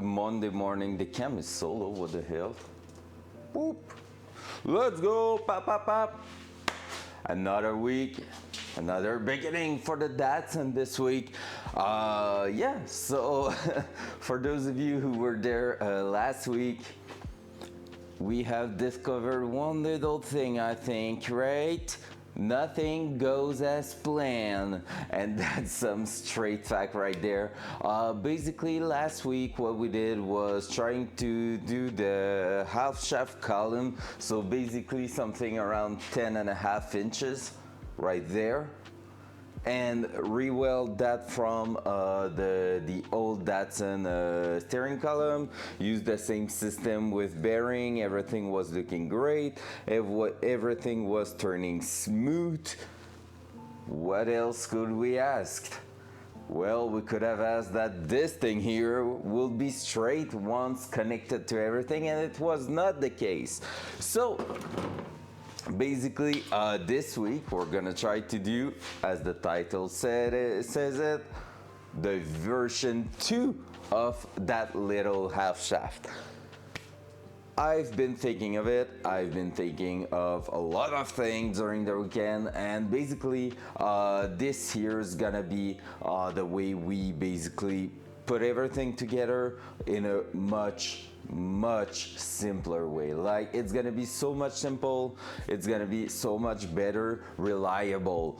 Monday morning. The cam is solo, what the hell? Boop. Let's go, pop, pop, pop. Another week, another beginning for the Datsun this week. Yeah, so for those of you who were there last week, we have discovered one little thing, I think, right? Nothing goes as planned, and that's some straight fact right there. Basically, last week what we did was trying to do the half shaft column, so basically something around 10.5 inches right there, and re-weld that from the old Datsun steering column. Used the same system with bearing. Everything was looking great. Everything was turning smooth. What else could we ask? Well, we could have asked that this thing here will be straight once connected to everything, and it was not the case. So basically, this week we're gonna try to do, as the title says it, the version 2 of that little half shaft. I've been thinking of it. I've been thinking of a lot of things during the weekend, and basically this here is gonna be the way we basically put everything together in a much simpler way. Like, it's gonna be so much simple, it's gonna be so much better, reliable.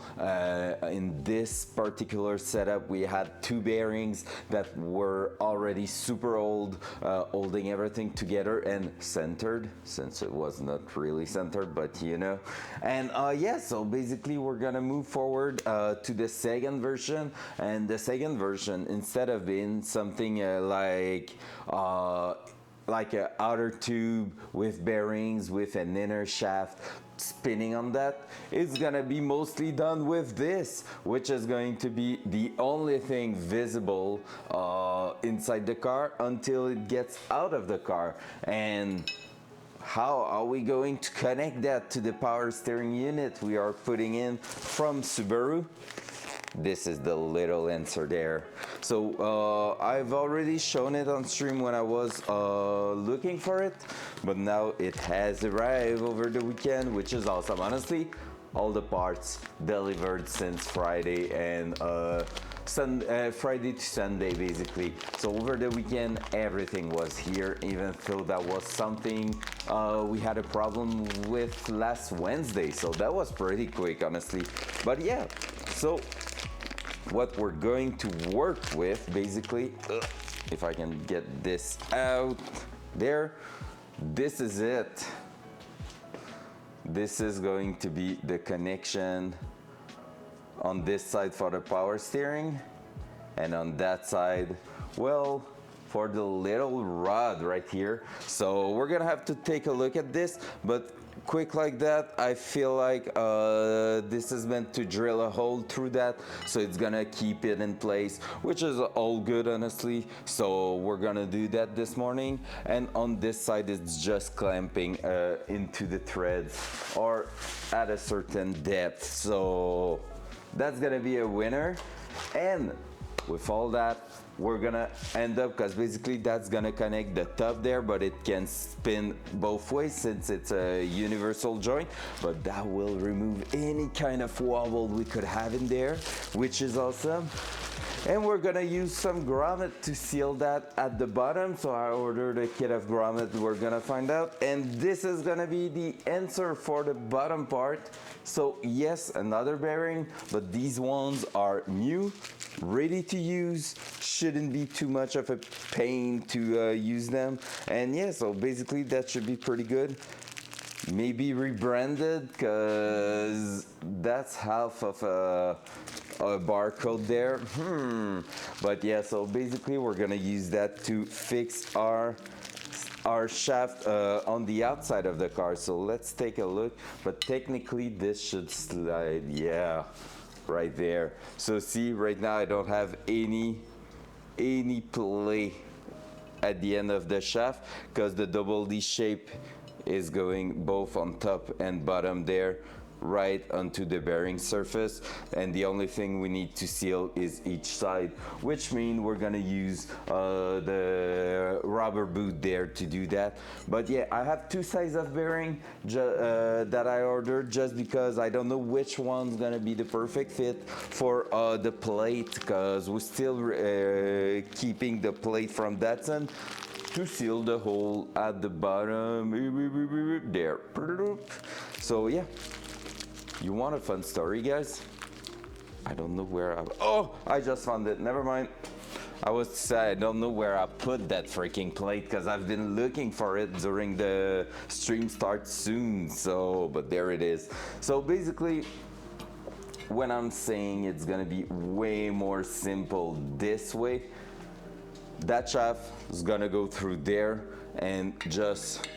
In this particular setup, we had 2 bearings that were already super old, holding everything together and centered, since it was not really centered, but you know. And yeah, so basically we're gonna move forward to the second version, and the second version, instead of being something like an outer tube with bearings with an inner shaft spinning on that, it's gonna be mostly done with this, which is going to be the only thing visible inside the car until it gets out of the car. And how are we going to connect that to the power steering unit we are putting in from Subaru? This is the little answer there. So I've already shown it on stream when I was looking for it, but now it has arrived over the weekend, which is awesome. Honestly, all the parts delivered since Friday, and Friday to Sunday basically. So over the weekend everything was here, even though that was something we had a problem with last Wednesday, so that was pretty quick, honestly. But yeah, so what we're going to work with basically, if I can get this out there, this is it. This is going to be the connection on this side for the power steering, and on that side, well, for the little rod right here. So we're gonna have to take a look at this, but quick like that, I feel like this is meant to drill a hole through that, so it's gonna keep it in place, which is all good, honestly. So we're gonna do that this morning. And on this side, it's just clamping into the threads or at a certain depth. So that's gonna be a winner. And with all that, we're gonna end up, because basically that's gonna connect the top there, but it can spin both ways since it's a universal joint, but that will remove any kind of wobble we could have in there, which is awesome. And we're gonna use some grommet to seal that at the bottom. So I ordered a kit of grommet, we're gonna find out. And this is gonna be the answer for the bottom part. So yes, another bearing, but these ones are new, ready to use, shouldn't be too much of a pain to use them. And yeah, so basically that should be pretty good. Maybe rebranded, because that's half of a barcode there. But yeah, so basically we're gonna use that to fix our shaft on the outside of the car. So let's take a look. But technically this should slide, yeah, right there. So see, right now I don't have any play at the end of the shaft, because the double D shape is going both on top and bottom there, right onto the bearing surface, and the only thing we need to seal is each side, which means we're gonna use the rubber boot there to do that. But yeah, I have two sizes of bearing that I ordered just because I don't know which one's gonna be the perfect fit for the plate, because we're still keeping the plate from Datsun to seal the hole at the bottom there. So yeah, you want a fun story, guys? I don't know where I just found it, never mind. I was to say I don't know where I put that freaking plate because I've been looking for it during the stream starts soon, so but there it is. So basically, when I'm saying it's gonna be way more simple this way, that shaft is gonna go through there and just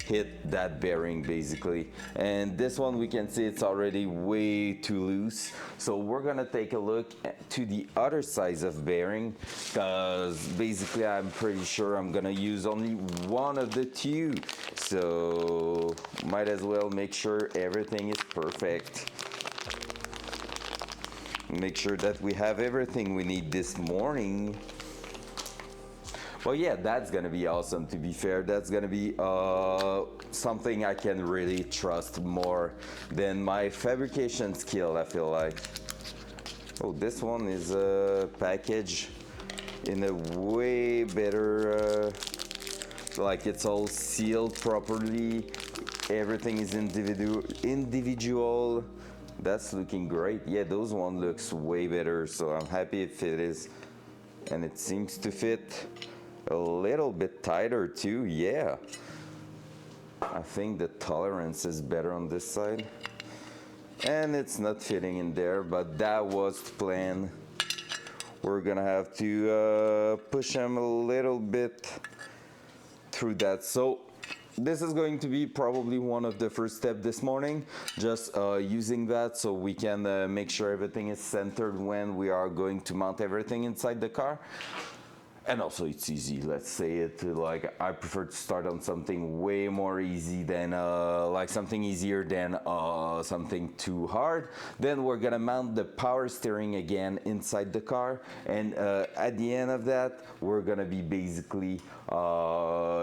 hit that bearing basically. And this one, we can see it's already way too loose. So we're gonna take a look to the other size of bearing, because basically I'm pretty sure I'm gonna use only one of the two. So might as well make sure everything is perfect. Make sure that we have everything we need this morning. Well, yeah, that's gonna be awesome, to be fair. That's gonna be something I can really trust more than my fabrication skill, I feel like. Oh, this one is packaged in a way better, like it's all sealed properly. Everything is individual. That's looking great. Yeah, those one looks way better, so I'm happy if it is. And it seems to fit a little bit tighter too, yeah. I think the tolerance is better on this side. And it's not fitting in there, but that was the plan. We're gonna have to push them a little bit through that. So this is going to be probably one of the first steps this morning, just using that so we can make sure everything is centered when we are going to mount everything inside the car. And also it's easy, let's say it, like I prefer to start on something way more easy than like something easier than something too hard. Then we're gonna mount the power steering again inside the car, and at the end of that we're gonna be basically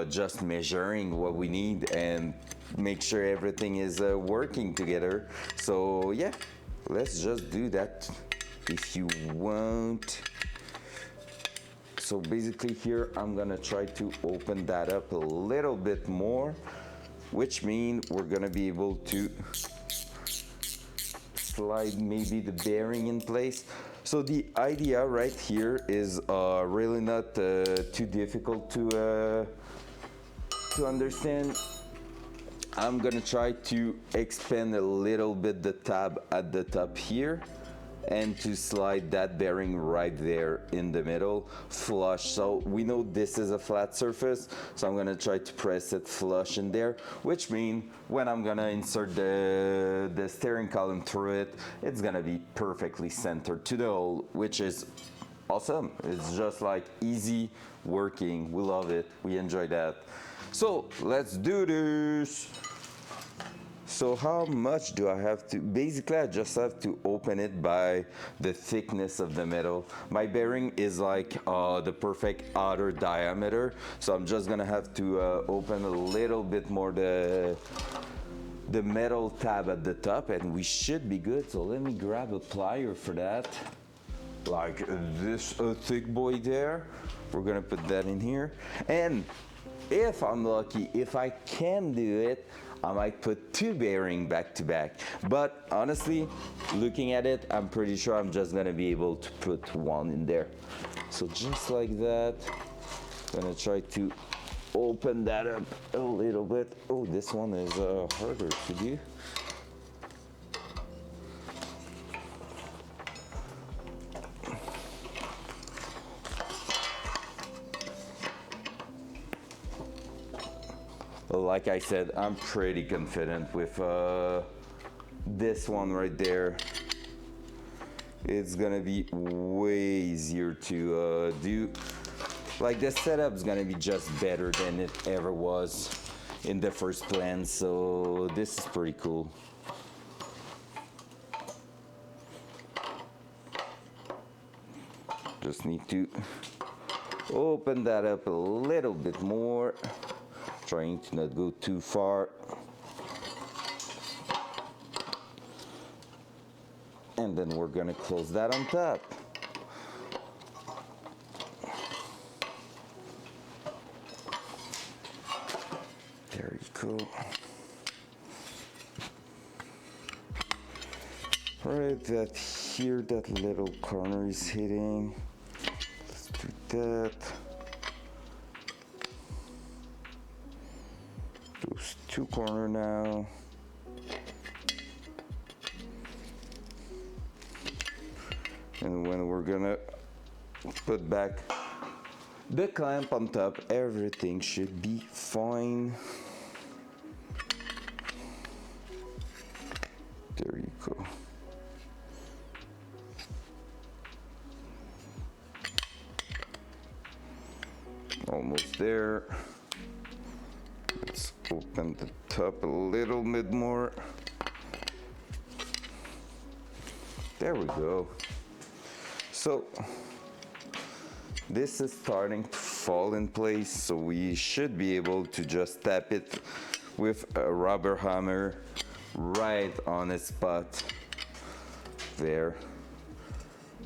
just measuring what we need and make sure everything is working together. So yeah, let's just do that if you want. So basically here, I'm gonna try to open that up a little bit more, which means we're gonna be able to slide maybe the bearing in place. So the idea right here is really not too difficult to understand. I'm gonna try to expand a little bit the tab at the top here, and to slide that bearing right there in the middle, flush. So we know this is a flat surface, so I'm gonna try to press it flush in there, which means when I'm gonna insert the steering column through it, it's gonna be perfectly centered to the hole, which is awesome. It's just like easy working. We love it, we enjoy that. So let's do this. So how much do I have to, basically I just have to open it by the thickness of the metal. My bearing is like the perfect outer diameter, so I'm just gonna have to open a little bit more the metal tab at the top, and we should be good. So let me grab a plier for that, like this thick boy there. We're gonna put that in here, and if I'm lucky, if I can do it, I might put two bearings back to back. But honestly, looking at it, I'm pretty sure I'm just gonna be able to put one in there. So just like that, I'm gonna try to open that up a little bit. Oh, this one is harder to do. Like I said, I'm pretty confident with this one right there. It's gonna be way easier to do. Like the setup's gonna be just better than it ever was in the first plan, so this is pretty cool. Just need to Open that up a little bit more, trying to not go too far. And then we're gonna close that on top. There you go. Right, that here, that little corner is hitting. Let's do that. Those two corners now. And when we're gonna put back the clamp on top, everything should be fine. There you go. Almost there. Let's open the top a little bit more. There we go. So this is starting to fall in place, so we should be able to just tap it with a rubber hammer right on its spot there.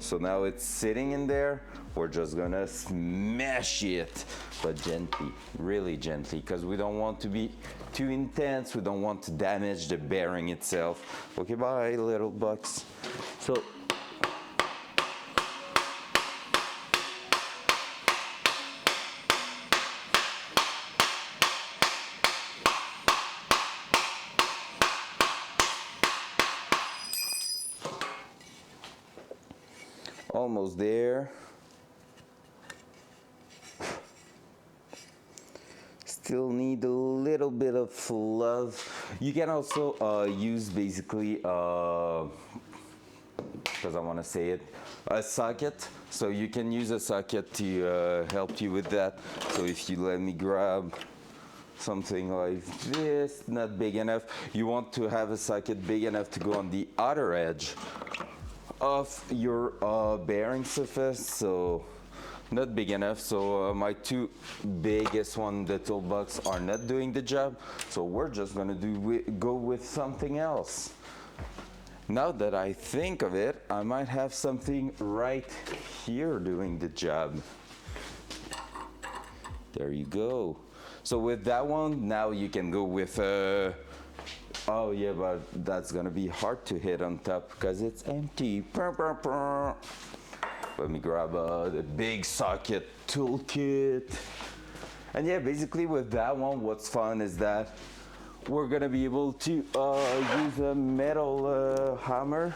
So now it's sitting in there. We're just gonna smash it, but gently, really gently, because we don't want to be too intense. We don't want to damage the bearing itself. Okay, bye, little bucks. So almost there. Still need a little bit of love. You can also use basically, because I want to say it, a socket. So you can use a socket to help you with that. So if you let me grab something like this, not big enough, you want to have a socket big enough to go on the other edge of your bearing surface. So not big enough, so my two biggest one, the toolbox, are not doing the job, so we're just gonna go with something else. Now that I think of it, I might have something right here doing the job. There you go. So with that one, now you can go with oh yeah, but that's gonna be hard to hit on top because it's empty. Let me grab the big socket toolkit. And yeah, basically with that one, what's fun is that we're gonna be able to use a metal hammer,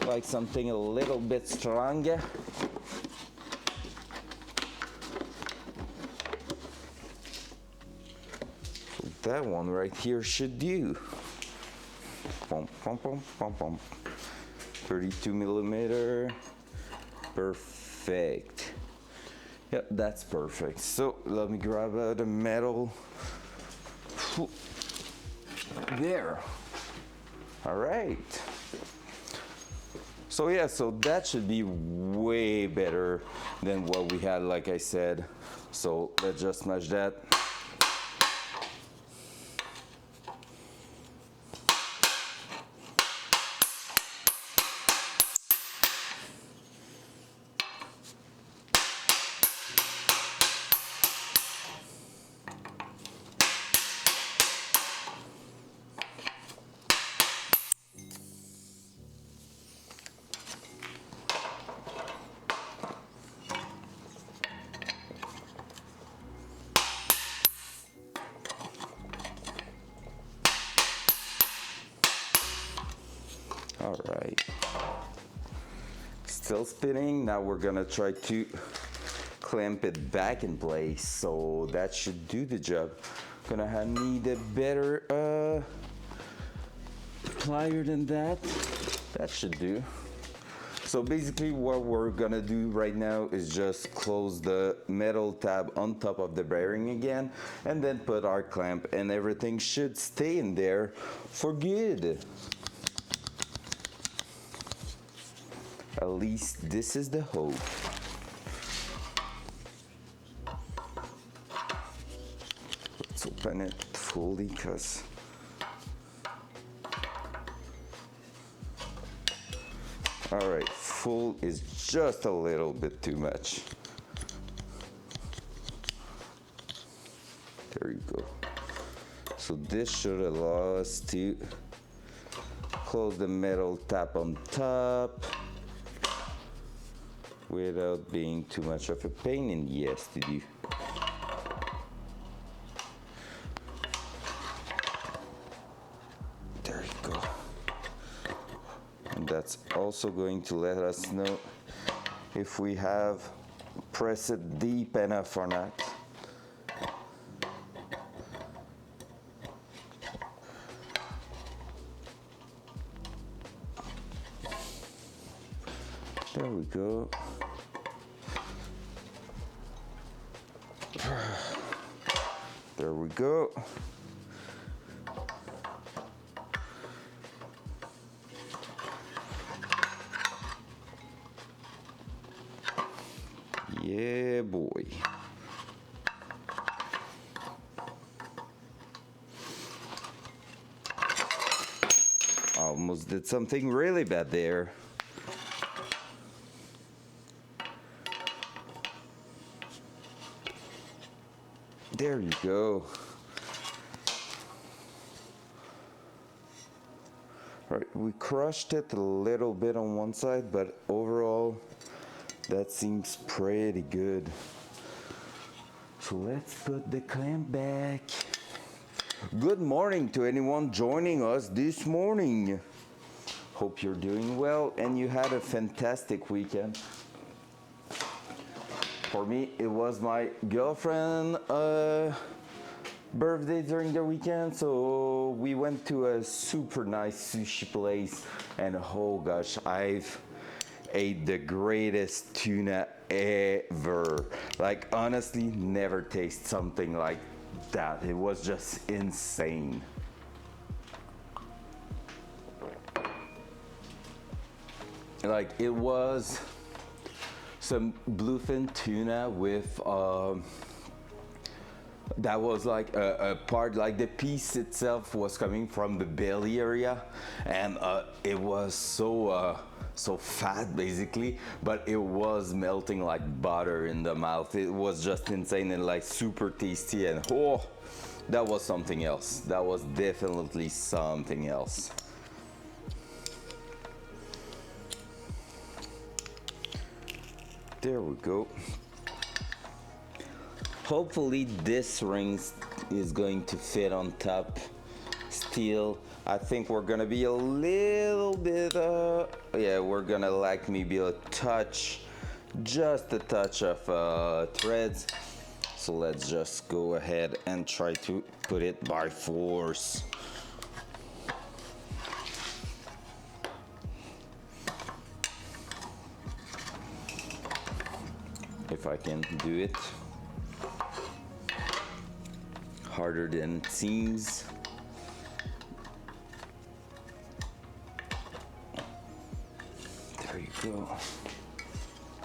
like something a little bit stronger. So that one right here should do. Pom, pom, pom, pom, pom. 32 millimeter. Perfect. Yep, that's perfect. So let me grab the metal. There. All right. So yeah, so that should be way better than what we had, like I said. So let's just smash that. All right, still spinning. Now we're gonna try to clamp it back in place, so that should do the job. Gonna need a better plier than that. That should do. So basically what we're gonna do right now is just close the metal tab on top of the bearing again, and then put our clamp, and everything should stay in there for good. At least this is the hope. open it fully because all right, full is just a little bit too much. There you go. So this should allow us to close the metal tab on top without being too much of a pain in the ass to do. There you go. And that's also going to let us know if we have pressed it deep enough or not. There we go. There we go. Yeah, boy. Almost did something really bad there. There you go. All right, we crushed it a little bit on one side, but overall, that seems pretty good. So let's put the clamp back. Good morning to anyone joining us this morning. Hope you're doing well and you had a fantastic weekend. For me, it was my girlfriend's birthday during the weekend, so we went to a super nice sushi place, and oh gosh, I've ate the greatest tuna ever. Like honestly, never tasted something like that. It was just insane. Like it was some bluefin tuna with that was like a part, like the piece itself was coming from the belly area, and it was so fat basically, but it was melting like butter in the mouth. It was just insane and like super tasty, and oh, that was something else. That was definitely something else. There we go. Hopefully this ring is going to fit on top still. I think we're gonna be a little bit, yeah, we're gonna like maybe a touch, just a touch of threads. So let's just go ahead and try to put it by force. If I can do it. Harder than it seems. There you go.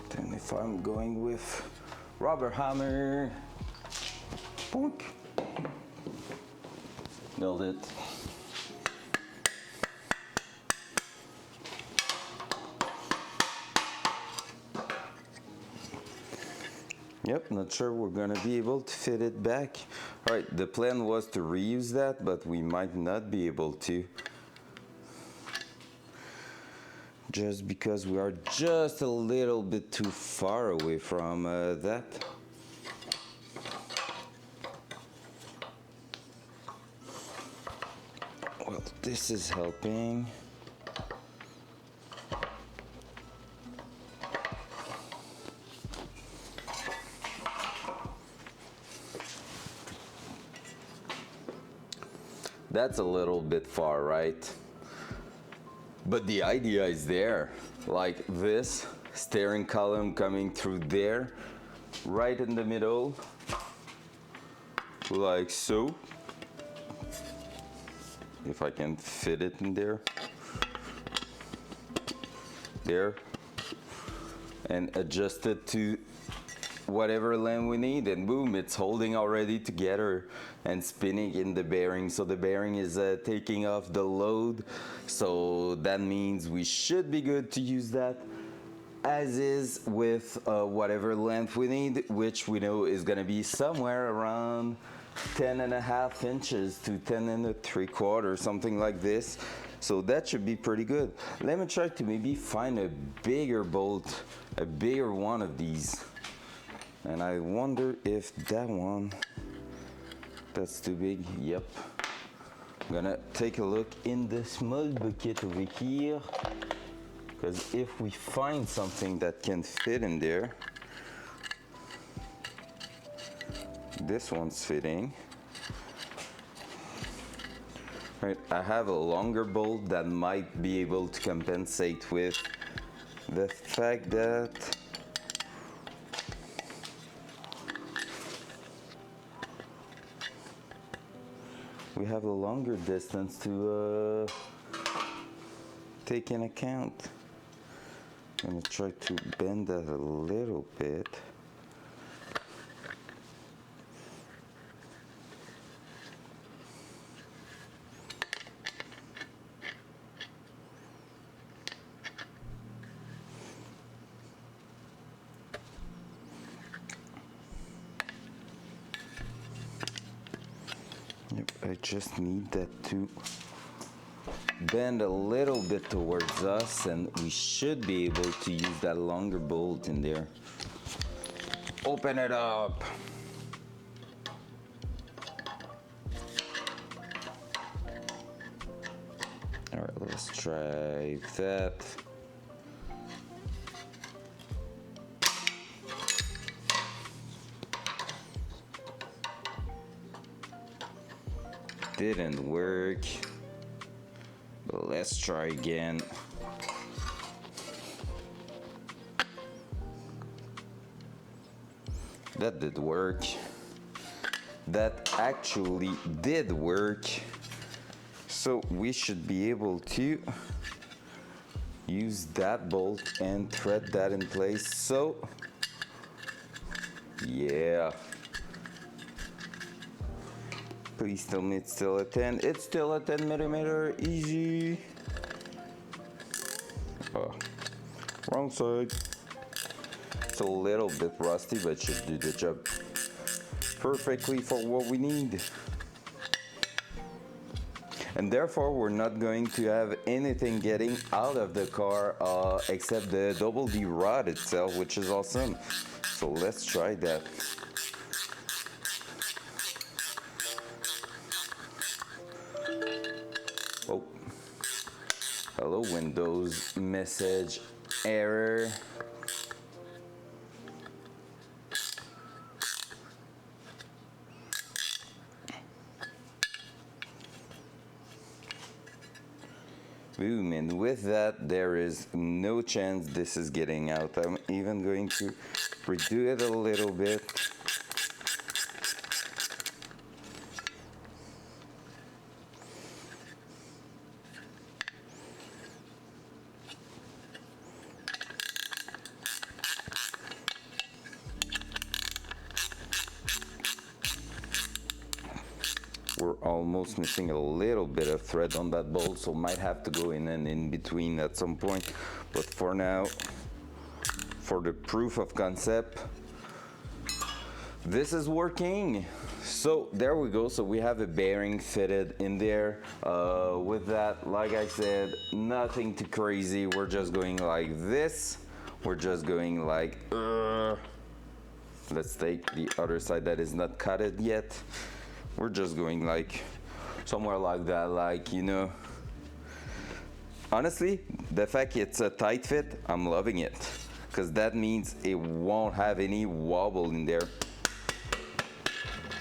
Then if I'm going with rubber hammer, boink, nailed it. Yep, not sure we're gonna be able to fit it back. All right, the plan was to reuse that, but we might not be able to. Just because we are just a little bit too far away from that. Well, this is helping. That's a little bit far, right? But the idea is there. Like this steering column coming through there, right in the middle, like so. If I can fit it in there. There. And adjust it to whatever length we need, and boom, it's holding already together and spinning in the bearing. So the bearing is taking off the load, so that means we should be good to use that as is with whatever length we need, which we know is going to be somewhere around 10.5 inches to 10.75, something like this. So that should be pretty good. Let me try to maybe find a bigger bolt, a bigger one of these. And I wonder if that one, that's too big. Yep. I'm gonna take a look in the small bucket over here, because if we find something that can fit in there, this one's fitting. Right, I have a longer bolt that might be able to compensate with the fact that we have a longer distance to take in account. I'm gonna try to bend that a little bit. Yep, I just need that to bend a little bit towards us, and we should be able to use that longer bolt in there. Open it up. All right, let's try that. Didn't work, but let's try again. That did work. That actually did work. So we should be able to use that bolt and thread that in place. So yeah. Please tell me it's still a 10. It's still a 10 millimeter, easy. Oh, wrong side. It's a little bit rusty, but should do the job perfectly for what we need. And therefore, we're not going to have anything getting out of the car except the double D rod itself, which is awesome. So let's try that. Oh, hello Windows, message error. Boom, and with that, there is no chance this is getting out. I'm even going to redo it a little bit. We're almost missing a little bit of thread on that bolt, so might have to go in and in between at some point. But for now, for the proof of concept, this is working. So there we go. So we have a bearing fitted in there. With that, like I said, nothing too crazy. We're just going like this. We're just going like, let's take the other side that is not cutted yet. We're just going like somewhere like that, like, you know. Honestly, the fact it's a tight fit, I'm loving it, because that means it won't have any wobble in there.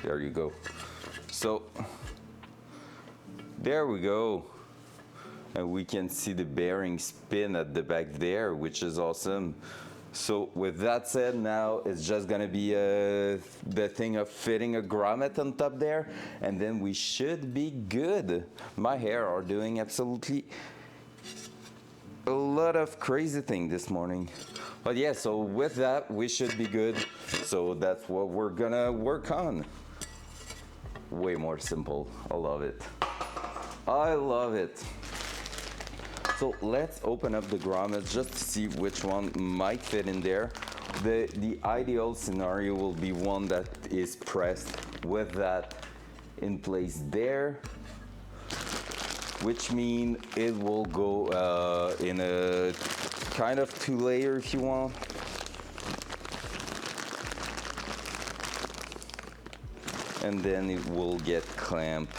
There you go. So there we go. And we can see the bearing spin at the back there, which is awesome. So with that said, now it's just gonna be the thing of fitting a grommet on top there, and then we should be good. My hair are doing absolutely a lot of crazy thing this morning. But yeah, so with that, we should be good. So that's what we're gonna work on. Way more simple. I love it. I love it. So let's open up the grommets just to see which one might fit in there. The ideal scenario will be one that is pressed with that in place there, which means it will go in a kind of 2-layer if you want. And then it will get clamped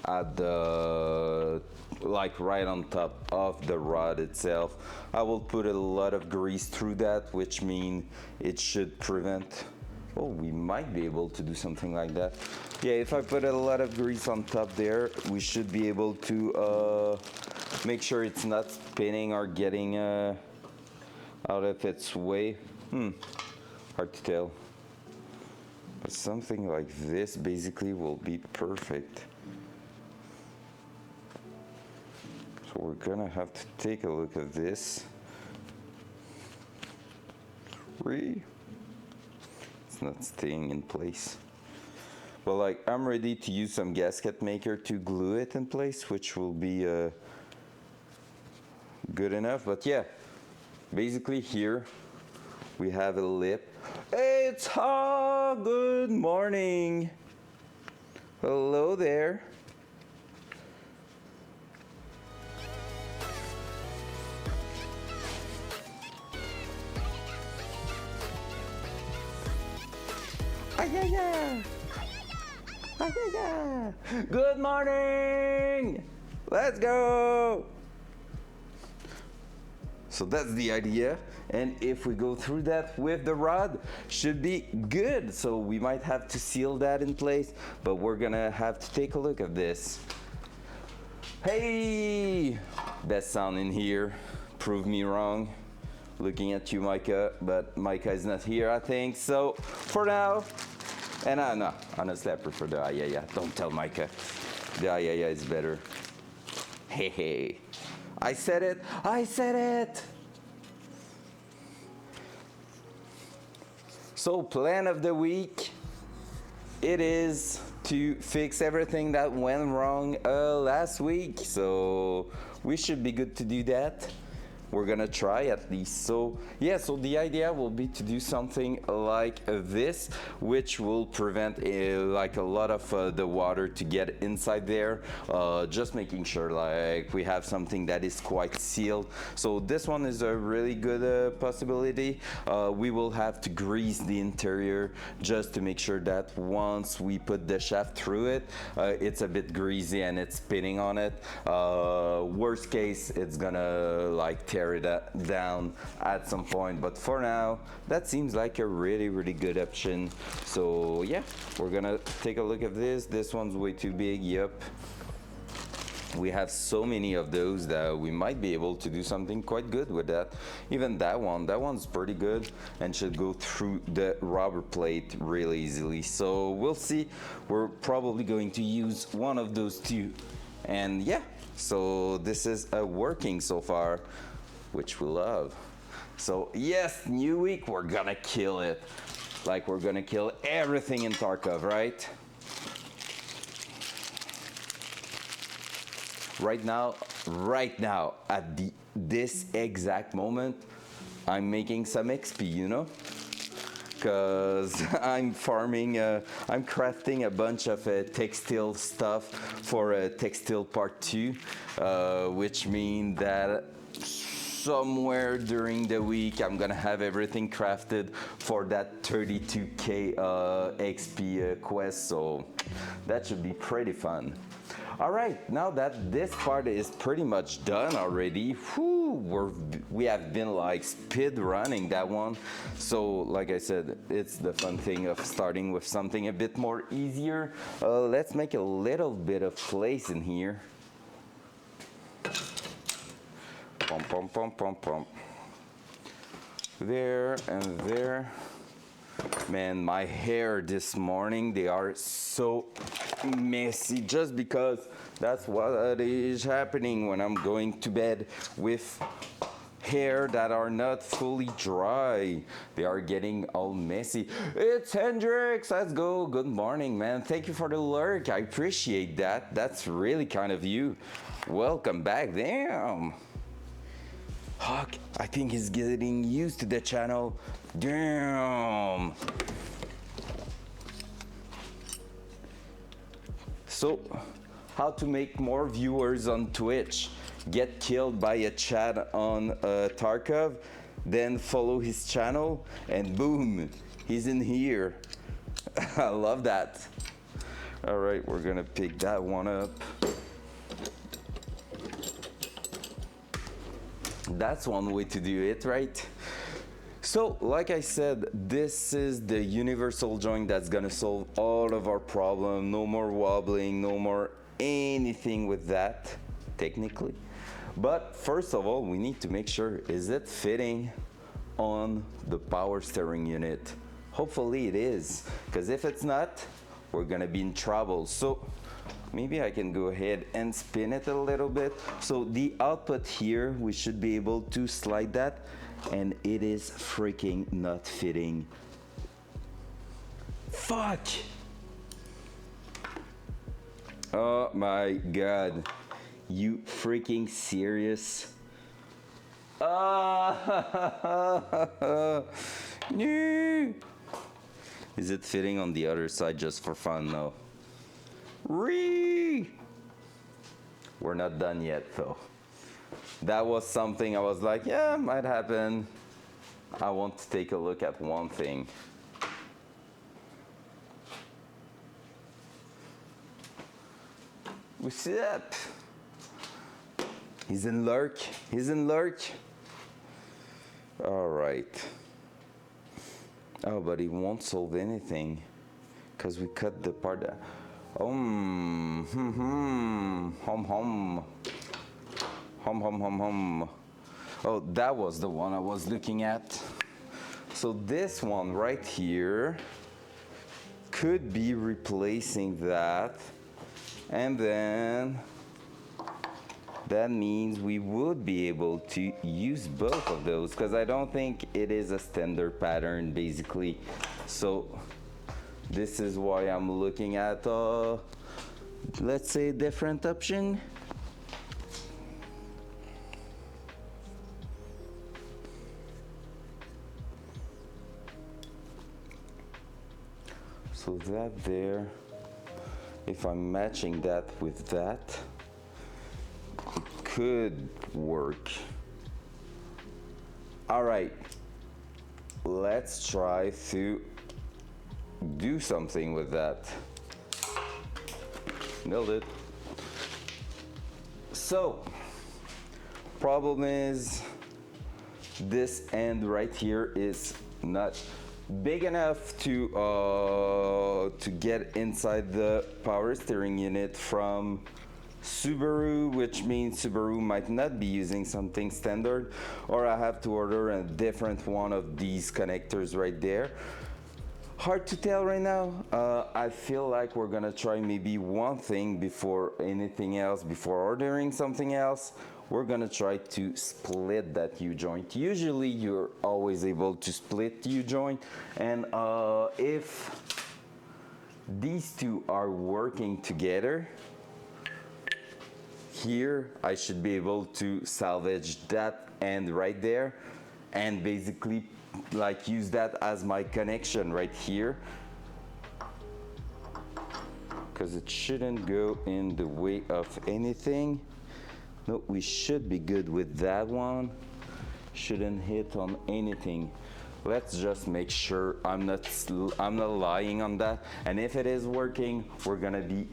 at the, like right on top of the rod itself. I will put a lot of grease through that, which means it should prevent, oh, we might be able to do something like that. Yeah, if I put a lot of grease on top there, we should be able to make sure it's not spinning or getting out of its way. Hard to tell. But something like this basically will be perfect. So we're gonna have to take a look at this. It's not staying in place. But like, I'm ready to use some gasket maker to glue it in place, which will be good enough. But yeah, basically here we have a lip. It's good morning. Hello there. Good morning. Let's go. So that's the idea, and if we go through that with the rod, should be good. So we might have to seal that in place, but we're gonna have to take a look at this. Hey, best sound in here. Prove me wrong. Looking at you, Micah, but Micah is not here, I think. So for now, and no, honestly, I prefer the yeah. Don't tell Micah. The yeah is better. Hey. I said it. So plan of the week, it is to fix everything that went wrong last week. So we should be good to do that. We're gonna try at least. So yeah, so the idea will be to do something like this, which will prevent like a lot of the water to get inside there. Just making sure like we have something that is quite sealed. So this one is a really good possibility. We will have to grease the interior just to make sure that once we put the shaft through it, it's a bit greasy and it's spinning on it. Worst case, it's gonna like tear it down at some point, but for now that seems like a really good option. So yeah, we're gonna take a look at this one's way too big. Yep, we have so many of those that we might be able to do something quite good with that. Even that one's pretty good and should go through the rubber plate really easily. So we'll see. We're probably going to use one of those two, and yeah, so this is working so far, which we love. So yes, new week, we're gonna kill it. Like we're gonna kill everything in Tarkov, right? Right now, at this exact moment, I'm making some XP, you know? Because I'm farming, I'm crafting a bunch of textile stuff for textile part 2, which means that somewhere during the week I'm gonna have everything crafted for that 32k XP quest, so that should be pretty fun. All right, now that this part is pretty much done already, we have been like speed running that one. So like I said, it's the fun thing of starting with something a bit more easier. Let's make a little bit of place in here. Pump. There and there. Man, my hair this morning, they are so messy just because that's what is happening when I'm going to bed with hair that are not fully dry. They are getting all messy. It's Hendrix, let's go. Good morning, man. Thank you for the lurk. I appreciate that. That's really kind of you. Welcome back. Damn. Huck, I think he's getting used to the channel. Damn. So, how to make more viewers on Twitch? Get killed by a chat on Tarkov, then follow his channel, and boom, he's in here. I love that. All right, we're gonna pick that one up. That's one way to do it, right? So, like I said, this is the universal joint that's gonna solve all of our problems. No more wobbling, no more anything with that, technically. But first of all, we need to make sure, is it fitting on the power steering unit? Hopefully it is, because if it's not, we're gonna be in trouble. So maybe I can go ahead and spin it a little bit. So the output here, we should be able to slide that, and it is freaking not fitting. Fuck! Oh my God. You freaking serious? No! Is it fitting on the other side just for fun? No. We're not done yet though. That was something I was like, yeah, might happen. I want to take a look at one thing. What's up? He's in lurk. He's in lurk. All right. Oh, but he won't solve anything because we cut the part that. Hum, hum. Oh, that was the one I was looking at. So this one right here could be replacing that, and then that means we would be able to use both of those, because I don't think it is a standard pattern basically. So this is why I'm looking at let's say different option. So that there, if I'm matching that with that, it could work. All right, let's try to do something with that. Nailed it. So, problem is this end right here is not big enough to get inside the power steering unit from Subaru, which means Subaru might not be using something standard, or I have to order a different one of these connectors right there. Hard to tell right now. I feel like we're gonna try maybe one thing before anything else, before ordering something else. We're gonna try to split that U-joint. Usually you're always able to split U-joint, and if these two are working together, here I should be able to salvage that end right there and basically like use that as my connection right here, because it shouldn't go in the way of anything. No, we should be good with that one. Shouldn't hit on anything. Let's just make sure I'm not lying on that. And if it is working, we're gonna be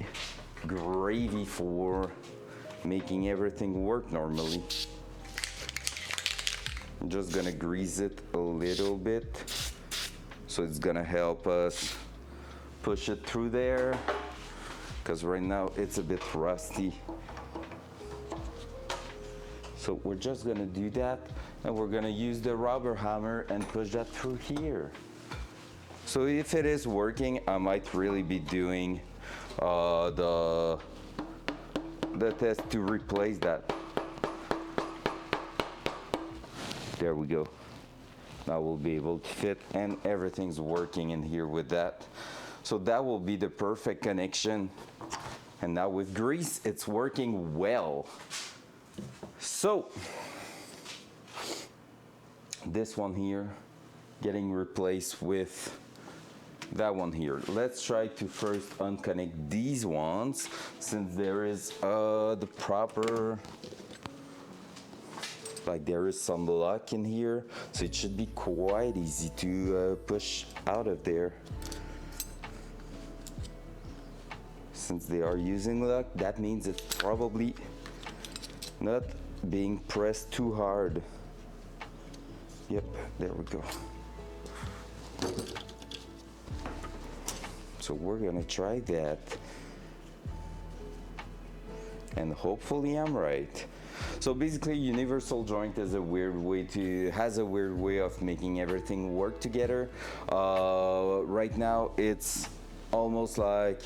gravy for making everything work normally. I'm just gonna grease it a little bit, so it's gonna help us push it through there, because right now it's a bit rusty. So we're just gonna do that, and we're gonna use the rubber hammer and push that through here. So if it is working, I might really be doing the test to replace that. There we go. Now we'll be able to fit, and everything's working in here with that. So that will be the perfect connection. And now with grease, it's working well. So this one here getting replaced with that one here. Let's try to first unconnect these ones, since there is the proper, like there is some lock in here, so it should be quite easy to push out of there. Since they are using lock, that means it's probably not being pressed too hard. Yep, there we go. So we're gonna try that, and hopefully I'm right. So basically, universal joint is has a weird way of making everything work together. Right now, it's almost like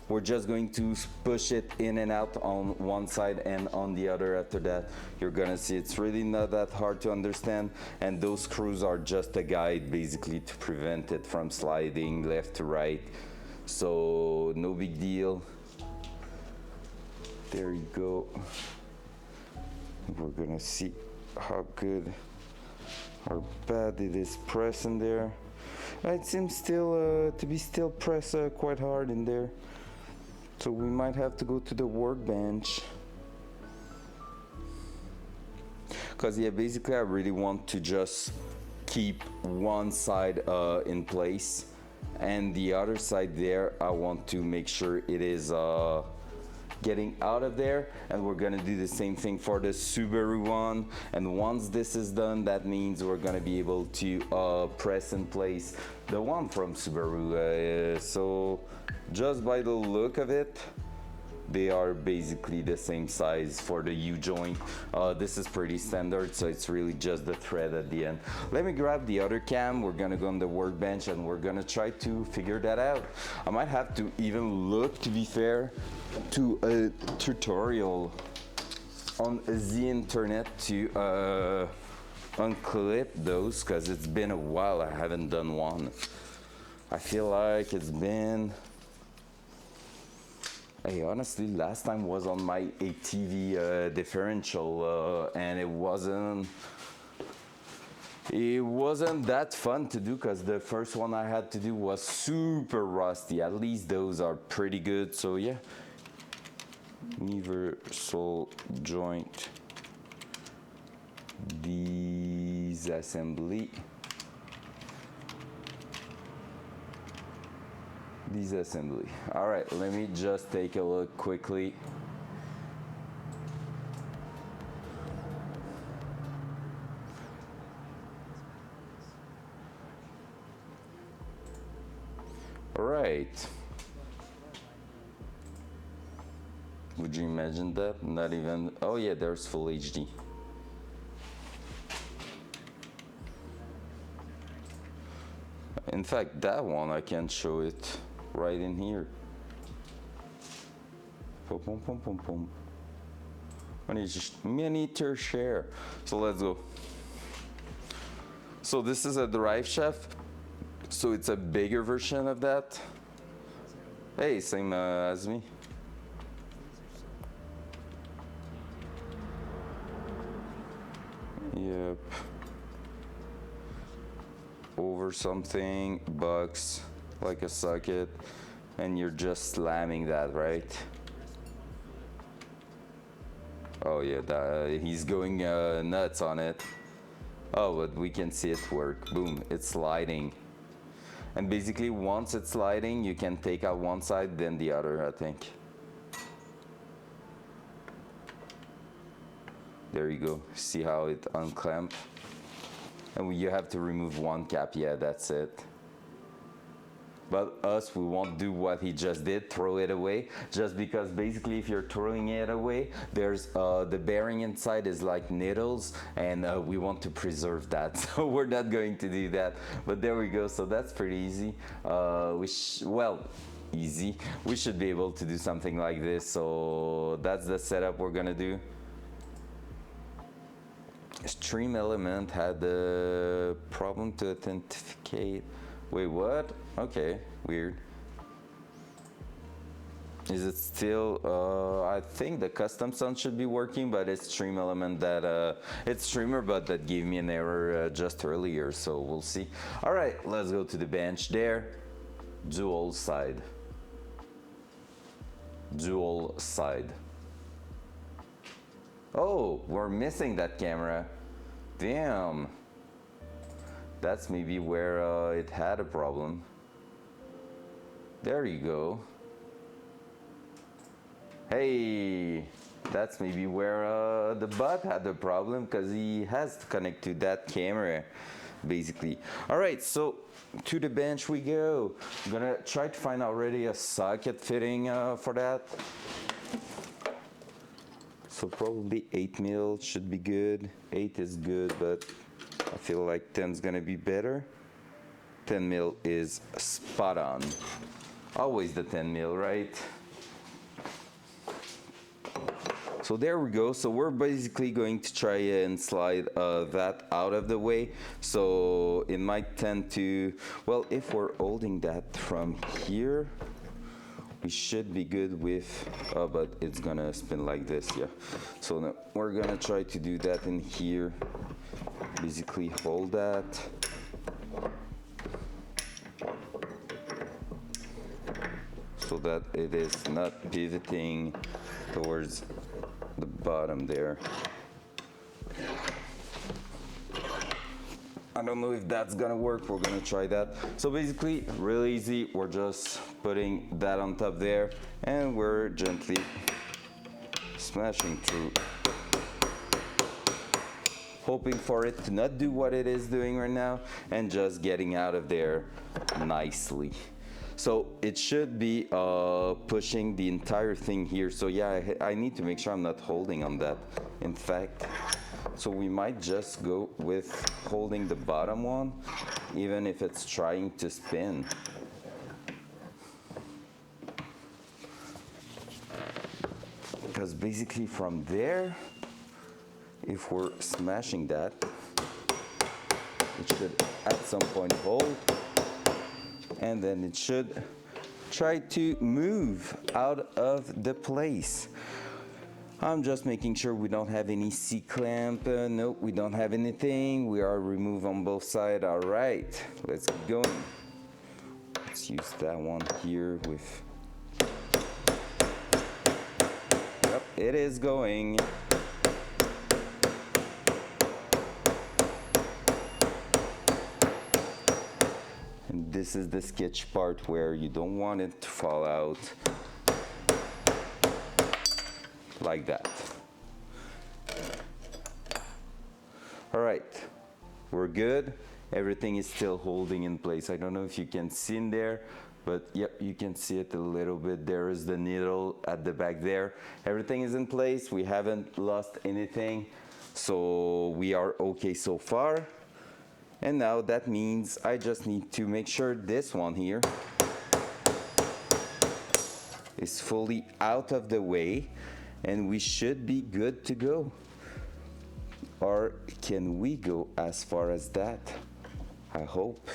we're just going to push it in and out on one side and on the other after that. You're gonna see it's really not that hard to understand, and those screws are just a guide basically to prevent it from sliding left to right. So no big deal. There you go. We're gonna see how good or bad it is pressing there. It seems still to be still pressed quite hard in there. So we might have to go to the workbench. Because yeah, basically I really want to just keep one side in place, and the other side there, I want to make sure it is getting out of there. And we're gonna do the same thing for the Subaru one. And once this is done, that means we're gonna be able to press in place the one from Subaru. So just by the look of it, they are basically the same size for the U-joint. This is pretty standard, so it's really just the thread at the end. Let me grab the other cam. We're gonna go on the workbench and we're gonna try to figure that out. I might have to even look, to be fair, to a tutorial on the internet to unclip those, because it's been a while I haven't done one. I feel like it's been, hey, honestly, last time was on my ATV differential, and it wasn't that fun to do, because the first one I had to do was super rusty. At least those are pretty good. So yeah, universal joint disassembly. Disassembly. All right, let me just take a look quickly. All right. Would you imagine that? Not even, oh yeah, there's full HD. In fact, that one I can show it right in here. Pum, pum, pum, pum, pum. Miniature share. So let's go. So this is a drive shaft. So it's a bigger version of that. Hey, same as me. Yep. Over something, bucks like a socket, and you're just slamming that, right? Oh yeah, he's going nuts on it. Oh, but we can see it work. Boom, it's sliding. And basically, once it's sliding, you can take out one side, then the other, I think. There you go. See how it unclamps? And you have to remove one cap. Yeah, that's it. But us, we won't do what he just did, throw it away, just because basically if you're throwing it away, there's the bearing inside is like needles, and we want to preserve that, so we're not going to do that. But there we go, so that's pretty easy. Easy. We should be able to do something like this, so that's the setup we're gonna do. Stream element had the problem to authenticate. Wait, what? Okay, weird. Is it still, I think the custom sound should be working, but it's stream element that, it's streamer, but that gave me an error just earlier, so we'll see. All right, let's go to the bench there. Dual side. Dual side. Oh, we're missing that camera. Damn. That's maybe where it had a problem. There you go. Hey, that's maybe where the bot had the problem, because he has to connect to that camera, basically. All right, so to the bench we go. I'm gonna try to find already a socket fitting for that. So probably 8 mil should be good. 8 is good, but I feel like 10 is gonna be better. 10 mil is spot on. Always the 10 mil, right? So there we go. So we're basically going to try and slide that out of the way. So it might tend to, well, if we're holding that from here, we should be good with, but it's gonna spin like this, yeah. So now we're gonna try to do that in here. Basically hold that. So that it is not pivoting towards the bottom there. I don't know if that's gonna work. We're gonna try that. So basically, really easy. We're just putting that on top there, and we're gently smashing through, hoping for it to not do what it is doing right now, and just getting out of there nicely. So it should be pushing the entire thing here. So yeah, I need to make sure I'm not holding on that, in fact. So we might just go with holding the bottom one, even if it's trying to spin. Because basically from there, if we're smashing that, it should at some point hold, and then it should try to move out of the place. I'm just making sure we don't have any C-clamp. Nope, we don't have anything. We are removed on both sides. All right, let's keep going. Let's use that one here with, yep, it is going. And this is the sketch part where you don't want it to fall out. Like that. All right, we're good. Everything is still holding in place. I don't know if you can see in there, but yep, you can see it a little bit. There is the needle at the back there. Everything is in place. We haven't lost anything, so we are okay so far. And now that means I just need to make sure this one here is fully out of the way, and we should be good to go. Or can we go as far as that? I hope.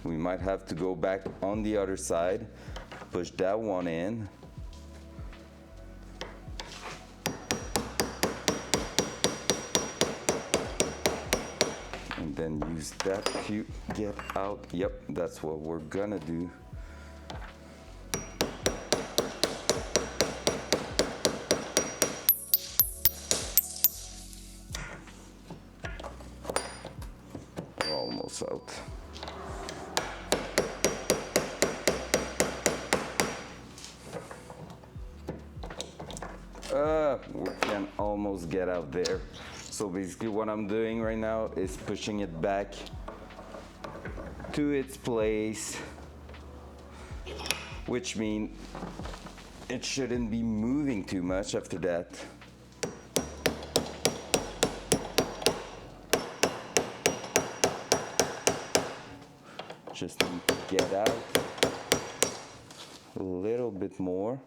We might have to go back on the other side, push that one in. And then use that to get out. Yep, that's what we're gonna do. We're almost out. We can almost almost get out there. So basically what I'm doing right now is pushing it back to its place, which means it shouldn't be moving too much after that. Just need to get out a little bit more.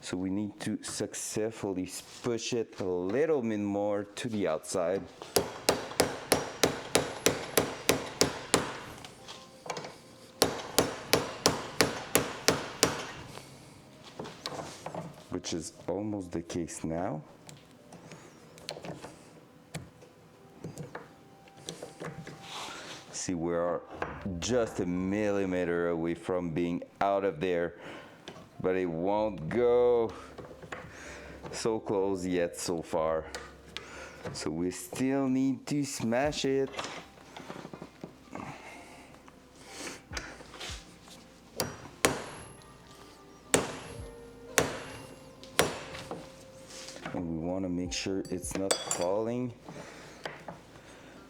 So we need to successfully push it a little bit more to the outside. Which is almost the case now. See, we are just a millimeter away from being out of there, but it won't go. So close yet so far. So we still need to smash it. And we want to make sure it's not falling.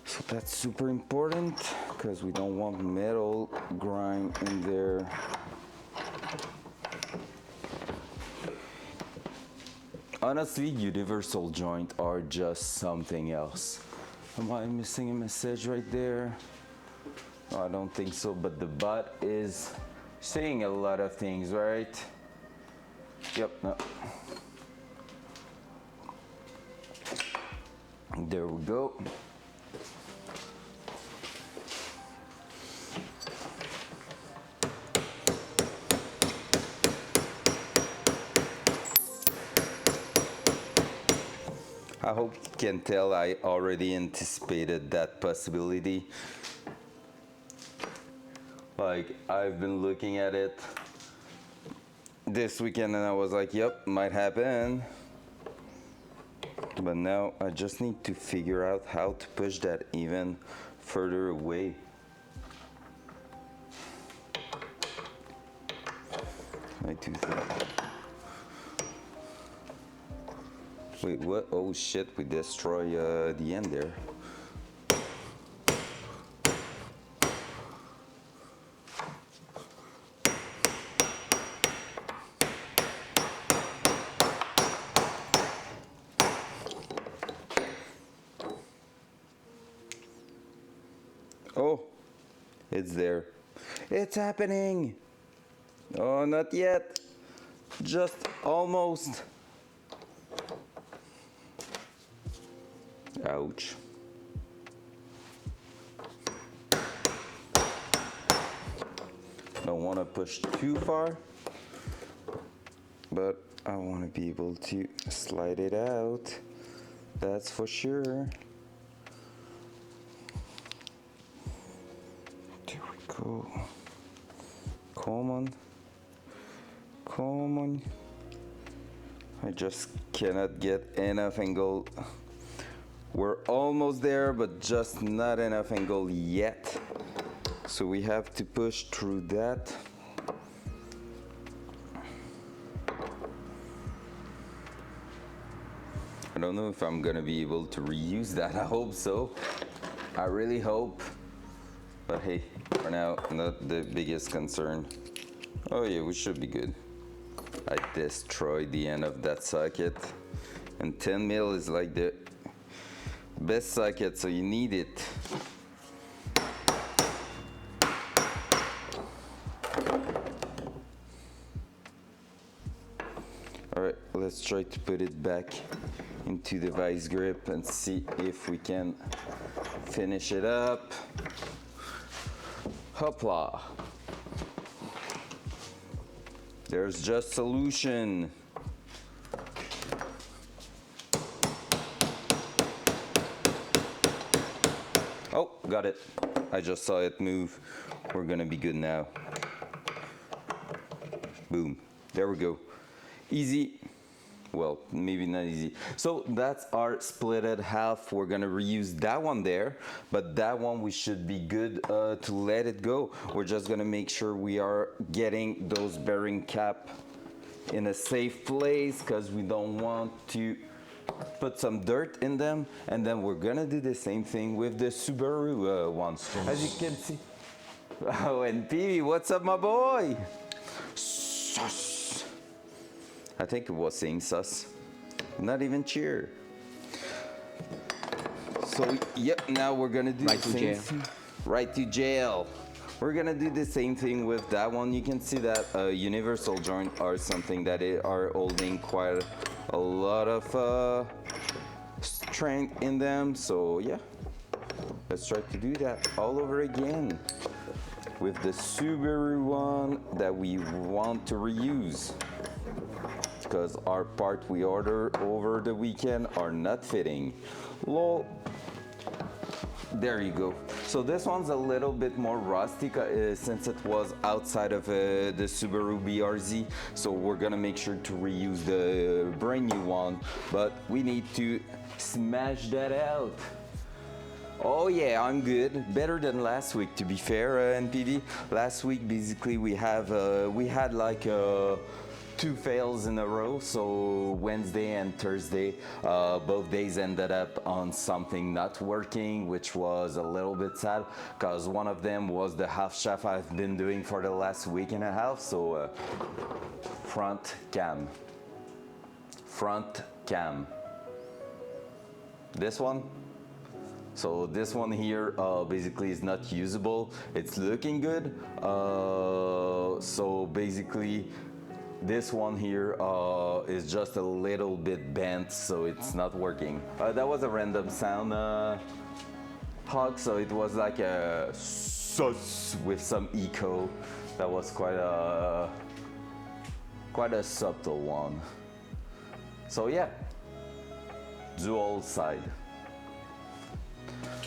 So that's super important because we don't want metal grind in there. Honestly, universal joints are just something else. Am I missing a message right there? No, I don't think so, but the bot is saying a lot of things, right? Yep, no. There we go. I hope you can tell I already anticipated that possibility. Like, I've been looking at it this weekend and I was like, yep, might happen. But now I just need to figure out how to push that even further away. I do that. Wait, what? Oh shit, we destroy the end there. Oh, it's there. It's happening. Oh, not yet. Just almost. Ouch. Don't want to push too far, but I want to be able to slide it out. That's for sure. There we go. Come on. Come on. I just cannot get enough angle. We're almost there, but just not enough angle yet. So we have to push through that. I don't know if I'm gonna be able to reuse that. I hope so. I really hope. But hey, for now, not the biggest concern. Oh yeah, we should be good. I destroyed the end of that socket. And 10 mil is like the best socket, so you need it. All right, let's try to put it back into the vice grip and see if we can finish it up. Hopla. There's just solution. Oh, got it. I just saw it move. We're gonna be good now. Boom. There we go. Easy. Well, maybe not easy. So that's our splitted half. We're gonna reuse that one there, but that one we should be good to let it go. We're just gonna make sure we are getting those bearing cap in a safe place because we don't want to put some dirt in them, and then we're gonna do the same thing with the Subaru ones. As you can see. Oh, and PV, what's up, my boy? Sus. I think it was saying sus. Not even cheer. So, yep, now we're gonna do right the to same jail. thing. Right to jail. We're gonna do the same thing with that one. You can see that universal joint are something that are holding quite a lot of strength in them. So yeah, let's try to do that all over again with the Subaru one that we want to reuse, because our part we order over the weekend are not fitting. Lol. There you go. So this one's a little bit more rustic since it was outside of the Subaru BRZ. So we're gonna make sure to reuse the brand new one, but we need to smash that out. Oh yeah, I'm good. Better than last week, to be fair, NPV. Last week, basically, we had like 2 fails in a row. So Wednesday and Thursday, both days ended up on something not working, which was a little bit sad, because one of them was the half shaft I've been doing for the last week and a half. So front cam. This one. So this one here basically is not usable. It's looking good. So basically this one here is just a little bit bent, so it's not working. That was a random sound hog, so it was like a sus with some echo. That was quite a subtle one. So yeah, dual side.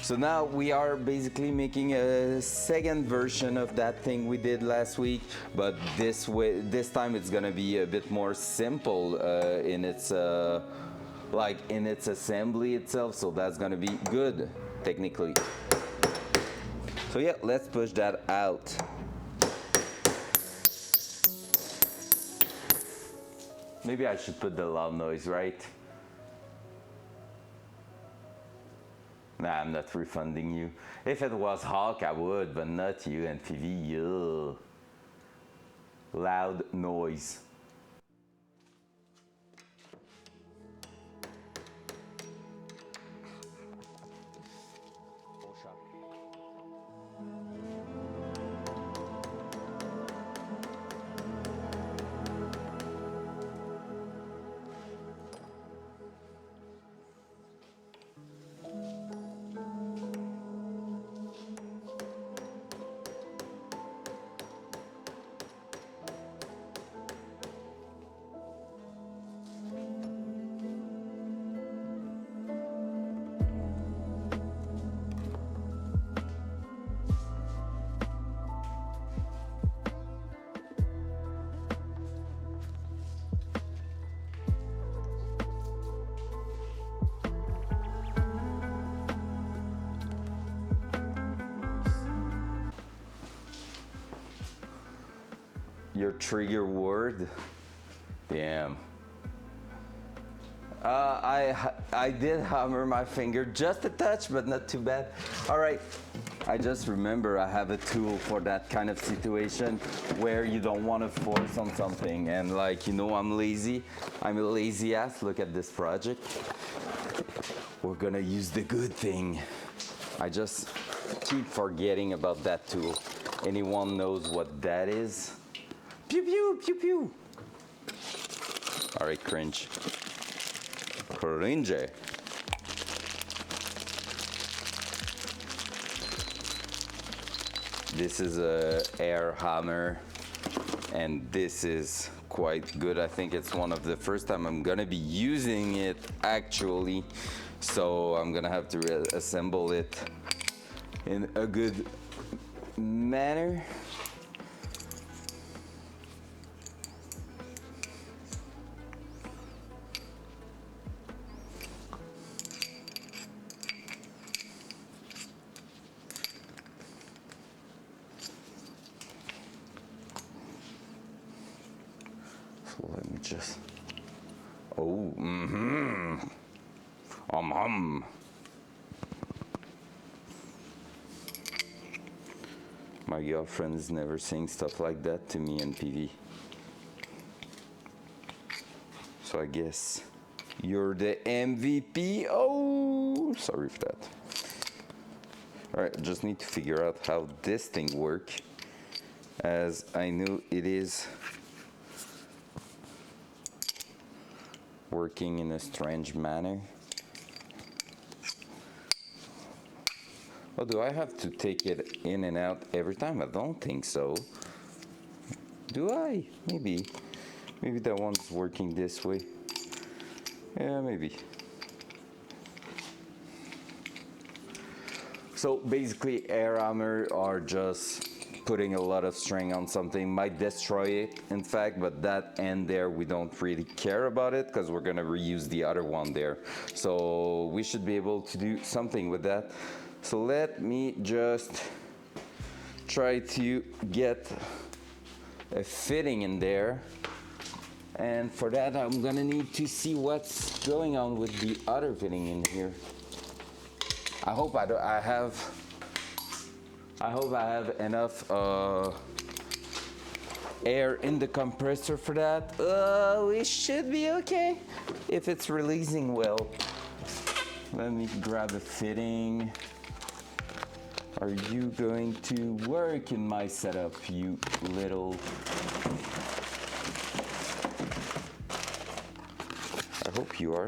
So now we are basically making a second version of that thing we did last week, but this time it's gonna be a bit more simple in its assembly itself. So that's gonna be good technically. So yeah, let's push that out. Maybe I should put the loud noise, right? Nah, I'm not refunding you. If it was Hawk, I would, but not you and PV. Ugh. Loud noise. Your trigger word? Damn. I did hammer my finger just a touch, but not too bad. All right, I just remember I have a tool for that kind of situation where you don't want to force on something, and like, you know, I'm lazy. I'm a lazy ass. Look at this project. We're gonna use the good thing. I just keep forgetting about that tool. Anyone knows what that is? Pew pew pew pew. All right, cringe. Cringe. This is a air hammer, and this is quite good. I think it's one of the first time I'm gonna be using it actually. So I'm gonna have to assemble it in a good manner. So let me just, oh, My girlfriend is never saying stuff like that to me in PV. So I guess you're the MVP. Oh, sorry for that. All right, I just need to figure out how this thing works, as I know it is working in a strange manner. Oh, do I have to take it in and out every time? I don't think so. Do I? Maybe. Maybe that one's working this way. Yeah, maybe. So basically, air hammer are just putting a lot of string on something, might destroy it, in fact, but that end there, we don't really care about it because we're gonna reuse the other one there. So we should be able to do something with that. So let me just try to get a fitting in there. And for that, I'm gonna need to see what's going on with the other fitting in here. I hope I have enough air in the compressor for that. We should be okay if it's releasing well. Let me grab a fitting. Are you going to work in my setup, you little... I hope you are.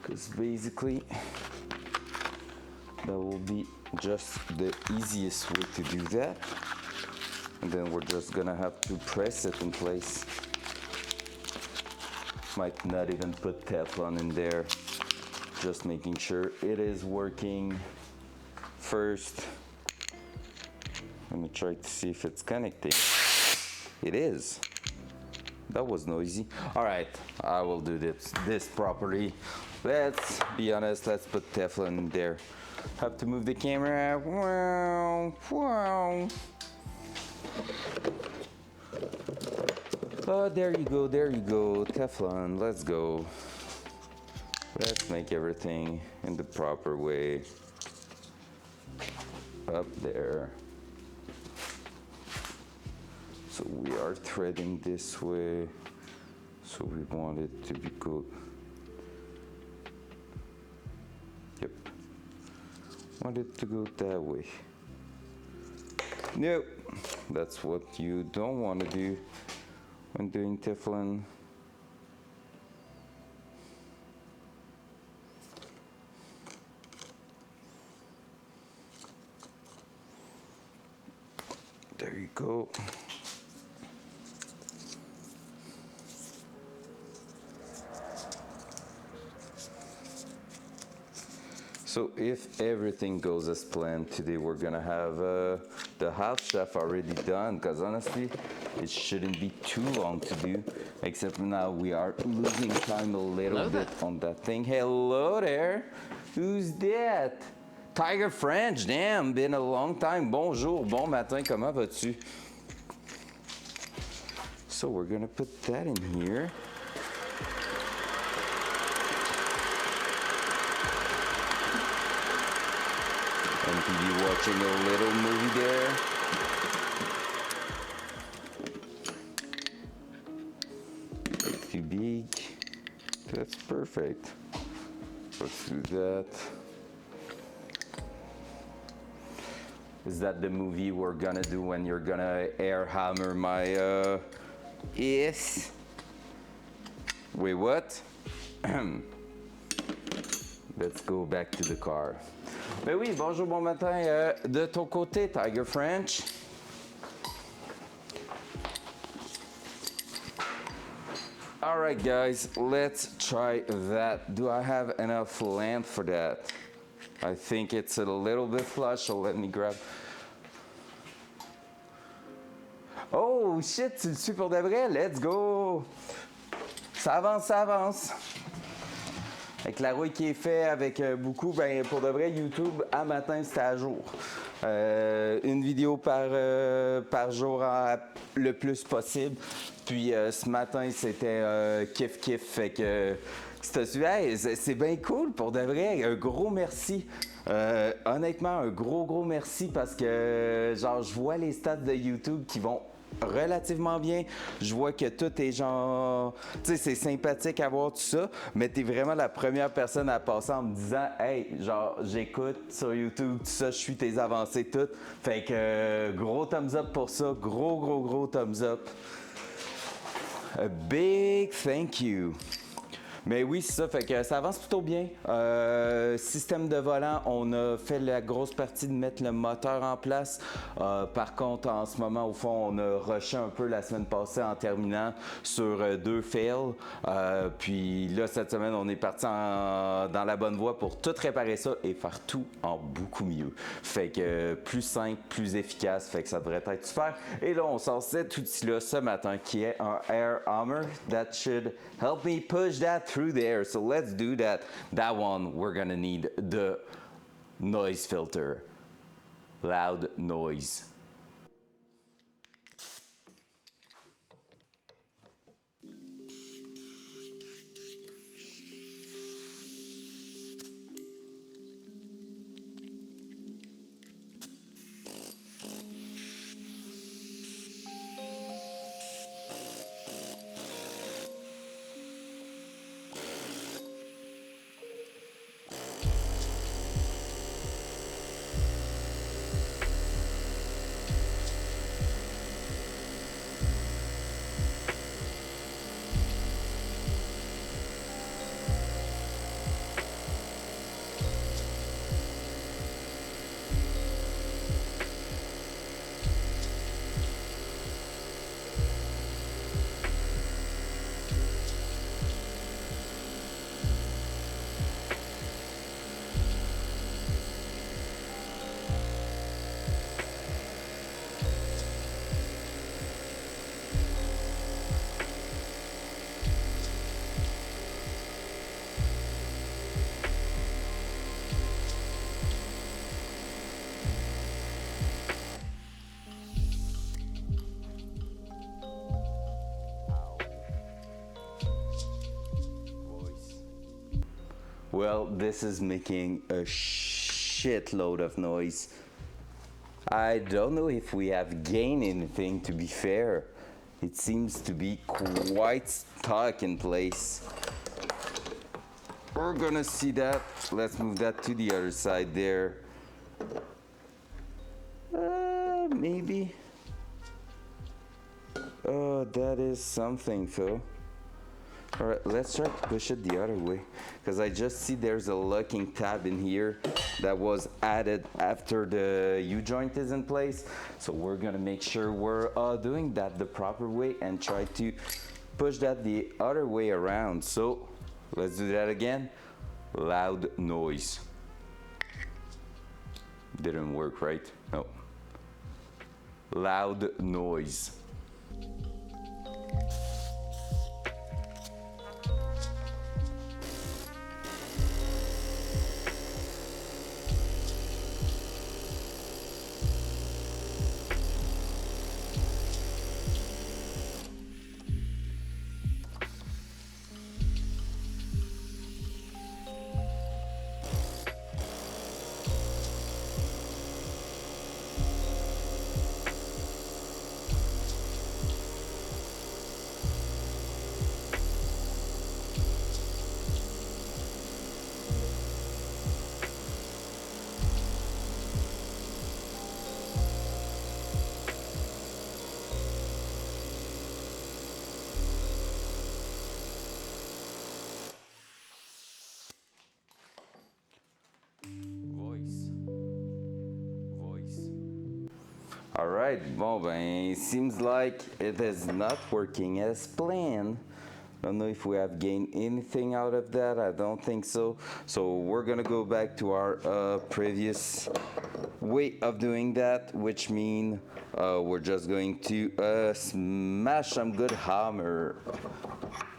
Because basically, that will be just the easiest way to do that. And then we're just gonna have to press it in place. Might not even put Teflon in there. Just making sure it is working first. Let me try to see if it's connecting. It is. That was noisy. All right, I will do this properly. Let's be honest, let's put Teflon in there. Have to move the camera. Wow, wow. Oh, there you go, Teflon, let's go. Let's make everything in the proper way. Up there. So we are threading this way, so we want it to be good. Yep. Want it to go that way. Nope. That's what you don't want to do when doing Teflon. There you go. So if everything goes as planned today, we're gonna have the half chef already done, because honestly, it shouldn't be too long to do, except now we are losing time a little bit on that thing. Hello there, who's that? Tiger French, damn, been a long time. Bonjour, bon matin, comment vas-tu? So we're gonna put that in here. MTV watching a little movie there. It's too big. That's perfect. Let's do that. Is that the movie we're gonna do when you're gonna air hammer my yes? Wait, what? Let's go back to the car. Ben oui, bonjour, bon matin. De ton côté, Tiger French. All right, guys, let's try that. Do I have enough length for that? I think it's a little bit flush, so let me grab. Oh shit, c'est le super de vrai, let's go! Ça avance, ça avance. Avec la rouille qui est fait avec beaucoup, ben pour de vrai, YouTube, à matin, c'était à jour. Une vidéo par jour le plus possible. Puis ce matin, c'était kiff-kiff. Fait que c'est bien cool pour de vrai. Un gros merci. Honnêtement, un gros merci parce que genre je vois les stats de YouTube qui vont relativement bien. Je vois que tout est genre, tu sais, c'est sympathique à voir tout ça, mais t'es vraiment la première personne à passer en me disant, hey, genre, j'écoute sur YouTube, tout ça, je suis tes avancées toutes. Fait que gros thumbs up pour ça, gros thumbs up. A big thank you. Mais oui, c'est ça, fait que ça avance plutôt bien. Système de volant, on a fait la grosse partie de mettre le moteur en place. Par contre, en ce moment, au fond, on a rushé un peu la semaine passée en terminant sur 2 fails. Puis là, cette semaine, on est parti dans la bonne voie pour tout réparer ça et faire tout en beaucoup mieux. Fait que plus simple, plus efficace, fait que ça devrait être super. Et là, on sort cet outil-là ce matin qui est un Air Armor that should help me push that through there. So let's do that. That one, we're gonna need the noise filter. Loud noise. Well, this is making a shitload of noise. I don't know if we have gained anything, to be fair. It seems to be quite stuck in place. We're gonna see that. Let's move that to the other side there. Maybe. Oh, that is something though. All right, let's try to push it the other way because I just see there's a locking tab in here that was added after the U-joint is in place. So we're gonna make sure we're doing that the proper way and try to push that the other way around. So let's do that again. Loud noise. Didn't work, right? No. Loud noise. All right, bon ben, it seems like it is not working as planned. Don't know if we have gained anything out of that. I don't think so. So we're gonna go back to our previous way of doing that, which means we're just going to smash some good hammer.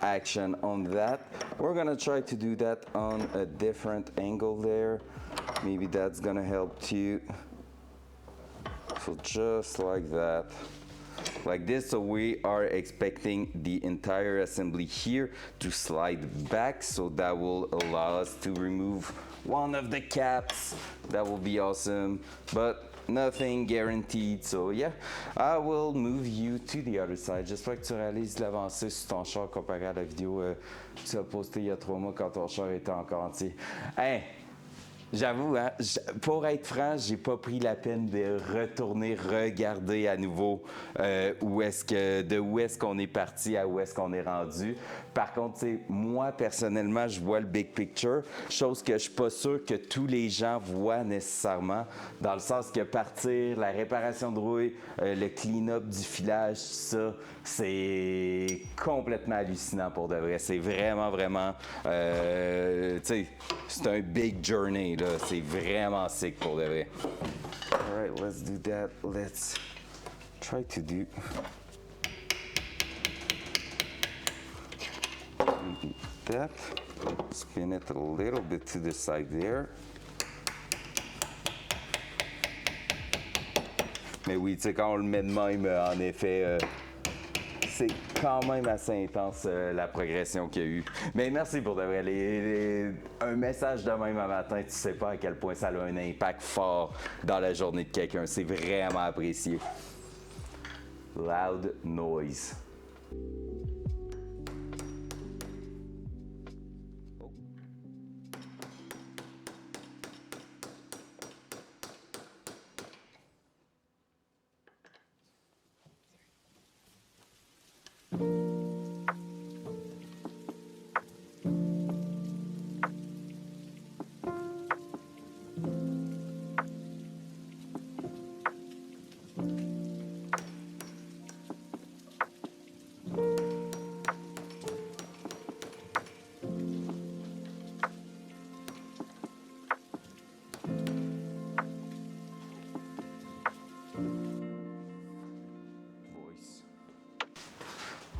action on that. We're gonna try to do that on a different angle there. Maybe that's gonna help too. So just like that. Like this, so we are expecting the entire assembly here to slide back, so that will allow us to remove one of the caps. That will be awesome, but nothing guaranteed. So yeah, I will move you to the other side. J'espère que tu réalises l'avancée sur ton char comparé à la vidéo que tu as postée il y a 3 mois quand ton char était encore entier. Hey! J'avoue, hein, pour être franc, j'ai pas pris la peine de retourner regarder à nouveau de où est-ce qu'on est parti à où est-ce qu'on est rendu. Par contre, moi, personnellement, je vois le big picture, chose que je suis pas sûr que tous les gens voient nécessairement, dans le sens que partir, la réparation de rouille, le clean-up du filage, ça, c'est complètement hallucinant pour de vrai. C'est vraiment, vraiment, tu sais, c'est un big journey, là. C'est vraiment sick pour de vrai. All right, let's do that. Let's try to do that. Spin it a little bit to the side there. Mais oui, tu sais, quand on le met de même, en effet, c'est quand même assez intense la progression qu'il y a eu. Mais merci pour de vrai. Un message de même un matin, tu sais pas à quel point ça a un impact fort dans la journée de quelqu'un. C'est vraiment apprécié. Loud noise.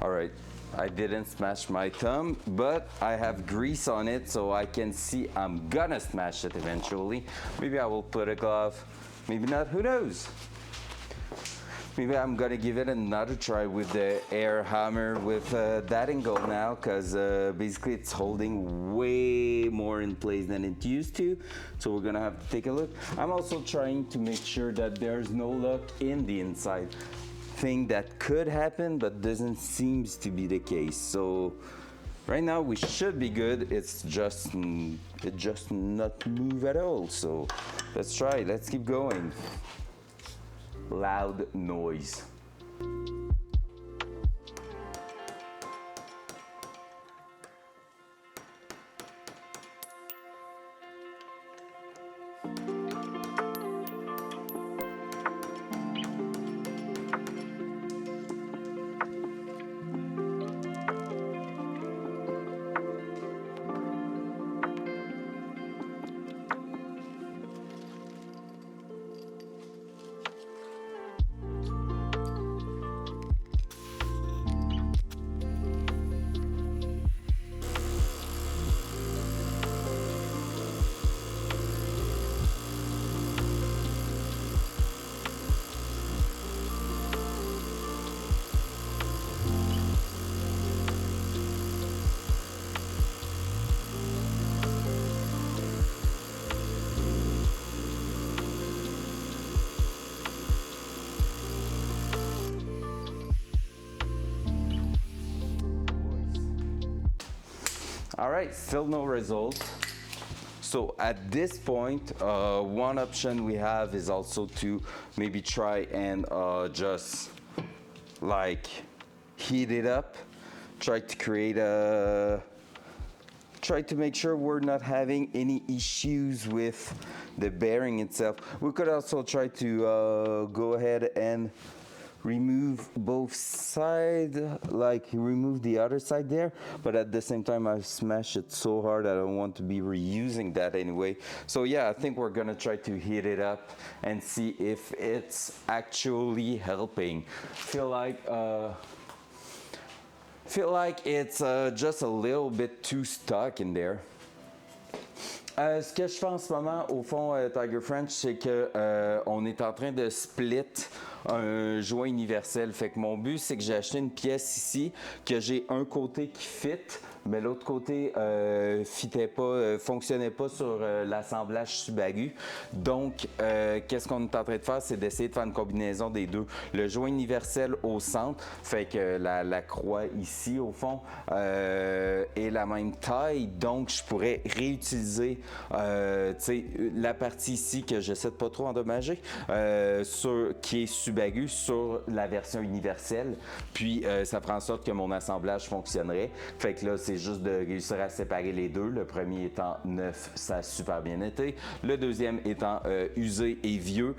All right, I didn't smash my thumb, but I have grease on it, so I can see I'm gonna smash it eventually. Maybe I will put a glove, maybe not, who knows? Maybe I'm gonna give it another try with the air hammer with that angle now, because basically it's holding way more in place than it used to. So we're gonna have to take a look. I'm also trying to make sure that there's no luck in the inside. Thing that could happen, but doesn't seem to be the case. So right now we should be good. It just not move at all. So let's try. Let's keep going. Loud noise. All right, still no result. So at this point, one option we have is also to maybe try and just like heat it up, try to create try to make sure we're not having any issues with the bearing itself. We could also try to go ahead and remove both sides, like remove the other side there, but at the same time I smashed it so hard I don't want to be reusing that anyway. So yeah, I think we're gonna try to heat it up and see if it's actually helping. Feel like it's just a little bit too stuck in there. Ce que je fais en ce moment, au fond, Tiger French, c'est que on est en train de split un joint universel. Fait que mon but, c'est que j'ai acheté une pièce ici, que j'ai un côté qui fit, mais l'autre côté fitait pas, fonctionnait pas sur l'assemblage Subaru. Donc, qu'est-ce qu'on est en train de faire, c'est d'essayer de faire une combinaison des deux. Le joint universel au centre, fait que la croix ici, au fond, est la même taille. Donc, je pourrais réutiliser la partie ici que j'essaie de pas trop endommager, qui est Subaru sur la version universelle. Puis, ça fera en sorte que mon assemblage fonctionnerait. Fait que là, c'est juste de réussir à séparer les deux. Le premier étant neuf, ça a super bien été. Le deuxième étant usé et vieux,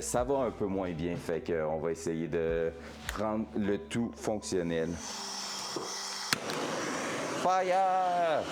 ça va un peu moins bien. Fait qu'on va essayer de rendre le tout fonctionnel. Fire!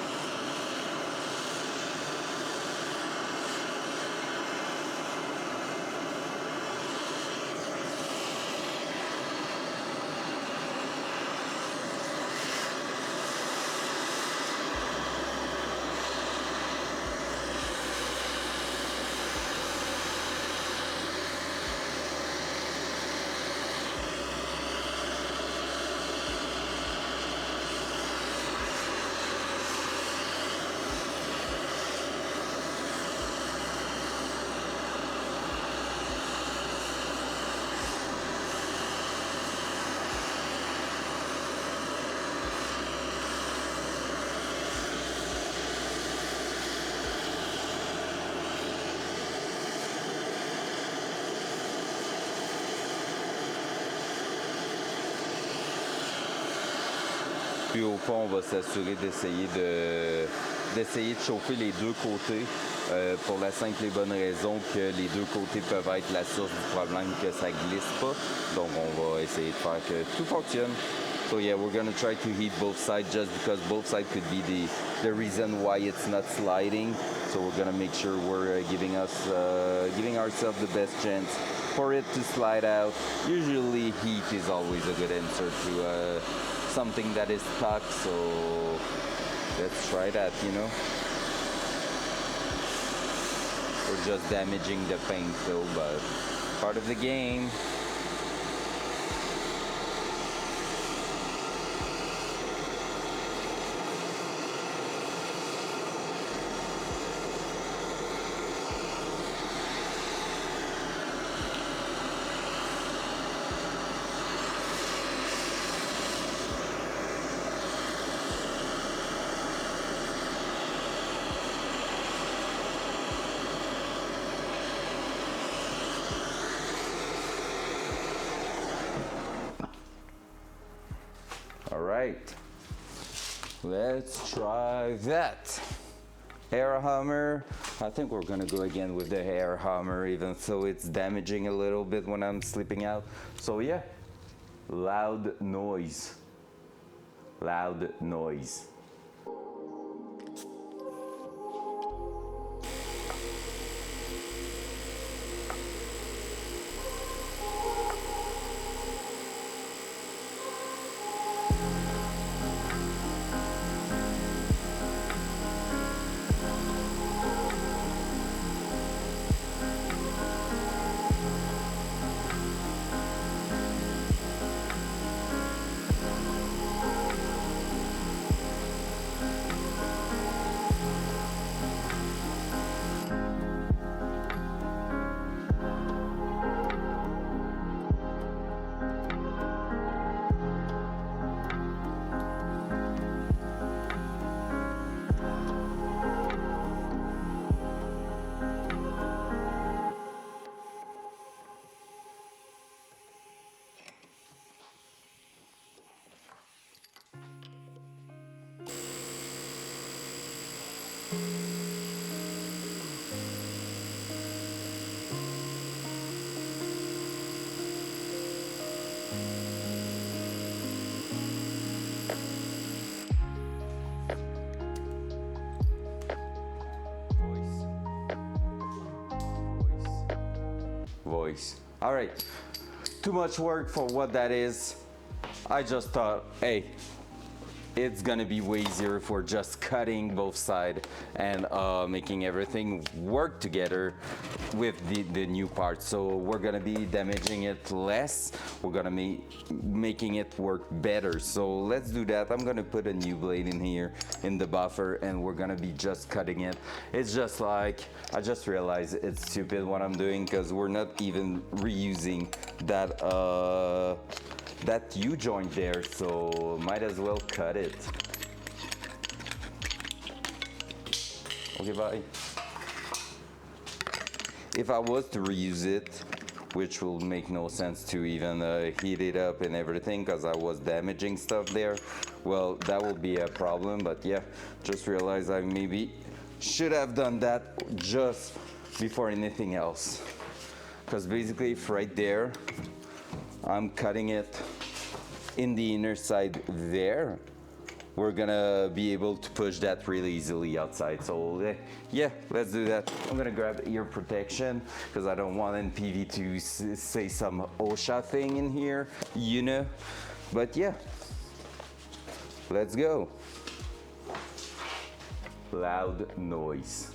Puis au fond, on va s'assurer d'essayer de chauffer les deux côtés pour la simple et bonne raison que les deux côtés peuvent être la source du problème que ça glisse pas. Donc on va essayer de faire que tout fonctionne. So yeah, we're gonna try to heat both sides just because both sides could be the reason why it's not sliding. So we're gonna make sure we're giving ourselves the best chance for it to slide out. Usually heat is always a good answer to something that is stuck, so let's try that, you know. We're just damaging the paint though, but part of the game. All right, let's try that. Air hammer. I think we're gonna go again with the air hammer, even though it's damaging a little bit when I'm sleeping out. So yeah, loud noise. Loud noise. Voice. All right, too much work for what that is. I just thought, hey, it's gonna be way easier for just cutting both sides and making everything work together with the new part. So we're gonna be damaging it less. We're gonna be making it work better. So let's do that. I'm gonna put a new blade in here in the buffer and we're gonna be just cutting it. It's just like, I just realized it's stupid what I'm doing because we're not even reusing that U-joint there, so might as well cut it. Okay, bye. If I was to reuse it, which will make no sense to even heat it up and everything because I was damaging stuff there, well, that will be a problem. But yeah, just realized I maybe should have done that just before anything else, because basically if right there I'm cutting it in the inner side there, we're gonna be able to push that really easily outside. So yeah, let's do that. I'm gonna grab ear protection because I don't want NPV to say some OSHA thing in here, you know. But yeah, let's go. Loud noise.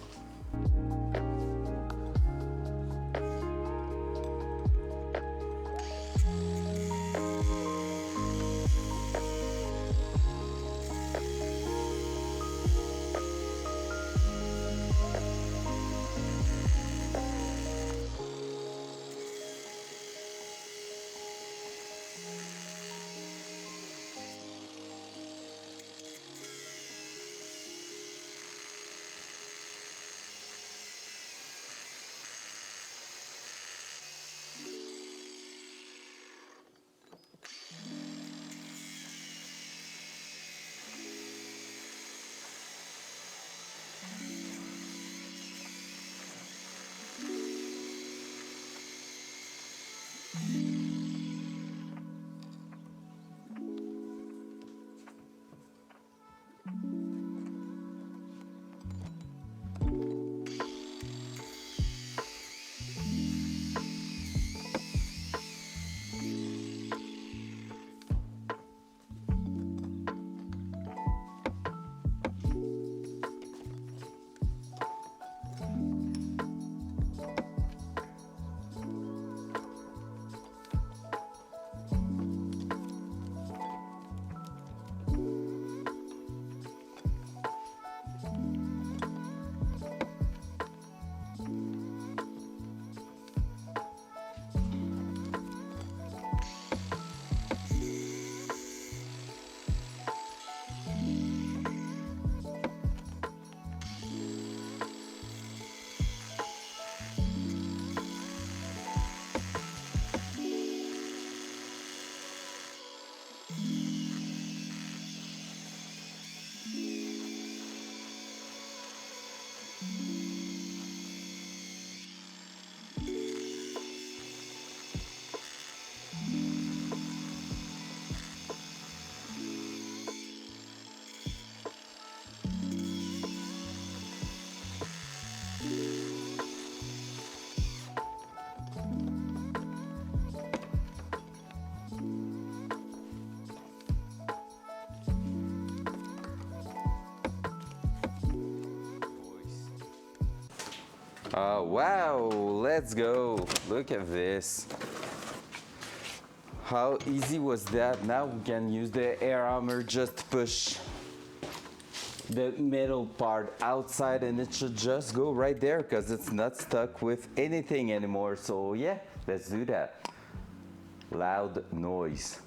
Wow, let's go. Look at this. How easy was that? Now we can use the air hammer just to push the metal part outside and it should just go right there because it's not stuck with anything anymore. So yeah, let's do that. Loud noise.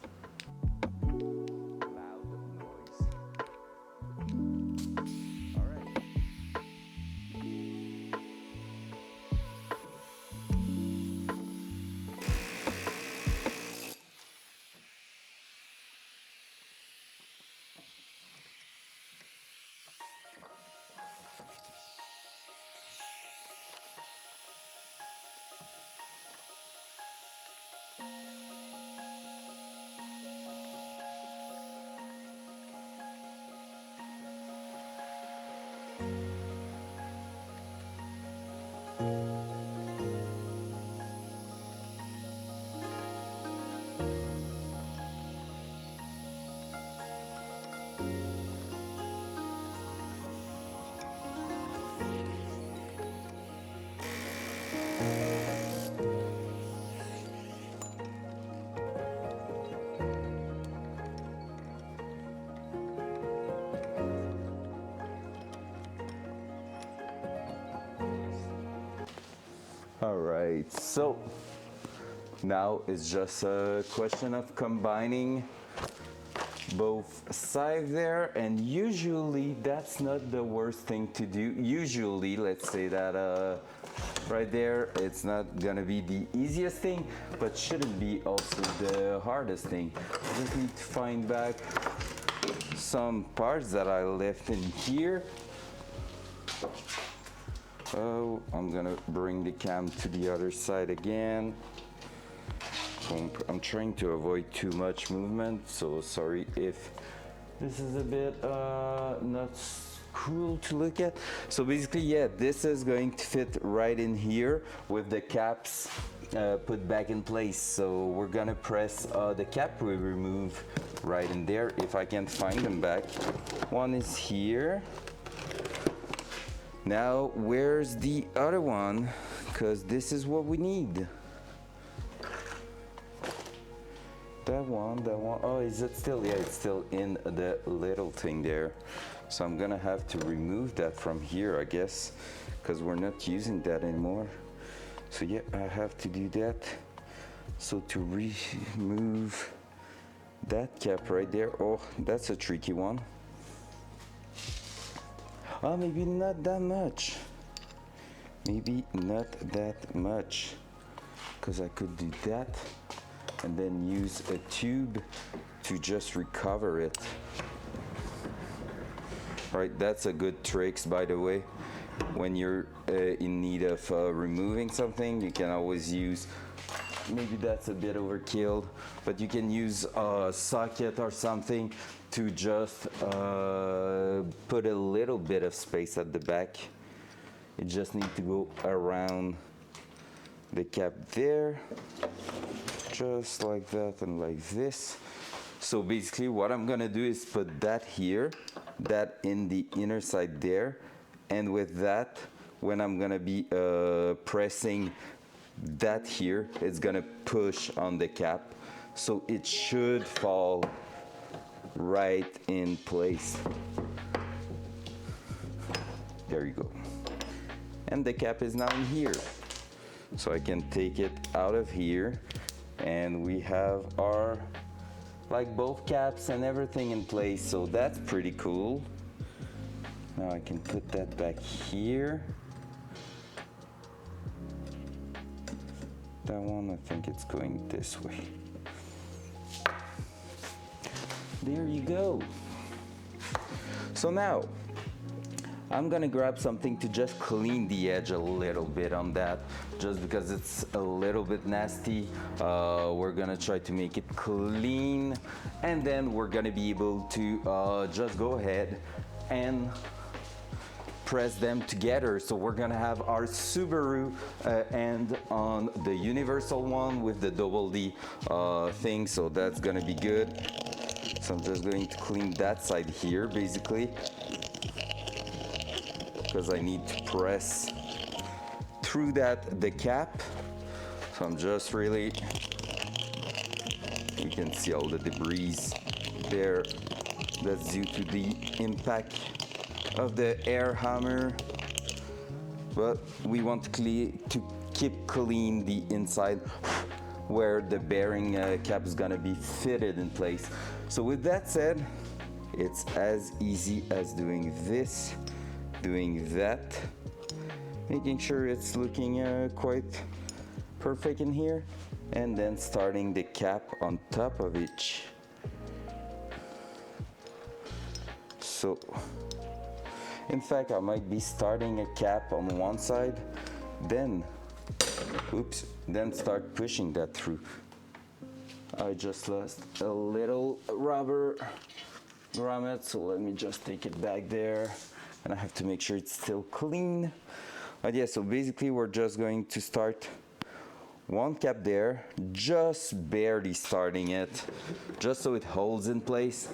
right, so now it's just a question of combining both sides there, and usually that's not the worst thing to do. Usually, let's say that right there, it's not gonna be the easiest thing, but shouldn't be also the hardest thing. I just need to find back some parts that I left in here. Oh, I'm gonna bring the cam to the other side again. I'm trying to avoid too much movement, so sorry if this is a bit not cool to look at. So basically, yeah, this is going to fit right in here with the caps put back in place. So we're gonna press the cap we remove right in there, if I can find them back. One is here. Now, where's the other one? Because this is what we need. That one, oh, is it still? Yeah, it's still in the little thing there. So I'm gonna have to remove that from here, I guess, because we're not using that anymore. So yeah, I have to do that. So to remove that cap right there, oh, that's a tricky one. Oh, maybe not that much. Maybe not that much, because I could do that and then use a tube to just recover it. Right, that's a good trick, by the way. When you're in need of removing something, you can always use, maybe that's a bit overkill, but you can use a socket or something to just put a little bit of space at the back. You just need to go around the cap there, just like that and like this. So basically what I'm gonna do is put that here, that in the inner side there, and with that, when I'm gonna be pressing that here, it's gonna push on the cap, so it should fall right in place. There you go. And the cap is now in here. So I can take it out of here, and we have our, like, both caps and everything in place, so that's pretty cool. Now I can put that back here. That one, I think it's going this way. There you go. So now, I'm gonna grab something to just clean the edge a little bit on that, just because it's a little bit nasty. We're gonna try to make it clean, and then we're gonna be able to just go ahead and press them together. So we're gonna have our Subaru end on the universal one with the double D thing, so that's gonna be good. So I'm just going to clean that side here, basically, because I need to press through that, the cap. So I'm just really, you can see all the debris there. That's due to the impact of the air hammer. But we want to keep clean the inside where the bearing cap is gonna be fitted in place. So with that said, it's as easy as doing this, doing that, making sure it's looking quite perfect in here, and then starting the cap on top of each. So, in fact, I might be starting a cap on one side, then, oops, then start pushing that through. I just lost a little rubber grommet, so let me just take it back there. And I have to make sure it's still clean. But yeah, so basically we're just going to start one cap there, just barely starting it, just so it holds in place.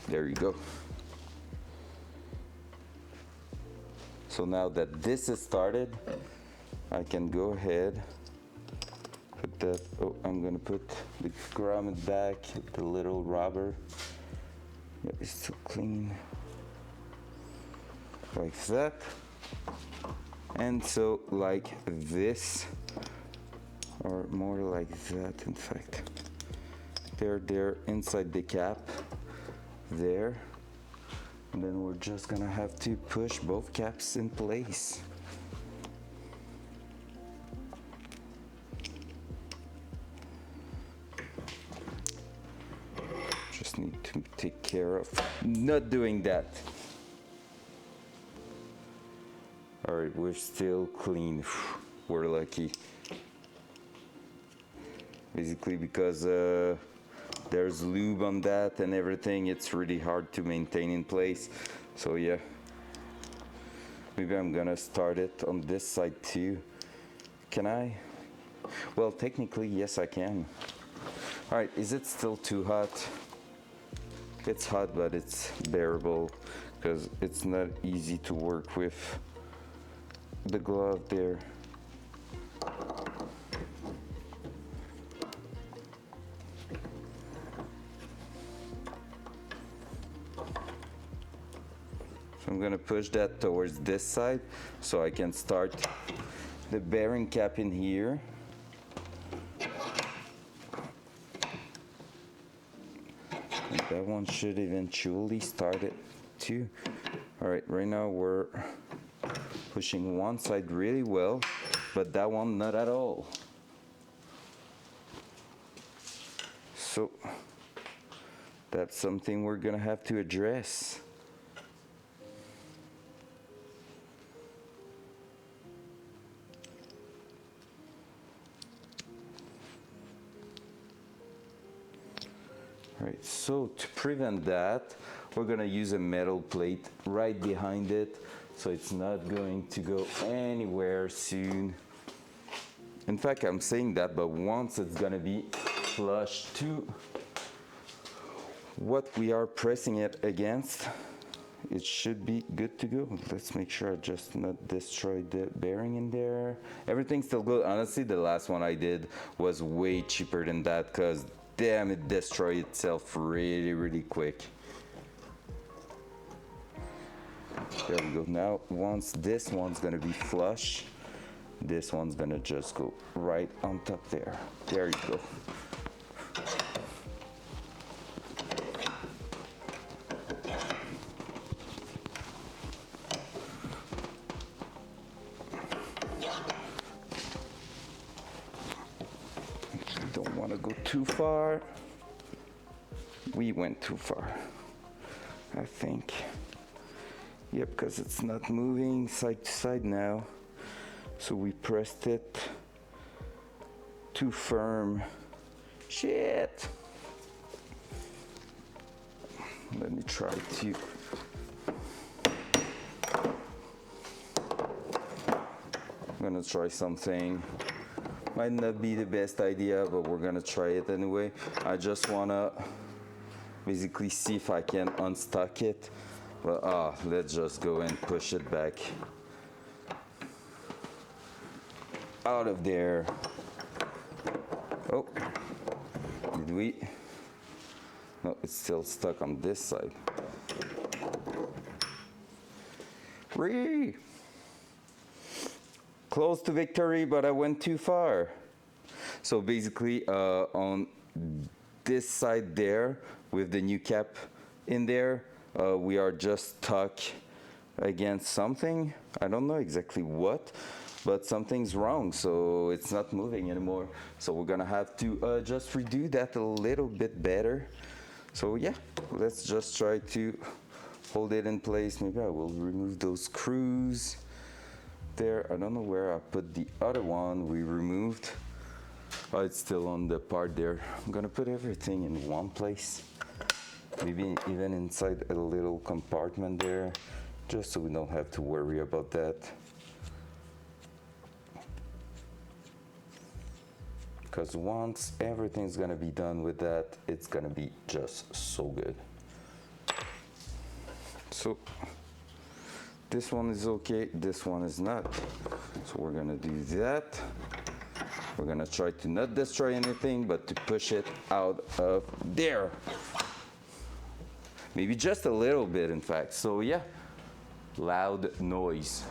There you go. So now that this is started, I can go ahead that. Oh, I'm gonna put the grommet back, the little rubber. Yep, it's still clean. Like that. And so like this, or more like that, in fact. They're inside the cap, there. And then we're just gonna have to push both caps in place. Just need to take care of not doing that. All right, we're still clean. We're lucky. Basically because there's lube on that and everything, it's really hard to maintain in place. So yeah, maybe I'm gonna start it on this side too. Can I? Well, technically, yes, I can. All right, is it still too hot? It's hot, but it's bearable because it's not easy to work with the glove there. So I'm gonna push that towards this side so I can start the bearing cap in here. And that one should eventually start it too. All right, right now we're pushing one side really well, but that one not at all. So that's something we're gonna have to address. All right, so to prevent that, we're gonna use a metal plate right behind it so it's not going to go anywhere soon. In fact, I'm saying that, but once it's gonna be flush to what we are pressing it against, it should be good to go. Let's make sure I just not destroy the bearing in there. Everything's still good. Honestly, the last one I did was way cheaper than that because damn, it destroyed itself really quick. There we go. Now, once this one's gonna be flush, this one's gonna just go right on top there. There you go. Don't want to go too far. We went too far, I think. Yep, because it's not moving side to side now. So we pressed it too firm. Shit. Let me try to. I'm gonna try something. Might not be the best idea, but we're gonna try it anyway. I just wanna basically see if I can unstuck it. But let's just go and push it back out of there. Oh, did we? No, it's still stuck on this side. Close to victory, but I went too far. So basically, on this side there, with the new cap in there, we are just stuck against something. I don't know exactly what, but something's wrong, so it's not moving anymore. So we're gonna have to just redo that a little bit better. So yeah, let's just try to hold it in place. Maybe I will remove those screws there. I don't know where I put the other one we removed. Oh, it's still on the part there. I'm gonna put everything in one place. Maybe even inside a little compartment there, just so we don't have to worry about that. Because once everything's gonna be done with that, it's gonna be just so good. So this one is okay, this one is not. So we're gonna do that. We're gonna try to not destroy anything, but to push it out of there. Maybe just a little bit, in fact. So yeah, loud noise.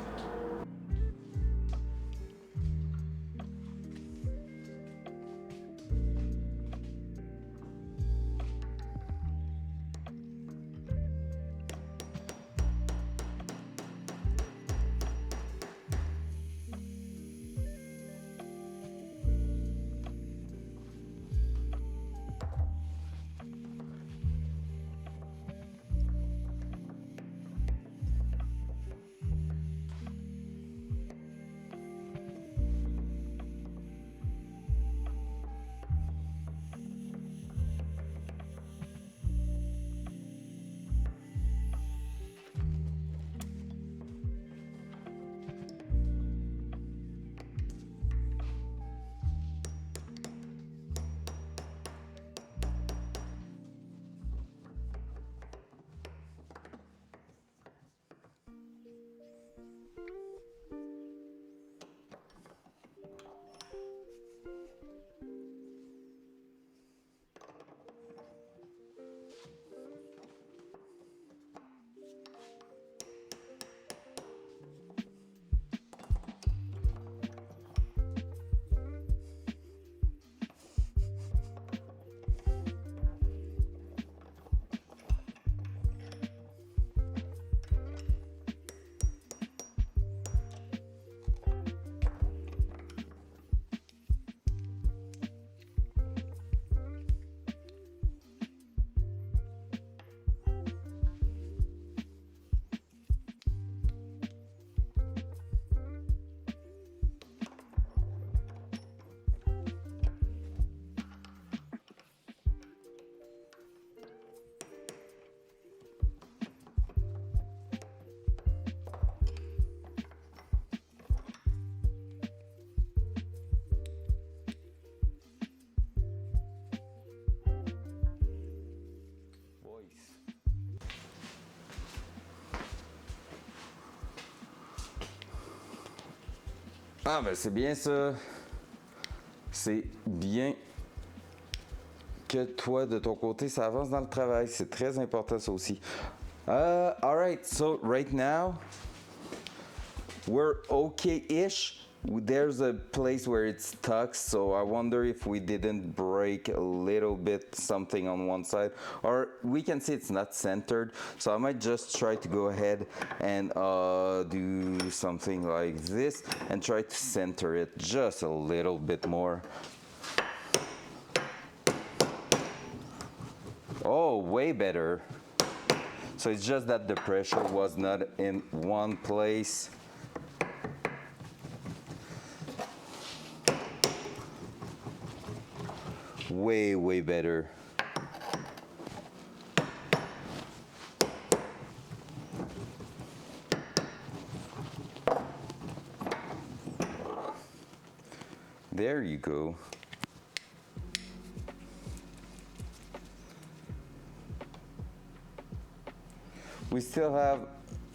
Ah ben c'est bien ça. C'est bien que toi de ton côté ça avance dans le travail. C'est très important ça aussi. Alright, so right now we're okay-ish. There's a place where it's stuck, so I wonder if we didn't break a little bit something on one side, or we can see it's not centered, so I might just try to go ahead and do something like this and try to center it just a little bit more. Oh, way better. So it's just that the pressure was not in one place. Way better. There you go. We still have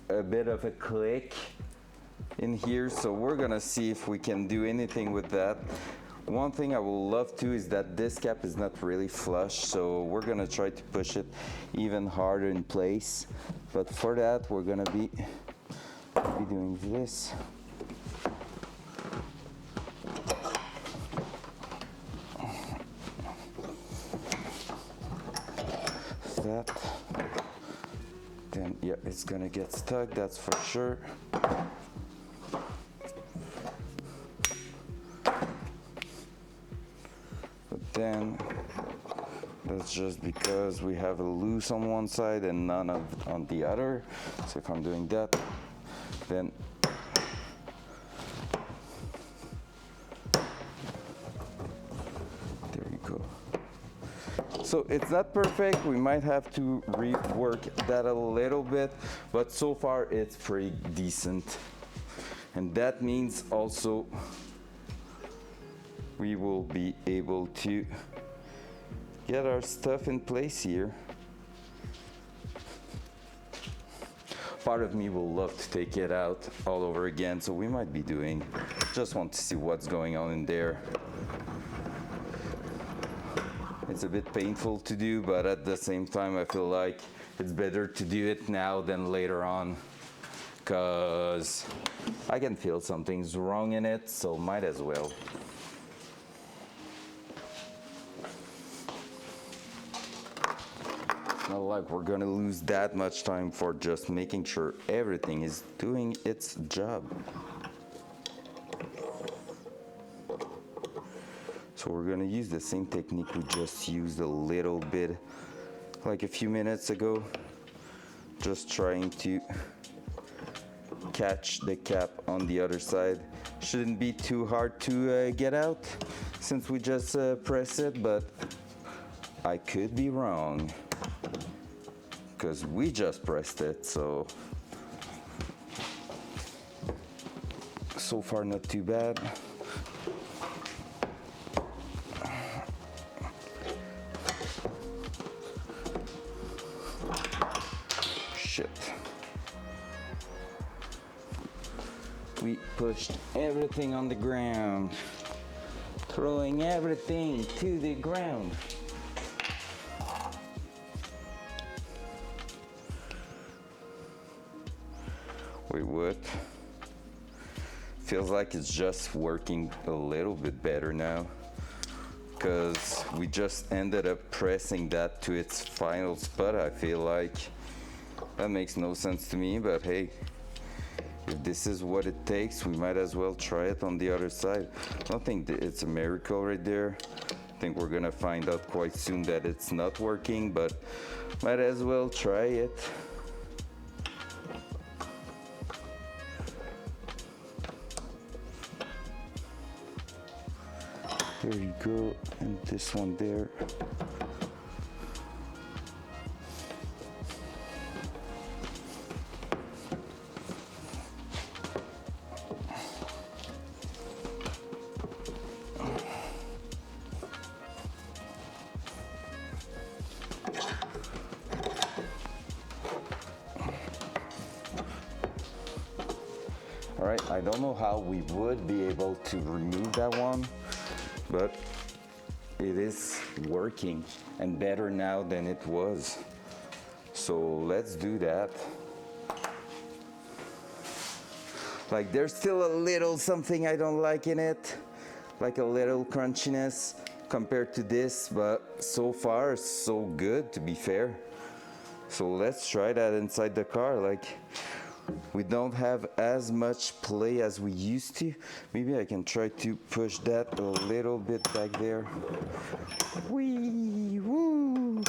a bit of a click in here, so we're gonna see if we can do anything with that. One thing I would love to is that this cap is not really flush, so we're gonna try to push it even harder in place. But for that, we're gonna be doing this. That. Then, yeah, it's gonna get stuck, that's for sure. Then that's just because we have a loose on one side and none on the other. So if I'm doing that, then there you go. So it's not perfect, we might have to rework that a little bit, but so far it's pretty decent. And that means also we will be able to get our stuff in place here. Part of me will love to take it out all over again, so we might be doing, just want to see what's going on in there. it's a bit painful to do, but at the same time I feel like it's better to do it now than later on, because I can feel something's wrong in it, so might as well. Not like we're gonna lose that much time for just making sure everything is doing its job. So we're gonna use the same technique we just used a little bit like a few minutes ago, just trying to catch the cap on the other side. Shouldn't be too hard to get out since we just press it, but I could be wrong because we just pressed it, so far not too bad. Shit. We pushed everything on the ground, throwing everything to the ground. Wait, what? Feels like it's just working a little bit better now, because we just ended up pressing that to its final spot. I feel like that makes no sense to me, but hey, if this is what it takes, we might as well try it on the other side. I don't think it's a miracle right there. I think we're gonna find out quite soon that it's not working, but might as well try it. There you go, and this one there. All right, I don't know how we would be able to remove that one, but it is working and better now than it was. So let's do that. Like, there's still a little something I don't like in it, like a little crunchiness compared to this, but so far so good, to be fair. So let's try that inside the car. Like, we don't have as much play as we used to. Maybe I can try to push that a little bit back there. Whee! Woo!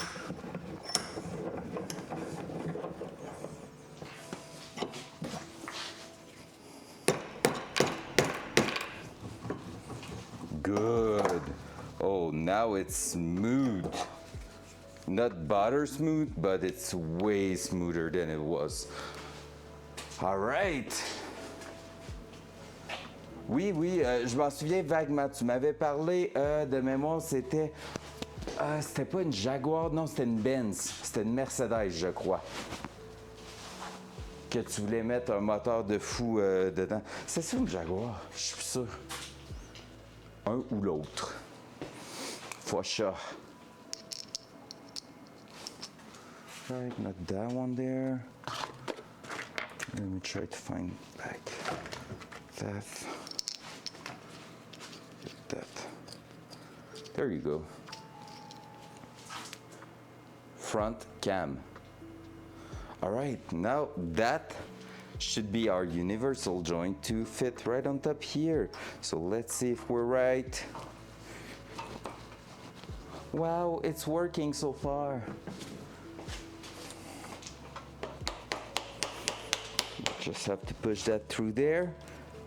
Good. Oh, now it's smooth. Not butter smooth, but it's way smoother than it was. All right. Oui, je m'en souviens vaguement. Tu m'avais parlé de mémoire, c'était pas une Jaguar, non, c'était une Benz. C'était une Mercedes, je crois. Que tu voulais mettre un moteur de fou dedans. C'est ça une Jaguar? Je suis sûr. Un ou l'autre. For sure. Right, not that one there. Let me try to find back that. That. There you go. Front cam. All right, now that should be our universal joint to fit right on top here. So let's see if we're right. Wow, it's working so far. Just have to push that through there.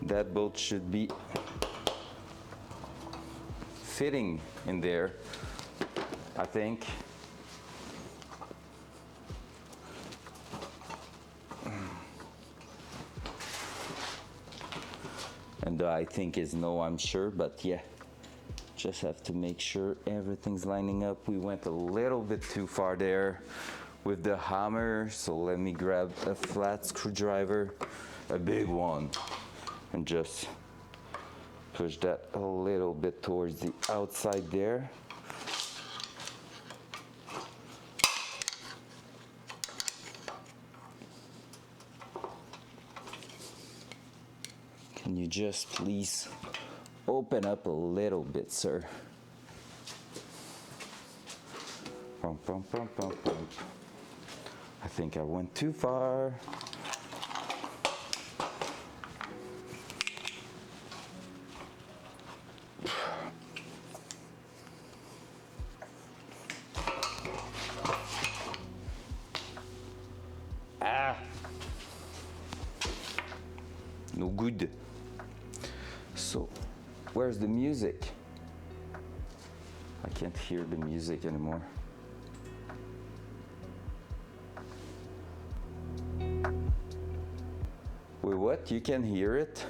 That bolt should be fitting in there, I think. And the I think is no, I'm sure, but yeah. Just have to make sure everything's lining up. We went a little bit too far there with the hammer, so let me grab a flat screwdriver, a big one, and just push that a little bit towards the outside there. Can you just please open up a little bit, sir? Pum, pum, pum, pum, pum. I think I went too far. No good. So, where's the music? I can't hear the music anymore. Wait, what? You can hear it?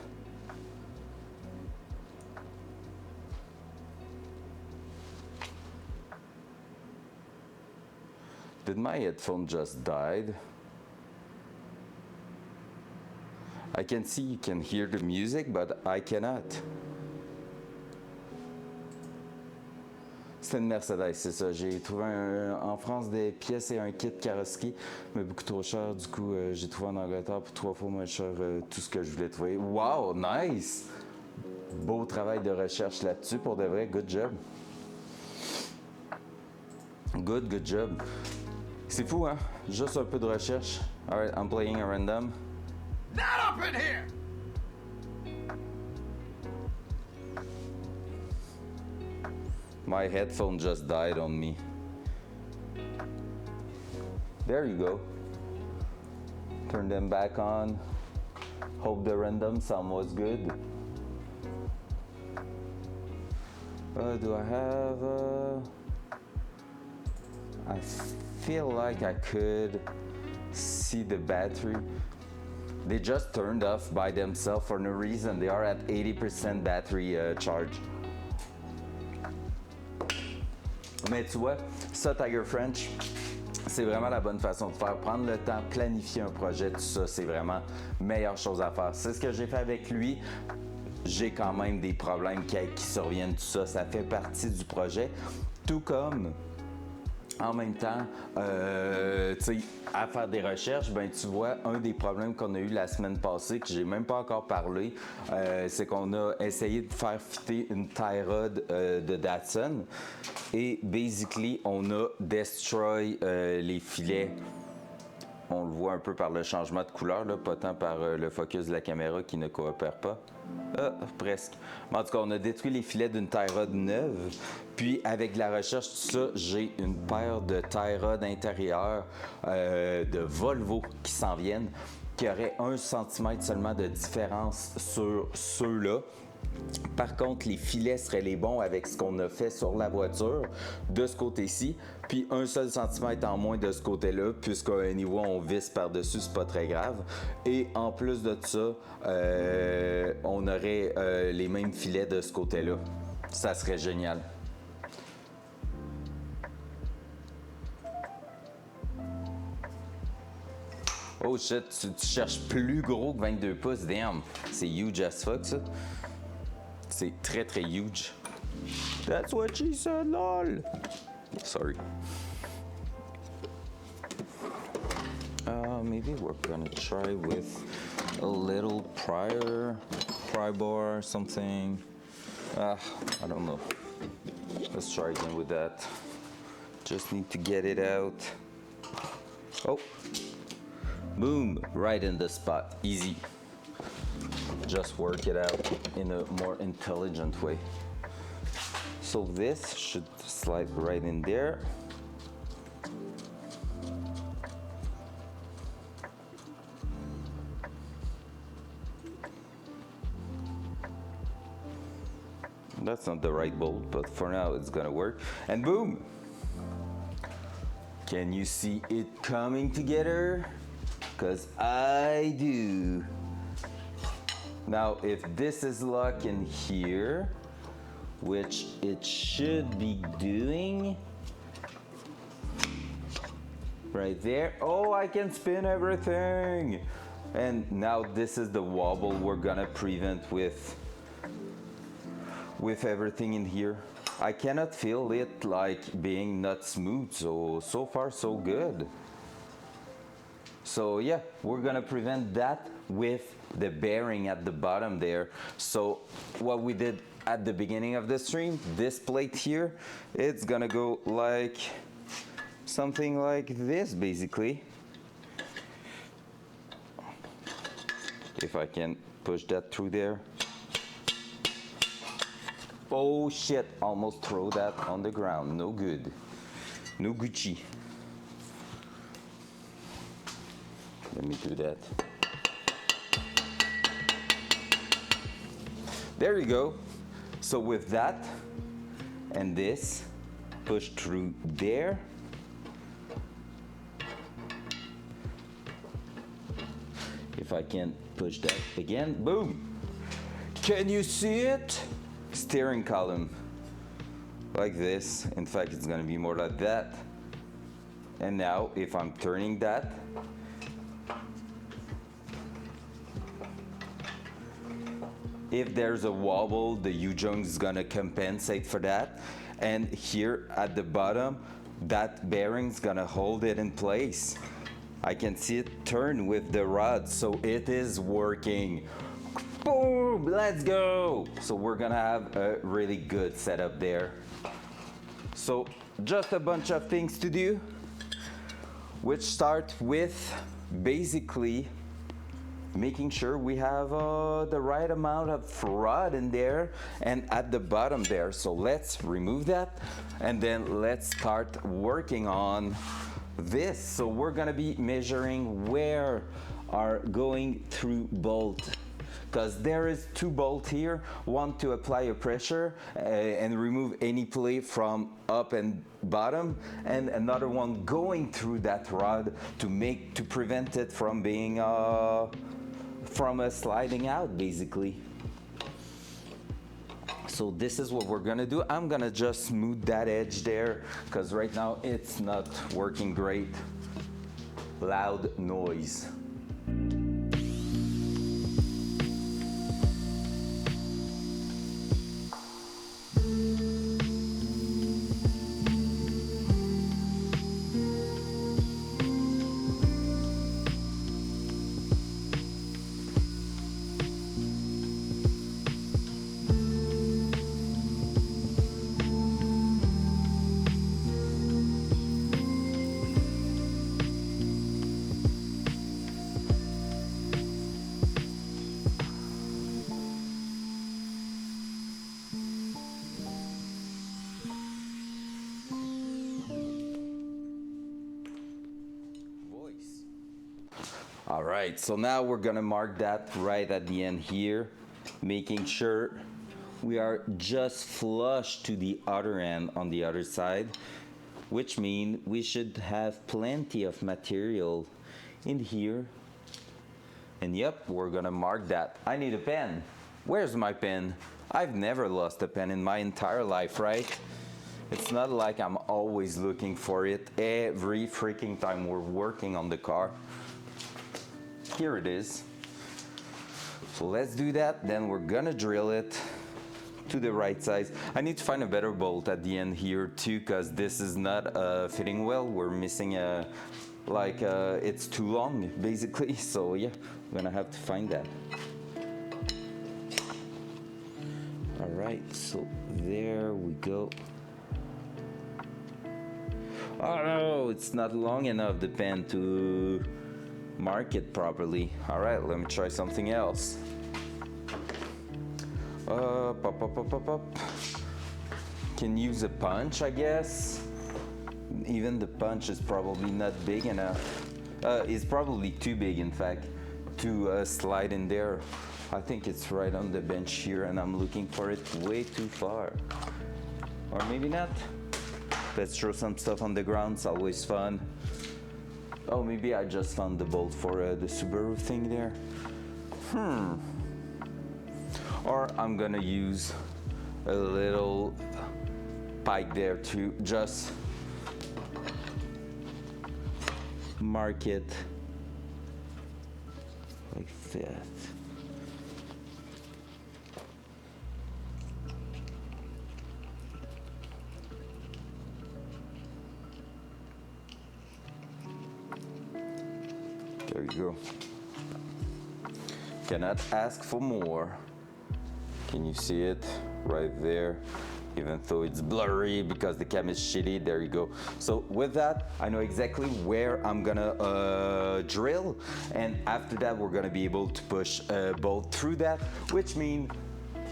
Did my headphone just died? I can see you can hear the music, but I cannot. C'est une Mercedes, c'est ça. J'ai trouvé en France des pièces et un kit carrosserie, mais beaucoup trop cher. Du coup, j'ai trouvé en Angleterre pour 3 fois moins cher tout ce que je voulais trouver. Wow, nice! Beau travail de recherche là-dessus, pour de vrai. Good job. Good job. C'est fou, hein? Juste un peu de recherche. Alright, I'm playing a random. Not up in here! My headphone just died on me. There you go. Turn them back on. Hope the random sound was good. Do I have I feel like I could see the battery. They just turned off by themselves for no reason. They are at 80% battery charge. Mais tu vois, ça, Tiger French, c'est vraiment la bonne façon de faire. Prendre le temps, planifier un projet, tout ça, c'est vraiment la meilleure chose à faire. C'est ce que j'ai fait avec lui. J'ai quand même des problèmes qui surviennent, tout ça. Ça fait partie du projet. Tout comme, en même temps, tu sais, à faire des recherches, ben tu vois, un des problèmes qu'on a eu la semaine passée, que j'ai même pas encore parlé, c'est qu'on a essayé de faire fitter une tie rod de Datsun et basically on a destroy les filets. On le voit un peu par le changement de couleur, là, pas tant par le focus de la caméra qui ne coopère pas. Presque. Mais en tout cas, on a détruit les filets d'une tie rod neuve. Puis, avec la recherche, tout ça, j'ai une paire de tie rod intérieures de Volvo qui s'en viennent, qui auraient 1 cm seulement de différence sur ceux-là. Par contre, les filets seraient les bons avec ce qu'on a fait sur la voiture de ce côté-ci, puis 1 seul centimètre en moins de ce côté-là, puisqu'à niveau on visse par-dessus, c'est pas très grave. Et en plus de ça, on aurait les mêmes filets de ce côté-là. Ça serait génial. Oh shit, tu cherches plus gros que 22 pouces, damn. C'est huge as fuck, ça. C'est très très huge. That's what she said, lol. Sorry. Maybe we're gonna try with a little pry bar or something. I don't know. Let's try again with that. Just need to get it out. Oh. Boom, right in the spot, easy. Just work it out in a more intelligent way. So this should slide right in there. That's not the right bolt, but for now it's gonna work. And boom! Can you see it coming together? Because I do. Now, if this is locked in here, which it should be doing, right there. Oh, I can spin everything. And now this is the wobble we're gonna prevent with everything in here. I cannot feel it like being not smooth, so far so good. So yeah, we're gonna prevent that with the bearing at the bottom there. So what we did at the beginning of the stream, this plate here, it's gonna go like something like this basically. If I can push that through there. Oh shit, almost throw that on the ground. No good. No Gucci. Let me do that. There you go. So with that and this, push through there. If I can push that again, boom. Can you see it? Steering column, like this. In fact, it's gonna be more like that. And now, if I'm turning that, if there's a wobble, the U-joint is gonna compensate for that. And here at the bottom, that bearing's gonna hold it in place. I can see it turn with the rod, so it is working. Boom, let's go. So we're gonna have a really good setup there. So just a bunch of things to do, which start with basically making sure we have the right amount of rod in there and at the bottom there. So let's remove that and then let's start working on this. So we're gonna be measuring where are going through bolt, because there is two bolts here, one to apply a pressure and remove any play from up and bottom, and another one going through that rod to prevent it from being sliding out basically. So this is what we're gonna do. I'm gonna just smooth that edge there because right now it's not working great. Loud noise. All right, so now we're gonna mark that right at the end here, making sure we are just flush to the other end on the other side, which means we should have plenty of material in here. And yep, we're gonna mark that. I need a pen. Where's my pen? I've never lost a pen in my entire life, right? It's not like I'm always looking for it every freaking time we're working on the car. Here it is. So let's do that, then we're gonna drill it to the right size. I need to find a better bolt at the end here too, because this is not fitting well. We're missing it's too long basically. So yeah, I'm gonna have to find that. All right, so there we go. Oh no, it's not long enough, the pen, to mark it properly. All right, let me try something else. Can use a punch, I guess. Even the punch is probably not big enough. It's probably too big, in fact, to slide in there. I think it's right on the bench here and I'm looking for it way too far. Or maybe not. Let's throw some stuff on the ground, it's always fun. Oh, maybe I just found the bolt for the Subaru thing there. Or I'm gonna use a little pike there to just mark it like that. There you go. cannot ask for more. Can you see it right there? Even though it's blurry because the cam is shitty, there you go. So with that, I know exactly where I'm gonna drill, and after that we're gonna be able to push a bolt through that, which means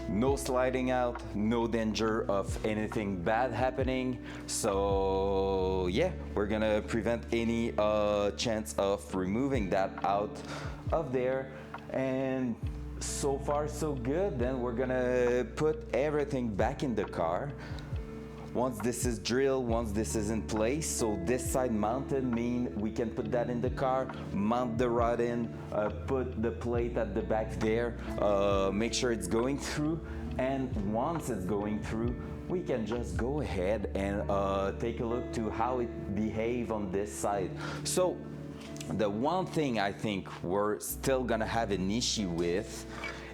no sliding out, no danger of anything bad happening. So yeah, we're gonna prevent any chance of removing that out of there. And so far so good. Then we're gonna put everything back in the car. Once this is drilled, once this is in place, so this side mounted mean we can put that in the car, mount the rod in, put the plate at the back there, make sure it's going through, and once it's going through, we can just go ahead and take a look to how it behave on this side. So the one thing I think we're still gonna have an issue with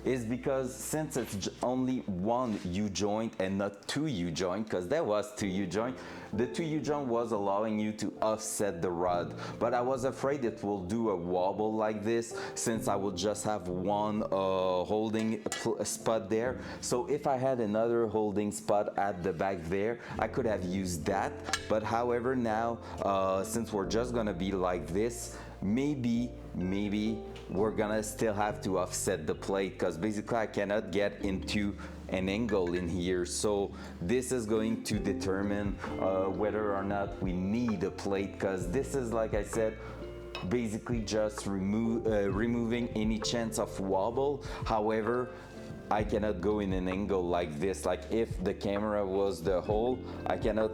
is because since it's only one U-joint and not two U-joint, because there was two U-joint, the two U-joint was allowing you to offset the rod, but I was afraid it will do a wobble like this since I would just have one holding spot there. So if I had another holding spot at the back there, I could have used that. But however now, since we're just gonna be like this, maybe we're gonna still have to offset the plate, because basically I cannot get into an angle in here. So this is going to determine whether or not we need a plate, because this is, like I said, basically just removing any chance of wobble. However, I cannot go in an angle like this. Like if the camera was the hole, I cannot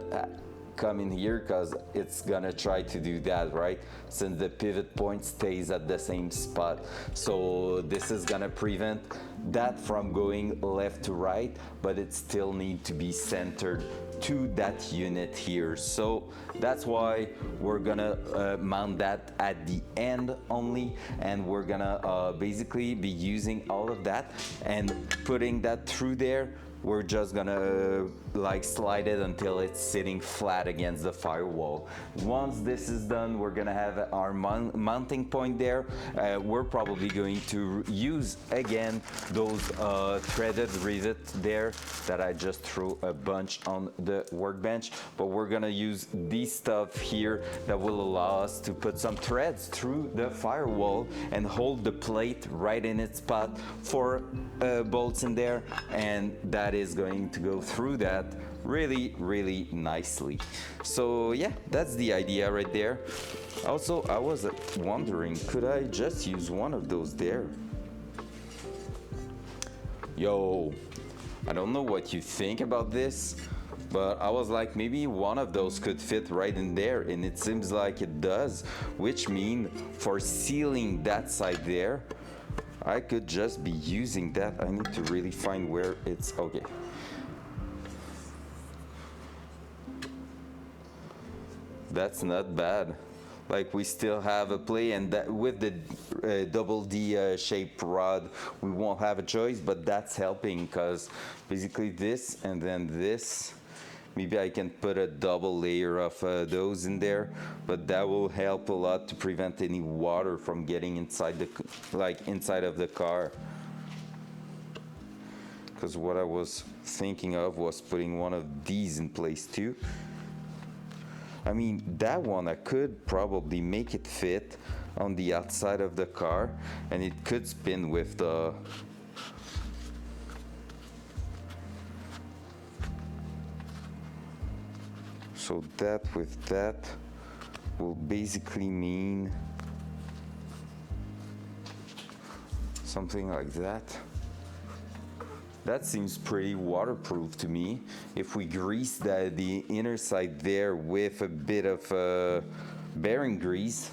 come in here because it's gonna try to do that, right? Since the pivot point stays at the same spot. So this is gonna prevent that from going left to right, but it still needs to be centered to that unit here. So that's why we're gonna mount that at the end only, and we're gonna basically be using all of that and putting that through there. We're just gonna like slide it until it's sitting flat against the firewall. Once this is done, we're gonna have our mounting point there. We're probably going to use again those threaded rivets there that I just threw a bunch on the workbench, but we're gonna use these stuff here that will allow us to put some threads through the firewall and hold the plate right in its spot for bolts in there, and that is going to go through that really nicely. So yeah, that's the idea right there. Also, I was wondering, could I just use one of those there? Yo, I don't know what you think about this, but I was like, maybe one of those could fit right in there, and it seems like it does, which means for sealing that side there, I could just be using that. I need to really find where it's, okay. That's not bad. Like we still have a play, and that with the double D shaped rod, we won't have a choice, but that's helping because basically this and then this, maybe I can put a double layer of those in there, but that will help a lot to prevent any water from getting inside the, like inside of the car. Because what I was thinking of was putting one of these in place too. I mean, that one I could probably make it fit on the outside of the car, and it could spin with the so that with that will basically mean something like that. That seems pretty waterproof to me. If we grease the inner side there with a bit of bearing grease,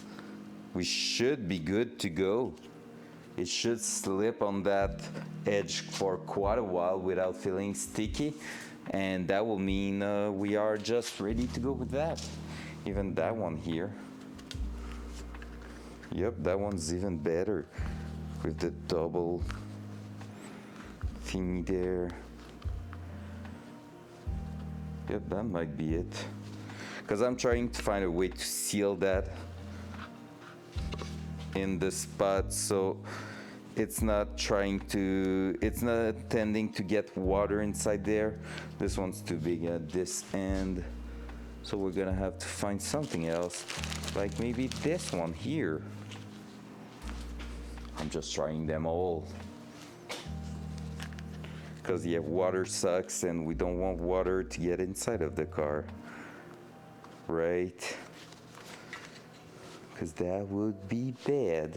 we should be good to go. It should slip on that edge for quite a while without feeling sticky, and that will mean we are just ready to go with that. Even that one here. Yep, that one's even better with the double thingy there. Yep, that might be it. Because I'm trying to find a way to seal that in the spot. So it's not tending to get water inside there. This one's too big at this end. So we're gonna have to find something else, like maybe this one here. I'm just trying them all. Because yeah, water sucks and we don't want water to get inside of the car. Right? Because that would be bad.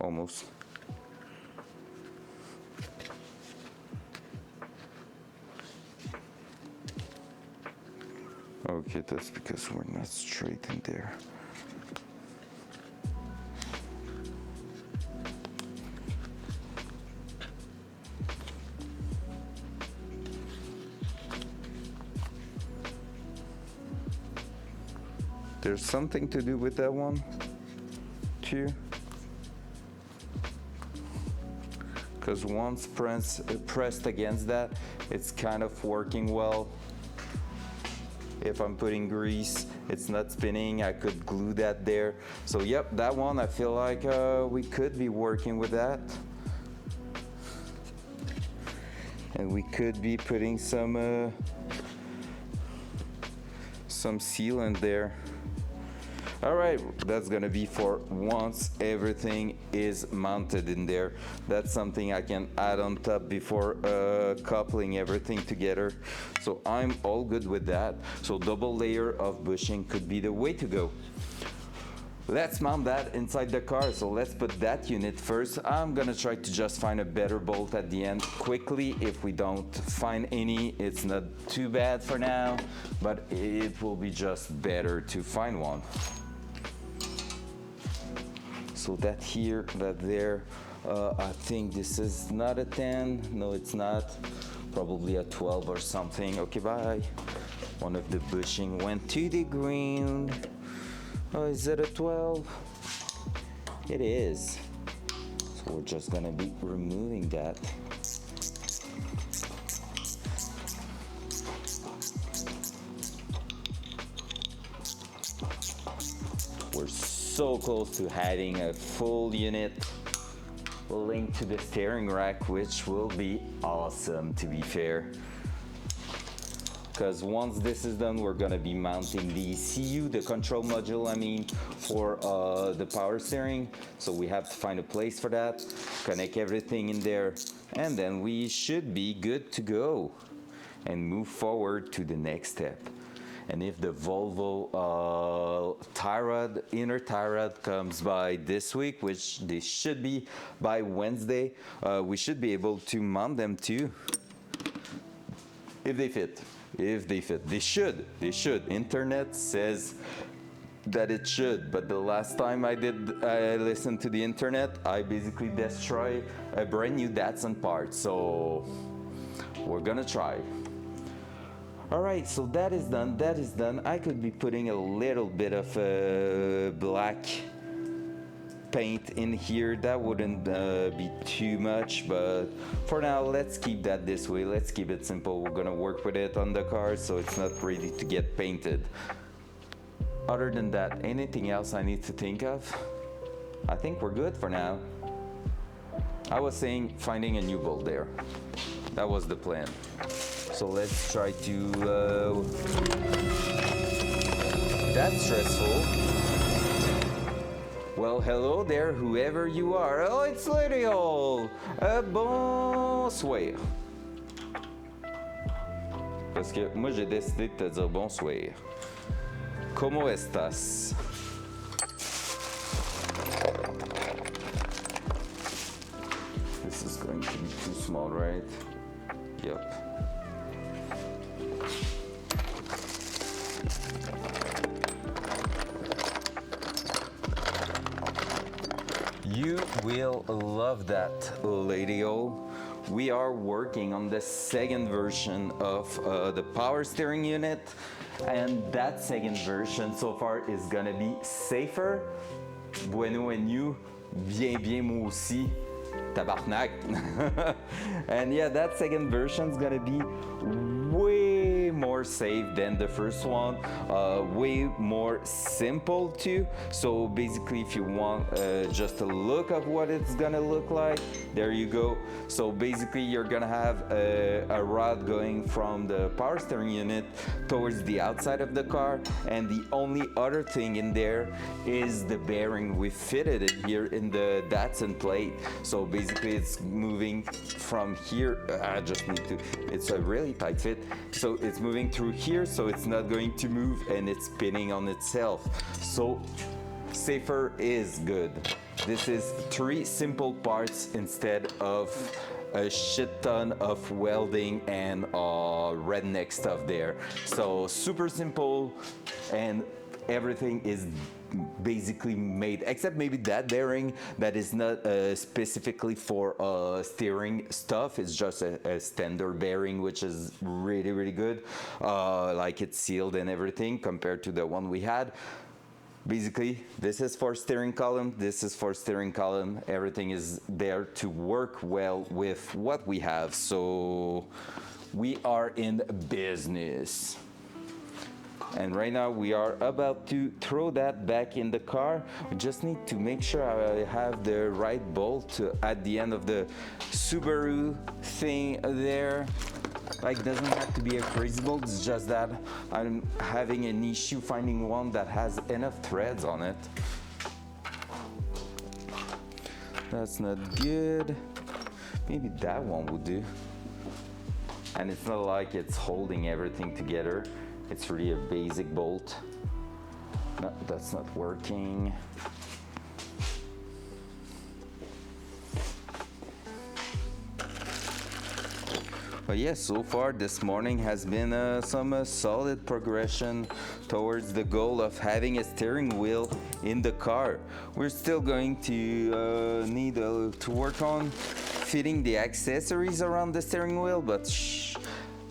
Almost. Okay, that's because we're not straight in there. There's something to do with that one, too. Because once pressed against that, it's kind of working well. If I'm putting grease, it's not spinning. I could glue that there. So yep, that one, I feel like we could be working with that. And we could be putting some sealant there. All right, that's gonna be for once everything is mounted in there. That's something I can add on top before coupling everything together. So I'm all good with that. So double layer of bushing could be the way to go. Let's mount that inside the car. So let's put that unit first. I'm gonna try to just find a better bolt at the end quickly. If we don't find any, it's not too bad for now, but it will be just better to find one. So that here, that there, I think this is not a 10. No, it's not. Probably a 12 or something. Okay, bye. One of the bushing went to the ground. Oh, is it a 12? It is. So we're just gonna be removing that. We're so close to adding a full unit linked to the steering rack, which will be awesome, to be fair. Because once this is done, we're gonna be mounting the ECU, the control module, I mean, for the power steering. So we have to find a place for that, connect everything in there, and then we should be good to go and move forward to the next step. And if the Volvo tie rod, inner tie rod comes by this week, which they should be by Wednesday, we should be able to mount them too. If they fit. If they fit. They should. Internet says that it should, but the last time I listened to the internet, I basically destroyed a brand new Datsun part. So we're gonna try. All right, so that is done. I could be putting a little bit of black paint in here. That wouldn't be too much, but for now, let's keep that this way. Let's keep it simple. We're gonna work with it on the car, so it's not ready to get painted. Other than that, anything else I need to think of? I think we're good for now. I was saying finding a new bolt there. That was the plan. So let's try to, that's stressful. Well, hello there, whoever you are. Oh, it's Lydia. Bonsoir. Parce que moi, j'ai décidé de te dire bonsoir. ¿Cómo estás? This is going to be too small, right? Yep. You will love that, Lady-O. We are working on the second version of the power steering unit, and that second version so far is gonna be safer. Bueno and you, bien moi aussi, tabarnak. And yeah, that second version is gonna be way more safe than the first one, way more simple too. So basically, if you want just a look of what it's gonna look like, there you go. So basically, you're gonna have a rod going from the power steering unit towards the outside of the car, and the only other thing in there is the bearing. We fitted it here in the Datsun plate. So basically, it's moving from here. I just need to, it's a really tight fit. So it's moving through here, so it's not going to move, and it's spinning on itself. So safer is good. This is 3 simple parts instead of a shit ton of welding and redneck stuff there. So super simple, and everything is basically made, except maybe that bearing that is not specifically for steering stuff. It's just a standard bearing, which is really good. Like it's sealed and everything compared to the one we had. Basically, this is for steering column, this is for steering column. Everything is there to work well with what we have. So we are in business. And right now we are about to throw that back in the car. We just need to make sure I have the right bolt at the end of the Subaru thing there. Like, doesn't have to be a crazy bolt, it's just that I'm having an issue finding one that has enough threads on it. That's not good. Maybe that one would do. And it's not like it's holding everything together. It's really a basic bolt. No, that's not working. But yes, so far this morning has been some solid progression towards the goal of having a steering wheel in the car. We're still going to need to work on fitting the accessories around the steering wheel, but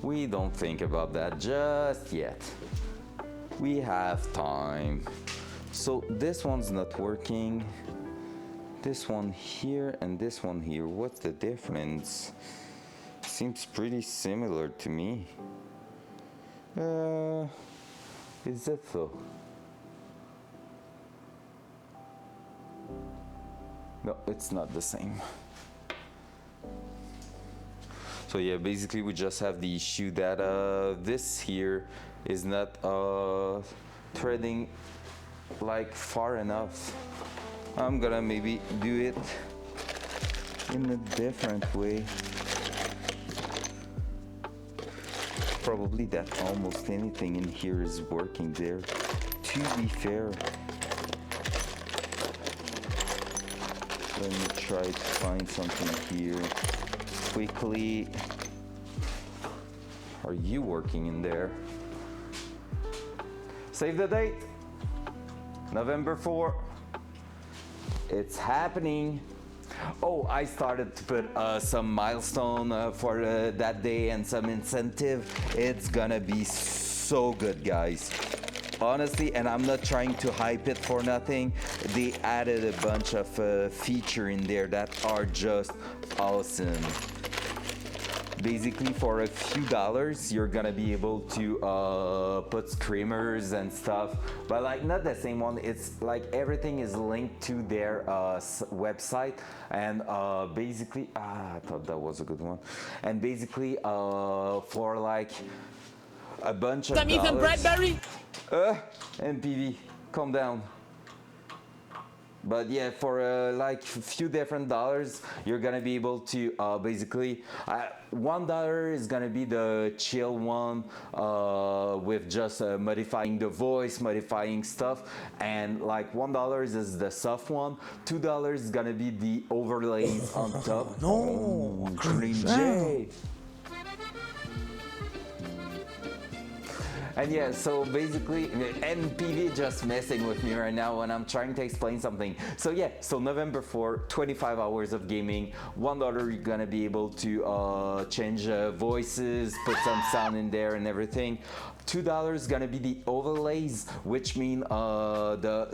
we don't think about that just yet. We have time. So this one's not working. This one here and this one here, what's the difference? Seems pretty similar to me. Is that so? No, it's not the same. So yeah, basically we just have the issue that this here is not threading like far enough. I'm gonna maybe do it in a different way. Probably that almost anything in here is working there, to be fair. Let me try to find something here quickly. Are you working in there? Save the date, November 4. It's happening. Oh, I started to put some milestone for that day and some incentive. It's gonna be so good, guys. Honestly, and I'm not trying to hype it for nothing. They added a bunch of features in there that are just awesome. Basically, for a few dollars, you're gonna be able to put screamers and stuff, but like not the same one. It's like everything is linked to their website, and basically, I thought that was a good one. And basically, for like a bunch of dollars. Ethan Bradbury. MPV, calm down. But yeah, for like a few different dollars, you're gonna be able to basically, $1 is gonna be the chill one with just modifying the voice, modifying stuff, and like $1 is the soft one. $2 is gonna be the overlays on top. No, cringe. And yeah, so basically, NPV just messing with me right now when I'm trying to explain something. So yeah, so November 4, 25 hours of gaming, $1 you're gonna be able to change voices, put some sound in there and everything. $2 gonna be the overlays, which mean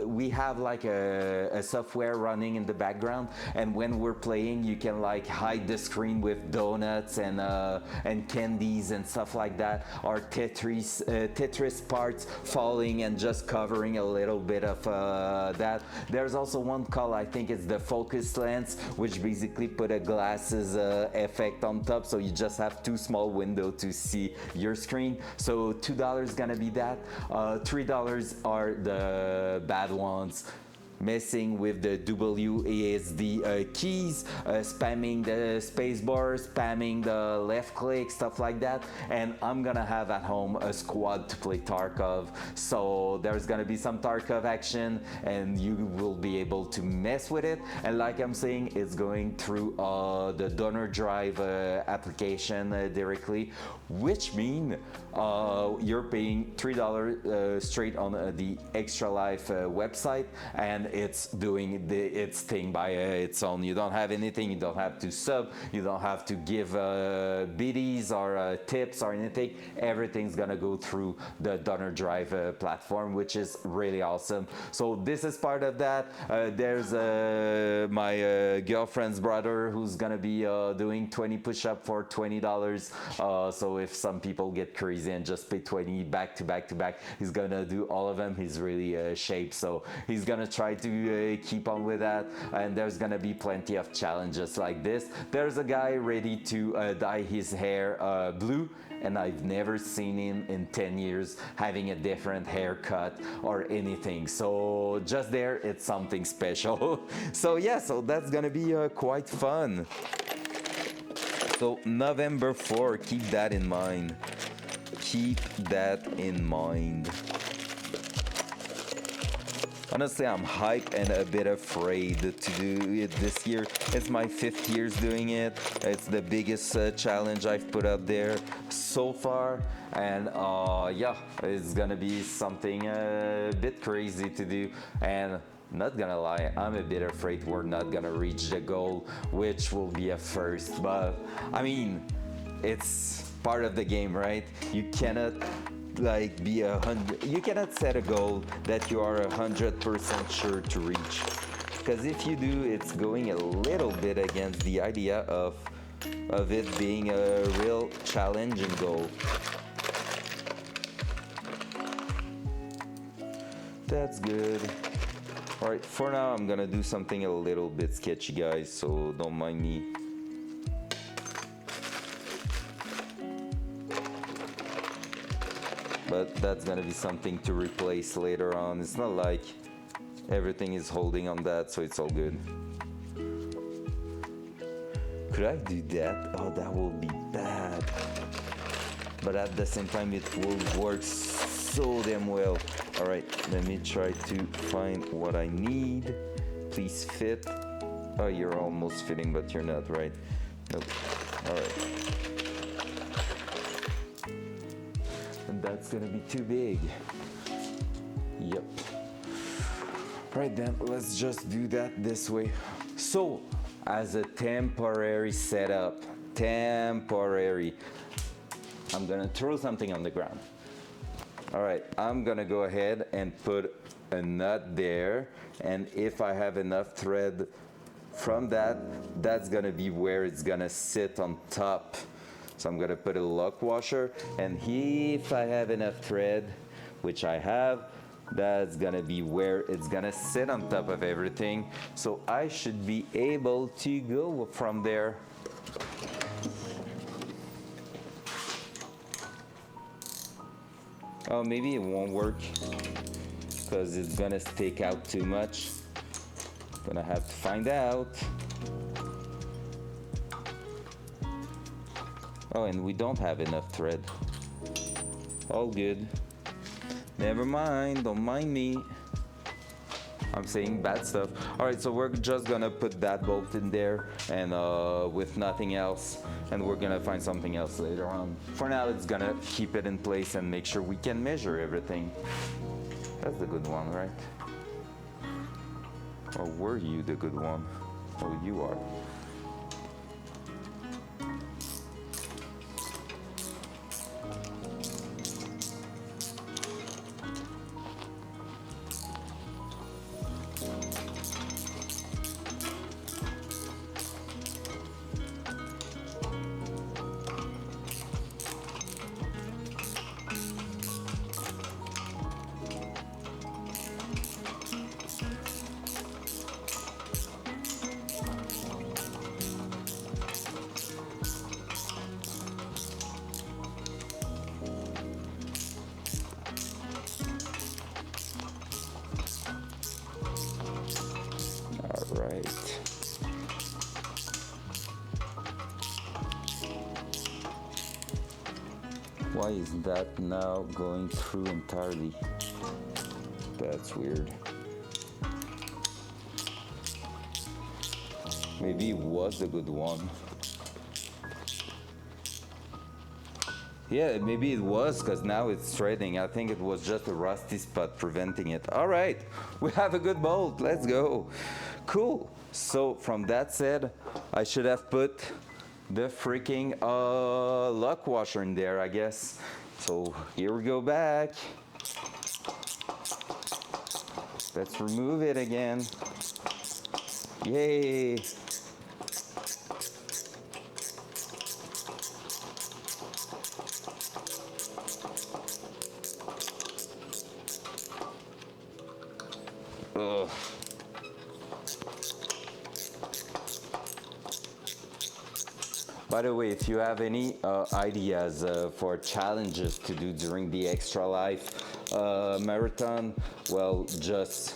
we have like a software running in the background, and when we're playing you can like hide the screen with donuts and candies and stuff like that, or Tetris parts falling and just covering a little bit of that. There's also one called, I think it's the focus lens, which basically put a glasses effect on top, so you just have two small windows to see your screen. So $2 gonna be that. $3 are the bad ones, messing with the WASD keys, spamming the spacebar, spamming the left click, stuff like that. And I'm gonna have at home a squad to play Tarkov, so there's gonna be some Tarkov action and you will be able to mess with it. And like I'm saying, it's going through the donor drive application directly, which means you're paying $3 straight on the Extra Life website, and it's doing its thing by its own. You don't have anything, you don't have to sub, you don't have to give biddies or tips or anything. Everything's gonna go through the donor drive platform, which is really awesome. So this is part of that. There's my girlfriend's brother who's gonna be doing 20 push-up for $20. So if some people get crazy and just pay 20 back to back to back, he's gonna do all of them. He's really shaped, so he's gonna try to keep on with that. And there's gonna be plenty of challenges like this. There's a guy ready to dye his hair blue, and I've never seen him in 10 years having a different haircut or anything. So just there, it's something special. So yeah, so that's gonna be quite fun. So November 4, keep that in mind. Keep that in mind. Honestly, I'm hyped and a bit afraid to do it this year. It's my 5th year doing it. It's the biggest challenge I've put out there so far. And yeah, it's gonna be something a bit crazy to do. And not gonna lie, I'm a bit afraid we're not gonna reach the goal, which will be a first. But I mean, it's part of the game, right? You cannot like be 100. You cannot set a goal that you are 100% sure to reach, because if you do, it's going a little bit against the idea of it being a real challenging goal. That's good. All right, for now I'm gonna do something a little bit sketchy, guys, so don't mind me. But that's gonna be something to replace later on. It's not like everything is holding on that, so it's all good. Could I do that? Oh, that will be bad. But at the same time, it will work so damn well. All right, let me try to find what I need. Please fit. Oh, you're almost fitting, but you're not, right? Nope. All right. And that's gonna be too big. Yep. Right then, let's just do that this way. So, as a temporary setup, I'm gonna throw something on the ground. All right, I'm gonna go ahead and put a nut there, and if I have enough thread from that, that's gonna be where it's gonna sit on top. So I'm gonna put a lock washer, and if I have enough thread, which I have, that's gonna be where it's gonna sit on top of everything. So I should be able to go from there. Oh, maybe it won't work because it's gonna stick out too much. Gonna have to find out. Oh, and we don't have enough thread. All good. Never mind, don't mind me. I'm saying bad stuff. All right, so we're just gonna put that bolt in there and with nothing else, and we're gonna find something else later on. For now, it's gonna keep it in place and make sure we can measure everything. That's the good one, right? Or were you the good one? Oh, you are. why is that now going through entirely? That's weird. Maybe it was a good one. Yeah, maybe it was, because now it's threading. I think it was just a rusty spot preventing it. All right, we have a good bolt. Let's go. Cool. So from that said, I should have put the freaking lock washer in there, I guess. So here we go back. Let's remove it again. Yay. Ugh. By the way, if you have any ideas for challenges to do during the Extra Life marathon, well, just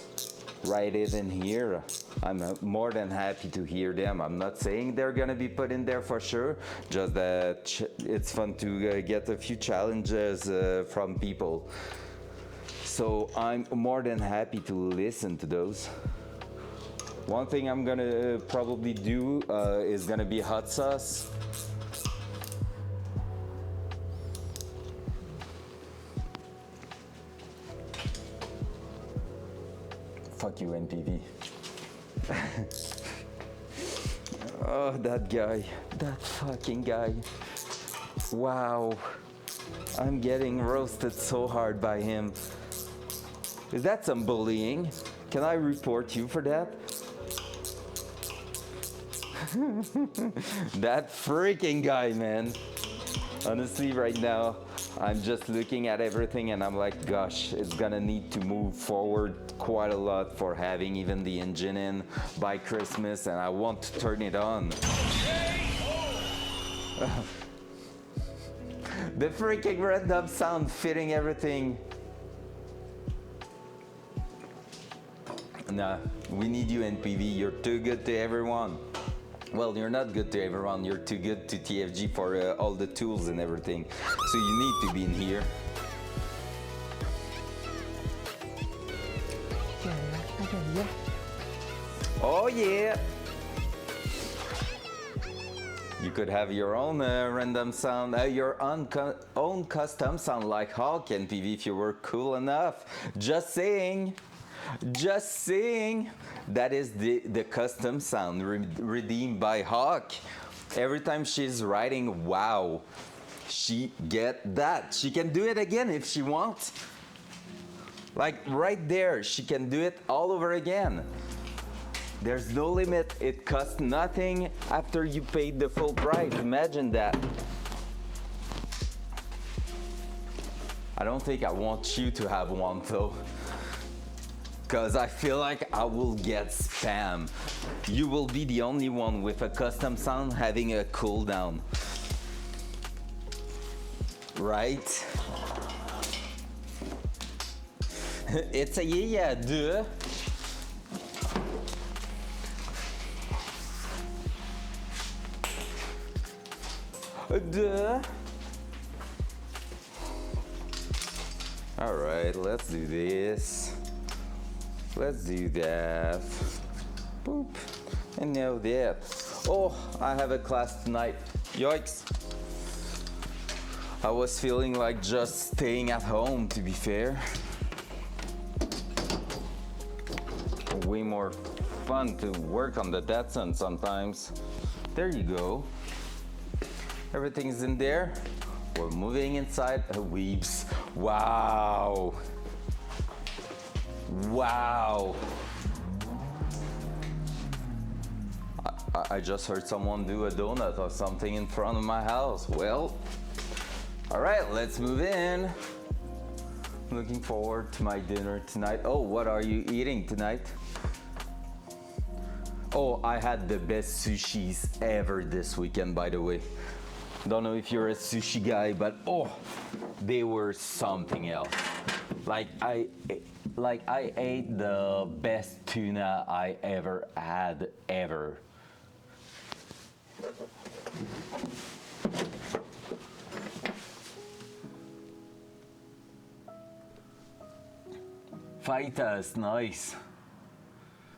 write it in here. I'm more than happy to hear them. I'm not saying they're gonna be put in there for sure, just that it's fun to get a few challenges from people. So I'm more than happy to listen to those. One thing I'm gonna probably do is gonna be hot sauce. Fuck you, NPV. Oh, that guy. That fucking guy. Wow. I'm getting roasted so hard by him. Is that some bullying? Can I report you for that? That freaking guy, man. Honestly, right now, I'm just looking at everything and I'm like, gosh, it's gonna need to move forward quite a lot for having even the engine in by Christmas, and I want to turn it on. The freaking random sound fitting everything. Nah, we need you, NPV. You're too good to everyone. Well, you're not good to everyone. You're too good to TFG for all the tools and everything. So you need to be in here. Oh yeah! You could have your own random sound, your own custom sound like Hulk, NPV, if you were cool enough. Just saying. Just saying. That is the custom sound redeemed by Hawk. Every time she's writing wow, she get that. She can do it again if she wants. Like right there, she can do it all over again. There's no limit. It costs nothing after you paid the full price. Imagine that. I don't think I want you to have one though, because I feel like I will get spam. You will be the only one with a custom sound having a cooldown. Right? It's a yeah, duh. Duh. All right, let's do this. Let's do that. Boop. And now that. Oh, I have a class tonight. Yikes. I was feeling like just staying at home, to be fair. Way more fun to work on the Datsun sometimes. There you go. Everything's in there. We're moving inside a Weeps. Wow. Wow. I just heard someone do a donut or something in front of my house. Well, all right, let's move in. Looking forward to my dinner tonight. Oh, what are you eating tonight? Oh, I had the best sushis ever this weekend, by the way. Don't know if you're a sushi guy, but oh, they were something else. Like I ate the best tuna I ever had, ever. Faitas, nice.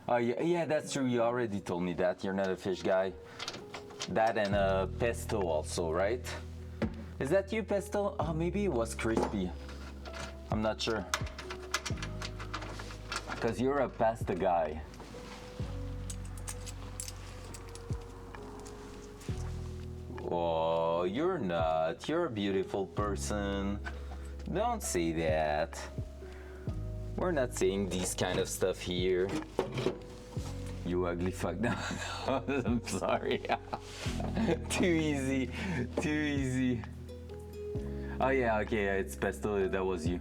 Oh yeah, that's true. You already told me that. You're not a fish guy. That and pesto also, right? Is that you, pesto? Oh, maybe it was crispy. I'm not sure. Because you're a pasta guy. Oh, you're not. You're a beautiful person. Don't say that. We're not saying these kind of stuff here. You ugly fuck. No, I'm sorry. Too easy. Too easy. Oh yeah, okay, it's pesto. That was you.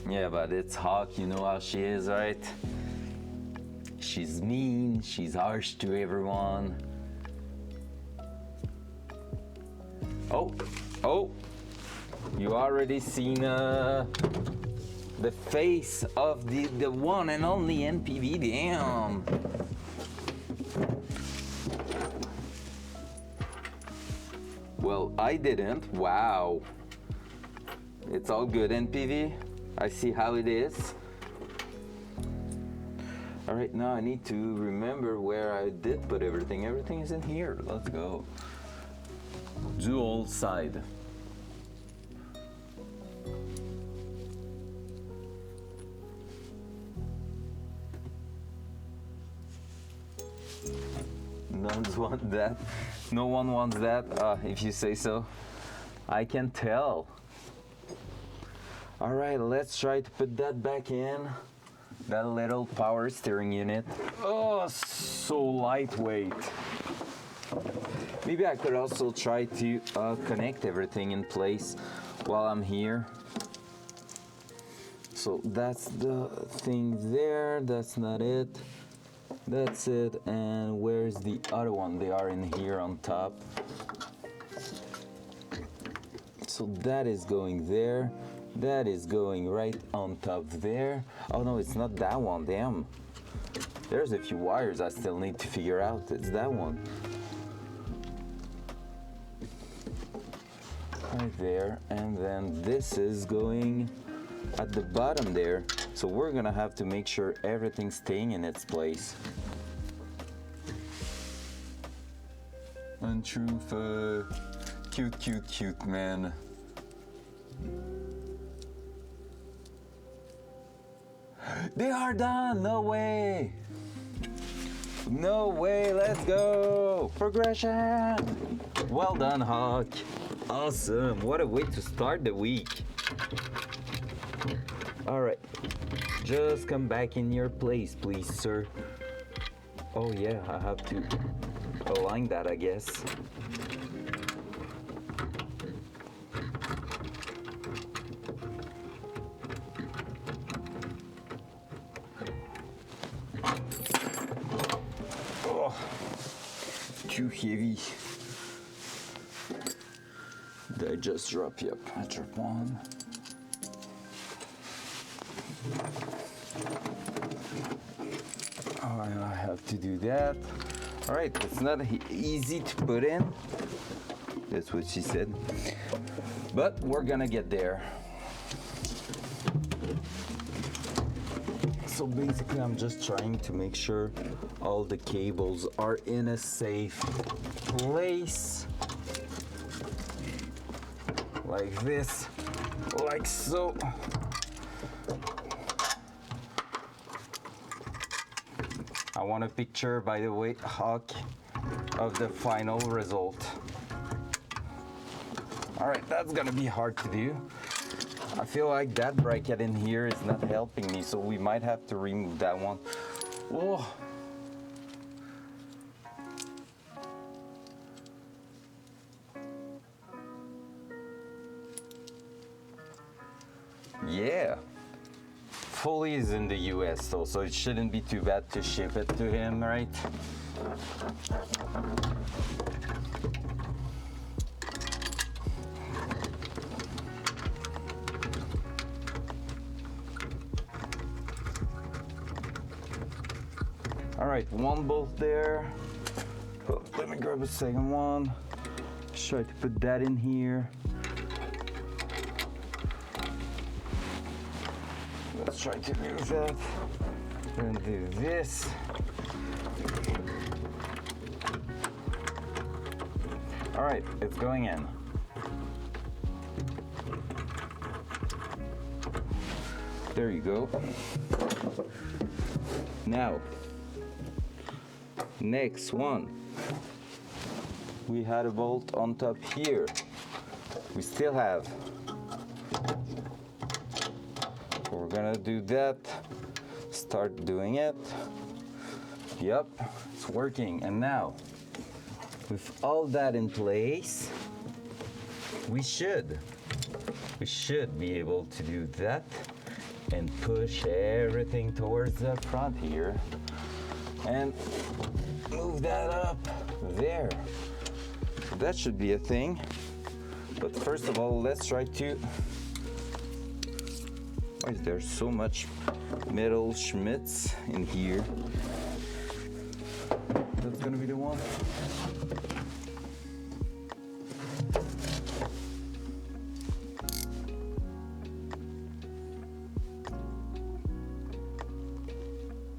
Yeah, but it's Hawk. You know how she is, right? She's mean. She's harsh to everyone. Oh, you already seen the face of the one and only NPV, damn. Well, I didn't, wow. It's all good, NPV. I see how it is. All right, now I need to remember where I did put everything. Everything is in here, let's go. Dual side. No one wants that. No one wants that, if you say so. I can tell. All right, let's try to put that back in. That little power steering unit. Oh, so lightweight. Maybe I could also try to connect everything in place while I'm here. So that's the thing there, that's not it. That's it, and where's the other one? They are in here on top. So that is going there. That is going right on top there. Oh no, it's not that one, damn. There's a few wires I still need to figure out. It's that one. Right there, and then this is going at the bottom there. So we're gonna have to make sure everything's staying in its place. Untruth, cute, man. They are done, no way. No way, let's go. Progression. Well done, Hawk. Awesome, what a way to start the week. All right, just come back in your place, please, sir. Oh yeah, I have to align that, I guess. Oh, too heavy. Did I just drop? Yep, I dropped one. Oh, and I have to do that. All right, it's not easy to put in. That's what she said. But we're gonna get there. So basically, I'm just trying to make sure all the cables are in a safe place. Like this, like so. I want a picture, by the way, Hawk, of the final result. All right, that's gonna be hard to do. I feel like that bracket in here is not helping me, so we might have to remove that one. Whoa. Yeah. Foley is in the US though, so it shouldn't be too bad to ship it to him, right? All right, one bolt there. Oh, let me grab a second one. Try to put that in here. Let's try to move that and do this. All right, it's going in. There you go. Now, next one. We had a bolt on top here. We still have. We're gonna do that. Start doing it. Yep, it's working. And now, with all that in place, we should be able to do that and push everything towards the front here and move that up there. That should be a thing. But first of all, let's try to... Why is there so much metal schmitz in here? That's gonna be the one.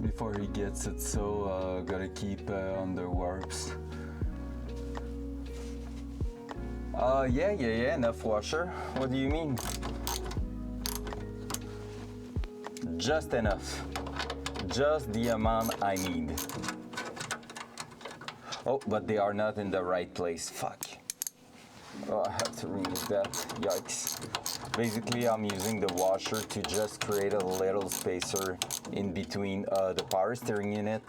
Before he gets it, so gotta keep under warps. Yeah, enough washer. What do you mean? Just enough. Just the amount I need. Oh, but they are not in the right place. Fuck. Oh, I have to remove that. Yikes. Basically, I'm using the washer to just create a little spacer in between the power steering unit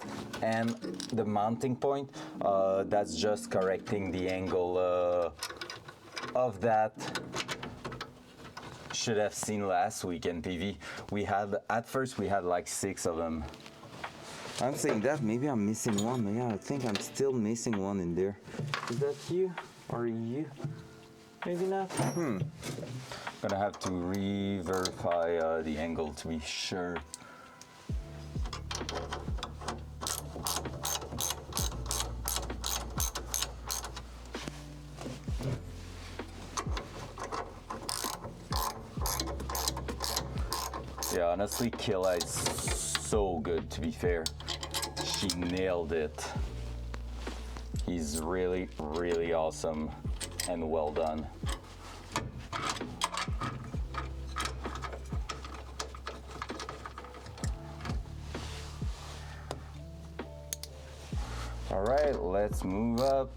and the mounting point. That's just correcting the angle of that. Should have seen last week in PV. We had, at first we had like 6 of them. I'm saying that, maybe I'm missing one. Yeah, I think I'm still missing one in there. Is that you or you? Maybe not. Gonna have to re-verify the angle to be sure. Yeah, honestly, Killa is so good, to be fair. She nailed it. He's really, really awesome and well done. All right, let's move up.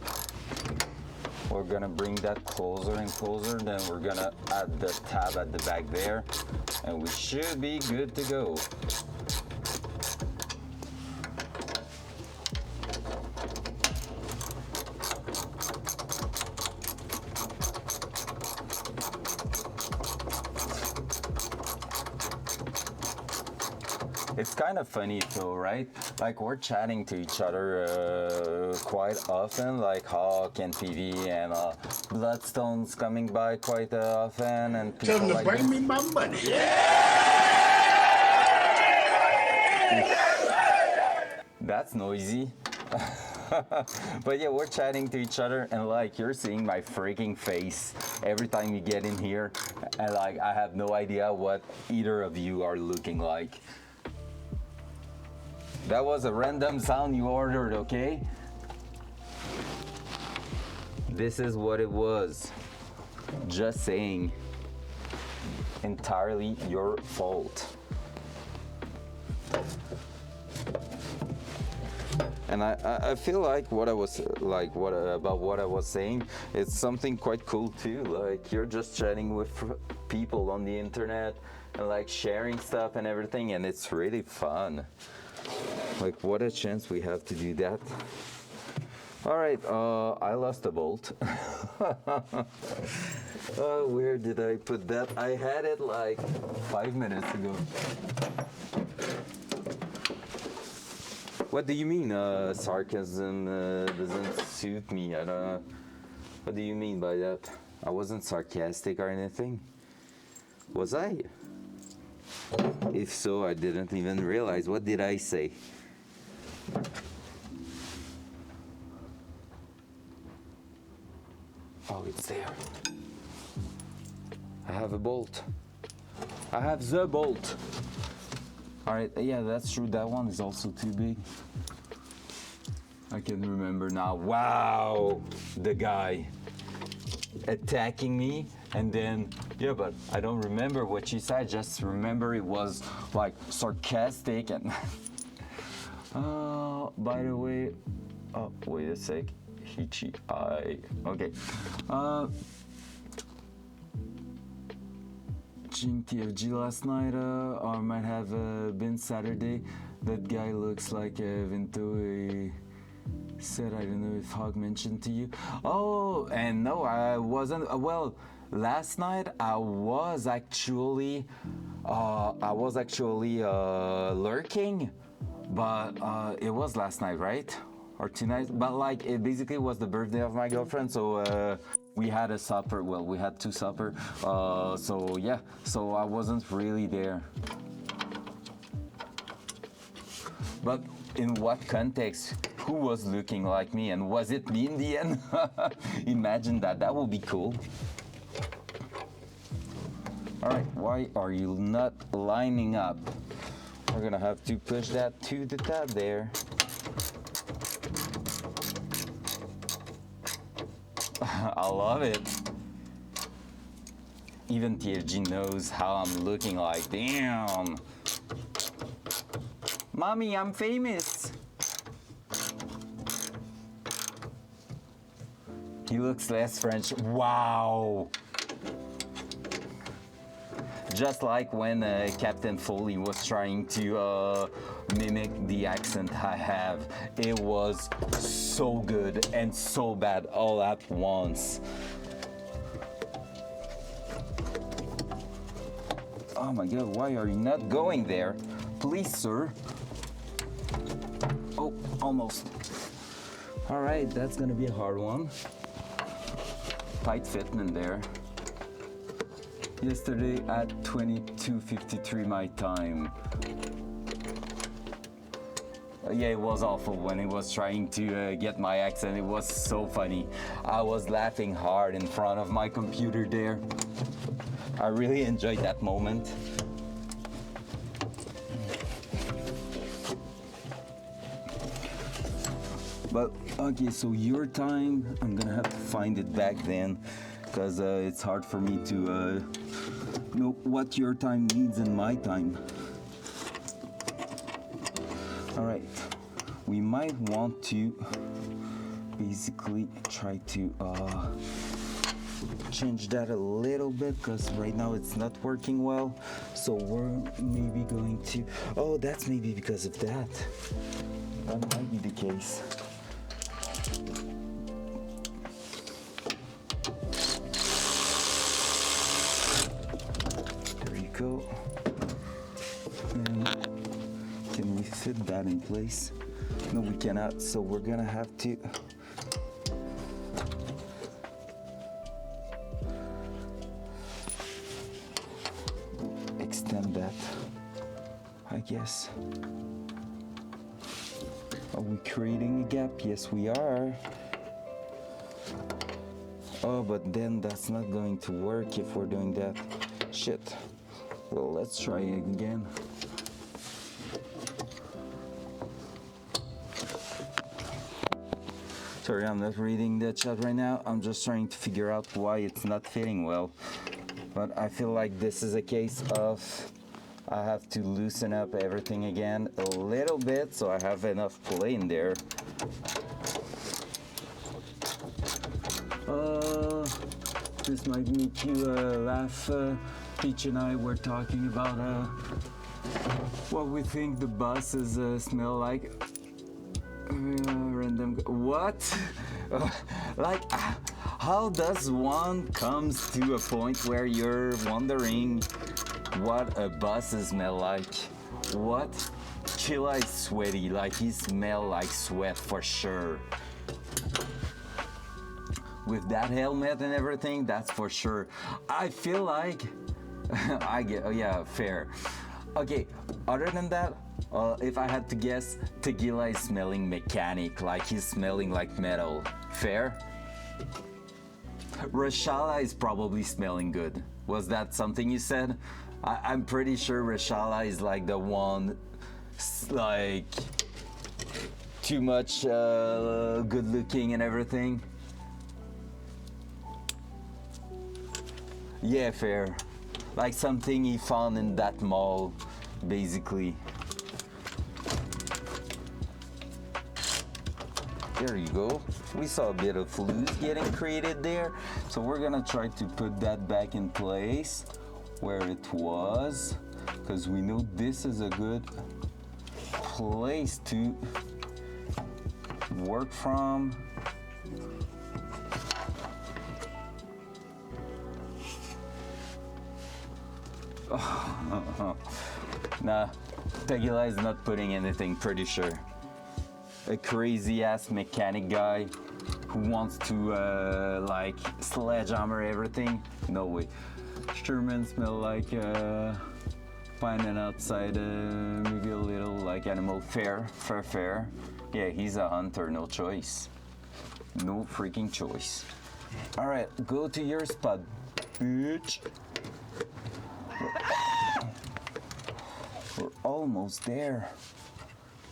We're gonna bring that closer and closer, then we're gonna add the tab at the back there, and we should be good to go. It's kind of funny though, right? Like we're chatting to each other quite often, like Hawk and PV and Bloodstone's coming by quite often, and people Tell them to like bring this. me my money. That's noisy. But yeah, we're chatting to each other, and like you're seeing my freaking face every time you get in here, and like I have no idea what either of you are looking like. That was a random sound you ordered, okay? This is what it was. Just saying. Entirely your fault. And I feel like what I was about what I was saying, it's something quite cool too. Like you're just chatting with people on the internet and like sharing stuff and everything, and it's really fun. Like what a chance we have to do that. All right, I lost a bolt. Where did I put that? I had it like 5 minutes ago. What do you mean sarcasm doesn't suit me? I don't know. What do you mean by that? I wasn't sarcastic or anything. Was I? If so, I didn't even realize. What did I say? Oh, it's there. I have a bolt. I have the bolt. All right, yeah, that's true. That one is also too big. I can remember now. Wow, the guy attacking me, and then yeah, but I don't remember what she said. Just remember it was like sarcastic and. By the way, oh wait a sec, Hichi, okay. TFG last night, or might have been Saturday. That guy looks like v2.0. Said, I don't know if Hog mentioned to you. Oh, and no, I wasn't. Well, last night I was actually lurking, but it was last night, right? Or tonight? But like, it basically was the birthday of my girlfriend, so we had a supper. Well, we had two supper. So yeah, so I wasn't really there. But in what context? Who was looking like me, and was it me in the end? Imagine that. That would be cool. All right, why are you not lining up? We're gonna have to push that to the top there. I love it. Even TFG knows how I'm looking like. Damn. Mommy, I'm famous. He looks less French. Wow. Just like when Captain Foley was trying to mimic the accent I have. It was so good and so bad all at once. Oh my God, why are you not going there? Please, sir. Oh, almost. All right, that's gonna be a hard one. Tight fitting in there. Yesterday at 22:53 my time. Yeah, it was awful when he was trying to get my accent. It was so funny. I was laughing hard in front of my computer there. I really enjoyed that moment. But okay, so your time, I'm gonna have to find it back then, because it's hard for me to know what your time means in my time. All right, we might want to basically try to change that a little bit, because right now it's not working well. So we're maybe going to, oh, that's maybe because of that. That might be the case. Go. And can we fit that in place? No, we cannot, so we're gonna have to extend that, I guess. Are we creating a gap? Yes, we are. Oh, but then that's not going to work if we're doing that. Shit. Well, let's try it again. Sorry, I'm not reading the chat right now. I'm just trying to figure out why it's not fitting well. But I feel like this is a case of I have to loosen up everything again a little bit so I have enough play in there. This might make you laugh. Peach and I were talking about what we think the buses smell like. Random. What? Like, how does one comes to a point where you're wondering what a bus smell like? What? Chilla is sweaty. Like, he smell like sweat for sure. With that helmet and everything, that's for sure. I feel like I get, oh yeah, fair. Okay, other than that, if I had to guess, Tequila is smelling mechanic, like he's smelling like metal. Fair? Rashala is probably smelling good. Was that something you said? I'm pretty sure Reshala is like the one, like, too much good looking and everything. Yeah, fair. Like something he found in that mall, basically. There you go. We saw a bit of loose getting created there. So we're gonna try to put that back in place where it was, because we know this is a good place to work from. Nah, Tegula is not putting anything, pretty sure. A crazy ass mechanic guy who wants to like sledgehammer everything. No way. Sherman smell like pine and outside, maybe a little like animal. Fair. Yeah, he's a hunter, no choice. No freaking choice. All right, go to your spot, bitch. We're almost there.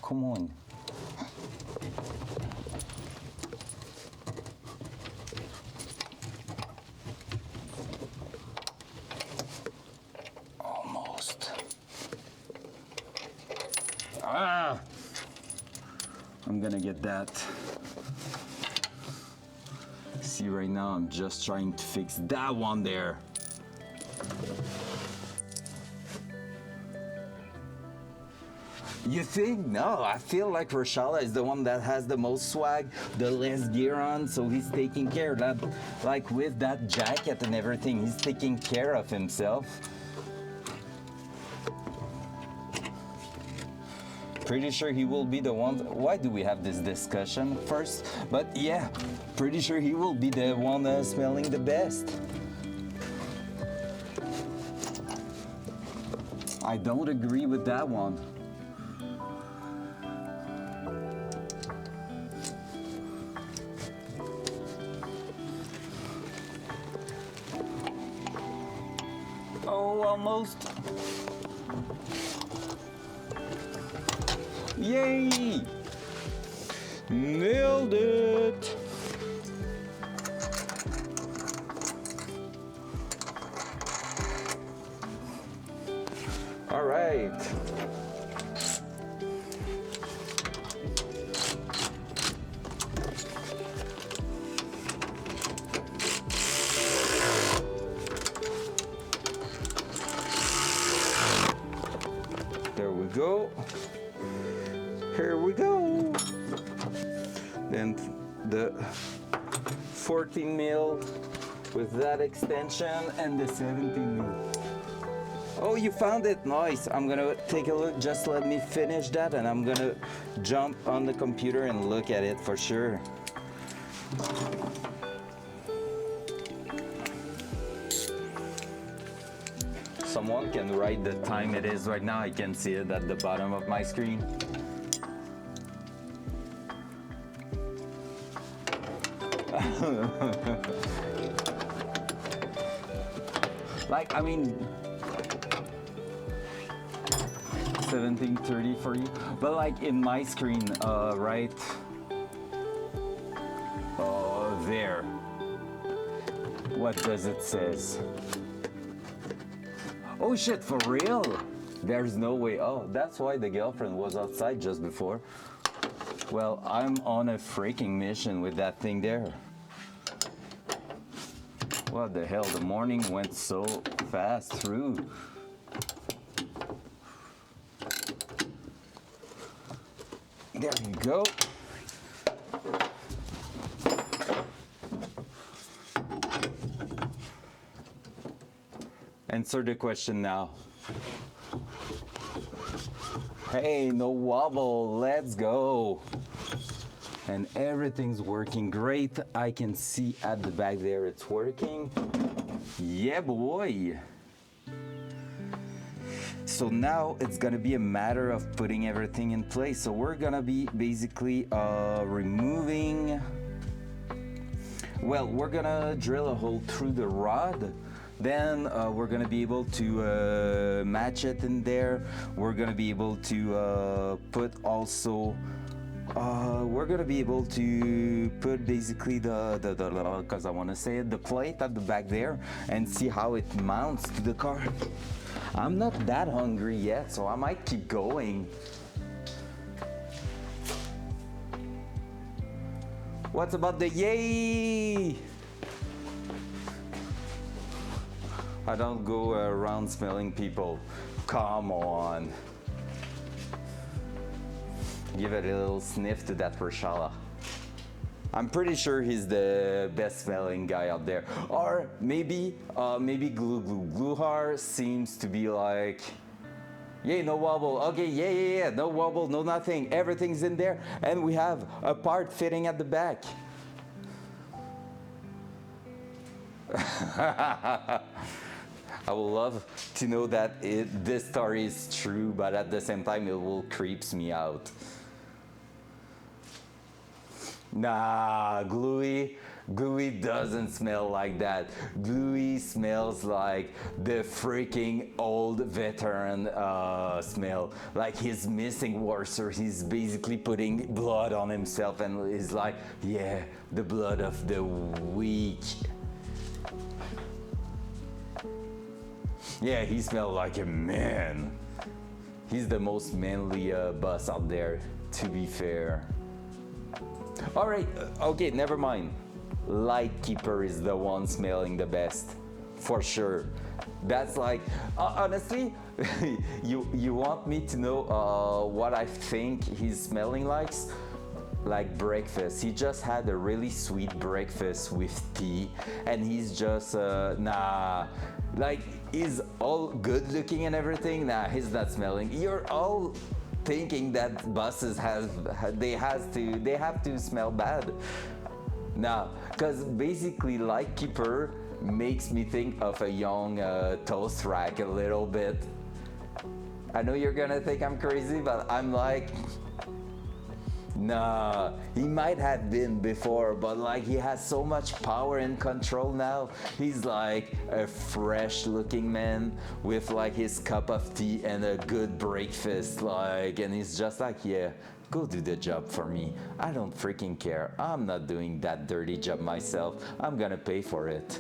Come on. Almost. Ah! I'm gonna get that. See, right now I'm just trying to fix that one there. You think? No, I feel like Reshala is the one that has the most swag, the less gear on, so he's taking care of that. Like with that jacket and everything, he's taking care of himself. Pretty sure he will be the one. Why do we have this discussion first? But yeah, pretty sure he will be the one smelling the best. I don't agree with that one. Oh, almost. Yay! Nailed it! All right. There we go. Here we go. Then the 14 mil with that extension and the 17 mil. Oh, you found it, nice. I'm gonna take a look, just let me finish that and I'm gonna jump on the computer and look at it for sure. Someone can write the time it is right now. I can see it at the bottom of my screen. Like, I mean, 17:30 for you, but like in my screen, right there, what does it says? Oh shit, for real? There's no way. Oh, that's why the girlfriend was outside just before. Well, I'm on a freaking mission with that thing there. What the hell, the morning went so fast through. There you go. Answer the question now. Hey, no wobble, let's go. And everything's working great. I can see at the back there it's working. Yeah, boy. So now it's gonna be a matter of putting everything in place. So we're gonna be basically removing, well, we're gonna drill a hole through the rod Then we're gonna be able to match it in there. We're gonna be able to put also. We're gonna be able to put basically the because I want to say it, the plate at the back there, and see how it mounts to the car. I'm not that hungry yet, so I might keep going. What's about the yay? I don't go around smelling people. Come on. Give it a little sniff to that Rashala. I'm pretty sure he's the best smelling guy out there. Or maybe Glue Glue. Gluhar seems to be like, yeah, no wobble. Okay, yeah, no wobble, no nothing. Everything's in there, and we have a part fitting at the back. I would love to know that this story is true, but at the same time, it will creeps me out. Nah, Gluey doesn't smell like that. Gluey smells like the freaking old veteran smell. Like he's missing Warser. He's basically putting blood on himself and is like, yeah, the blood of the weak. Yeah, he smells like a man. He's the most manly boss out there, to be fair. All right, okay, never mind. Lightkeeper is the one smelling the best, for sure. That's like, honestly, you want me to know what I think he's smelling like? Like breakfast. He just had a really sweet breakfast with tea, and he's just, nah. Like, he's all good looking and everything. Nah, he's not smelling. You're all thinking that buses have to smell bad. Now, because basically Lightkeeper makes me think of a young toast rack a little bit. I know you're gonna think I'm crazy, but I'm like, nah, he might have been before, but like he has so much power and control now. He's like a fresh looking man with like his cup of tea and a good breakfast, like, and he's just like, yeah, go do the job for me. I don't freaking care. I'm not doing that dirty job myself. I'm gonna pay for it.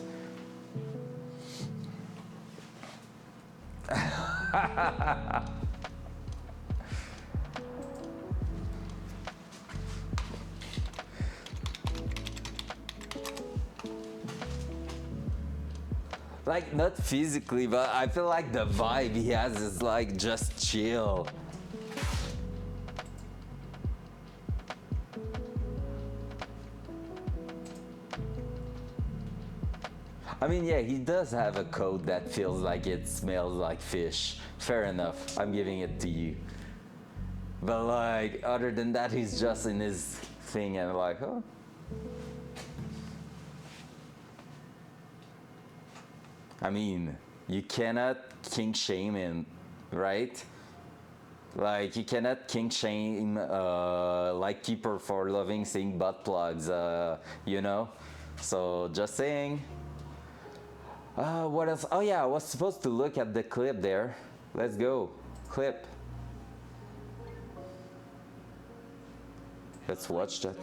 Like, not physically, but I feel like the vibe he has is like just chill. I mean, yeah, he does have a coat that feels like it smells like fish. Fair enough, I'm giving it to you. But like, other than that, he's just in his thing and like, oh. I mean, you cannot kink shame him, right? Like, you cannot kink shame Lightkeeper for loving seeing butt plugs, you know? So, just saying. What else? Oh yeah, I was supposed to look at the clip there. Let's go. Clip. Let's watch that.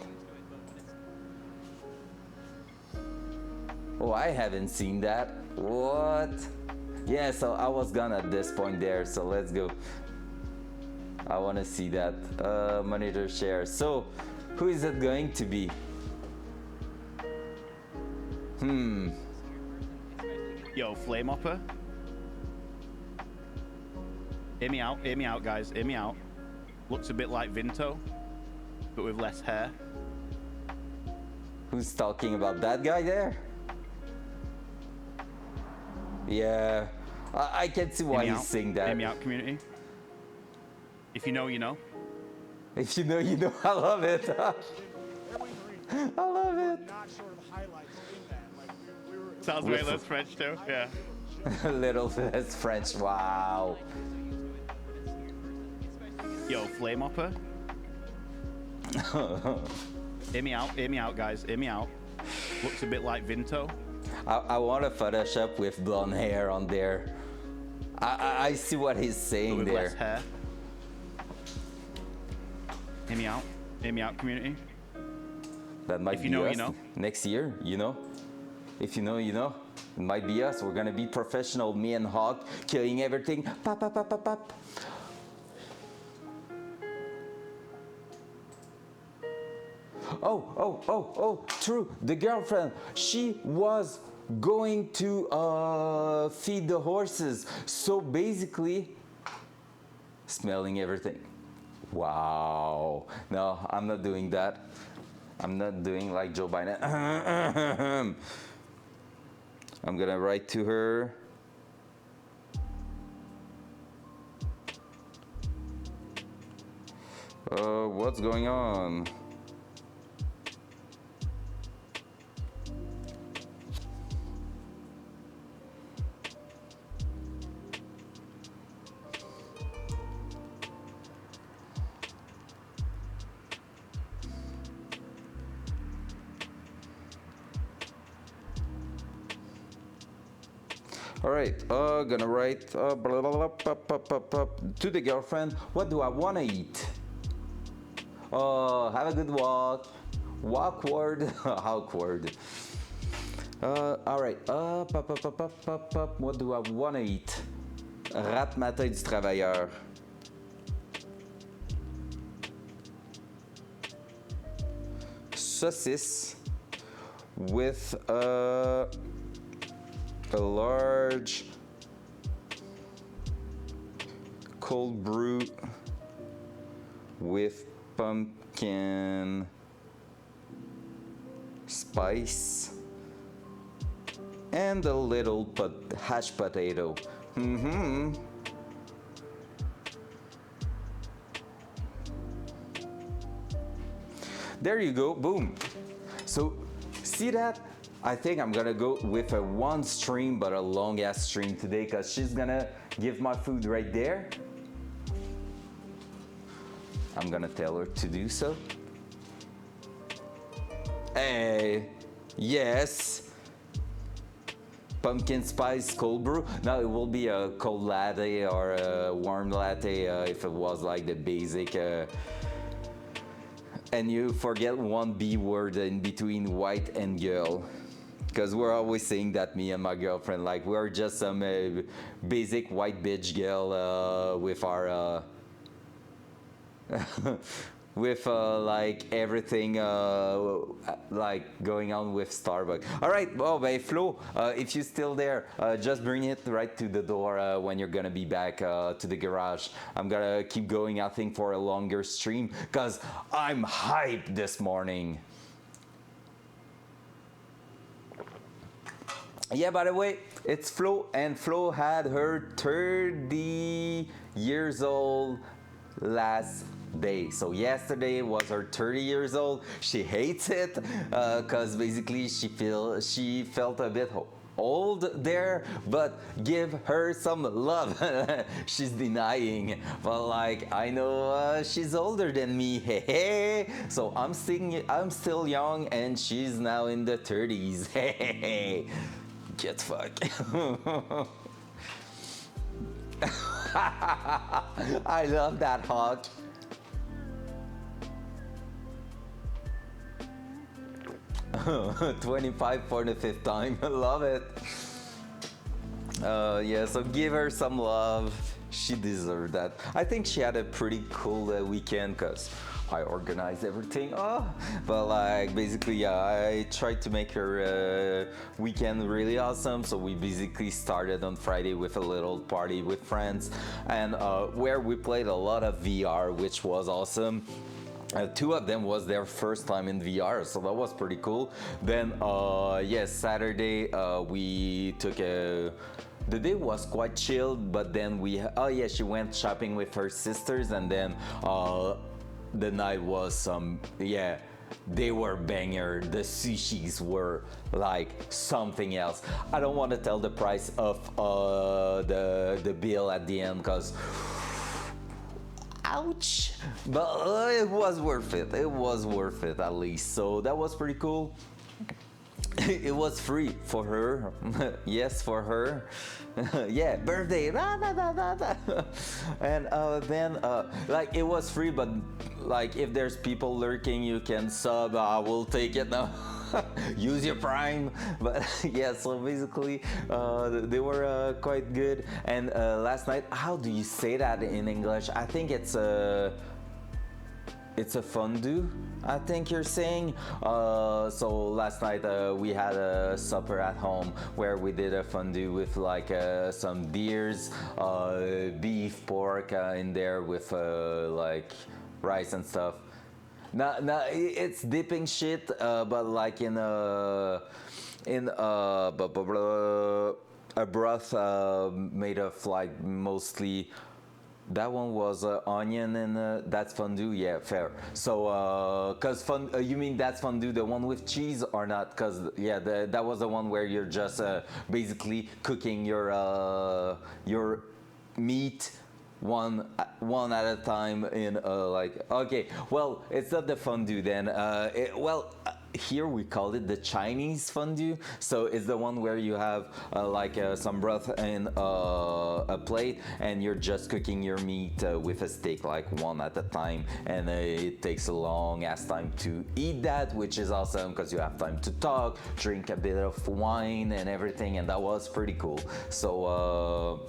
Oh, I haven't seen that. What? Yeah, so I was gone at this point there, so let's go. I want to see that. Monitor share. So, who is it going to be? Yo, Flame Hopper. Hear me out, guys. Hear me out. Looks a bit like Vinto, but with less hair. Who's talking about that guy there? Yeah, I can see why he's saying that. Hear me out, community. If you know, you know. If you know, you know. I love it. I love it. Sounds way less French too. Yeah. A little less French. Wow. Yo, Flame Hopper. Hear me out, guys. Hear me out. Looks a bit like Vinto, I want to Photoshop with blonde hair on there. I see what he's But saying with less there. hair. Hear me out. Hear me out, community. That might If you be know, you us know. next year, you know. If you know, you know. It might be us. We're gonna be professional, me and Hawk, killing everything. Pop, pop, pop, pop, pop. Oh, true. The girlfriend, she was going to feed the horses. So basically, smelling everything. Wow. No, I'm not doing that. I'm not doing like Joe Biden. I'm gonna write to her. What's going on? All right, gonna write blah, blah, blah, to the girlfriend. What do I want to eat? Have a good walk. Walkward, awkward. All right. What do I want to eat? Rat matin du travailleur. Saucisse with a large cold brew with pumpkin spice and a little hashed potato. There you go, boom. So see that? I think I'm gonna go with a one stream, but a long ass stream today, because she's gonna give my food right there. I'm gonna tell her to do so. Hey, yes. Pumpkin spice cold brew. Now it will be a cold latte or a warm latte if it was like the basic. And you forget one B word in between white and girl. Because we're always saying that, me and my girlfriend, like we're just some basic white bitch girl with our with like everything like going on with Starbucks. All right, well, Flo, if you're still there, just bring it right to the door when you're gonna be back to the garage. I'm gonna keep going, I think, for a longer stream because I'm hyped this morning. Yeah, by the way, it's Flo, and Flo had her 30 years old last day. So yesterday was her 30 years old. She hates it because basically she felt a bit old there, but give her some love. She's denying, but like I know she's older than me. Hey, so I'm still young, and she's now in the 30s. Hey. Get fucked. I love that, Hawk. $25 for the 5th time. I love it. Yeah, so give her some love. She deserved that. I think she had a pretty cool weekend because I organized everything. But like basically, I tried to make her weekend really awesome. So we basically started on Friday with a little party with friends, and where we played a lot of VR, which was awesome. 2 of them was their first time in VR, so that was pretty cool. Then, yes, Saturday we took a. The day was quite chilled, but then she went shopping with her sisters, and then the night was they were banger. The sushis were like something else. I don't want to tell the price of the bill at the end because ouch, but it was worth it. It was worth it at least. So that was pretty cool. It was free for her. Yes, for her. Yeah, birthday. Da, da, da, da, da. And then, like, it was free, but like, if there's people lurking, you can sub. I will take it now. Use your Prime. But yeah, so basically, they were quite good. And last night, how do you say that in English? I think it's a fondue, I think you're saying. So last night we had a supper at home where we did a fondue with like some deers, beef, pork in there with like rice and stuff. Now it's dipping shit, but like in a broth made of like mostly. That one was onion and that's fondue, yeah, fair. So, you mean that's fondue, the one with cheese or not? Cause yeah, that was the one where you're just basically cooking your meat one at a time in like. Okay, well, it's not the fondue then. Here we call it the Chinese fondue. So it's the one where you have like some broth in a plate and you're just cooking your meat with a stick, like one at a time, and it takes a long ass time to eat that, which is awesome because you have time to talk, drink a bit of wine and everything, and that was pretty cool. So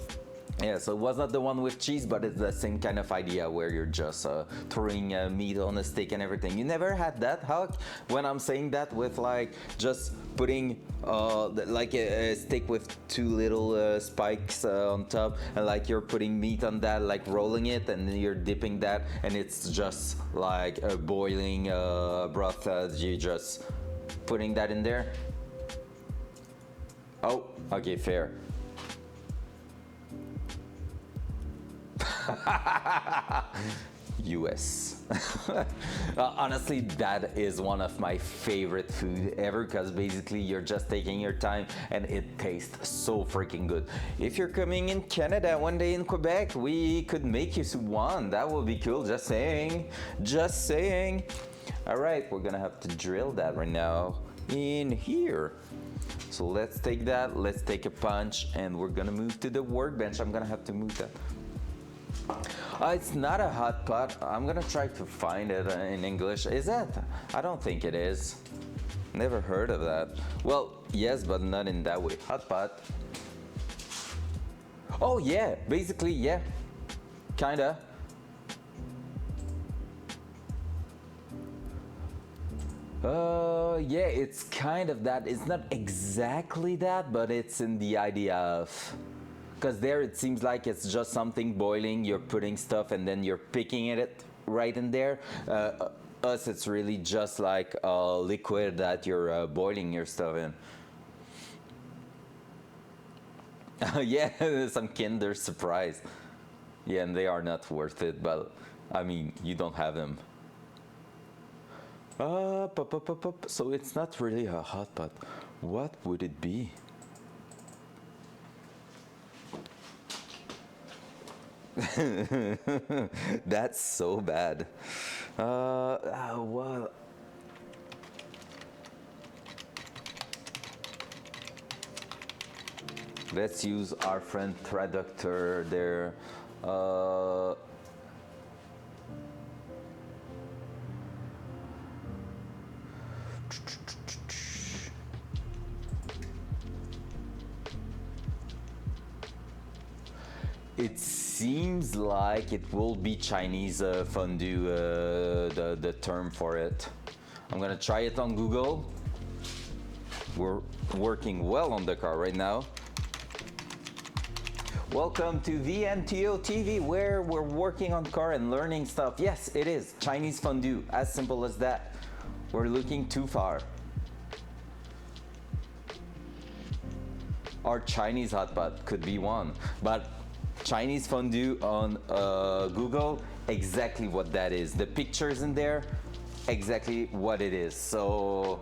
yeah, so it was not the one with cheese, but it's the same kind of idea where you're just throwing meat on a stick and everything. You never had that, Hulk? When I'm saying that with like just putting like a stick with two little spikes on top, and like you're putting meat on that, like rolling it, and then you're dipping that, and it's just like a boiling broth. You just putting that in there. Oh, okay, fair. US. Honestly, that is one of my favorite food ever because basically you're just taking your time and it tastes so freaking good. If you're coming in Canada one day in Quebec, we could make you one. That would be cool. Just saying. Just saying. All right, we're gonna have to drill that right now in here. So let's take that, let's take a punch, and we're gonna move to the workbench. I'm gonna have to move that. It's not a hot pot. I'm gonna try to find it in English. Is that? I don't think it is. Never heard of that. Well, yes, but not in that way. Hot pot. Oh yeah, basically, yeah. Kinda. Yeah, it's kind of that. It's not exactly that, but it's in the idea of. Because there it seems like it's just something boiling, you're putting stuff and then you're picking it right in there. Us, it's really just like a liquid that you're boiling your stuff in. Yeah, some Kinder Surprise. Yeah, and they are not worth it, but I mean, you don't have them. So it's not really a hot pot. What would it be? That's so bad. Well, let's use our friend traductor there. It seems like it will be Chinese fondue, the term for it. I'm gonna try it on Google. We're working well on the car right now. Welcome to v2.0 TV, where we're working on the car and learning stuff. Yes, it is Chinese fondue, as simple as that. We're looking too far. Or Chinese hot pot could be one, but Chinese fondue on Google, exactly what that is. The pictures in there, exactly what it is. So,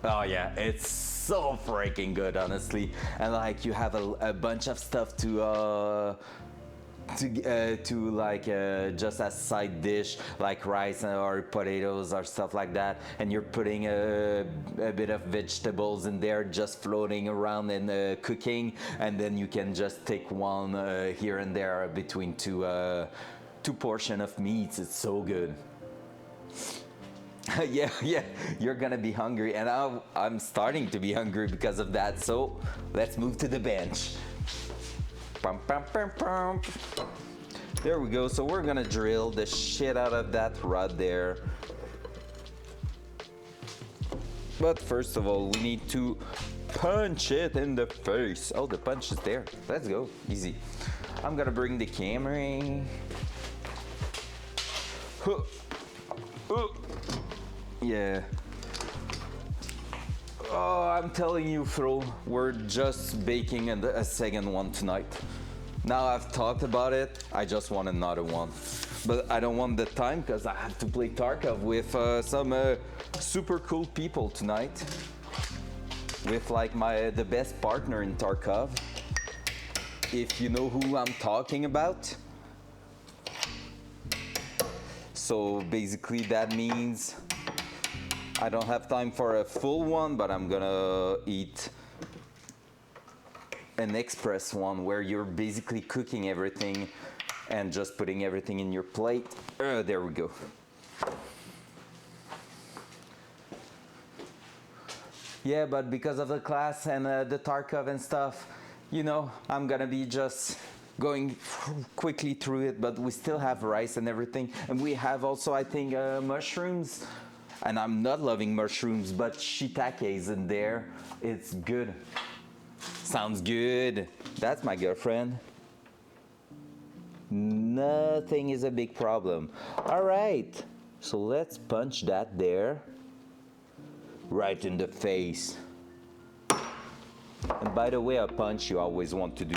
oh yeah, it's so freaking good, honestly. And like you have a bunch of stuff to to like just a side dish like rice or potatoes or stuff like that, and you're putting a bit of vegetables in there just floating around and cooking, and then you can just take one here and there between two portion of meats. It's so good. Yeah, you're gonna be hungry, and I'm starting to be hungry because of that, so let's move to the bench. Pum, pum, pum, pum. There we go. So we're gonna drill the shit out of that rod there. But first of all, we need to punch it in the face. Oh, the punch is there. Let's go. Easy. I'm gonna bring the camera. Yeah. Oh, I'm telling you, Fro, we're just baking a second one tonight. Now I've talked about it, I just want another one. But I don't want the time because I have to play Tarkov with some super cool people tonight. With like the best partner in Tarkov. If you know who I'm talking about. So basically that means I don't have time for a full one, but I'm gonna eat an express one where you're basically cooking everything and just putting everything in your plate. There we go. Yeah, but because of the class and the Tarkov and stuff, you know, I'm gonna be just going quickly through it, but we still have rice and everything. And we have also, I think, mushrooms. And I'm not loving mushrooms, but shiitake is in there. It's good. Sounds good. That's my girlfriend. Nothing is a big problem. All right, so let's punch that there. Right in the face. And by the way, a punch you always want to do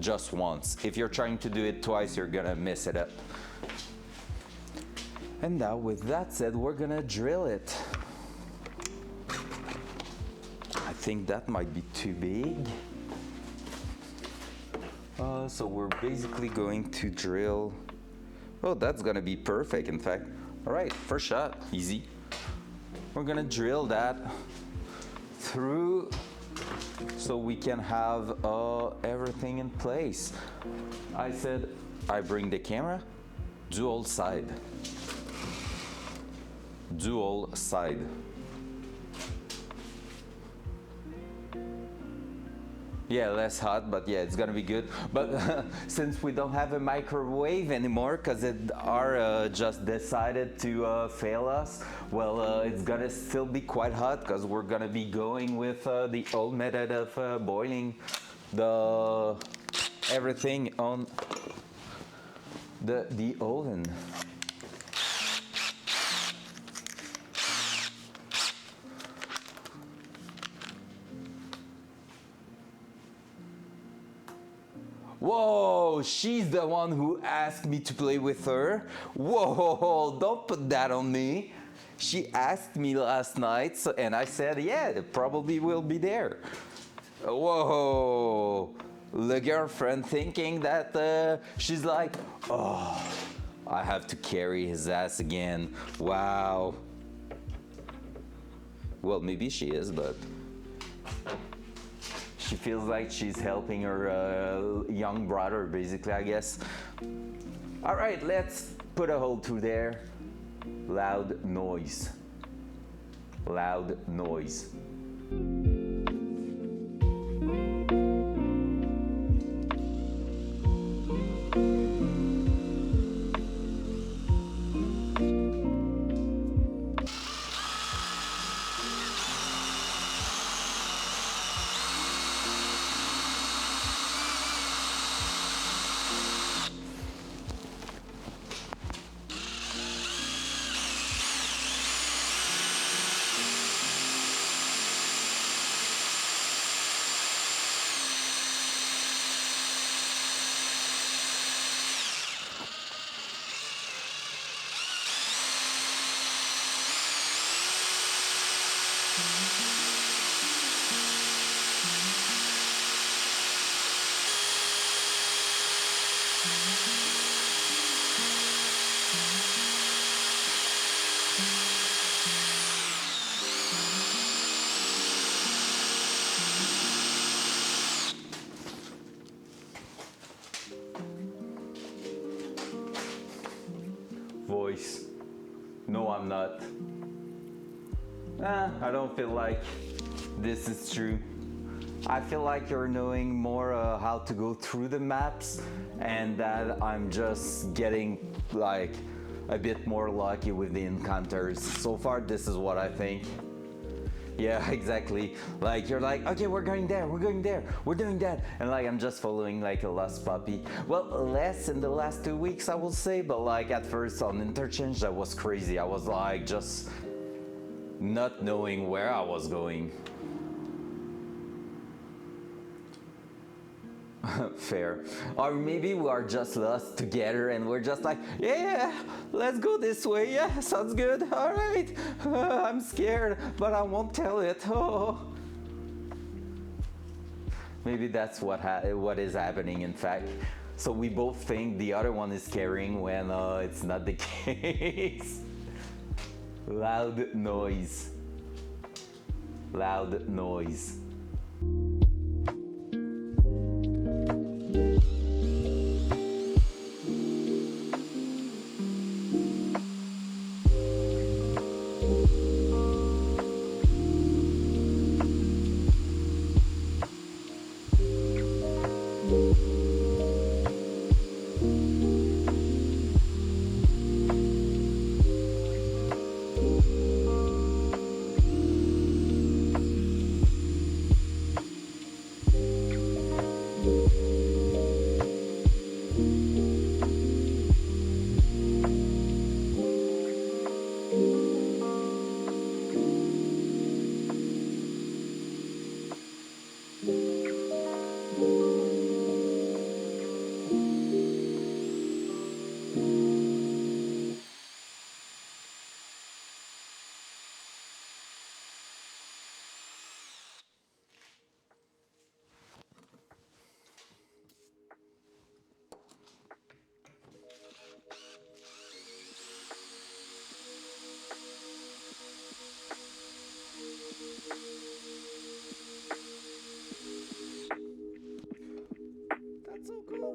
just once. If you're trying to do it twice, you're gonna mess it up. And now with that said, we're gonna drill it. I think that might be too big. So we're basically going to drill. Oh, that's gonna be perfect, in fact. All right, first shot, easy. We're gonna drill that through so we can have everything in place. I said, I bring the camera, dual side. Dual side. Yeah, less hot, but yeah, it's gonna be good. But since we don't have a microwave anymore, because it just decided to fail us, well, it's gonna still be quite hot because we're gonna be going with the old method of boiling everything on the oven. Whoa, she's the one who asked me to play with her. Whoa, don't put that on me. She asked me last night, and I said, yeah, it probably will be there. Whoa, the girlfriend thinking that she's like, oh, I have to carry his ass again. Wow. Well, maybe she is, but she feels like she's helping her young brother, basically, I guess. All right, let's put a hole through there. Loud noise. Loud noise. boys. No, I'm not. I don't feel like this is true. I feel like you're knowing more how to go through the maps, and that I'm just getting like a bit more lucky with the encounters. So far, this is what I think. Yeah, exactly. Like you're like, okay, we're going there, we're going there, we're doing that, and like I'm just following like a lost puppy. Well, less in the last 2 weeks, I will say, but like at first on interchange, that was crazy. I was like just not knowing where I was going. Fair. Or maybe we are just lost together and we're just like, yeah, let's go this way. Yeah, sounds good. All right. I'm scared, but I won't tell it. Oh. Maybe that's what is happening, in fact. So we both think the other one is carrying when it's not the case. Loud noise. Loud noise. That's so cool.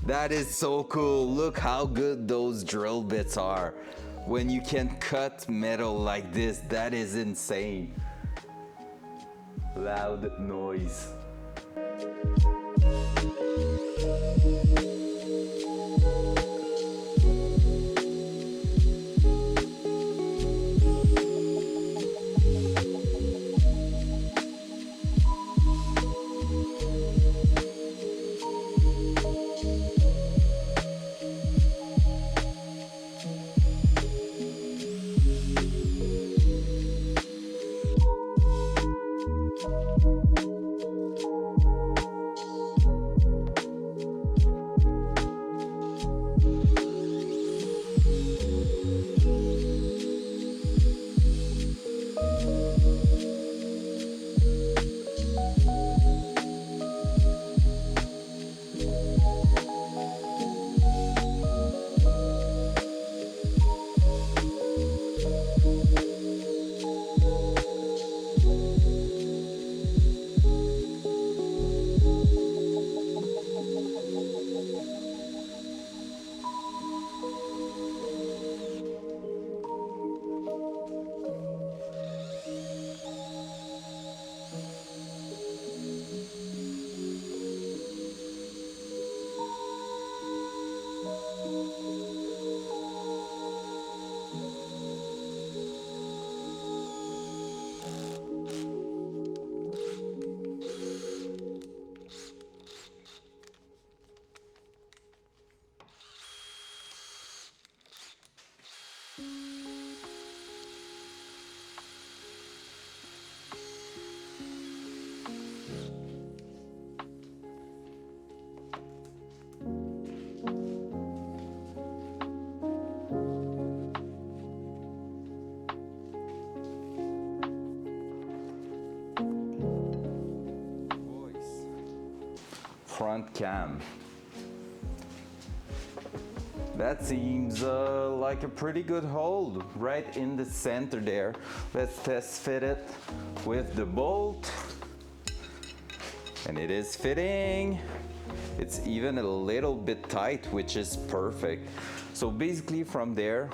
That is so cool. Look how good those drill bits are. When you can cut metal like this, that is insane. Loud noise. Front cam. That seems like a pretty good hold right in the center there. Let's test fit it with the bolt. And it is fitting. It's even a little bit tight, which is perfect. So basically from there,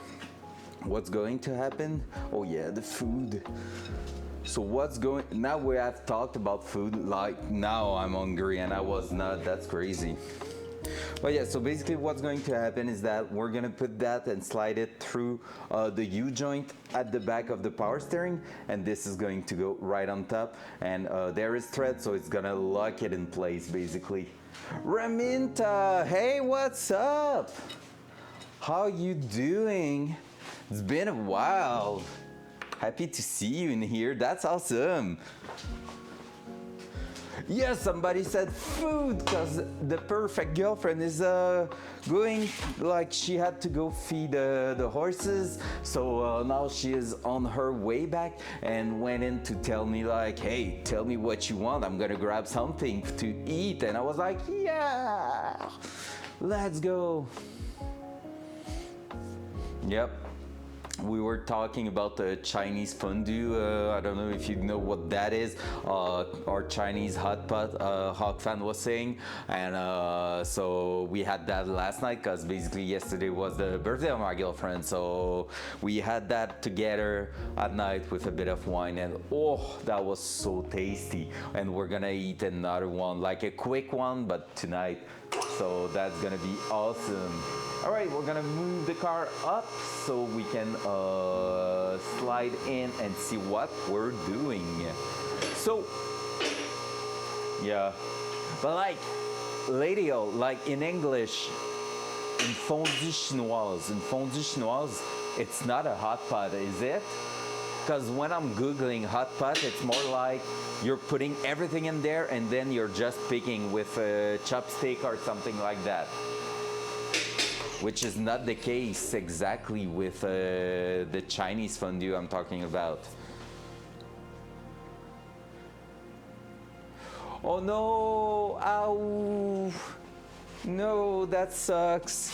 what's going to happen? Oh yeah, the food. So now we have talked about food, like now I'm hungry and I was not, that's crazy. But yeah, so basically what's going to happen is that we're gonna put that and slide it through the U-joint at the back of the power steering, and this is going to go right on top, and there is thread, so it's gonna lock it in place basically. Raminta, hey, what's up? How you doing? It's been a while. Happy to see you in here, that's awesome. Yeah, somebody said food, because the perfect girlfriend is going, like she had to go feed the horses, so now she is on her way back and went in to tell me like, hey, tell me what you want, I'm gonna grab something to eat, and I was like, yeah, let's go. Yep. We were talking about the Chinese fondue. I don't know if you know what that is. Our Chinese hot pot, Hawk fan was saying, and so we had that last night because basically yesterday was the birthday of my girlfriend. So we had that together at night with a bit of wine, and oh, that was so tasty. And we're gonna eat another one, like a quick one, but tonight. So that's gonna be awesome. All right, we're gonna move the car up so we can slide in and see what we're doing. So, yeah, but like, lady-o, like in English, in fondue chinoise, it's not a hot pot, is it? Because when I'm Googling hot pot, it's more like you're putting everything in there and then you're just picking with a chopstick or something like that. Which is not the case exactly with the Chinese fondue I'm talking about. Oh no! Ow! No, that sucks.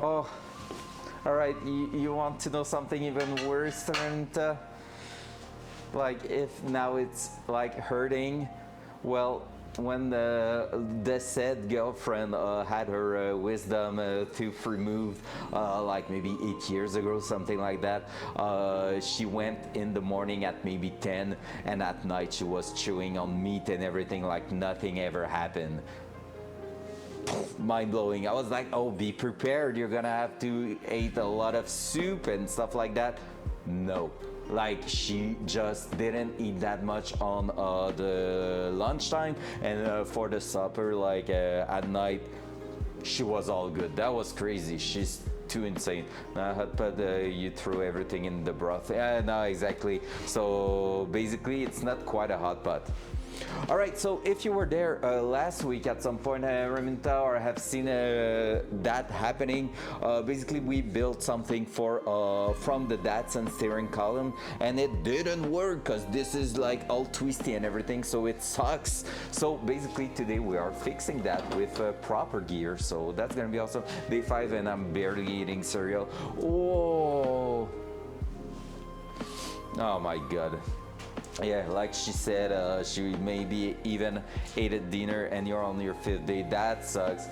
Oh. Alright, you want to know something even worse, Raminta? Like, if now it's like hurting, well, when the said girlfriend had her wisdom tooth removed like maybe 8 years ago, something like that, she went in the morning at maybe 10, and at night she was chewing on meat and everything like nothing ever happened. Mind-blowing. I was like, oh, be prepared, you're gonna have to eat a lot of soup and stuff like that. No, like she just didn't eat that much on the lunchtime, and for the supper, like at night, she was all good. That was crazy. She's too insane. Hot pot, you throw everything in the broth. Yeah, no, exactly. So basically it's not quite a hot pot. All right, so if you were there last week at some point, Raminta, or have seen that happening, basically we built something for from the Datsun steering column, and it didn't work because this is like all twisty and everything, so it sucks. So basically today we are fixing that with proper gear, so that's gonna be awesome. Day 5 and I'm barely eating cereal. Oh my god. Yeah, like she said, she maybe even ate at dinner and you're on your 5th day. That sucks.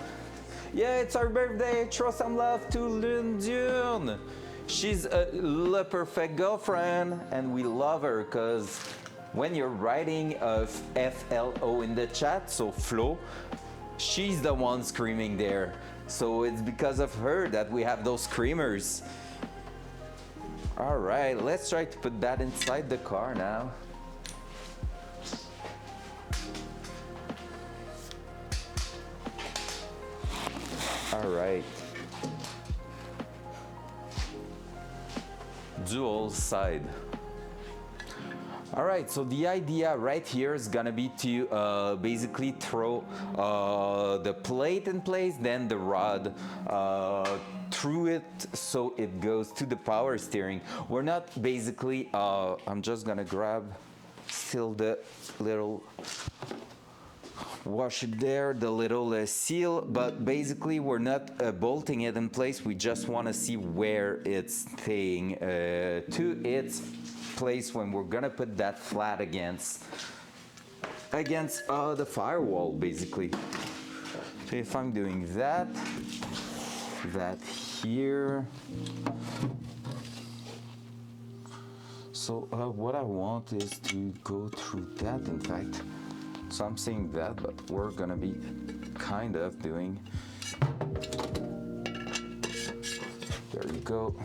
Yeah, it's our birthday. Throw some love to Lundun. She's the perfect girlfriend and we love her because when you're writing FLO in the chat, so Flo, she's the one screaming there. So it's because of her that we have those screamers. All right, let's try to put that inside the car now. All right. Dual side. All right, so the idea right here is gonna be to basically throw the plate in place, then the rod through it so it goes to the power steering. We're not basically, I'm just gonna grab still the little washer there, the little seal, but basically we're not bolting it in place. We just want to see where it's staying to its place when we're gonna put that flat against. against the firewall basically. So if I'm doing that here. So what I want is to go through that, in fact. So I'm saying that, but we're gonna be kind of doing. There you go.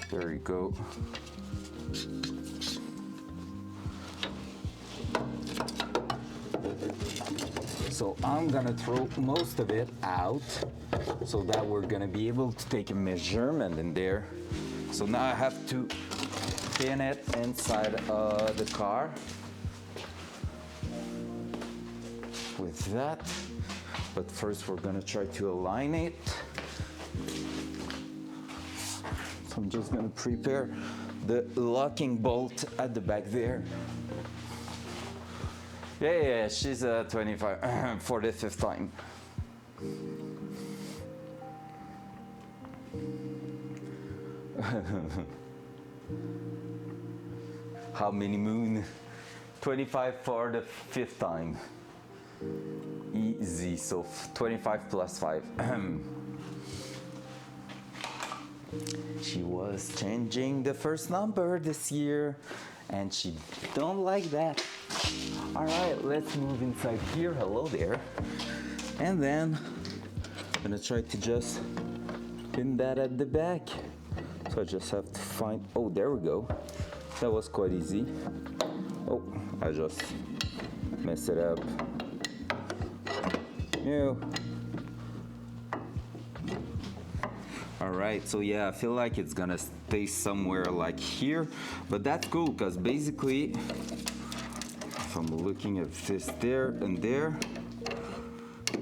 There you go. So I'm gonna throw most of it out so that we're gonna be able to take a measurement in there. So now I have to pin it inside the car with that. But first we're gonna try to align it. So I'm just gonna prepare the locking bolt at the back there. Yeah, she's 25 for the 5th time. How many moon? 25 for the 5th time. Easy, so 25 plus 5. She was changing the first number this year and she don't like that. All right, let's move inside here. Hello there. And then I'm gonna try to just pin that at the back. So I just have to find, oh, there we go. That was quite easy. Oh, I just messed it up. Yeah. All right, so yeah, I feel like it's gonna stay somewhere like here, but that's cool because basically, if I'm looking at this there and there,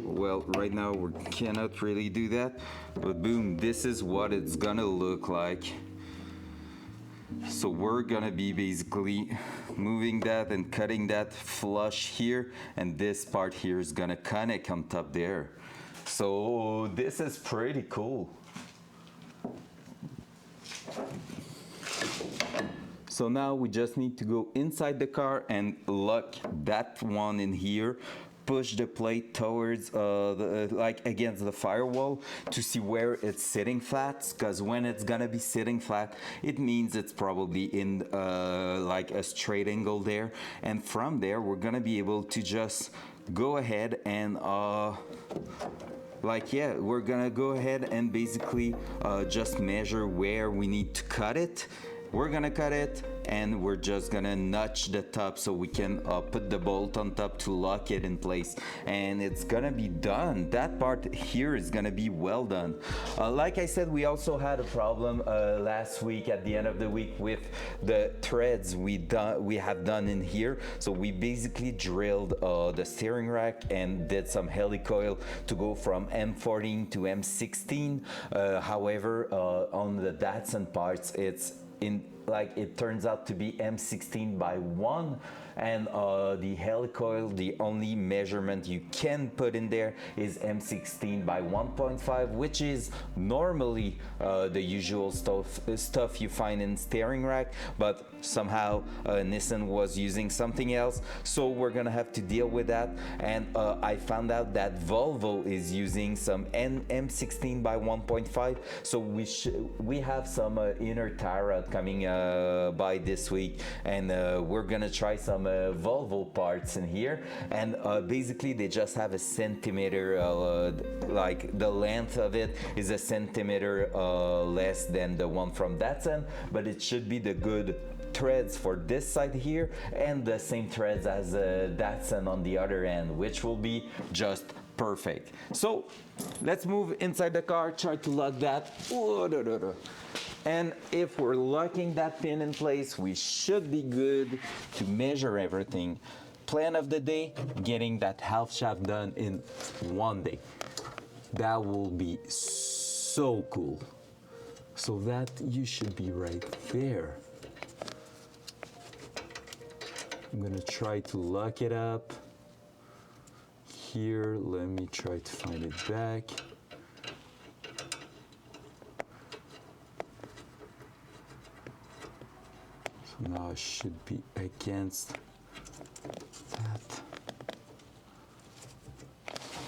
well, right now we cannot really do that, but boom, this is what it's gonna look like. So we're gonna be basically moving that and cutting that flush here, and this part here is gonna connect on top there. So this is pretty cool. So now we just need to go inside the car and lock that one in here, push the plate towards like against the firewall to see where it's sitting flat, because when it's gonna be sitting flat, it means it's probably in like a straight angle there, and from there we're gonna be able to just go ahead and we're gonna go ahead and basically just measure where we need to cut it. We're gonna cut it and we're just gonna notch the top so we can put the bolt on top to lock it in place, and it's gonna be done. That part here is gonna be well done. Like I said, we also had a problem last week at the end of the week with the threads we have done in here. So we basically drilled the steering rack and did some helicoil to go from M14 to M16. However, on the Datsun parts, it turns out to be M16 by 1, and the helicoil, the only measurement you can put in there is M16 by 1.5, which is normally the usual stuff you find in steering rack, but somehow Nissan was using something else, so we're gonna have to deal with that. And I found out that Volvo is using some M16 by 1.5, so we have some inner tie rod coming by this week, and we're gonna try some Volvo parts in here, and basically they just have a centimeter, like the length of it is a centimeter less than the one from Datsun, but it should be the good threads for this side here and the same threads as Datsun on the other end, which will be just perfect. So let's move inside the car, try to lock that. And if we're locking that pin in place, we should be good to measure everything. Plan of the day, getting that half shaft done in 1 day. That will be so cool. So that you should be right there. I'm gonna try to lock it up. Here, let me try to find it back. So now it should be against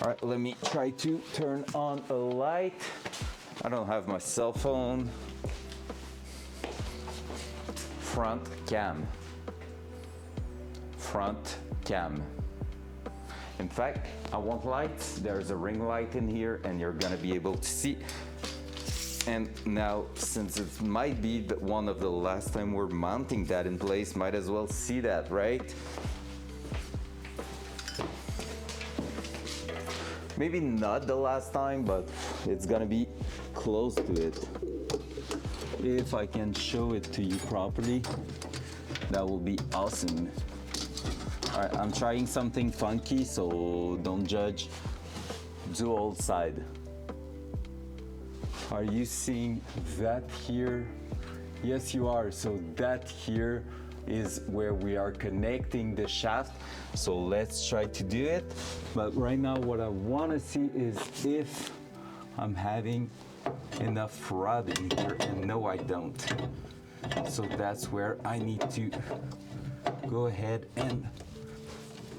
All right, let me try to turn on a light. I don't have my cell phone. Front cam. Front cam. In fact, I want lights. There's a ring light in here and you're gonna be able to see. And now, since it might be one of the last time we're mounting that in place, might as well see that, right? Maybe not the last time, but it's gonna be close to it. If I can show it to you properly, that will be awesome. All right, I'm trying something funky, so don't judge. Dual side. Are you seeing that here? Yes, you are. So that here is where we are connecting the shaft. So let's try to do it. But right now, what I want to see is if I'm having enough rod in here, and no, I don't. So that's where I need to go ahead and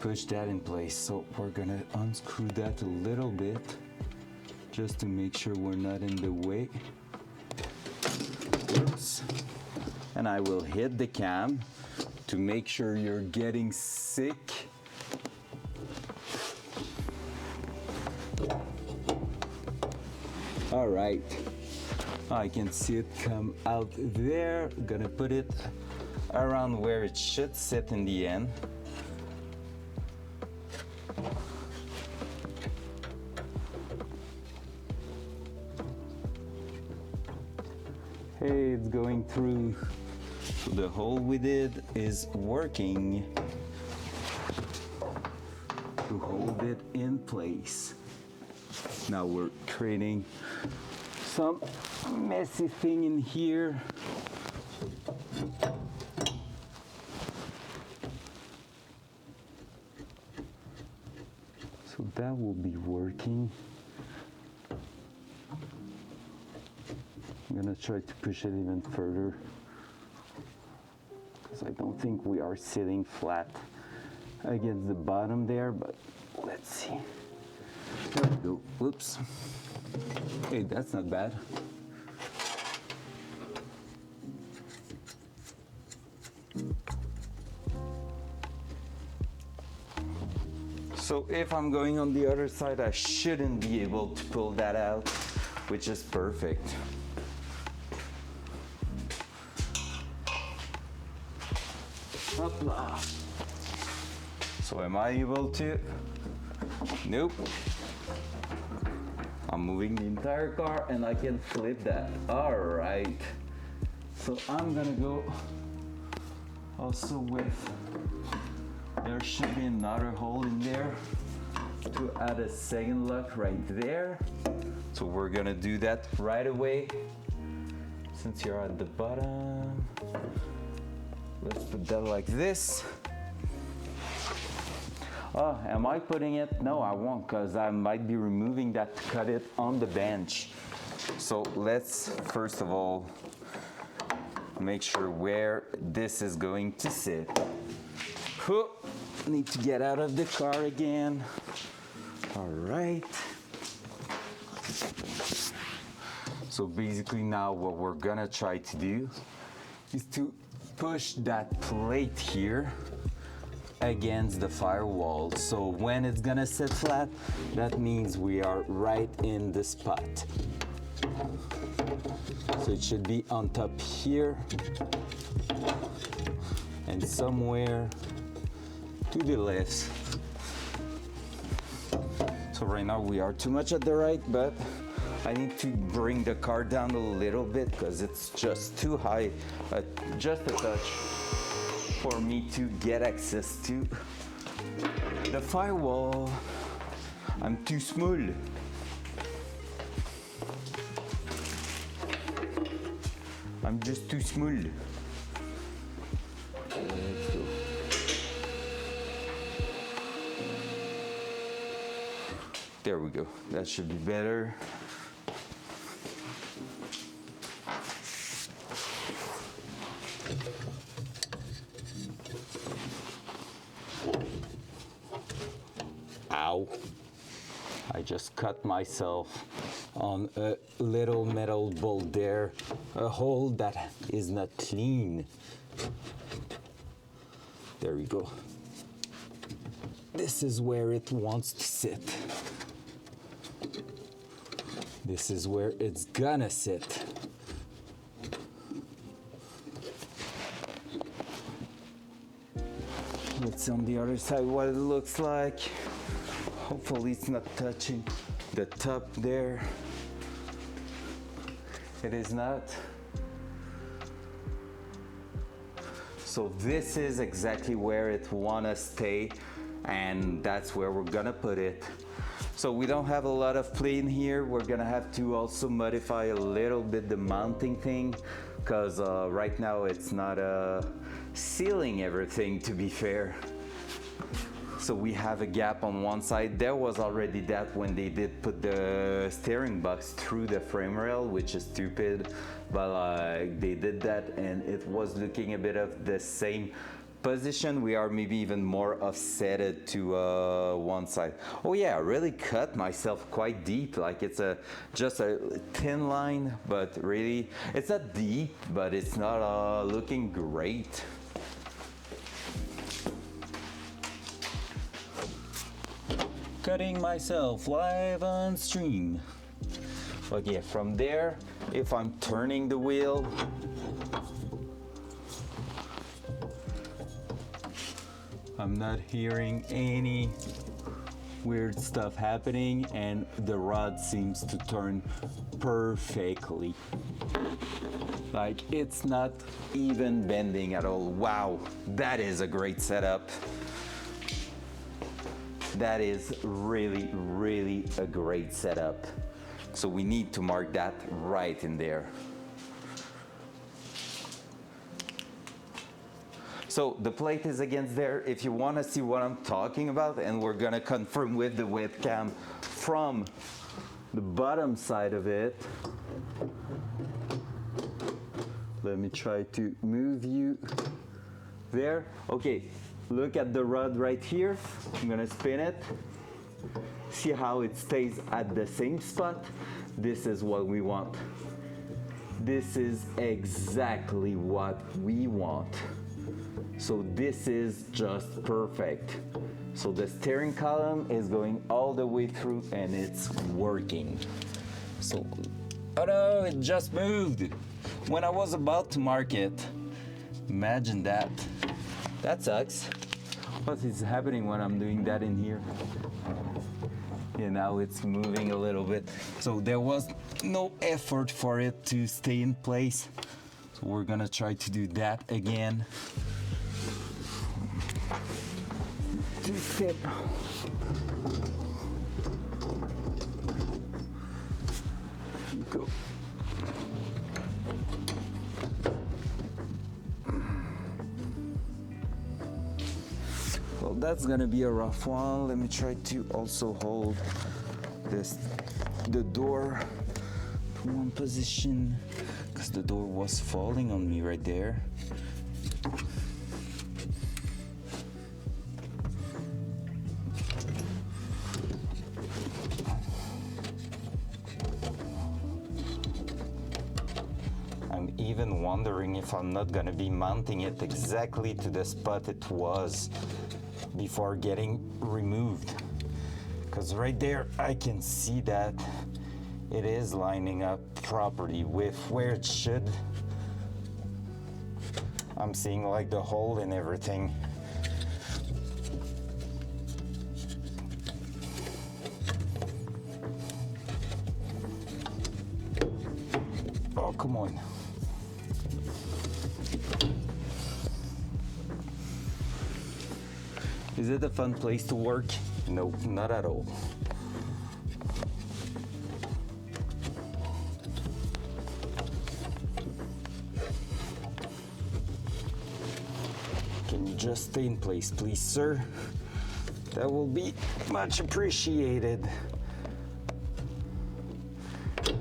push that in place. So we're gonna unscrew that a little bit just to make sure we're not in the way. Oops. And I will hit the cam to make sure you're getting sick. All right, I can see it come out there. Gonna put it around where it should sit in the end. Hey, it's going through. So the hole we did is working to hold it in place. Now we're creating some messy thing in here. So that will be working. I'm gonna try to push it even further because I don't think we are sitting flat against the bottom there, but let's see. There we go. Whoops. Hey, that's not bad. So if I'm going on the other side, I shouldn't be able to pull that out, which is perfect. Hopla. So am I able to? Nope. I'm moving the entire car and I can flip that. All right. So I'm gonna go also with, there should be another hole in there to add a second lock right there. So we're gonna do that right away. Since you're at the bottom, let's put that like this. Oh, am I putting it? No, I won't, because I might be removing that to cut it on the bench. So let's first of all make sure where this is going to sit. Need to get out of the car again. All right. So basically now what we're gonna try to do is to push that plate here against the firewall. So when it's gonna sit flat, that means we are right in the spot. So it should be on top here and somewhere to the left. So right now we are too much at the right, but I need to bring the car down a little bit because it's just too high, just a touch, for me to get access to the firewall. I'm too small. I'm just too small. Let's go. There we go. That should be better. Ow. I just cut myself on a little metal bolt there, a hole that is not clean. There we go. This is where it wants to sit. This is where it's gonna sit. Let's see on the other side what it looks like. Hopefully it's not touching the top there. It is not. So this is exactly where it wanna stay, and that's where we're gonna put it. So we don't have a lot of play in here. We're gonna have to also modify a little bit the mounting thing, because right now it's not sealing everything, to be fair. So we have a gap on one side. There was already that when they did put the steering box through the frame rail, which is stupid, but they did that and it was looking a bit of the same position. We are maybe even more offsetted to one side. Oh yeah, I really cut myself quite deep. Like it's just a thin line, but really it's not deep, but it's not looking great. Cutting myself live on stream. But yeah, from there, if I'm turning the wheel, I'm not hearing any weird stuff happening, and the rod seems to turn perfectly. Like it's not even bending at all. Wow, that is a great setup. That is really, really a great setup. So we need to mark that right in there. So the plate is against there. If you want to see what I'm talking about, and we're gonna confirm with the webcam from the bottom side of it. Let me try to move you there. Okay, look at the rod right here. I'm gonna spin it. See how it stays at the same spot? This is what we want. This is exactly what we want. So this is just perfect. So the steering column is going all the way through and it's working. So, oh no, it just moved. When I was about to mark it, imagine that. That sucks. What is happening when I'm doing that in here? Yeah, now it's moving a little bit. So there was no effort for it to stay in place. So we're gonna try to do that again. To fit. Go. Well, that's gonna be a rough one. Let me try to also hold the door to one position, because the door was falling on me right there. I'm even wondering if I'm not gonna be mounting it exactly to the spot it was before getting removed, because right there I can see that it is lining up properly with where it should. I'm seeing like the hole and everything. Oh, come on. Is it a fun place to work? No, not at all. Can you just stay in place, please, sir? That will be much appreciated.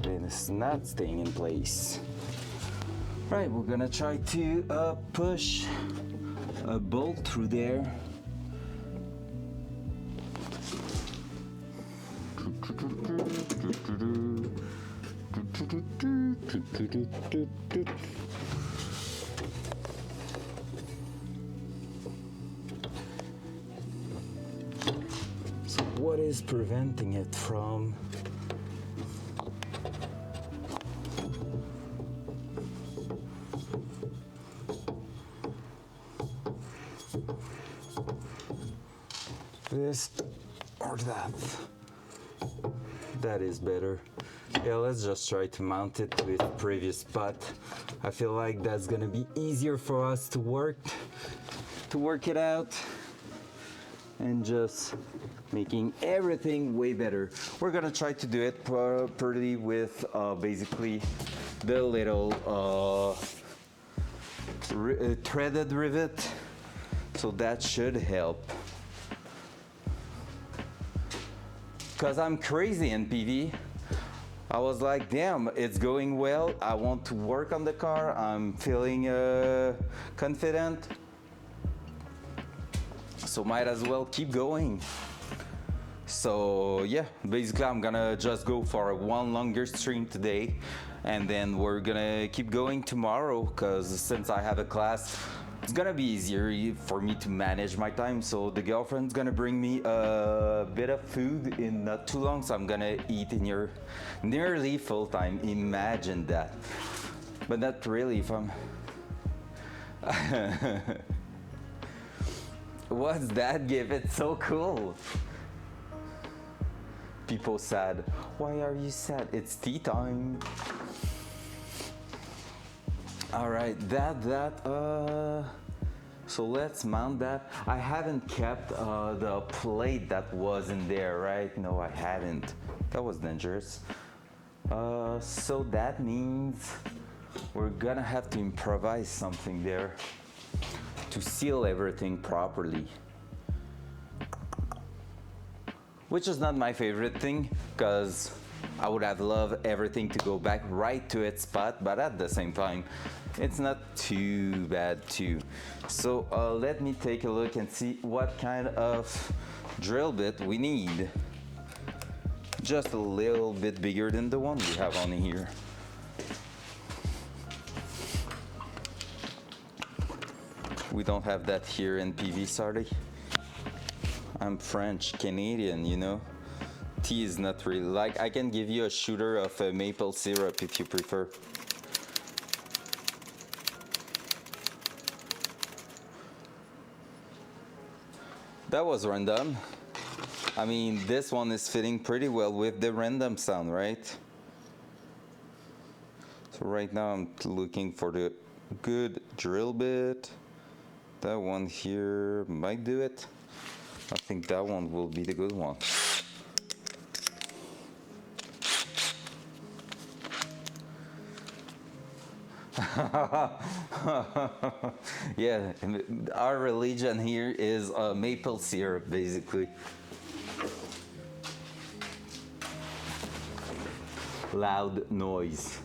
Then it's not staying in place. Right, we're gonna try to push a bolt through there. So what is preventing it from? This or that? That is better. Yeah, let's just try to mount it with previous spot. I feel like that's gonna be easier for us to work it out and just making everything way better. We're gonna try to do it properly with basically the little threaded rivet, so that should help. Cause I'm crazy in PV. I was like, damn, it's going well. I want to work on the car. I'm feeling confident. So might as well keep going. So yeah, basically I'm gonna just go for one longer stream today, and then we're gonna keep going tomorrow, cause since I have a class, it's gonna be easier for me to manage my time. So the girlfriend's gonna bring me a bit of food in not too long, so I'm gonna eat in here nearly full time. Imagine that. But not really if I'm what's that gift? It's so cool. People sad. Why are you sad? It's tea time. All right, so let's mount that. I haven't kept the plate that was in there, right? No, I haven't. That was dangerous. So that means we're gonna have to improvise something there to seal everything properly. Which is not my favorite thing, because I would have loved everything to go back right to its spot, but at the same time, it's not too bad too. So let me take a look and see what kind of drill bit we need. Just a little bit bigger than the one we have on here. We don't have that here in PV, sorry. I'm French, Canadian, you know. Tea is not really like, I can give you a shooter of maple syrup if you prefer. That was random. I mean, this one is fitting pretty well with the random sound, right? So right now I'm looking for the good drill bit. That one here might do it. I think that one will be the good one. Yeah, our religion here is maple syrup, basically. Loud noise.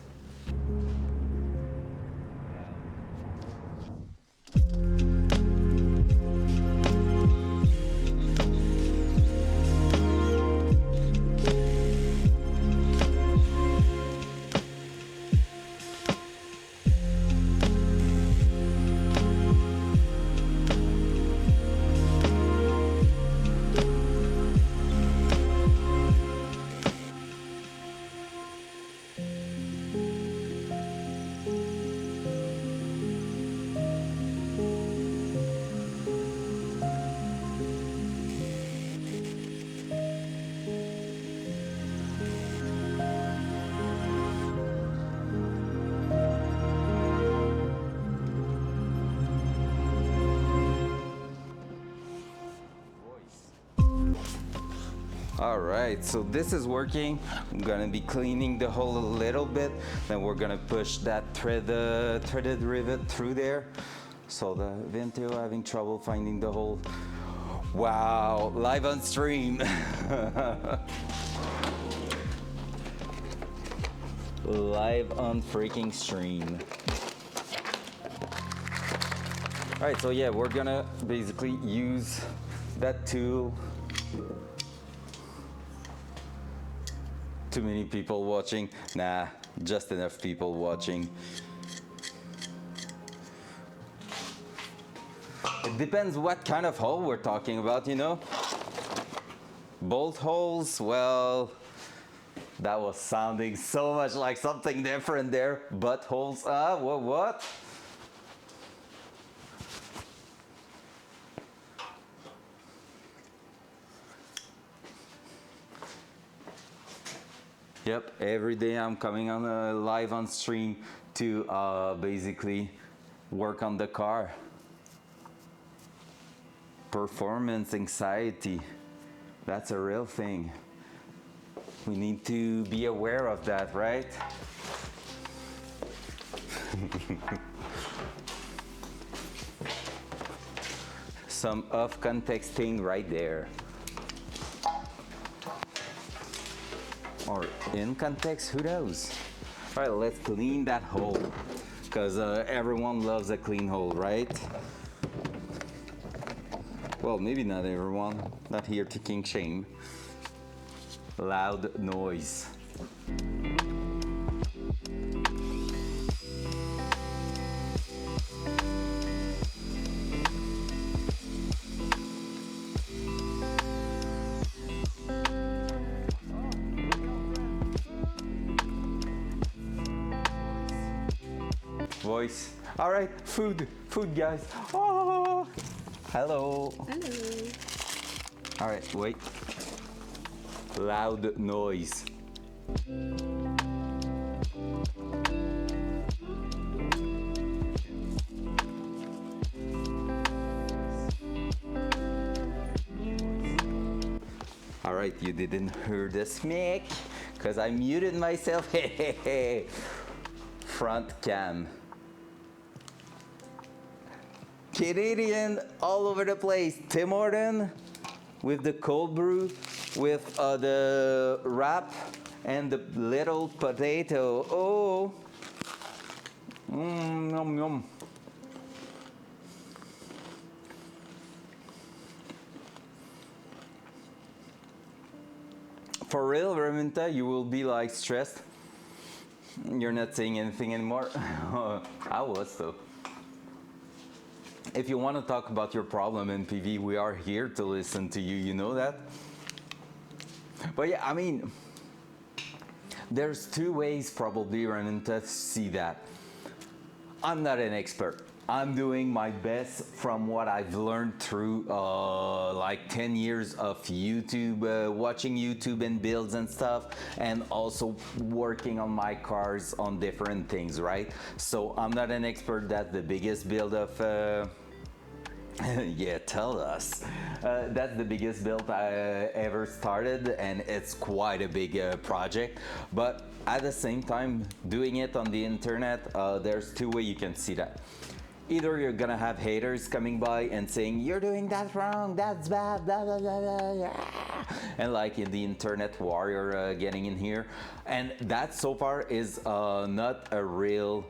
All right, so this is working. I'm gonna be cleaning the hole a little bit, then we're gonna push that threaded rivet through there. So the Vento having trouble finding the hole. Wow, live on stream. Live on freaking stream. All right, so yeah, we're gonna basically use that tool Too many people watching? Nah, just enough people watching. It depends what kind of hole we're talking about, you know? Bolt holes, well, that was sounding so much like something different there. Butt holes, what? Yep, every day I'm coming on live on stream to basically work on the car. Performance anxiety, that's a real thing. We need to be aware of that, right? Some off context thing right there. Or in context, who knows? All right, let's clean that hole, because everyone loves a clean hole, right? Well, maybe not everyone, not here to king shame. Loud noise. Voice. All right, food, guys. Oh, hello. Hello. All right, wait. Loud noise. All right, you didn't hear the smack because I muted myself. Front cam. Canadian all over the place. Tim Horton with the cold brew, with the wrap and the little potato. Oh, yum yum. For real, Raminta, you will be like stressed. You're not saying anything anymore. I was though. If you want to talk about your problem in PV, we are here to listen to you, you know that? But yeah, I mean, there's two ways probably, Renan, to see that. I'm not an expert. I'm doing my best from what I've learned through like 10 years of YouTube, watching YouTube and builds and stuff, and also working on my cars on different things, right? So I'm not an expert. That's the biggest build of yeah, tell us. That's the biggest build I ever started, and it's quite a big project. But at the same time, doing it on the internet, there's two ways you can see that. Either you're gonna have haters coming by and saying, you're doing that wrong, that's bad, blah, blah, blah, blah, yeah. And like in the internet warrior getting in here. And that so far is not a real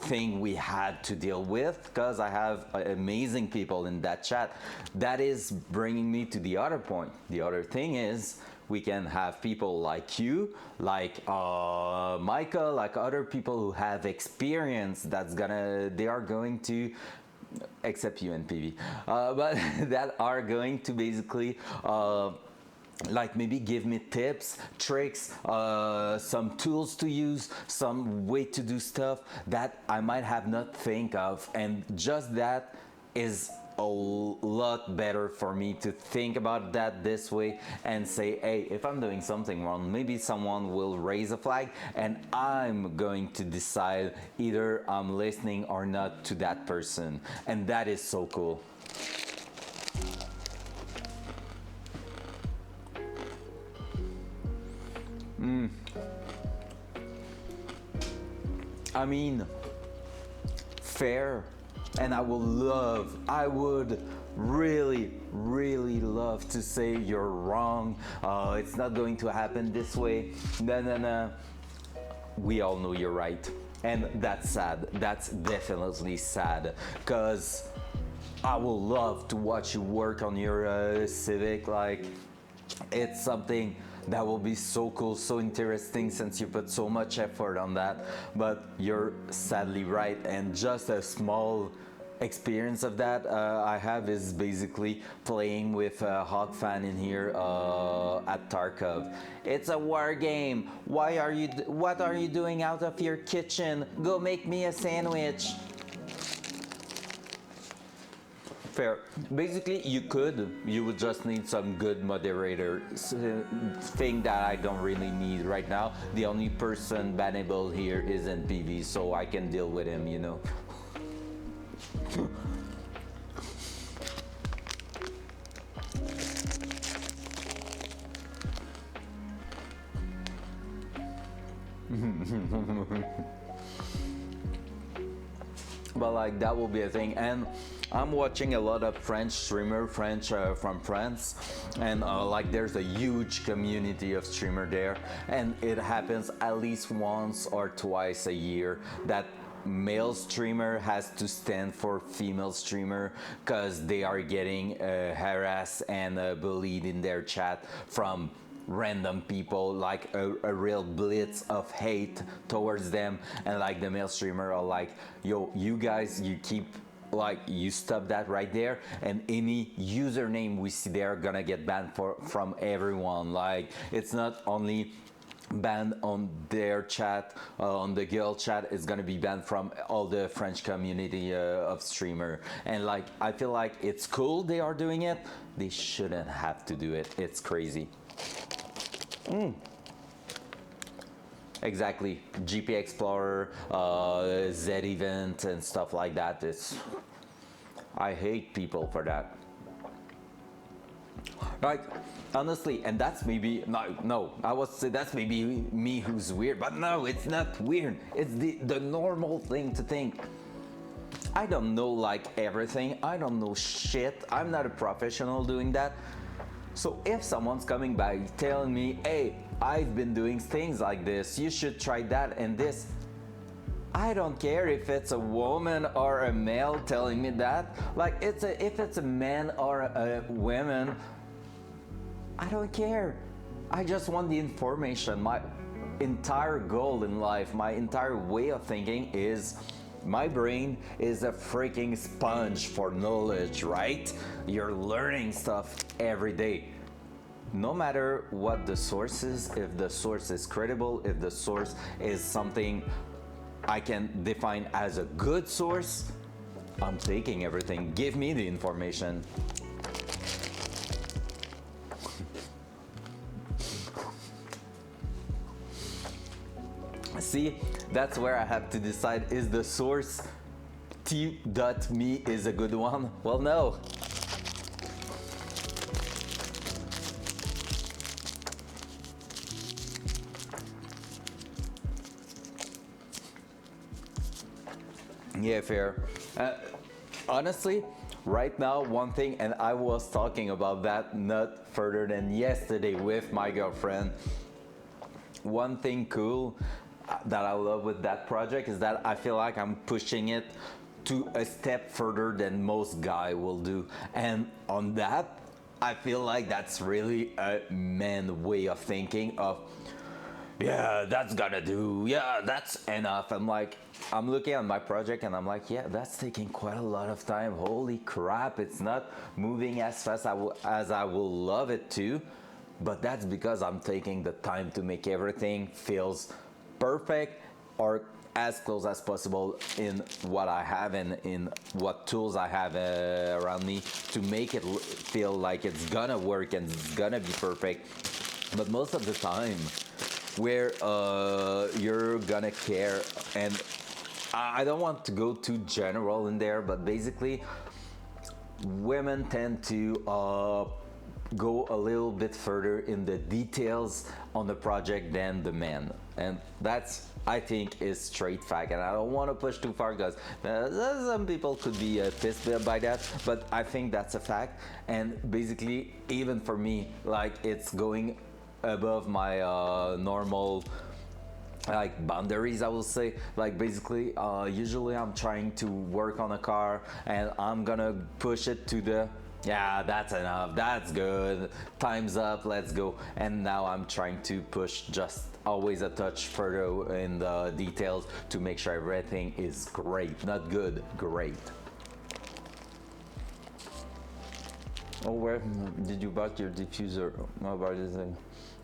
thing we had to deal with, because I have amazing people in that chat. That is bringing me to the other point. The other thing is we can have people like you, like Micah, like other people who have experience they are going to, except you and PV, but that are going to basically like maybe give me tips, tricks, some tools to use, some way to do stuff that I might have not think of, and just that is a lot better for me to think about that this way and say, hey, if I'm doing something wrong, maybe someone will raise a flag and I'm going to decide either I'm listening or not to that person, and that is so cool. I mean, fair, and I would really love to say you're wrong, it's not going to happen this way. No. We all know you're right, and that's sad. That's definitely sad, because I will love to watch you work on your Civic. Like, it's something That will be so cool, so interesting since you put so much effort on that. But you're sadly right, and just a small experience of that I have is basically playing with Hawk Fan in here at Tarkov. It's a war game. What are you doing out of your kitchen? Go make me a sandwich. Fair. Basically, you would just need some good moderator thing that I don't really need right now. The only person bannable here is in PV, so I can deal with him, you know. But like that will be a thing. And I'm watching a lot of French streamer, from France, and like there's a huge community of streamer there, and it happens at least once or twice a year that male streamer has to stand for female streamer because they are getting harassed and bullied in their chat from random people, like a real blitz of hate towards them. And like the male streamer are like, yo, you guys, you stop that right there, and any username we see there gonna get banned from everyone. Like it's not only banned on their chat, on the girl chat, it's gonna be banned from all the French community of streamer. And like I feel like it's cool they are doing it. They shouldn't have to do it. It's crazy. Exactly. GP Explorer, Z event and stuff like that. I hate people for that. Like honestly, and that's maybe no, I would say that's maybe me who's weird, but no, it's not weird. It's the normal thing to think. I don't know like everything. I don't know shit. I'm not a professional doing that. So if someone's coming by telling me, hey, I've been doing things like this, you should try that and this, I don't care if it's a woman or a male telling me that. Like if it's a man or a woman, I don't care. I just want the information. My entire goal in life, my entire way of thinking is, my brain is a freaking sponge for knowledge, right? You're learning stuff every day. No matter what the source is, if the source is credible, if the source is something I can define as a good source, I'm taking everything. Give me the information. See, that's where I have to decide, is the source t.me is a good one? Well, no. Yeah, fair. Honestly, right now, one thing, and I was talking about that not further than yesterday with my girlfriend, one thing cool that I love with that project is that I feel like I'm pushing it to a step further than most guy will do. And on that, I feel like that's really a man way of thinking of, yeah, that's gonna do, yeah, that's enough. I'm looking at my project and I'm like, yeah, that's taking quite a lot of time. Holy crap, it's not moving as fast as I will love it to. But that's because I'm taking the time to make everything feels perfect or as close as possible in what I have and in what tools I have around me to make it feel like it's gonna work and it's gonna be perfect. But most of the time where you're gonna care, and I don't want to go too general in there, but basically women tend to go a little bit further in the details on the project than the men, and that's, I think, is straight fact. And I don't want to push too far because some people could be pissed by that, but I think that's a fact. And basically, even for me, like, it's going above my normal like boundaries, I will say. Like basically usually I'm trying to work on a car and I'm gonna push it to the Yeah, that's enough. That's good. Time's up. Let's go. And now I'm trying to push just always a touch further in the details to make sure everything is great. Not good, great. Oh, where did you buy your diffuser? No, about this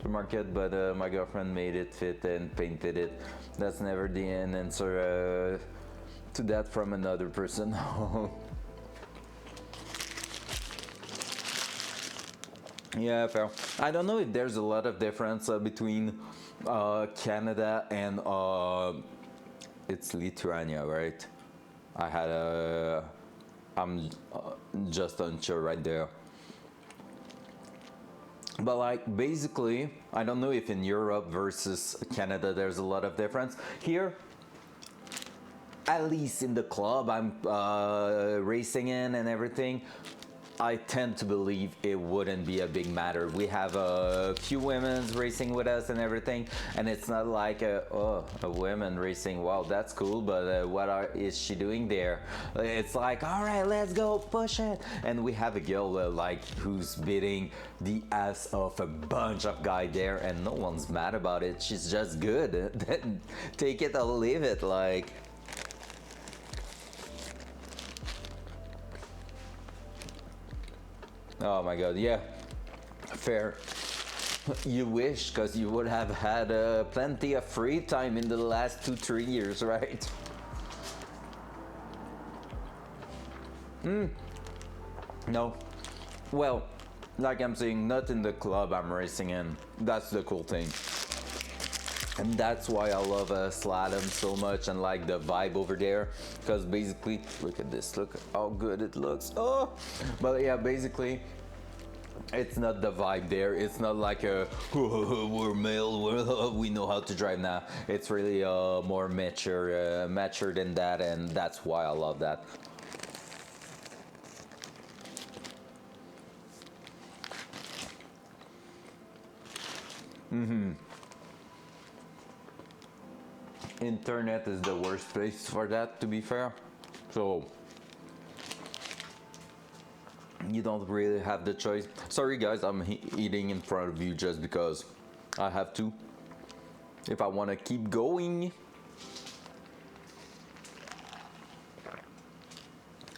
to market, but my girlfriend made it fit and painted it. That's never the end answer to that from another person. Yeah, fair. I don't know if there's a lot of difference between Canada and it's Lithuania, right? I had a. I'm just unsure right there. But like basically, I don't know if in Europe versus Canada there's a lot of difference. Here, at least in the club I'm racing in and everything, I tend to believe it wouldn't be a big matter. We have a few women racing with us and everything, and it's not like a woman racing. Wow, that's cool, but is she doing there? It's like, all right, let's go, push it. And we have a girl like who's beating the ass of a bunch of guys there, and no one's mad about it. She's just good. Take it or leave it, like. Oh my god, yeah, fair. You wish, because you would have had plenty of free time in the last 2-3 years, right? No. Well, like I'm saying, not in the club I'm racing in. That's the cool thing. And that's why I love slalom so much and like the vibe over there, because basically, look at this, look how good it looks. Oh, but yeah, basically, it's not the vibe there. It's not like a we're male, we know how to drive now. It's really more mature than that, and that's why I love that. Internet is the worst place for that, to be fair. So you don't really have the choice. Sorry guys, I'm eating in front of you just because I have to. If I want to keep going.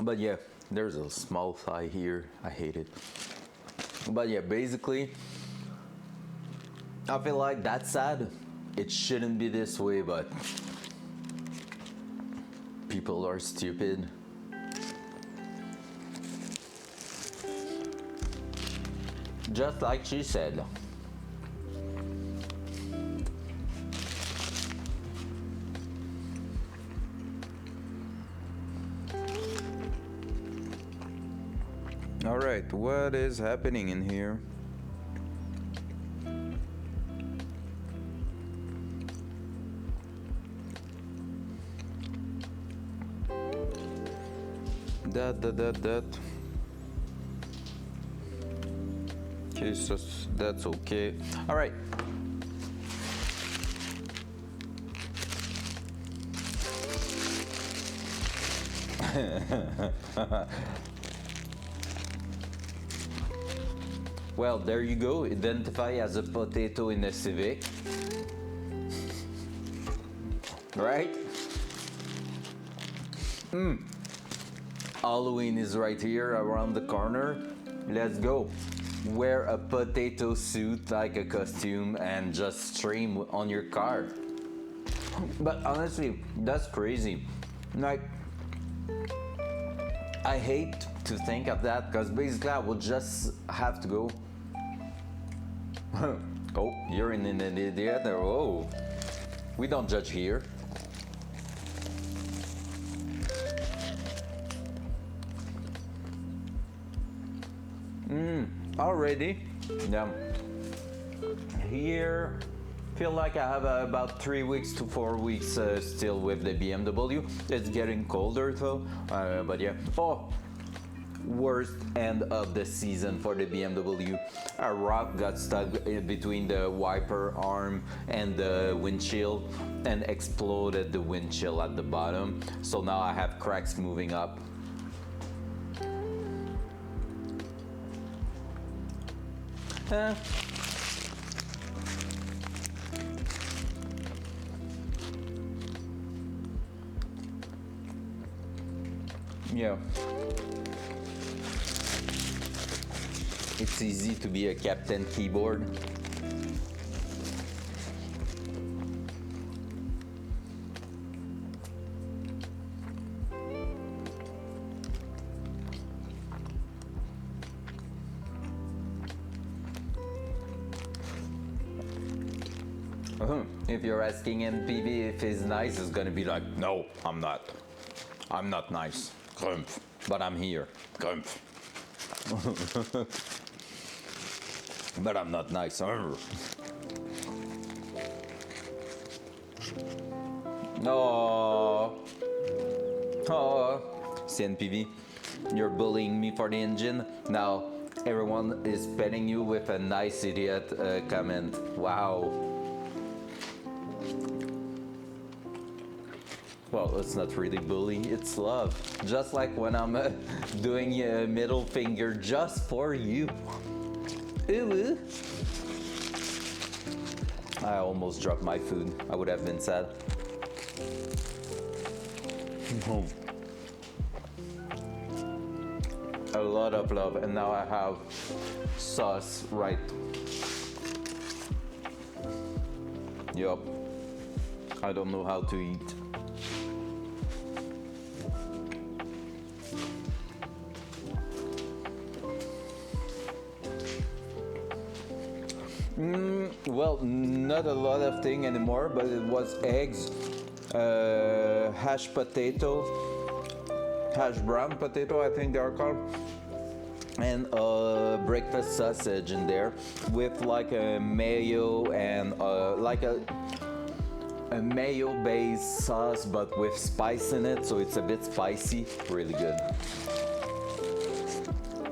But yeah, there's a small fly here. I hate it. But yeah, basically, I feel like that's sad. It shouldn't be this way, but people are stupid. Just like she said. All right, what is happening in here? That. Okay, so that's okay. All right. Well, there you go. Identify as a potato in a Civic. Right? Halloween is right here around the corner. Let's go. Wear a potato suit like a costume and just stream on your car. But honestly, that's crazy. Like, I hate to think of that because basically I would just have to go. Oh, you're in an idiot. Oh, we don't judge here. Already, yeah. Here, feel like I have about 3 weeks to 4 weeks still with the BMW. It's getting colder though, but yeah. Oh, worst end of the season for the BMW. A rock got stuck in between the wiper arm and the windshield and exploded the windshield at the bottom. So now I have cracks moving up. Eh. Yeah. It's easy to be a captain keyboard. If you're asking NPV if he's nice, he's gonna be like, no, I'm not. I'm not nice. Grumpf. But I'm here. Grumpf. But I'm not nice. No. Oh. CNPV, you're bullying me for the engine. Now everyone is petting you with a nice idiot comment. Wow. Well, it's not really bully, it's love. Just like when I'm doing a middle finger just for you. Ooh. I almost dropped my food. I would have been sad. A lot of love, and now I have sauce right. Yup. I don't know how to eat. Well, not a lot of thing anymore, but it was eggs, hashed potato, hash brown potato, I think they are called, and breakfast sausage in there with like a mayo and like a mayo-based sauce, but with spice in it, so it's a bit spicy. Really good.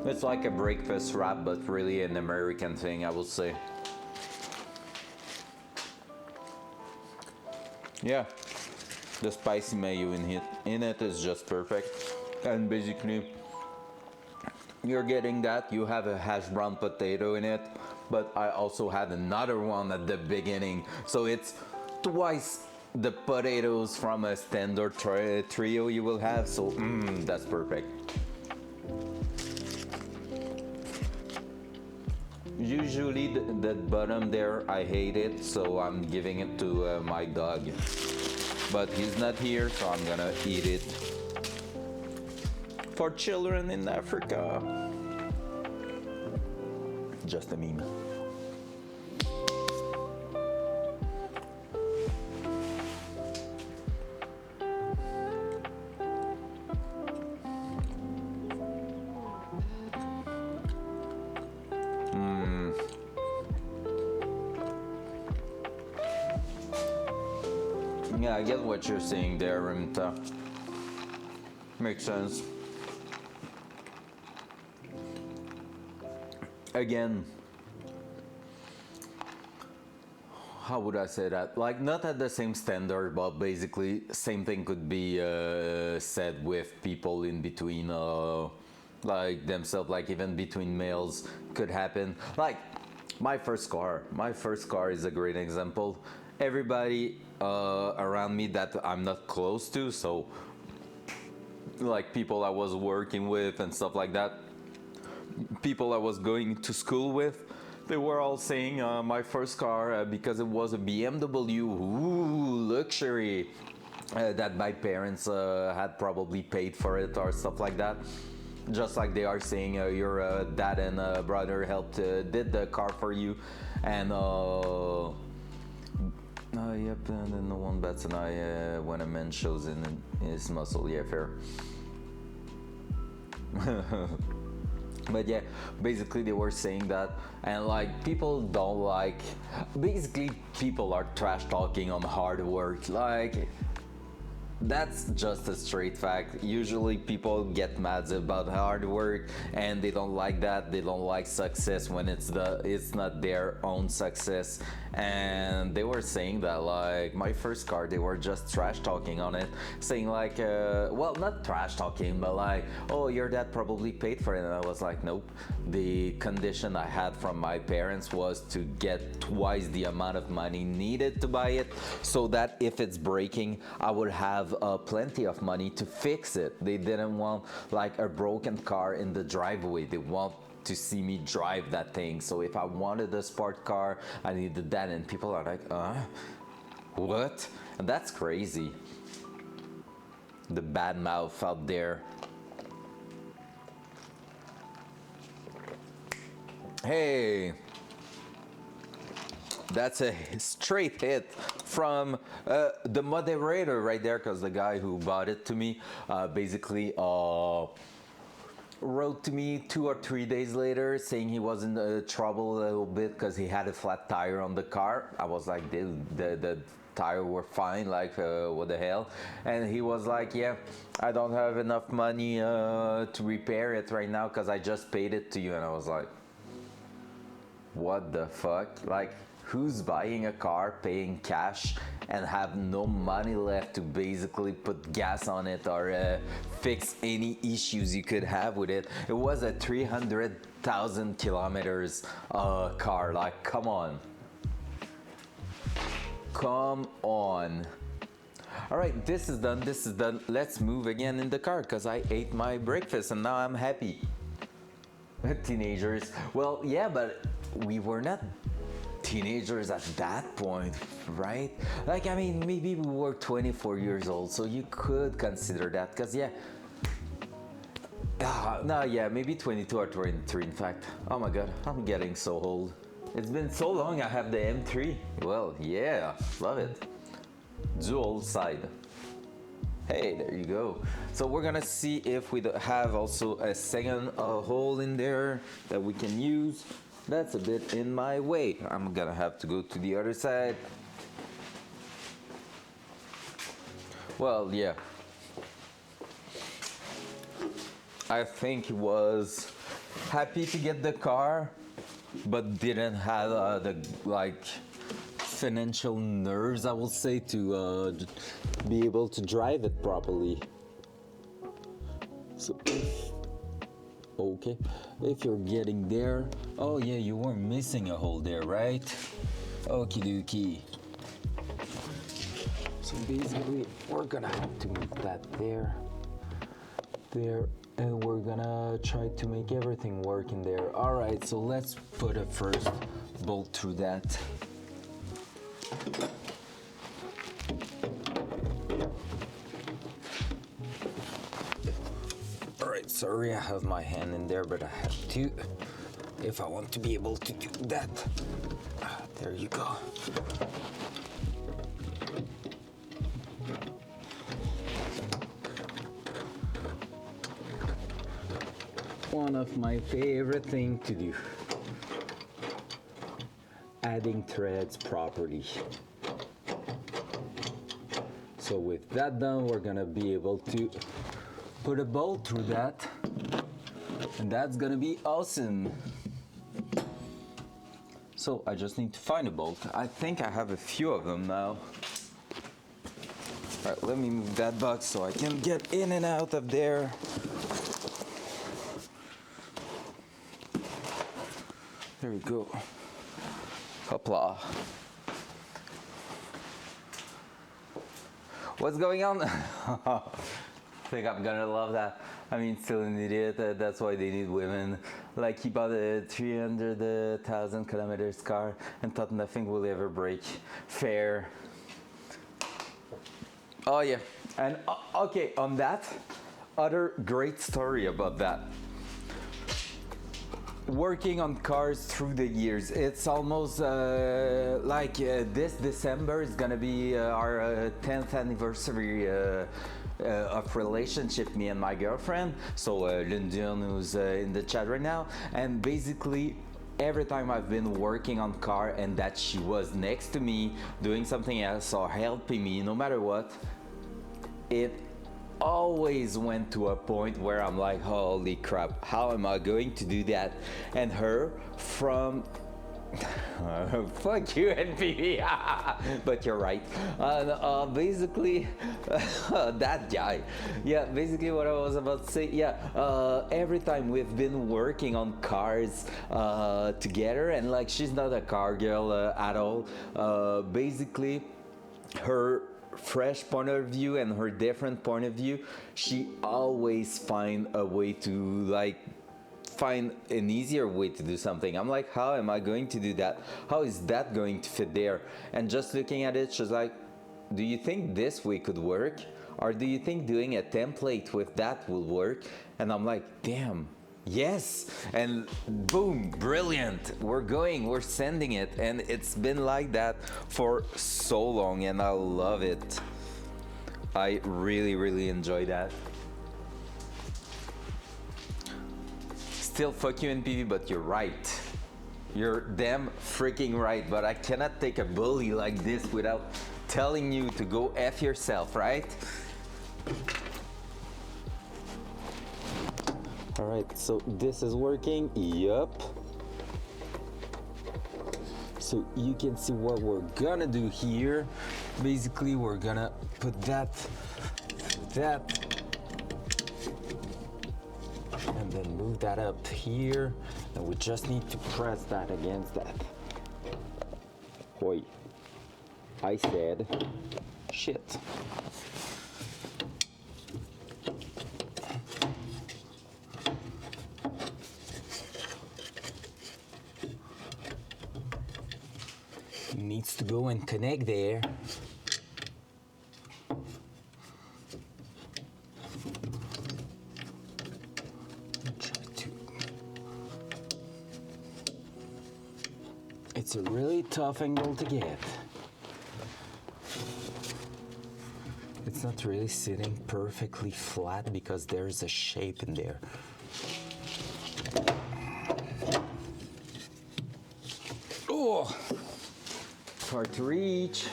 It's like a breakfast wrap, but really an American thing, I would say. Yeah, the spicy mayo in it is just perfect. And basically, you're getting that. You have a hash brown potato in it, but I also had another one at the beginning. So it's twice the potatoes from a standard trio you will have. So that's perfect. Usually the bottom there, I hate it, so I'm giving it to my dog. But he's not here, so I'm gonna eat it. For children in Africa. Just a meme. Yeah, I get what you're saying there, Rimta. Makes sense. Again, how would I say that? Like, not at the same standard, but basically, same thing could be said with people in between, like themselves, like even between males could happen. Like, my first car is a great example. Everybody around me that I'm not close to, so like people I was working with and stuff like that, people I was going to school with, they were all saying my first car, because it was a BMW, luxury, that my parents had probably paid for it or stuff like that. Just like they are saying your dad and brother helped did the car for you, and yep, and then no one bats an eye when a man shows in his muscle. Yeah, fair. But yeah, basically they were saying that, and like people don't like, basically people are trash talking on hard work. Like that's just a straight fact. Usually people get mad about hard work and they don't like that. They don't like success when it's not their own success. And they were saying that, like, my first car, they were just trash talking on it, saying like, well, not trash talking, but like, oh, your dad probably paid for it. And I was like, nope. The condition I had from my parents was to get twice the amount of money needed to buy it, so that if it's breaking, I would have plenty of money to fix it. They didn't want like a broken car in the driveway. They want to see me drive that thing. So if I wanted a sport car, I needed that. And people are like, what? And that's crazy. The bad mouth out there. Hey, that's a straight hit from the moderator right there, because the guy who bought it to me basically wrote to me 2 or 3 days later saying he was in trouble a little bit because he had a flat tire on the car. I was like, dude, the tire were fine, like what the hell? And he was like, yeah, I don't have enough money to repair it right now because I just paid it to you. And I was like, what the fuck? Like, who's buying a car, paying cash, and have no money left to basically put gas on it or fix any issues you could have with it? It was a 300,000 kilometers car. Like, come on. Come on. All right, this is done. This is done. Let's move again in the car because I ate my breakfast and now I'm happy. Teenagers. Well, yeah, but we were not teenagers at that point, right? Like, I mean, maybe we were 24 years old, so you could consider that, because yeah. No, yeah, maybe 22 or 23, in fact. Oh my god, I'm getting so old. It's been so long I have the M3. Well, yeah, love it. Dual side. Hey, there you go. So we're gonna see if we have also a second hole in there that we can use. That's a bit in my way. I'm gonna have to go to the other side. Well, yeah. I think he was happy to get the car, but didn't have the like financial nerves, I will say, to be able to drive it properly. So okay, if you're getting there, oh yeah, you weren't missing a hole there, right? Okie dokie. So basically, we're gonna have to move that there, and we're gonna try to make everything work in there. All right, so let's put a first bolt through that. Alright, sorry I have my hand in there, but I have to if I want to be able to do that. There you go. One of my favorite things to do. Adding threads properly. So with that done, we're gonna be able to put a bolt through that, and that's gonna be awesome. So I just need to find a bolt. I think I have a few of them now. All right, let me move that box so I can get in and out of there. There we go. Hopla. What's going on? I think I'm gonna love that. I mean, still an idiot. That's why they need women. Like, he bought a 300,000 kilometers car and thought nothing will ever break. Fair. Oh yeah. And okay, on that, other great story about that. Working on cars through the years, it's almost this December is gonna be our 10th anniversary of relationship, me and my girlfriend. So Lyndon, who's in the chat right now, and basically every time I've been working on car and that she was next to me doing something else or helping me, no matter what, it always went to a point where I'm like, holy crap, how am I going to do that? And her from fuck you NPV, but you're right. Basically, that guy. Yeah, basically what I was about to say. Yeah, every time we've been working on cars together, and like she's not a car girl at all. Basically, her fresh point of view and her different point of view, she always find a way to like find an easier way to do something. I'm like, how am I going to do that? How is that going to fit there? And just looking at it, she's like, do you think this way could work? Or do you think doing a template with that will work? And I'm like, damn, yes. And boom, brilliant. We're sending it. And it's been like that for so long, and I love it. I really, really enjoy that. Still fuck you NPV, but you're right. You're damn freaking right, but I cannot take a bully like this without telling you to go F yourself, right? All right, so this is working, yup. So you can see what we're gonna do here. Basically, we're gonna put that, and then move that up here, and we just need to press that against that. Wait, I said shit. Needs to go and connect there. It's a really tough angle to get. It's not really sitting perfectly flat because there's a shape in there. Oh, hard to reach.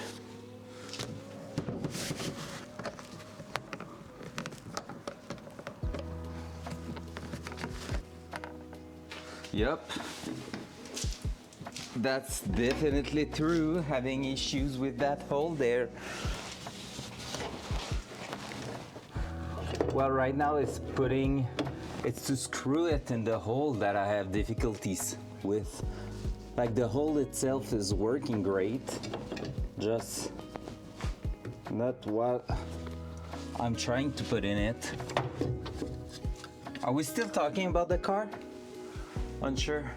Yep. That's definitely true, having issues with that hole there. Well, right now it's to screw it in the hole that I have difficulties with. Like the hole itself is working great, just not what I'm trying to put in it. Are we still talking about the car? Unsure.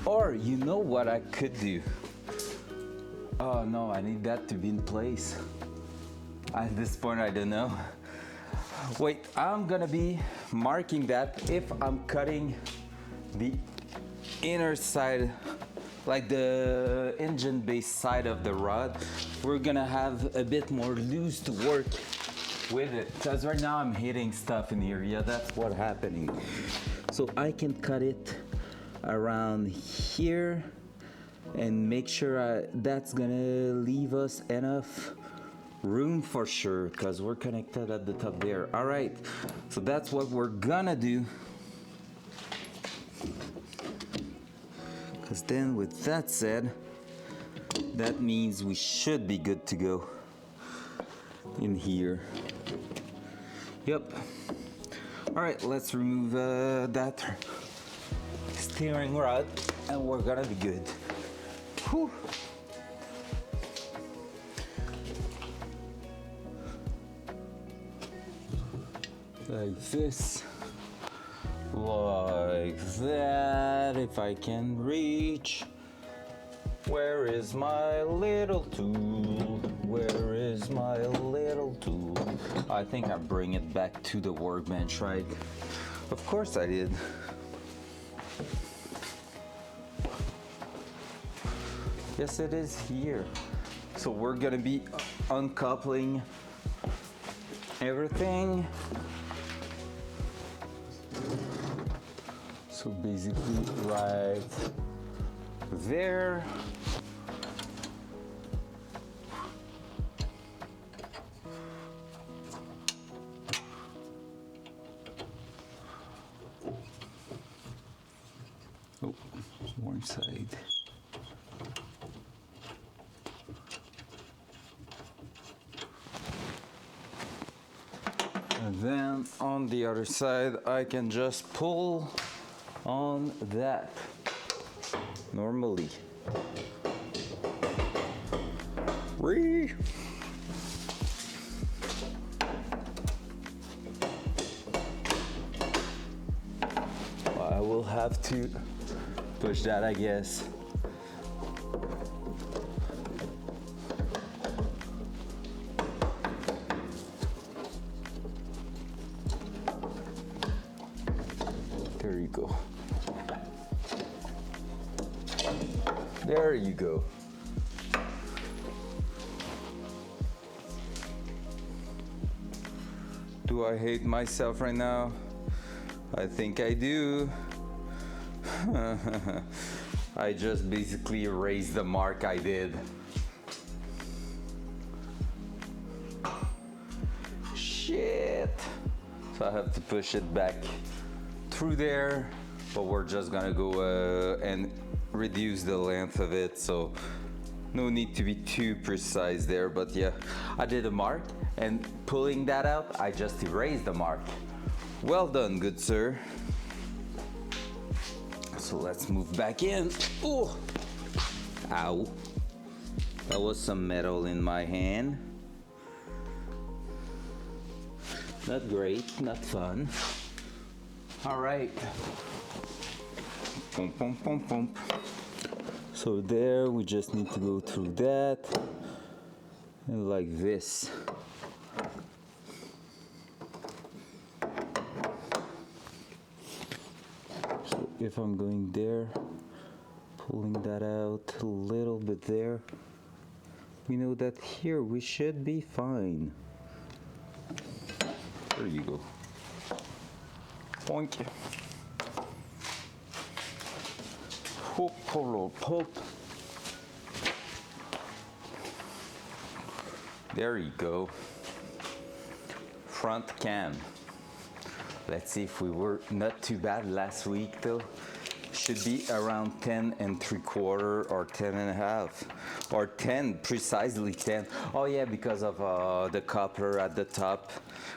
Or you know what I could do? Oh no, I need that to be in place. At this point, I don't know. Wait, I'm gonna be marking that if I'm cutting the inner side, like the engine base side of the rod, we're gonna have a bit more loose to work with it. Because right now I'm hitting stuff in here. Yeah, that's what's happening. So I can cut it around here and make sure that's gonna leave us enough room for sure, because we're connected at the top there. All right, so that's what we're gonna do. Because then with that said, that means we should be good to go in here. Yep. All right, let's remove that steering rod and we're gonna be good. Whew. Like this, like that, if I can reach. Where is my little tool? Where is my little tool? I think I bring it back to the workbench, right? Of course I did. Yes, it is here. So we're gonna be uncoupling everything. So basically right there. Oh, one side. And then on the other side, I can just pull on that normally. Whee! Well, I will have to push that, I guess. There you go. There you go. Do I hate myself right now? I think I do. I just basically erased the mark I did. Shit. So I have to push it back through there, but we're just gonna go and reduce the length of it, so no need to be too precise there. But yeah, I did a mark, and pulling that out, I just erased the mark. Well done, good sir. So let's move back in. Oh, ow, that was some metal in my hand. Not great, not fun. All right. Pump, pump, pump, pump. So there, we just need to go through that, and like this. So if I'm going there, pulling that out a little bit there, we know that here we should be fine. There you go. Boink. Hop, hop, hop. There you go. Front cam. Let's see if we were not too bad last week though. Should be around 10 3/4 or 10 and a half. Or 10, precisely 10. Oh yeah, because of the coupler at the top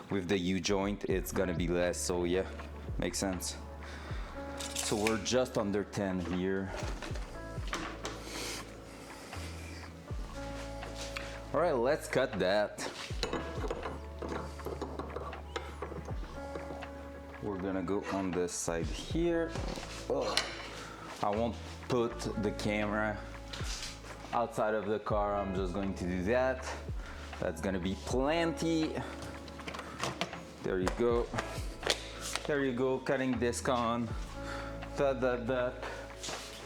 with the U-joint, it's gonna be less, so yeah, makes sense. So we're just under 10 here. All right, let's cut that. We're gonna go on this side here. Oh, I won't put the camera outside of the car. I'm just going to do that. That's gonna be plenty. There you go. There you go, cutting disc on. The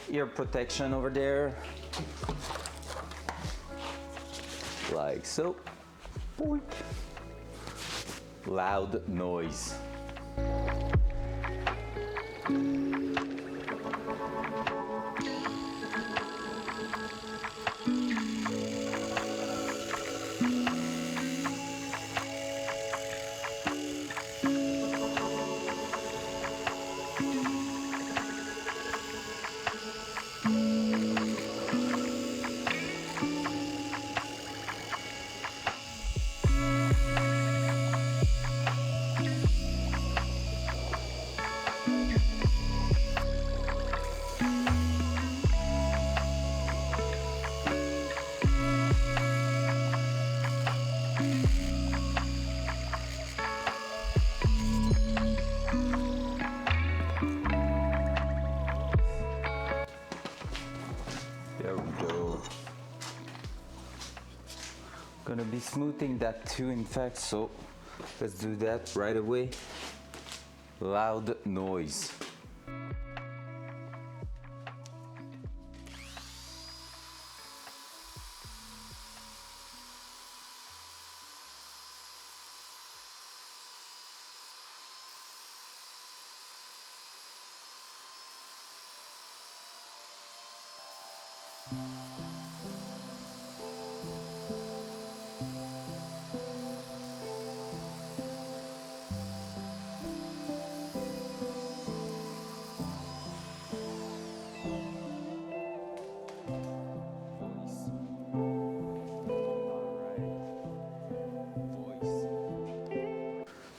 ear protection over there. Like so. Boink. Loud noise. There we go. Gonna be smoothing that too, in fact, so let's do that right away. Loud noise.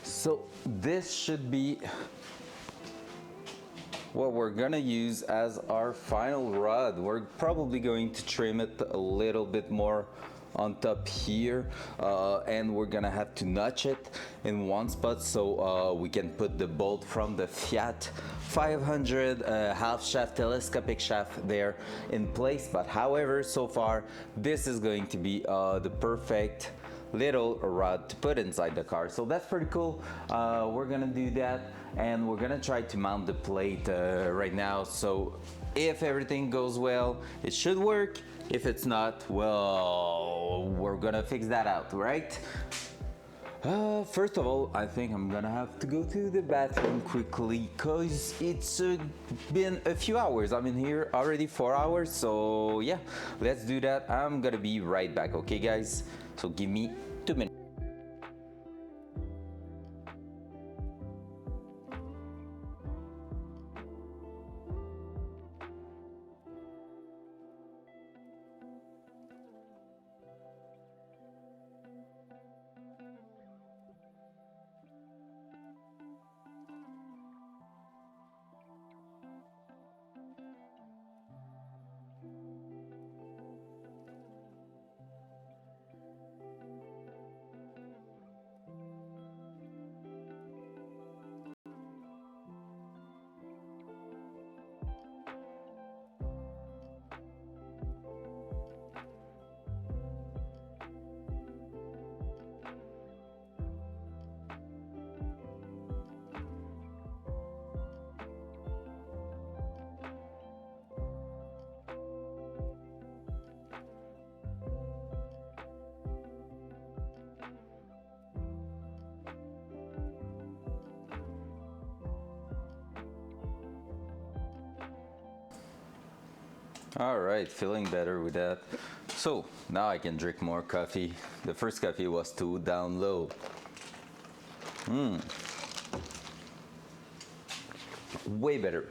So this should be what we're gonna use as our final rod. We're probably going to trim it a little bit more on top here, and we're gonna have to notch it in one spot so we can put the bolt from the Fiat 500 half shaft telescopic shaft there in place. But however, so far this is going to be the perfect little rod to put inside the car, so that's pretty cool. We're gonna do that, and we're gonna try to mount the plate right now. So if everything goes well, it should work. If it's not, well, we're gonna fix that out, right? First of all, I think I'm gonna have to go to the bathroom quickly, cause it's been a few hours. I'm in here already 4 hours, so yeah, let's do that. I'm gonna be right back, okay guys? So give me 2 minutes. All right, feeling better with that. So now I can drink more coffee. The first coffee was too down low. Way better.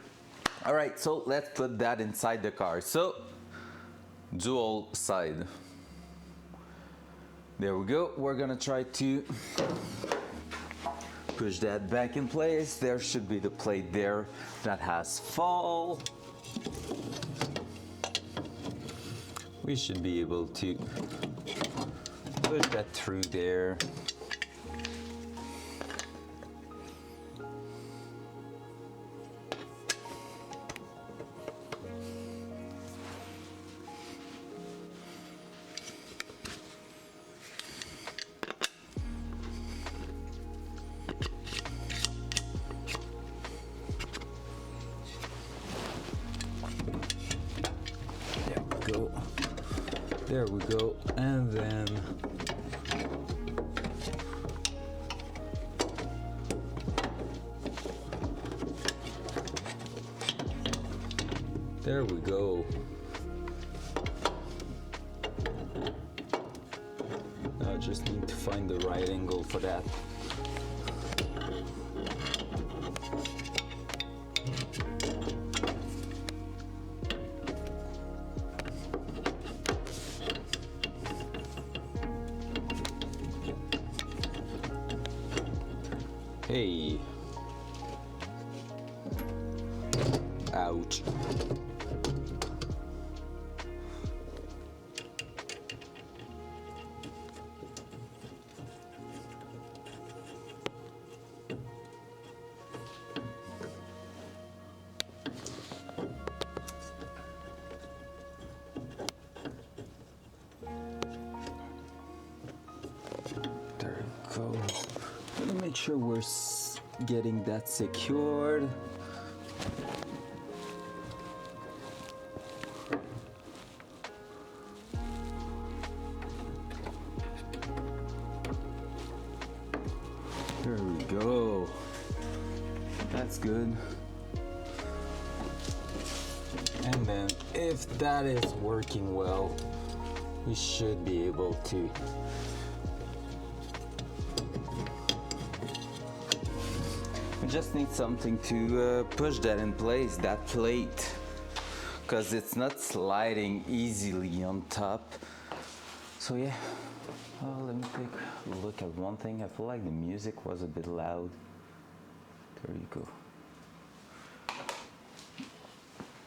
All right, so let's put that inside the car. So dual side. There we go. We're gonna try to push that back in place. There should be the plate there that has fall. We should be able to push that through there. There we go, and then there we go. Now I just need to find the right angle for that. Hey. Ouch. There we go. Gonna make sure we're getting that secured. There we go. That's good. And and then if that is working well, we should be able to we just need something to push that in place, that plate, because it's not sliding easily on top. So yeah, let me take a look at one thing. I feel like the music was a bit loud. There you go.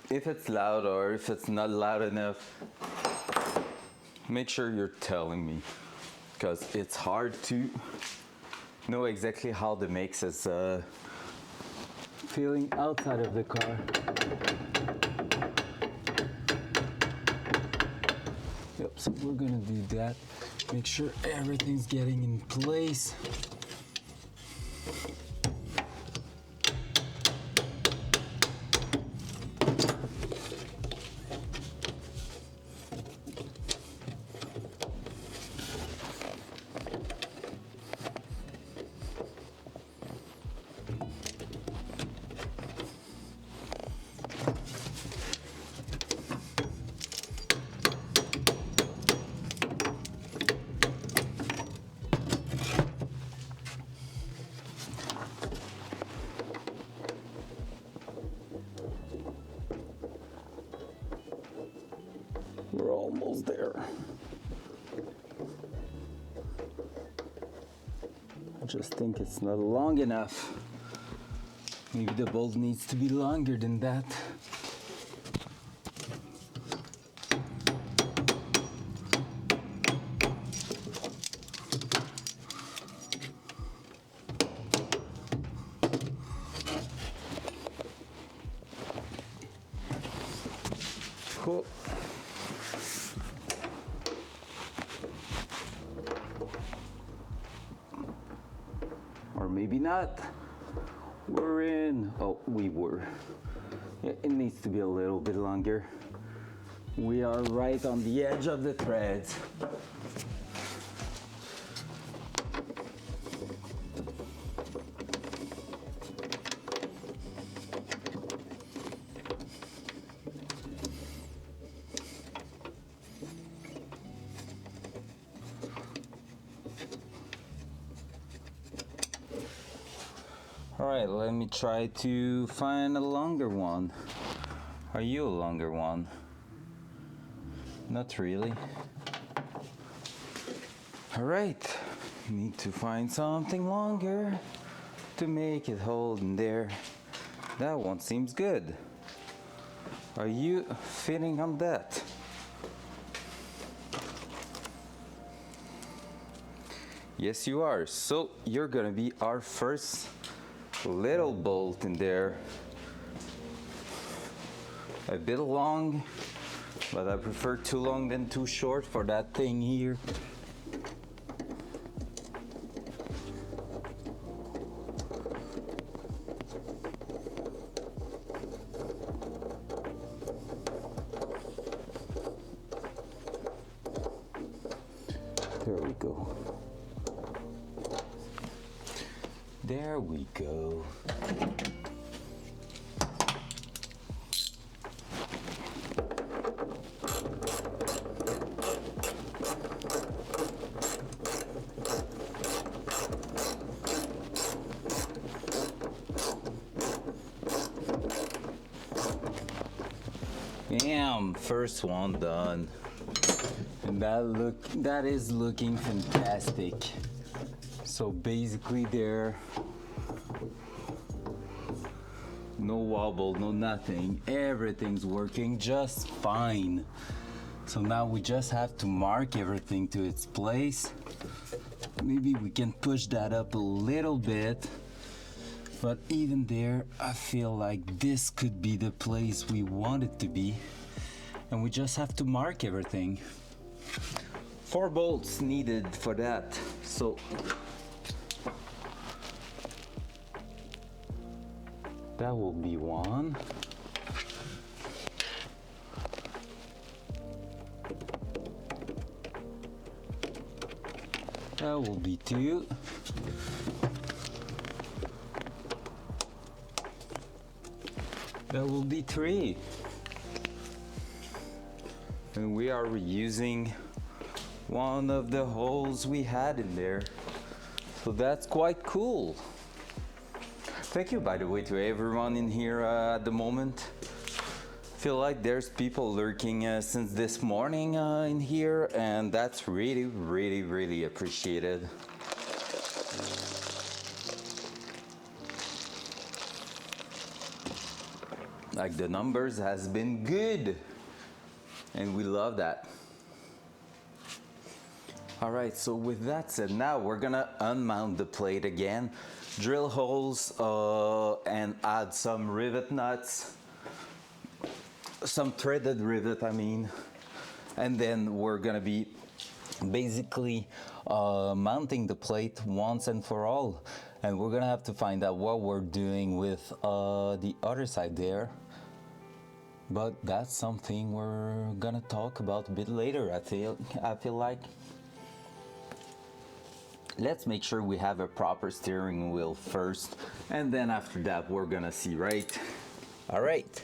If it's loud or if it's not loud enough, make sure you're telling me, because it's hard to know exactly how the mix is feeling outside of the car. Yep, so we're gonna do that. Make sure everything's getting in place. We're almost there. I just think it's not long enough. Maybe the bolt needs to be longer than that. Cool. Or maybe not. We're in. Oh, we were. Yeah, it needs to be a little bit longer. We are right on the edge of the threads. All right, let me try to find a longer one. Are you a longer one? Not really. All right, need to find something longer to make it hold in there. That one seems good. Are you fitting on that? Yes, you are. So you're gonna be our first little bolt in there. A bit long, but I prefer too long than too short for that thing here. There we go. There we go. Bam, first one done. And that is looking fantastic. So basically there, no wobble, no nothing. Everything's working just fine. So now we just have to mark everything to its place. Maybe we can push that up a little bit. But even there, I feel like this could be the place we want it to be. And we just have to mark everything. 4 bolts needed for that. So that will be 1. That will be 2. That will be 3. and we are reusing one of the holes we had in there. So that's quite cool. Thank you, by the way, to everyone in here at the moment. Feel like there's people lurking since this morning in here, and that's really appreciated. Like, the numbers has been good, and we love that. All right, so with that said, now we're gonna unmount the plate again, drill holes and add some rivet nuts, some threaded rivet, I mean, and then we're gonna be basically mounting the plate once and for all, and we're gonna have to find out what we're doing with the other side there. But that's something we're gonna talk about a bit later, I feel like. Let's make sure we have a proper steering wheel first, and then after that we're gonna see, right? All right.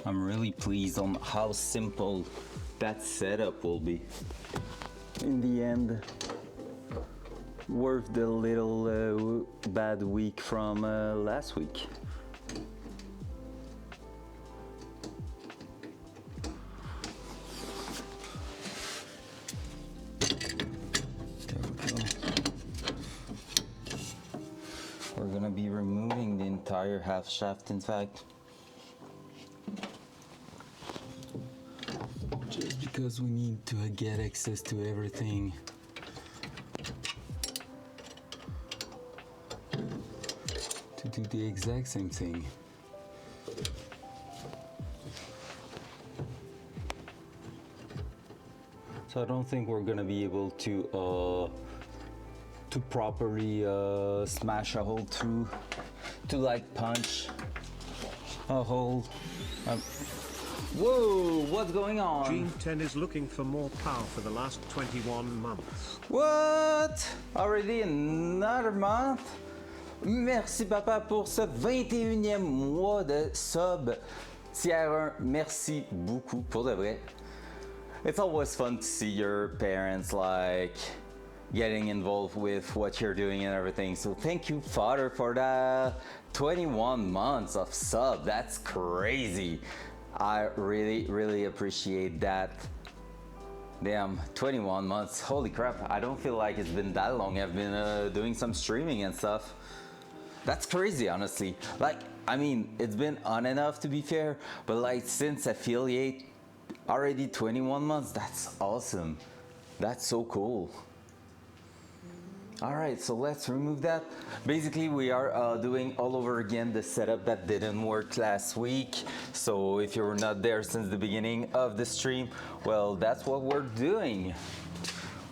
I'm really pleased on how simple that setup will be. In the end, worth the little bad week from last week. There we go. We're gonna be removing the entire half shaft, in fact. Just because we need to get access to everything. To do the exact same thing. So I don't think we're gonna be able to properly smash a hole through, to like punch a hole. Whoa, what's going on? Gene 10 is looking for more power for the last 21 months. What? Already another month? Merci papa pour ce 21e mois de sub. Tier 1, merci beaucoup pour de vrai. It's always fun to see your parents like getting involved with what you're doing and everything. So thank you, Father, for the 21 months of sub. That's crazy. I really appreciate that. Damn, 21 months, holy crap. I don't feel like it's been that long. I've been doing some streaming and stuff. That's crazy, honestly. Like, I mean, it's been on and off, to be fair, but like since affiliate, already 21 months, that's awesome. That's so cool. All right, so let's remove that. Basically, we are doing all over again the setup that didn't work last week. So if you're not there since the beginning of the stream, well, that's what we're doing.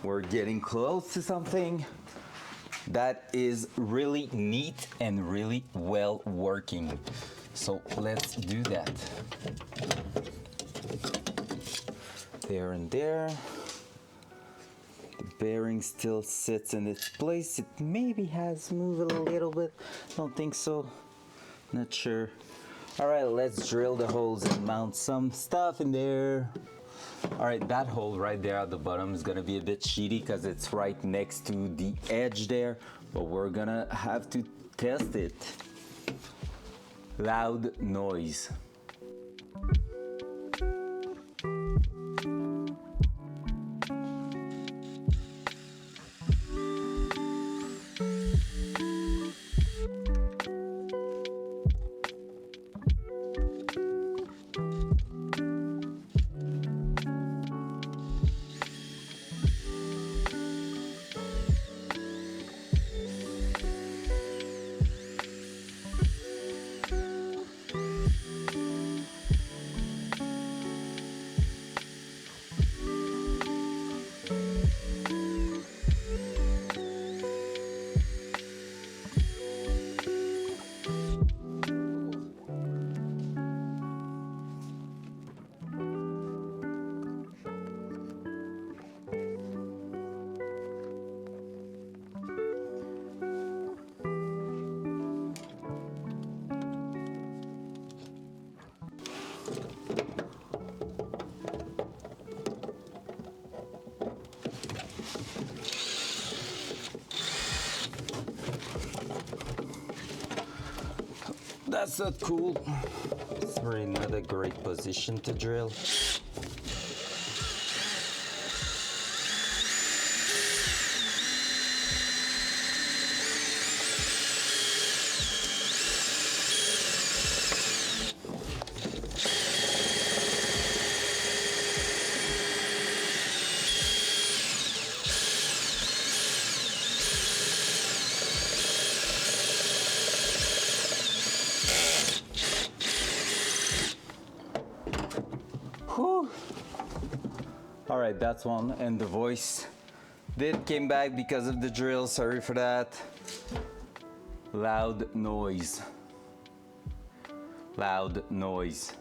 We're getting close to something that is really neat and really well working. So let's do that. There and there. The bearing still sits in its place. It maybe has moved a little bit. Don't think so. Not sure. All right, let's drill the holes and mount some stuff in there. All right, that hole right there at the bottom is gonna be a bit shitty because it's right next to the edge there, but we're gonna have to test it. Loud noise. That's not cool. It's really not a great position to drill. Whew. All right, that's one. And the voice did came back because of the drill. Sorry for that. Loud noise. Loud noise.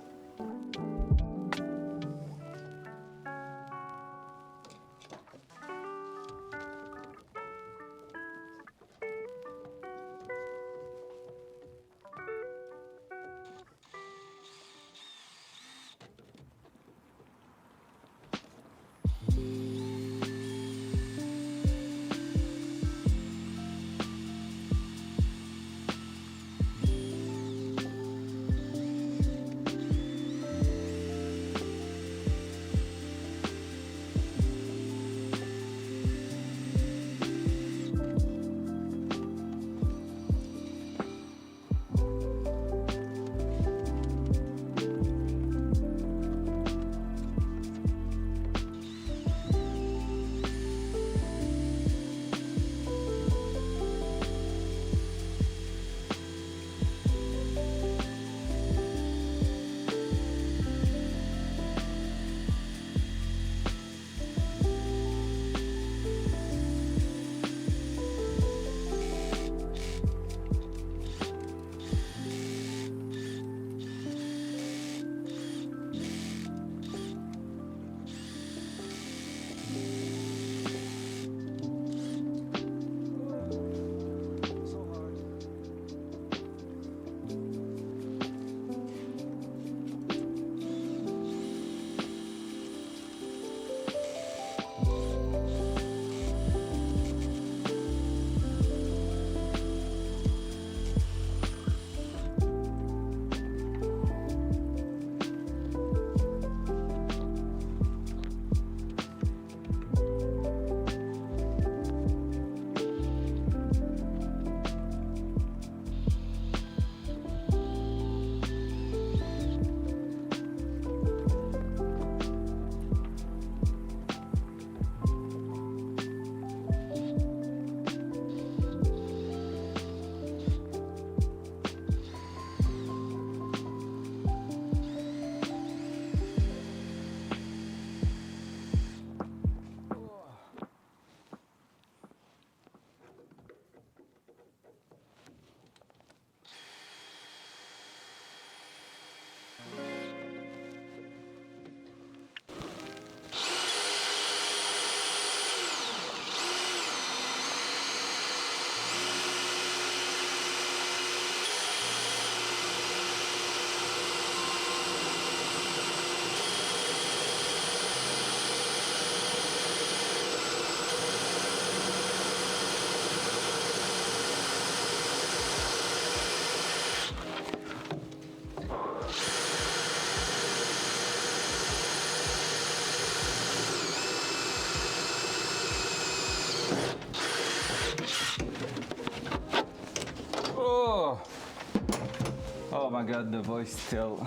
Oh my god, the voice still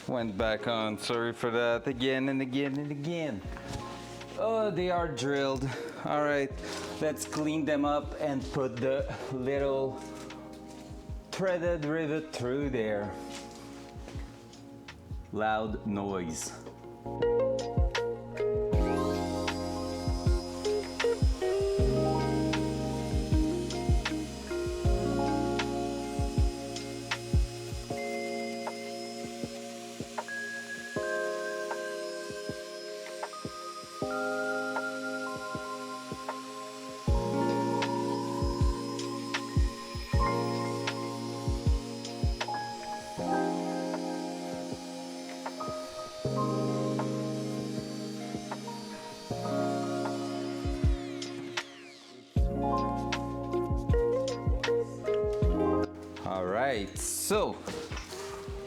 went back on. Sorry for that again and again and again. Oh, they are drilled. All right, let's clean them up and put the little threaded rivet through there. Loud noise. Right, So,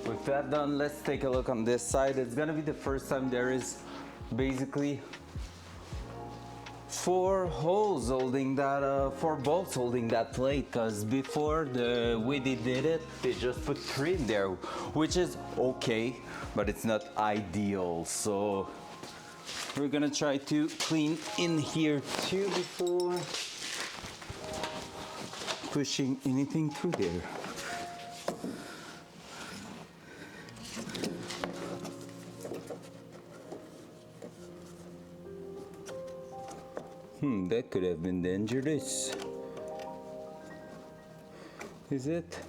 with that done, let's take a look on this side. It's gonna be the first time there is basically 4 holes holding that, 4 bolts holding that plate, because before the way they did it, they just put 3 in there, which is okay, but it's not ideal. So we're gonna try to clean in here too before pushing anything through there. That could have been dangerous. Is it?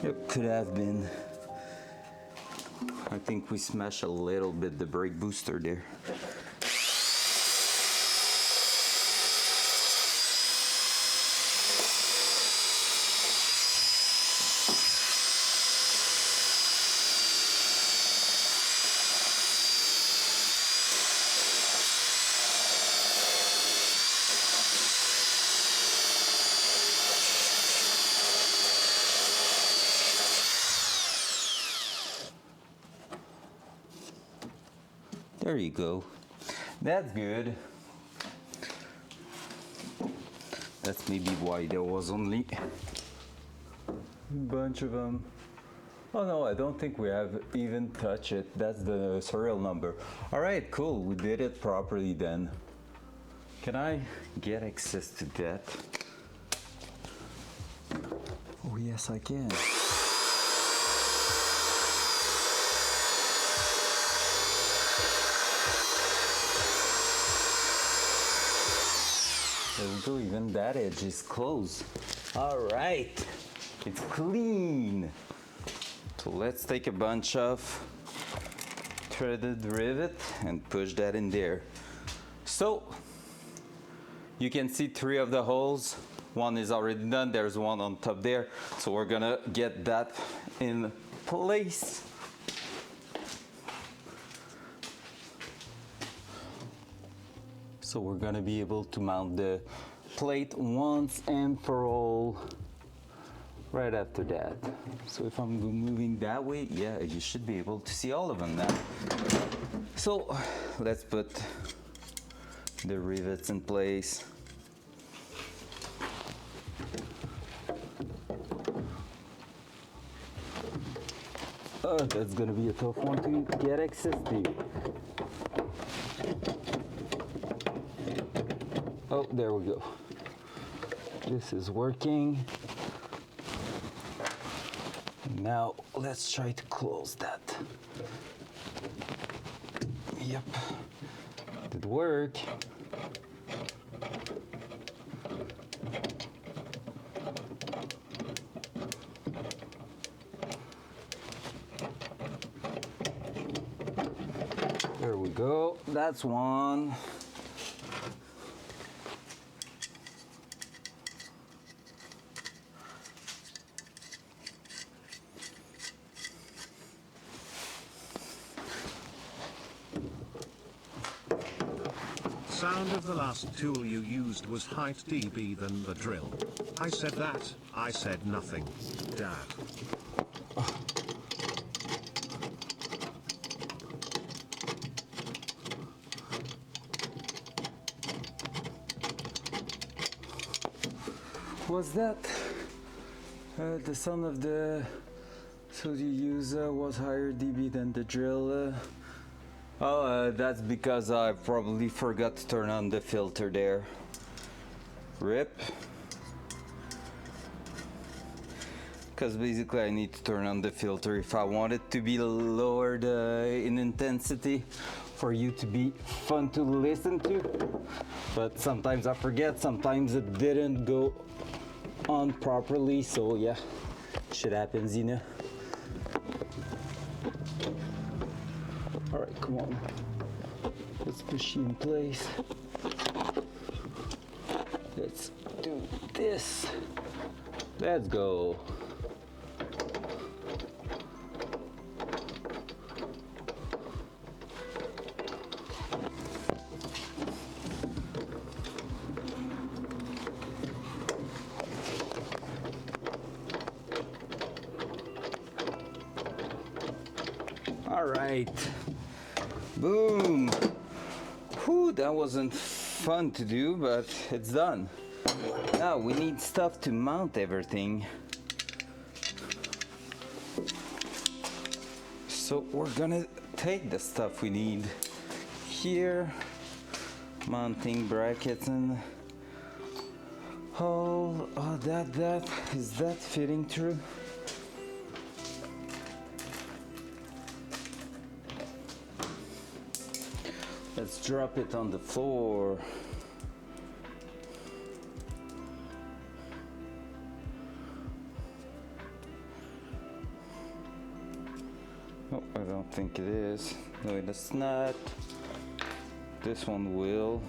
It could have been. I think we smashed a little bit the brake booster there. There you go. That's good. That's maybe why there was only a bunch of them. Oh no, I don't think we have even touched it. That's the serial number. All right, cool. We did it properly then. Can I get access to that? Oh yes, I can. There we go, even that edge is closed. All right, it's clean. So let's take a bunch of threaded rivet and push that in there. So you can see 3 of the holes. 1 is already done, there's 1 on top there. So we're gonna get that in place. So we're gonna be able to mount the plate once and for all right after that. So if I'm moving that way, yeah, you should be able to see all of them now. So let's put the rivets in place. Oh, that's gonna be a tough one to get access to. Oh, there we go. This is working. Now let's try to close that. Yep, did work. There we go, that's one. Sound of the last tool you used was height dB than the drill. I said that, I said nothing. Dad. Was that the sound of the so you use was higher dB than the drill? That's because I probably forgot to turn on the filter there. Rip. Because basically I need to turn on the filter if I want it to be lowered in intensity for you to be fun to listen to. But sometimes I forget, sometimes it didn't go on properly, so yeah, shit happens, you know. All right, come on. Let's push you in place. Let's do this. Let's go. right. Boom. Whew, that wasn't fun to do, but it's done. Now we need stuff to mount everything. So we're gonna take the stuff we need here, mounting brackets and oh, that is that fitting through? Let's drop it on the floor. Oh, I don't think it is. No, it's not. This one will.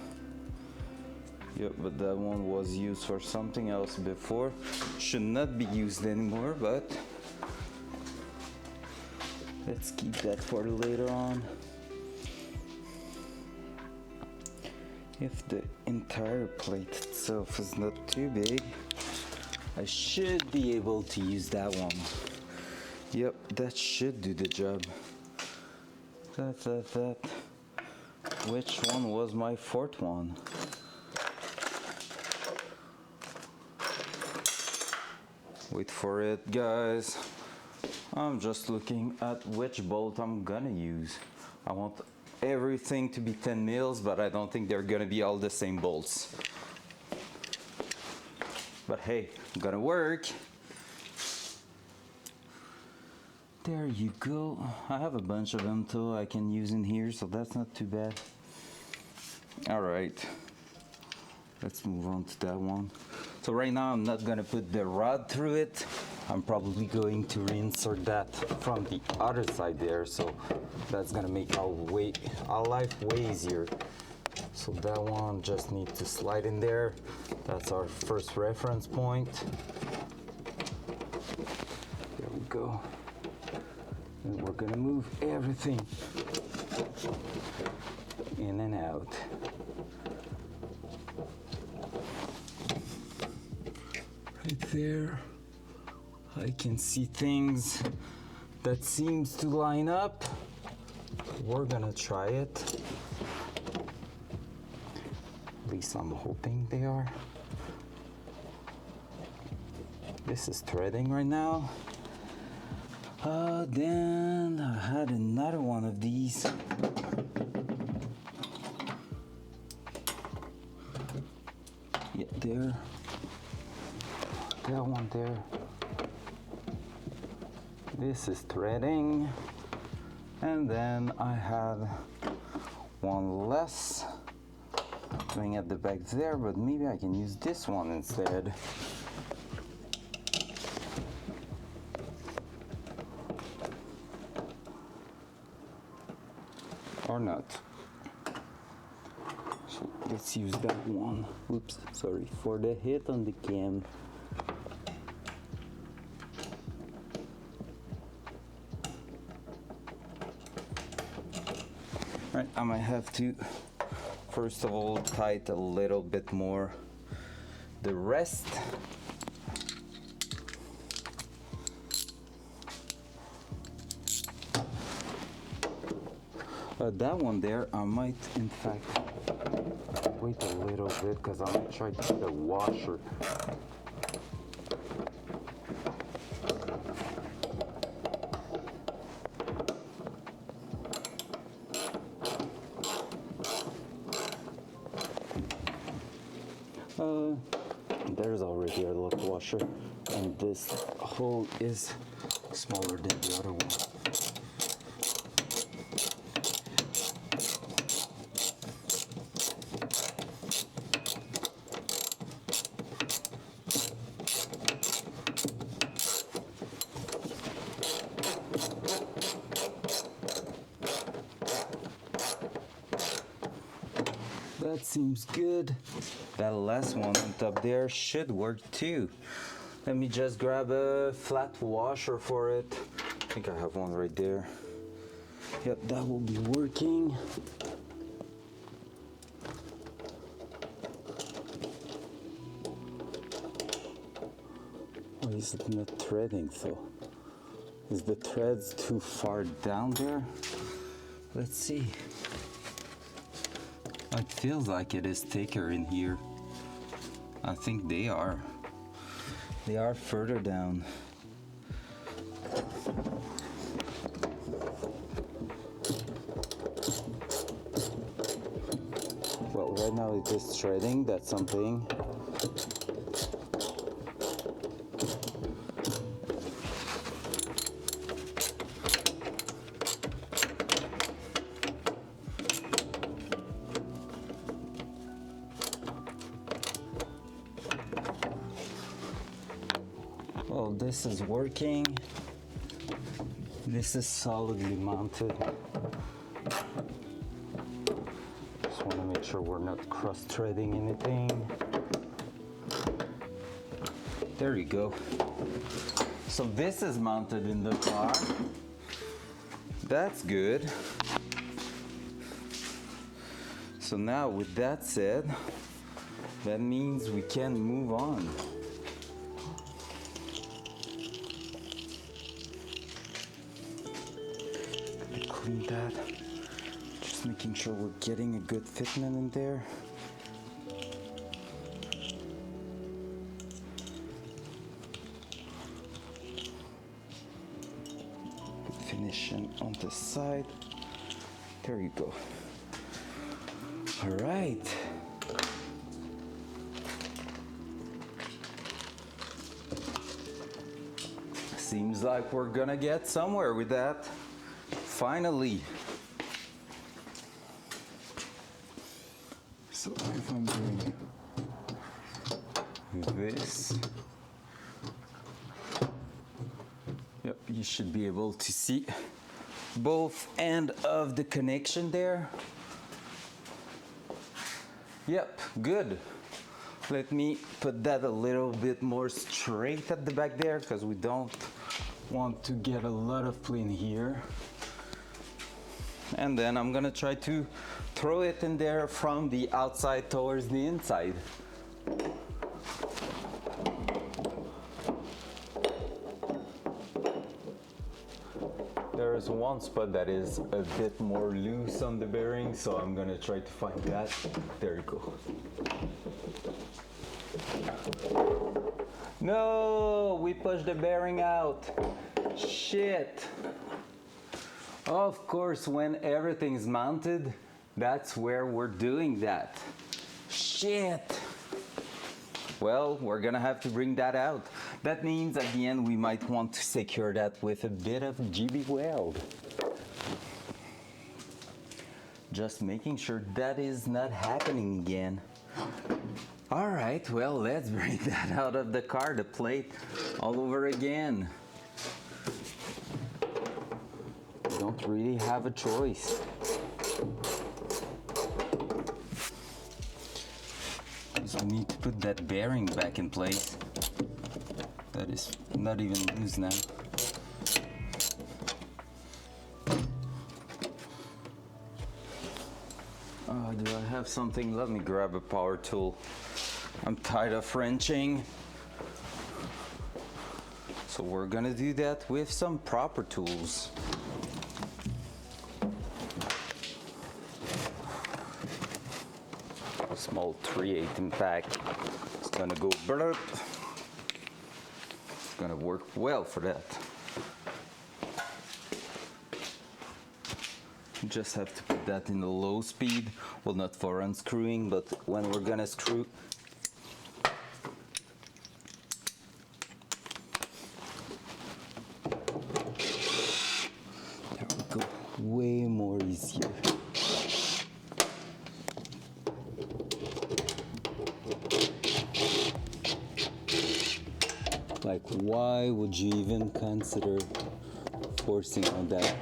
Yep, but that one was used for something else before. Should not be used anymore, but let's keep that for later on. If the entire plate itself is not too big, I should be able to use that one. Yep, that should do the job. That. Which one was my fourth one? Wait for it, guys. I'm just looking at which bolt I'm gonna use. I want everything to be 10 mils, but I don't think they're gonna be all the same bolts. But hey, gonna work. There you go. I have a bunch of them too I can use in here, so that's not too bad. All right, let's move on to that one. So right now I'm not gonna put the rod through it. I'm probably going to reinsert that from the other side there, so that's gonna make our life way easier. So that one just needs to slide in there. That's our first reference point. There we go. And we're gonna move everything in and out. Right there, I can see things that seems to line up. We're gonna try it. At least I'm hoping they are. This is threading right now. Then I had another one of these. Yeah, there. That one there. This is threading. And then I had one less going at the back there, but maybe I can use this one instead. Or not. So let's use that one. Oops, sorry for the hit on the cam. Right, I might have to first of all tighten a little bit more the rest. That one there, I might in fact wait a little bit because I'm gonna try to get a washer. There's already a lock washer, and this hole is smaller than the other one. That seems good. That last one on top there should work too. Let me just grab a flat washer for it. I think I have one right there. Yep, that will be working. Why is it not threading though? Is the threads too far down there? Let's see. It feels like it is thicker in here. I think they are. They are further down. Well, right now it's just threading, that's something. Well, this is working. This is solidly mounted. Just want to make sure we're not cross-threading anything. There you go. So this is mounted in the car. That's good. So now with that said, that means we can move on. Clean that. Just making sure we're getting a good fitment in there. Finishing on the side. There you go. All right. Seems like we're gonna get somewhere with that. Finally. So if I'm doing this, yep, you should be able to see both ends of the connection there. Yep, good. Let me put that a little bit more straight at the back there because we don't want to get a lot of plane here. And then I'm gonna try to throw it in there from the outside towards the inside. There is one spot that is a bit more loose on the bearing, so I'm gonna try to find that. There you go. No, we pushed the bearing out. Shit. Of course, when everything's mounted, that's where we're doing that. Shit. Well, we're gonna have to bring that out. That means at the end we might want to secure that with a bit of GB weld. Just making sure that is not happening again. All right, well, let's bring that out of the car, the plate all over again. Don't really have a choice. Because we need to put that bearing back in place. That is not even loose now. Do I have something? Let me grab a power tool. I'm tired of wrenching. So we're gonna do that with some proper tools. A small 3/8 impact. It's gonna go blurp. It's gonna work well for that. Just have to put that in the low speed. Well, not for unscrewing, but when we're gonna screw. There we go. Way more easier. Like, why would you even consider forcing on that?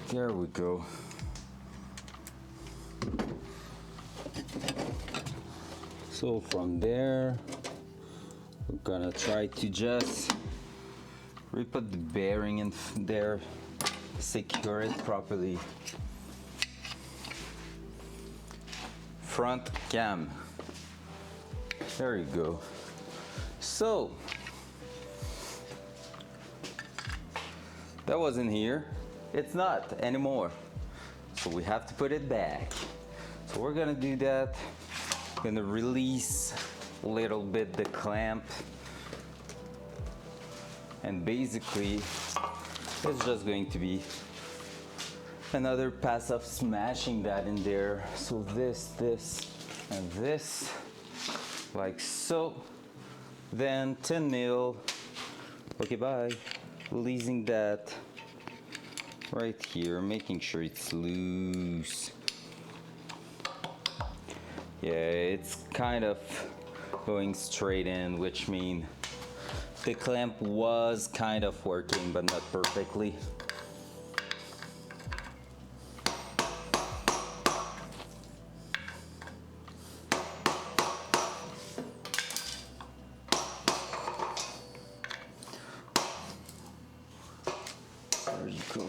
There we go. So from there, we're gonna try to just re-put the bearing in there, secure it properly. Front cam. There you go. So That wasn't here. It's not anymore. So we have to put it back. So we're gonna do that. Gonna release a little bit the clamp. And basically, it's just going to be another pass of smashing that in there. So this, and this, like so. Then 10 mil. Okay, bye. Releasing that right here, making sure it's loose. Yeah, it's kind of going straight in, which means the clamp was kind of working, but not perfectly. There you go.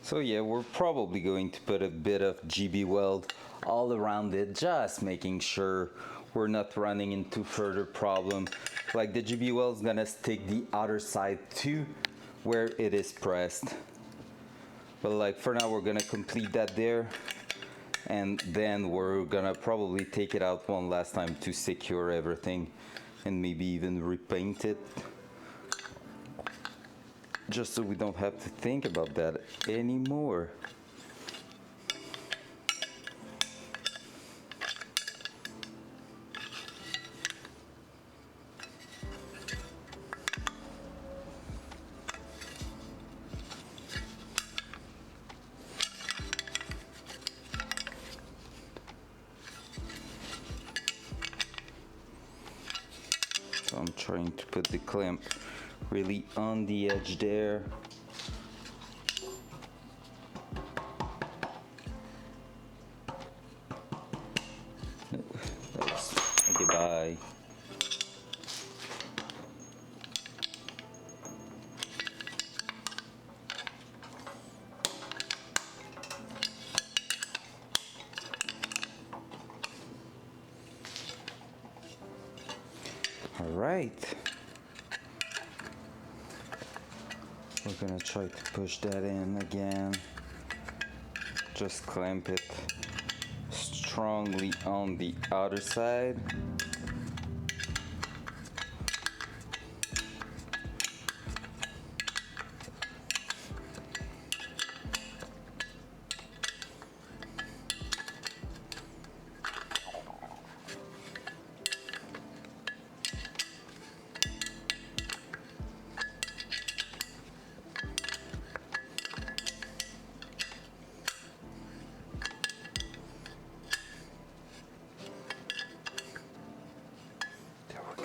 So yeah, we're probably going to put a bit of GB weld all around it, just making sure we're not running into further problem. Like the GB weld is gonna stick the other side to where it is pressed. But like for now, we're gonna complete that there, and then we're gonna probably take it out one last time to secure everything, and maybe even repaint it, just so we don't have to think about that anymore. So I'm trying to put the clamp really on the edge there. Okay, bye. All right. We're gonna try to push that in again. Just clamp it strongly on the outer side.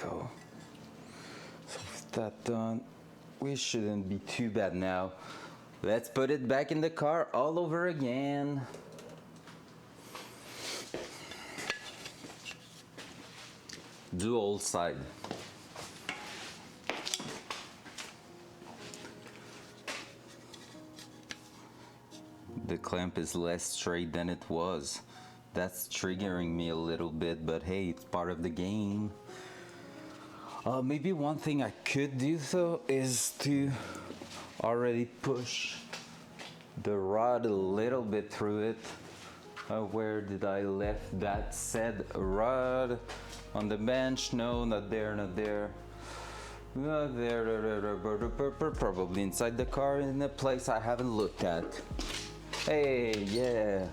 Go. So with that done, we shouldn't be too bad now. Let's put it back in the car all over again. Dual side. The clamp is less straight than it was. That's triggering me a little bit, but hey, it's part of the game. Maybe one thing I could do though is to already push the rod a little bit through it. Where did I left that said rod? On the bench? No, not there, not there. Not there, probably inside the car in a place I haven't looked at. Hey, yeah.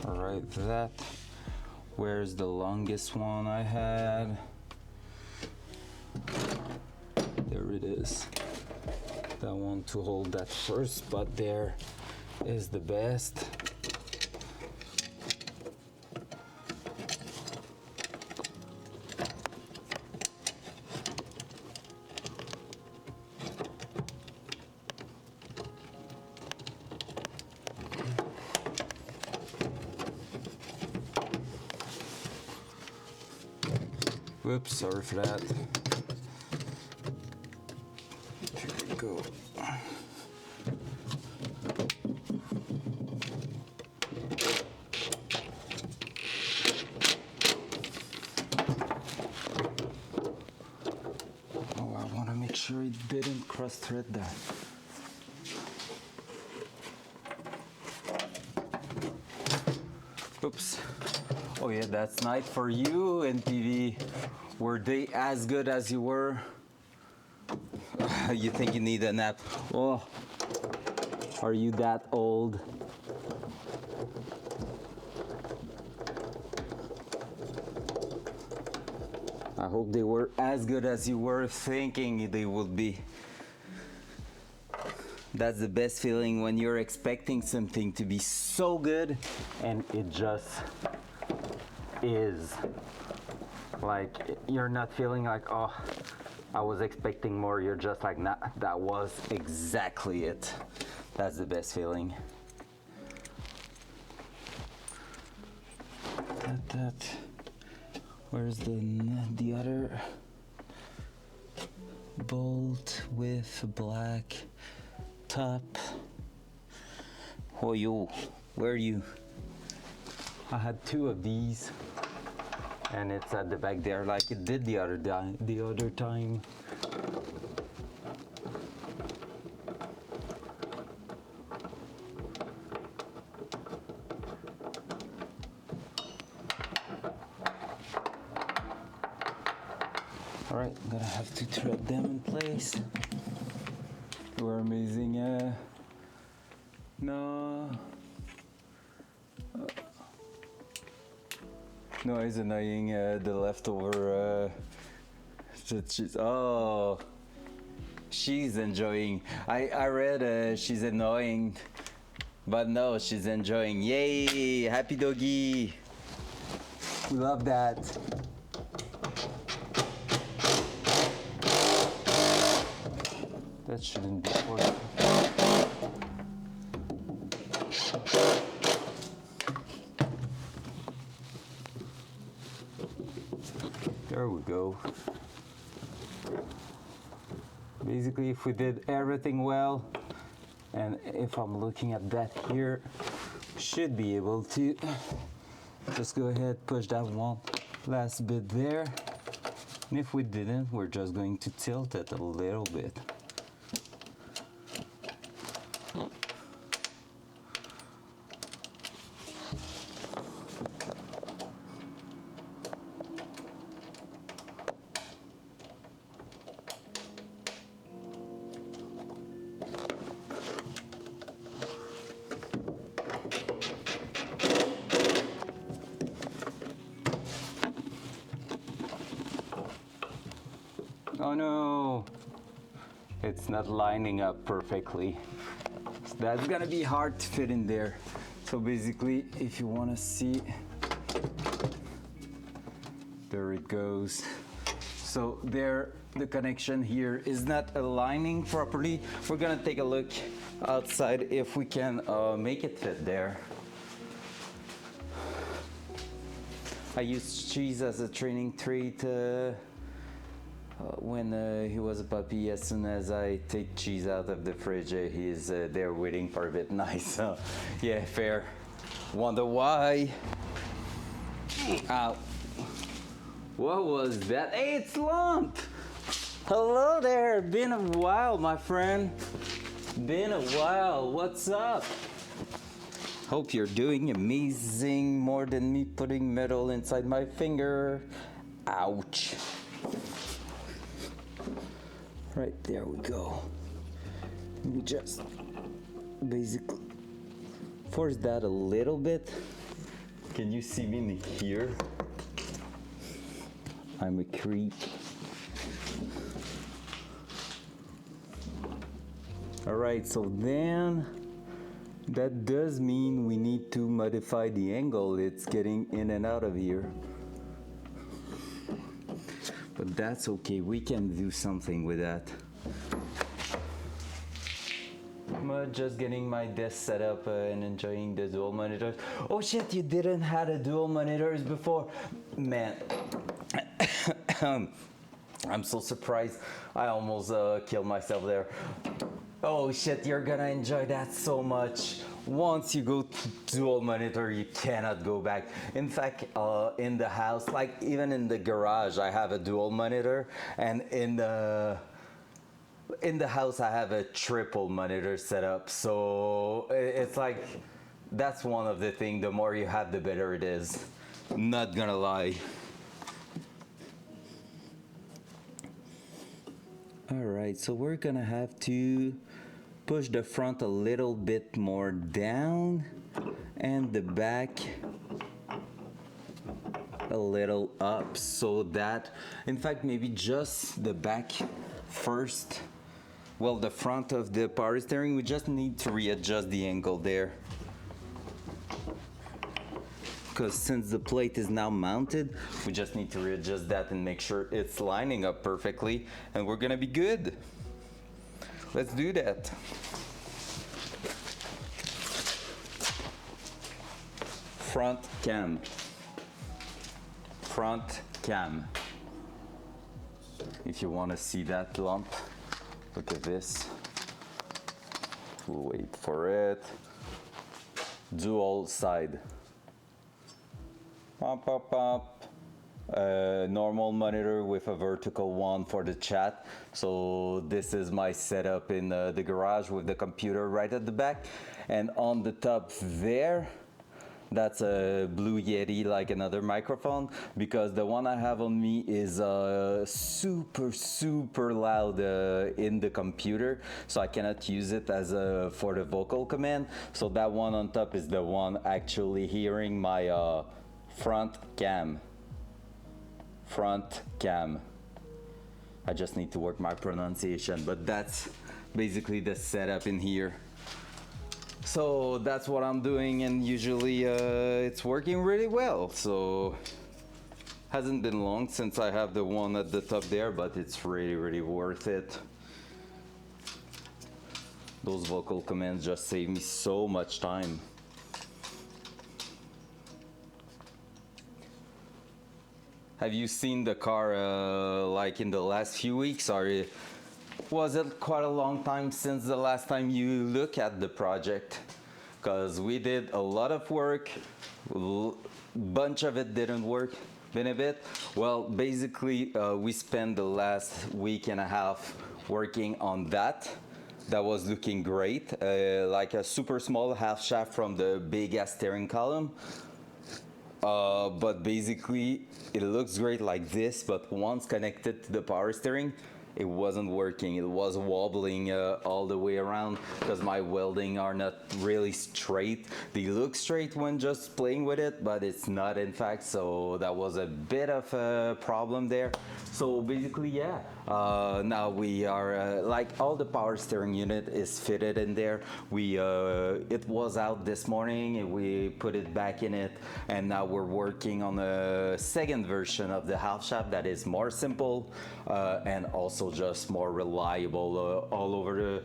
Alright, that. Where's the longest one I had? There it is. That one to hold that first spot there is the best. Whoops, sorry for that. Here we go. Oh, I want to make sure it didn't cross thread that. Oops. Oh yeah, that's night for you and TV. Were they as good as you were? You think you need a nap? Oh, are you that old? I hope they were as good as you were thinking they would be. That's the best feeling when you're expecting something to be so good and it just is. Like, you're not feeling like, oh, I was expecting more. You're just like, nah, that was exactly it. That's the best feeling. Where's the other bolt with black top? Oh, yo, where are you? I had two of these, and it's at the back there, like it did the other time. All right, I'm gonna have to thread them in place. You are amazing. No. No, it's annoying. The leftover. Oh, she's enjoying. I read she's annoying, but no, she's enjoying. Yay! Happy doggy. We love that. That shouldn't be working. There we go. Basically, if we did everything well, and if I'm looking at that here, should be able to just go ahead, push that one last bit there. And if we didn't, we're just going to tilt it a little bit. Oh no, it's not lining up perfectly. So that's gonna be hard to fit in there. So basically, if you wanna see, there it goes. So there, the connection here is not aligning properly. We're gonna take a look outside if we can make it fit there. I used cheese as a training trait when he was a puppy. As soon as I take cheese out of the fridge, he's there waiting for a bit. Nice. Yeah, fair. Wonder why. Ow. What was that? Hey, it's Lump. Hello there. Been a while, my friend. Been a while. What's up? Hope you're doing amazing. More than me putting metal inside my finger. Ouch. Right, there we go. We just basically force that a little bit. Can you see me in here? I'm a creep. All right, so then that does mean we need to modify the angle it's getting in and out of here. But that's okay, we can do something with that. I'm just getting my desk set up and enjoying the dual monitors. Oh shit, you didn't have the dual monitors before? Man, I'm so surprised. I almost killed myself there. Oh shit, you're gonna enjoy that so much. Once you go to dual monitor, you cannot go back. In fact, in the house, like even in the garage, I have a dual monitor, and in the house I have a triple monitor setup. So it's like, that's one of the things, the more you have, the better it is. Not gonna lie. All right, so we're gonna have to push the front a little bit more down and the back a little up, so that, in fact, maybe just the back first. Well, the front of the power steering, we just need to readjust the angle there. Because since the plate is now mounted, we just need to readjust that and make sure it's lining up perfectly, and we're gonna be good. Let's do that. Front cam. Front cam. If you want to see that lump, look at this. We'll wait for it. Dual side. Pop, pop, pop. Normal monitor with a vertical one for the chat. So this is my setup in the garage with the computer right at the back. And on the top there, that's a Blue Yeti, like another microphone, because the one I have on me is super loud in the computer, so I cannot use it as for the vocal command. So that one on top is the one actually hearing my front cam. Front cam. I just need to work my pronunciation, but that's basically the setup in here. So that's what I'm doing, and usually it's working really well. So hasn't been long since I have the one at the top there, but it's really worth it. Those vocal commands just save me so much time. Have you seen the car like in the last few weeks, or was it quite a long time since the last time you look at the project? Because we did a lot of work, bunch of it didn't work, been a bit. Well, basically we spent the last week and a half working on that. That was looking great, like a super small half shaft from the big ass steering column. But basically it looks great like this, but once connected to the power steering, it wasn't working. It was wobbling all the way around because my welding are not really straight. They look straight when just playing with it, but it's not in fact. So that was a bit of a problem there. So basically, yeah, now we are like all the power steering unit is fitted in there. It was out this morning and we put it back in it, and now we're working on a second version of the half shaft that is more simple and also just more reliable all over the,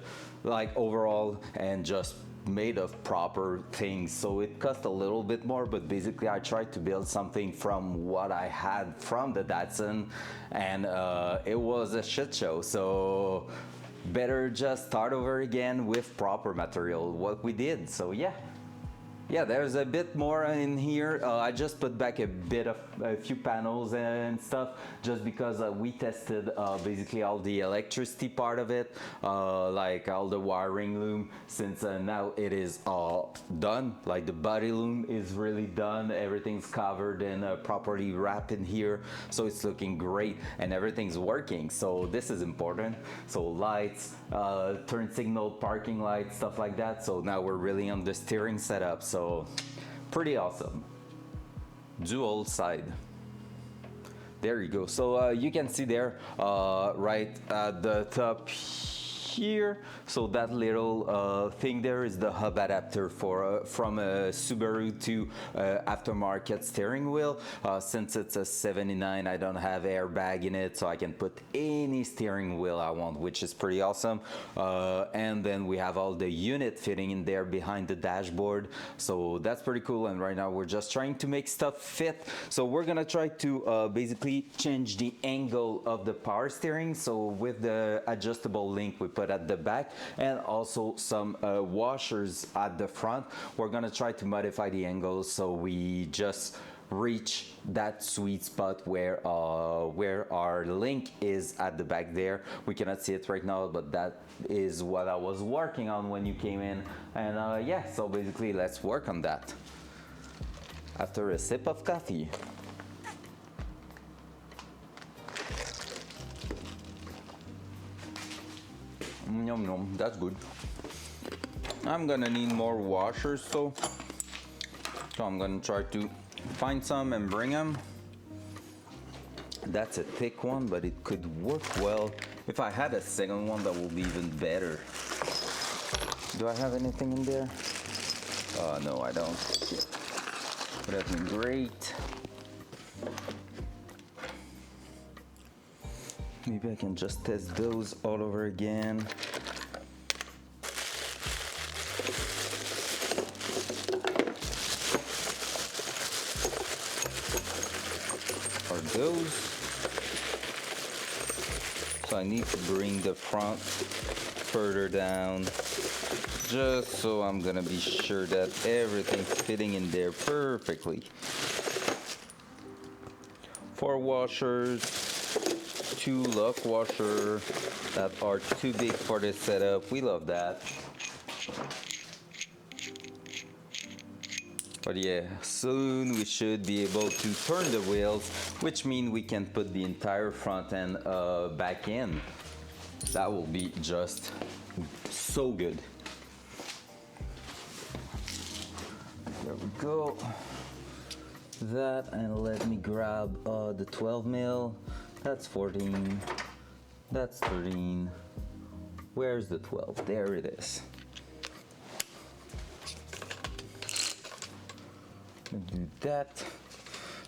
like, overall, and just made of proper things. So it cost a little bit more, but basically I tried to build something from what I had from the Datsun, and it was a shit show. So better just start over again with proper material, what we did. So yeah, there's a bit more in here. I just put back a few panels and stuff, just because we tested basically all the electricity part of it, like all the wiring loom, since now it is all done. Like the body loom is really done. Everything's covered and properly wrapped in here. So it's looking great and everything's working. So this is important. So lights, turn signal, parking lights, stuff like that. So now we're really on the steering setup. So pretty awesome. Dual side. There you go. So you can see there right at the top here. So that little thing there is the hub adapter for from a Subaru to aftermarket steering wheel. Since it's a 79, I don't have airbag in it, so I can put any steering wheel I want, which is pretty awesome. And then we have all the unit fitting in there behind the dashboard, so that's pretty cool. And right now we're just trying to make stuff fit. So we're gonna try to basically change the angle of the power steering, so with the adjustable link we put at the back and also some washers at the front, we're gonna try to modify the angle so we just reach that sweet spot where our link is at the back there. We cannot see it right now, but that is what I was working on when you came in. And yeah, so basically let's work on that after a sip of coffee. Yum yum, that's good. I'm gonna need more washers though, so I'm gonna try to find some and bring them. That's a thick one, but it could work well. If I had a second one, that would be even better. Do I have anything in there? No, I don't. Would have been great. Maybe I can just test those all over again. Those. So I need to bring the front further down, just so I'm gonna be sure that everything's fitting in there perfectly. 4 washers, 2 lock washers that are too big for this setup. We love that. But yeah, soon we should be able to turn the wheels, which means we can put the entire front end back in. That will be just so good. There we go. That, and let me grab the 12 mil. That's 14. That's 13. Where's the 12? There it is. Do that.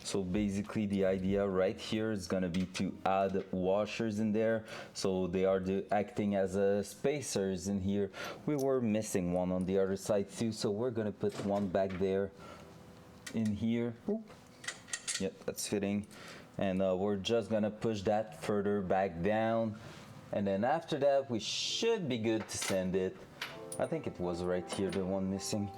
So basically the idea right here is gonna be to add washers in there, so they are acting as spacers in here. We were missing one on the other side too, so we're gonna put one back there in here. Oop. Yep, that's fitting. And we're just gonna push that further back down, and then after that we should be good to send it. I think it was right here, the one missing.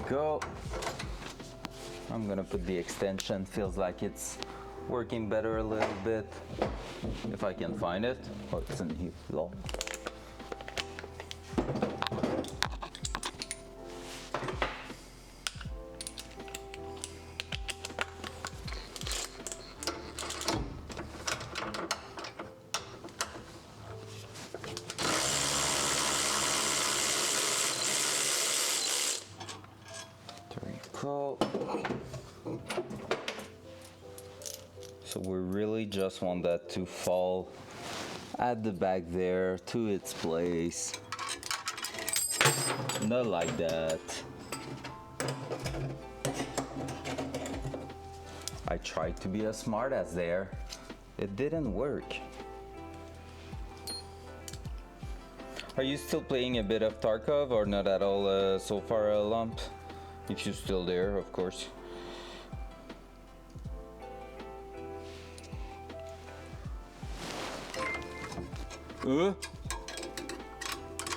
Go. I'm gonna put the extension. Feels like it's working better a little bit. If I can find it. Oh, it's in here. Lol. So we really just want that to fall at the back there to its place. Not like that. I tried to be a smartass there. It didn't work. Are you still playing a bit of Tarkov or not at all so far, Lump? If you're still there, of course.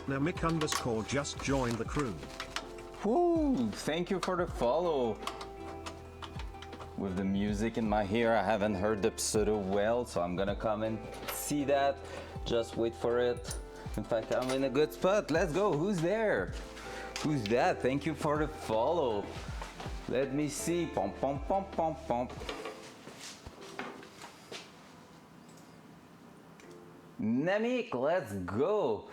Namek_ just joined the crew. Woo! Thank you for the follow. With the music in my ear, I haven't heard the pseudo well, so I'm gonna come and see that. Just wait for it. In fact, I'm in a good spot. Let's go. Who's there? Who's that? Thank you for the follow. Let me see. Pom pom pom pom pom. Namek, let's go.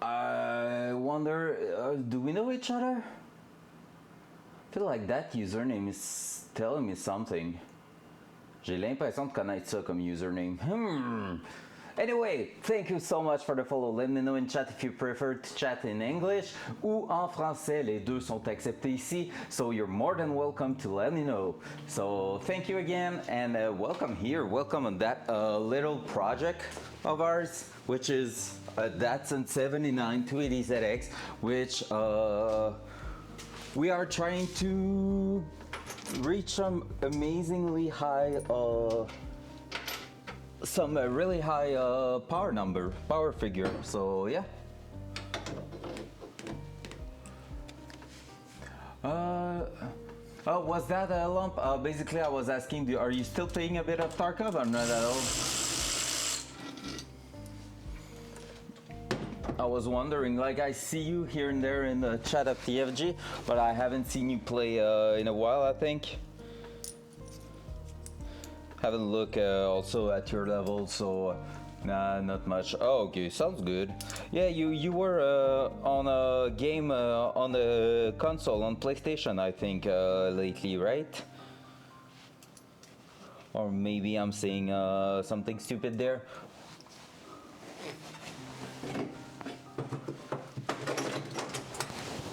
I wonder, do we know each other? I feel like that username is telling me something. J'ai l'impression de connaître ça comme username. Anyway, thank you so much for the follow. Let me know in chat if you prefer to chat in English ou en français. Les deux sont acceptés ici, so you're more than welcome to let me know. So thank you again, and welcome here. Welcome on that little project of ours, which is a Datsun 79 280ZX, which we are trying to reach some amazingly high really high power figure. So yeah. Oh, was that a lump? Basically, I was asking, are you still playing a bit of Tarkov or not at all? I was wondering, like, I see you here and there in the chat of TFG, but I haven't seen you play in a while, I think. Haven't looked also at your level, so nah, not much. Oh, okay, sounds good. Yeah, you were on a game on the console on PlayStation, I think, lately, right? Or maybe I'm saying something stupid there.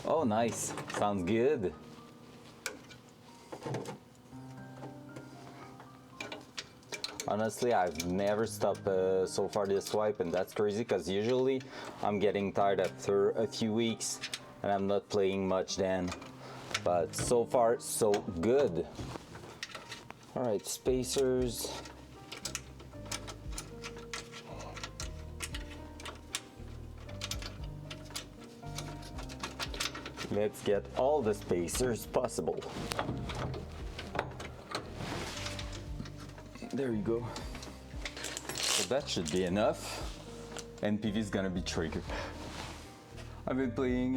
Oh, nice. Sounds good. Honestly, I've never stopped so far this swipe, and that's crazy because usually I'm getting tired after a few weeks and I'm not playing much then. But so far, so good. All right, spacers. Let's get all the spacers possible. There you go. So that should be enough. NPV is gonna be triggered. I've been playing,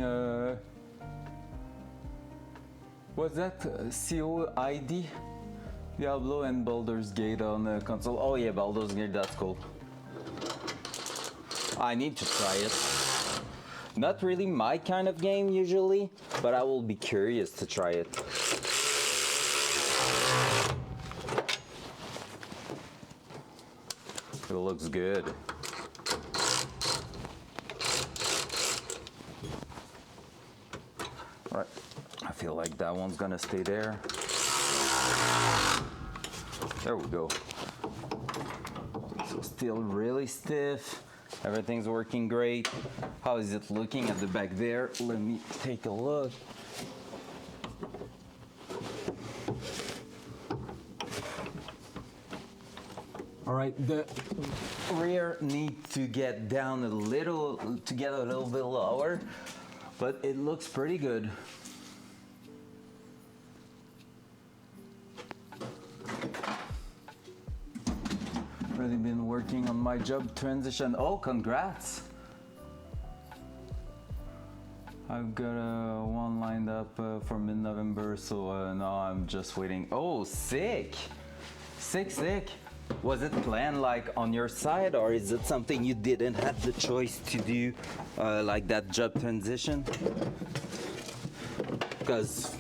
what's that? COID? Diablo and Baldur's Gate on the console. Oh yeah, Baldur's Gate, that's cool. I need to try it. Not really my kind of game usually, but I will be curious to try it. It looks good. All right, I feel like that one's gonna stay there. There we go. So still really stiff. Everything's working great. How is it looking at the back there? Let me take a look. All right, the rear needs to get down a little, to get a little bit lower, but it looks pretty good. Really been working on my job transition. Oh, congrats! I've got one lined up for mid-November, so now I'm just waiting. Oh, sick! Sick! Was it planned like on your side, or is it something you didn't have the choice to do, like that job transition? Because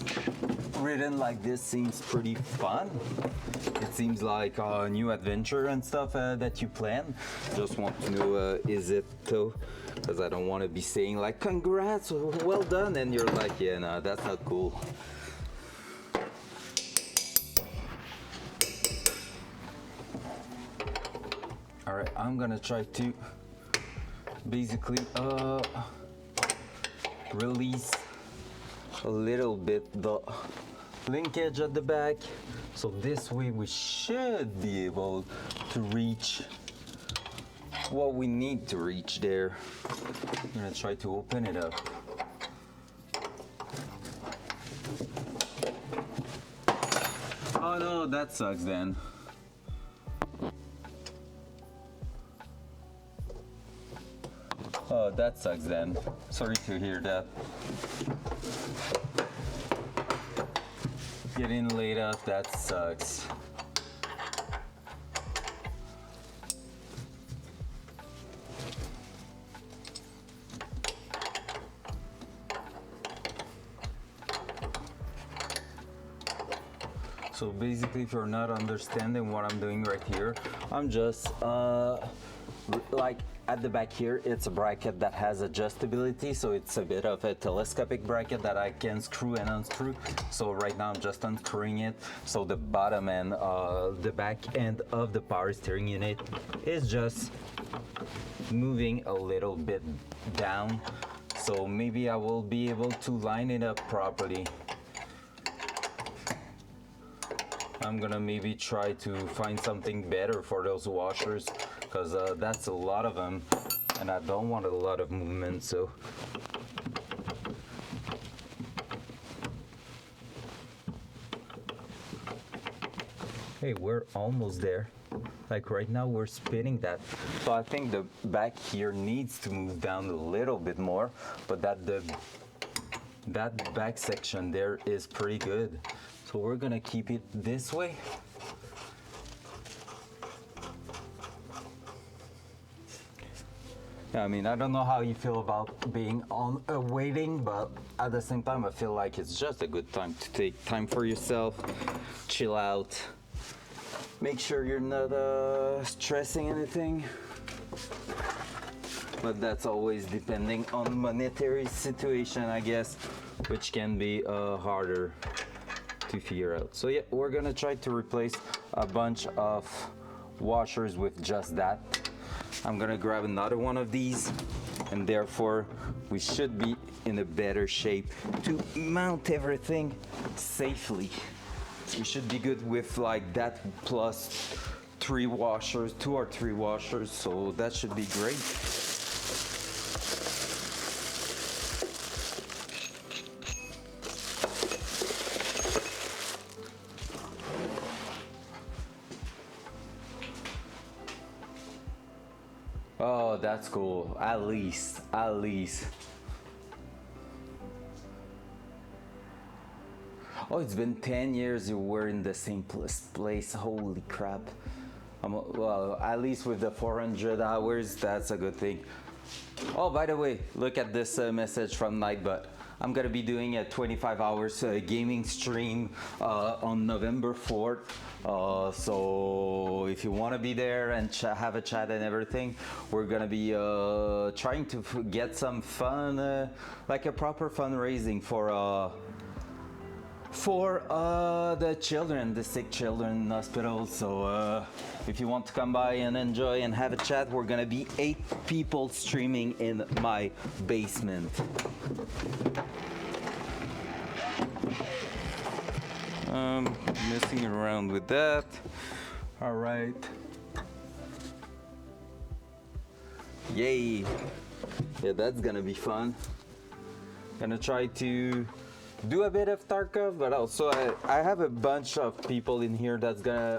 written like this seems pretty fun. It seems like a new adventure and stuff that you plan. Just want to know, is it though? Because I don't want to be saying like, congrats, well done, and you're like, yeah, no, that's not cool. All right, I'm gonna try to basically release a little bit the linkage at the back, so this way we should be able to reach what we need to reach there. I'm gonna try to open it up. Oh no, that sucks then. Oh, that sucks then. Sorry to hear that. Getting laid off, that sucks. So basically, if you're not understanding what I'm doing right here, I'm just like at the back here, it's a bracket that has adjustability, so it's a bit of a telescopic bracket that I can screw and unscrew. So right now I'm just unscrewing it, so the bottom end, the back end of the power steering unit is just moving a little bit down, so maybe I will be able to line it up properly. I'm gonna maybe try to find something better for those washers, because that's a lot of them and I don't want a lot of movement. So hey, we're almost there. Like right now we're spinning that, so I think the back here needs to move down a little bit more, but that back section there is pretty good, so we're gonna keep it this way. I mean, I don't know how you feel about being on waiting, but at the same time I feel like it's just a good time to take time for yourself, chill out, make sure you're not stressing anything. But that's always depending on monetary situation, I guess, which can be harder to figure out. So yeah, we're gonna try to replace a bunch of washers with just that. I'm gonna grab another one of these, and therefore we should be in a better shape to mount everything safely. We should be good with like that plus 3 washers, 2 or 3 washers, so that should be great. Oh, that's cool. At least. Oh, it's been 10 years you were in the same place. Holy crap. Well, at least with the 400 hours, that's a good thing. Oh, by the way, look at this message from Nightbot. I'm gonna be doing a 25 hours gaming stream on November 4th. So if you want to be there and have a chat and everything, we're gonna be trying to get some fun, like a proper fundraising for the children, the sick children in hospitals. So if you want to come by and enjoy and have a chat, we're gonna be 8 people streaming in my basement. Messing around with that. All right. Yay. Yeah, that's gonna be fun. Gonna try to do a bit of Tarkov, but also I have a bunch of people in here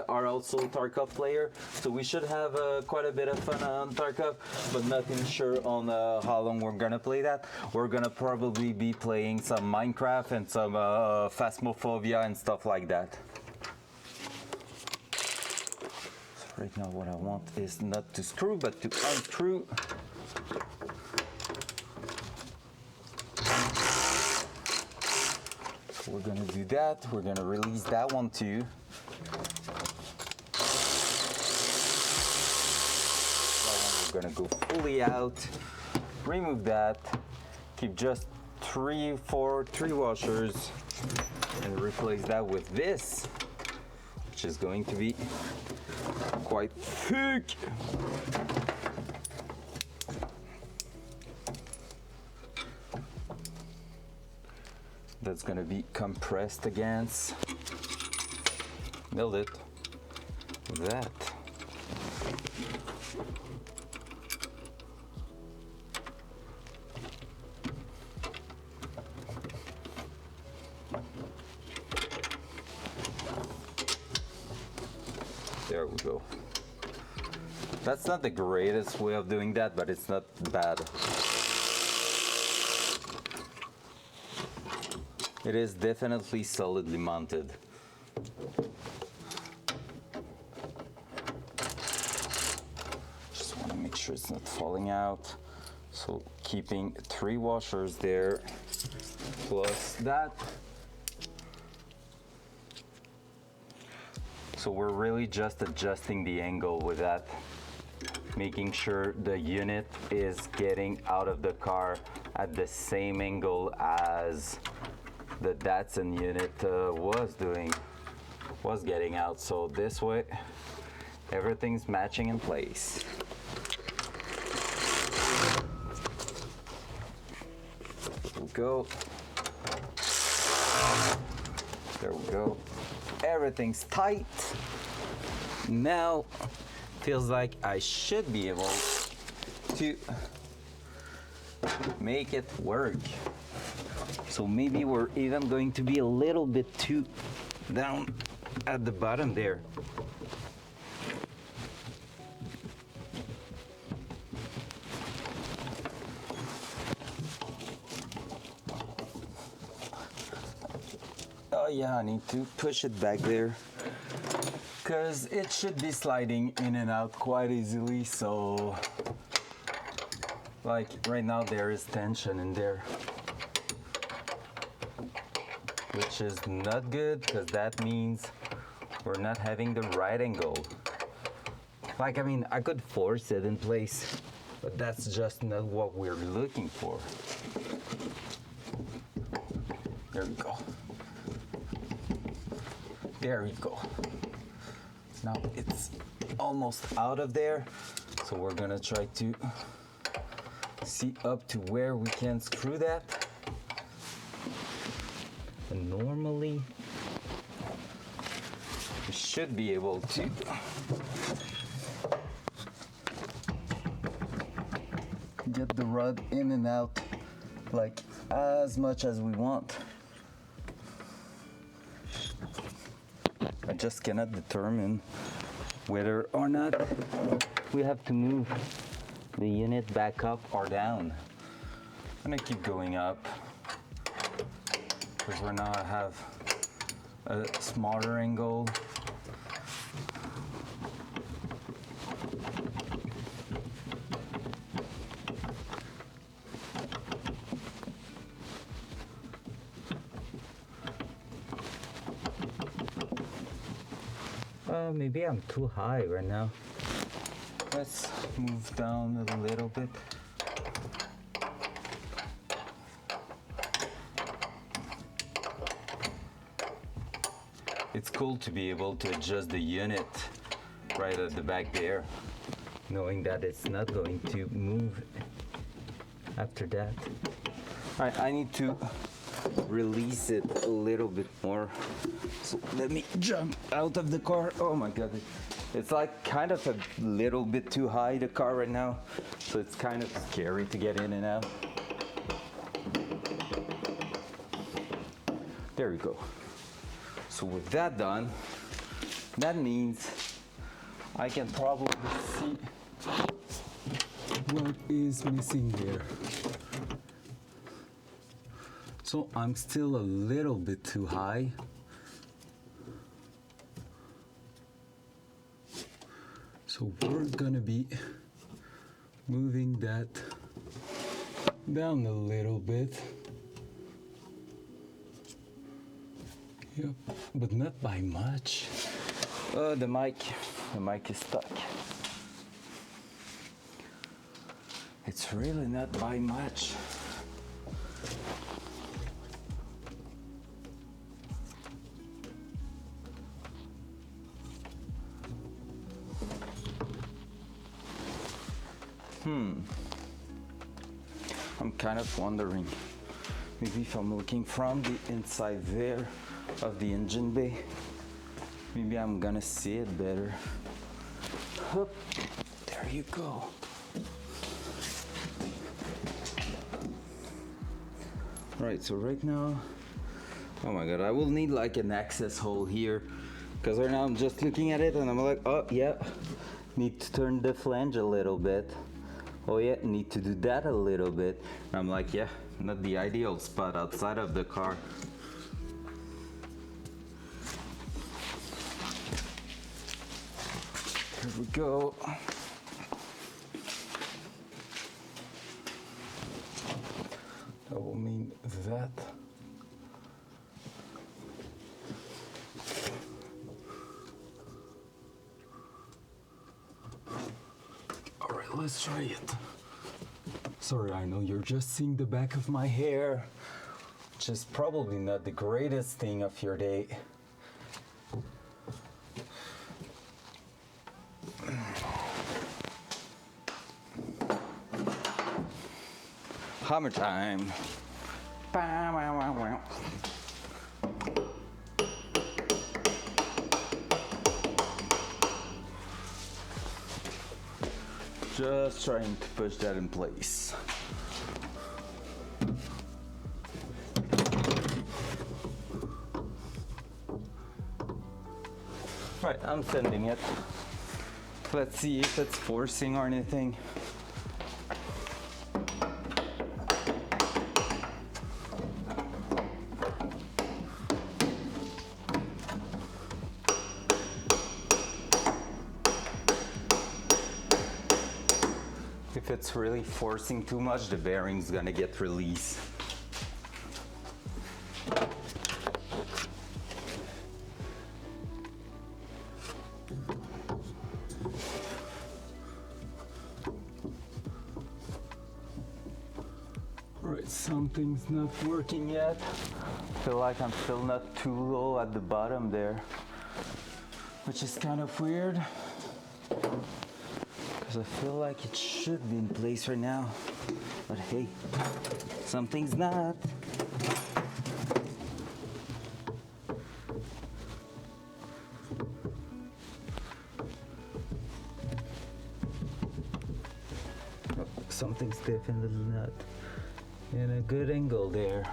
are also Tarkov player, so we should have quite a bit of fun on Tarkov, but nothing sure on how long we're gonna play that. We're gonna probably be playing some Minecraft and some Phasmophobia and stuff like that. So right now what I want is not to screw, but to unscrew. We're gonna do that. We're gonna release that one too. That one we're gonna go fully out. Remove that. Keep just 3 washers, and replace that with this, which is going to be quite thick. That's gonna be compressed against. Nailed it. That. There we go. That's not the greatest way of doing that, but it's not bad. It is definitely solidly mounted. Just want to make sure it's not falling out. So keeping 3 washers there, plus that. So we're really just adjusting the angle with that, making sure the unit is getting out of the car at the same angle as the Datsun unit was getting out. So this way, everything's matching in place. There we go. There we go. Everything's tight. Now, feels like I should be able to make it work. So maybe we're even going to be a little bit too down at the bottom there. Oh yeah, I need to push it back there because it should be sliding in and out quite easily. So like right now there is tension in there, which is not good because that means we're not having the right angle. Like, I mean, I could force it in place, but that's just not what we're looking for. There we go. There we go. Now it's almost out of there, so we're gonna try to see up to where we can screw that. And normally we should be able to get the rod in and out like as much as we want. I just cannot determine whether or not we have to move the unit back up or down. I'm gonna keep going up because we're now have a smaller angle. Maybe I'm too high right now. Let's move down a little bit. It's cool to be able to adjust the unit right at the back there, knowing that it's not going to move after that. All right, I need to release it a little bit more. So let me jump out of the car. Oh my God. It's like kind of a little bit too high, the car right now. So it's kind of scary to get in and out. There we go. So with that done, that means I can probably see what is missing there. So I'm still a little bit too high. So we're gonna be moving that down a little bit. Yep, but not by much. Oh, the mic is stuck. It's really not by much. I'm kind of wondering, maybe if I'm looking from the inside there of the engine bay, maybe I'm gonna see it better. Hup, there you go. Right, so right now, oh my God, I will need like an access hole here, because right now I'm just looking at it and I'm like, oh yeah, need to turn the flange a little bit. Oh yeah, need to do that a little bit. And I'm like, yeah, not the ideal spot outside of the car. Here we go. That will mean that. let's try it. Sorry, I know you're just seeing the back of my hair, which is probably not the greatest thing of your day. Hammer time. Just trying to push that in place. Right, I'm sending it. Let's see if it's forcing or anything. If it's really forcing too much, the bearing's gonna get released. Alright, something's not working yet. Feel like I'm still not too low at the bottom there, which is kind of weird. I feel like it should be in place right now, but hey, something's not. Oh, something's definitely not in a good angle there.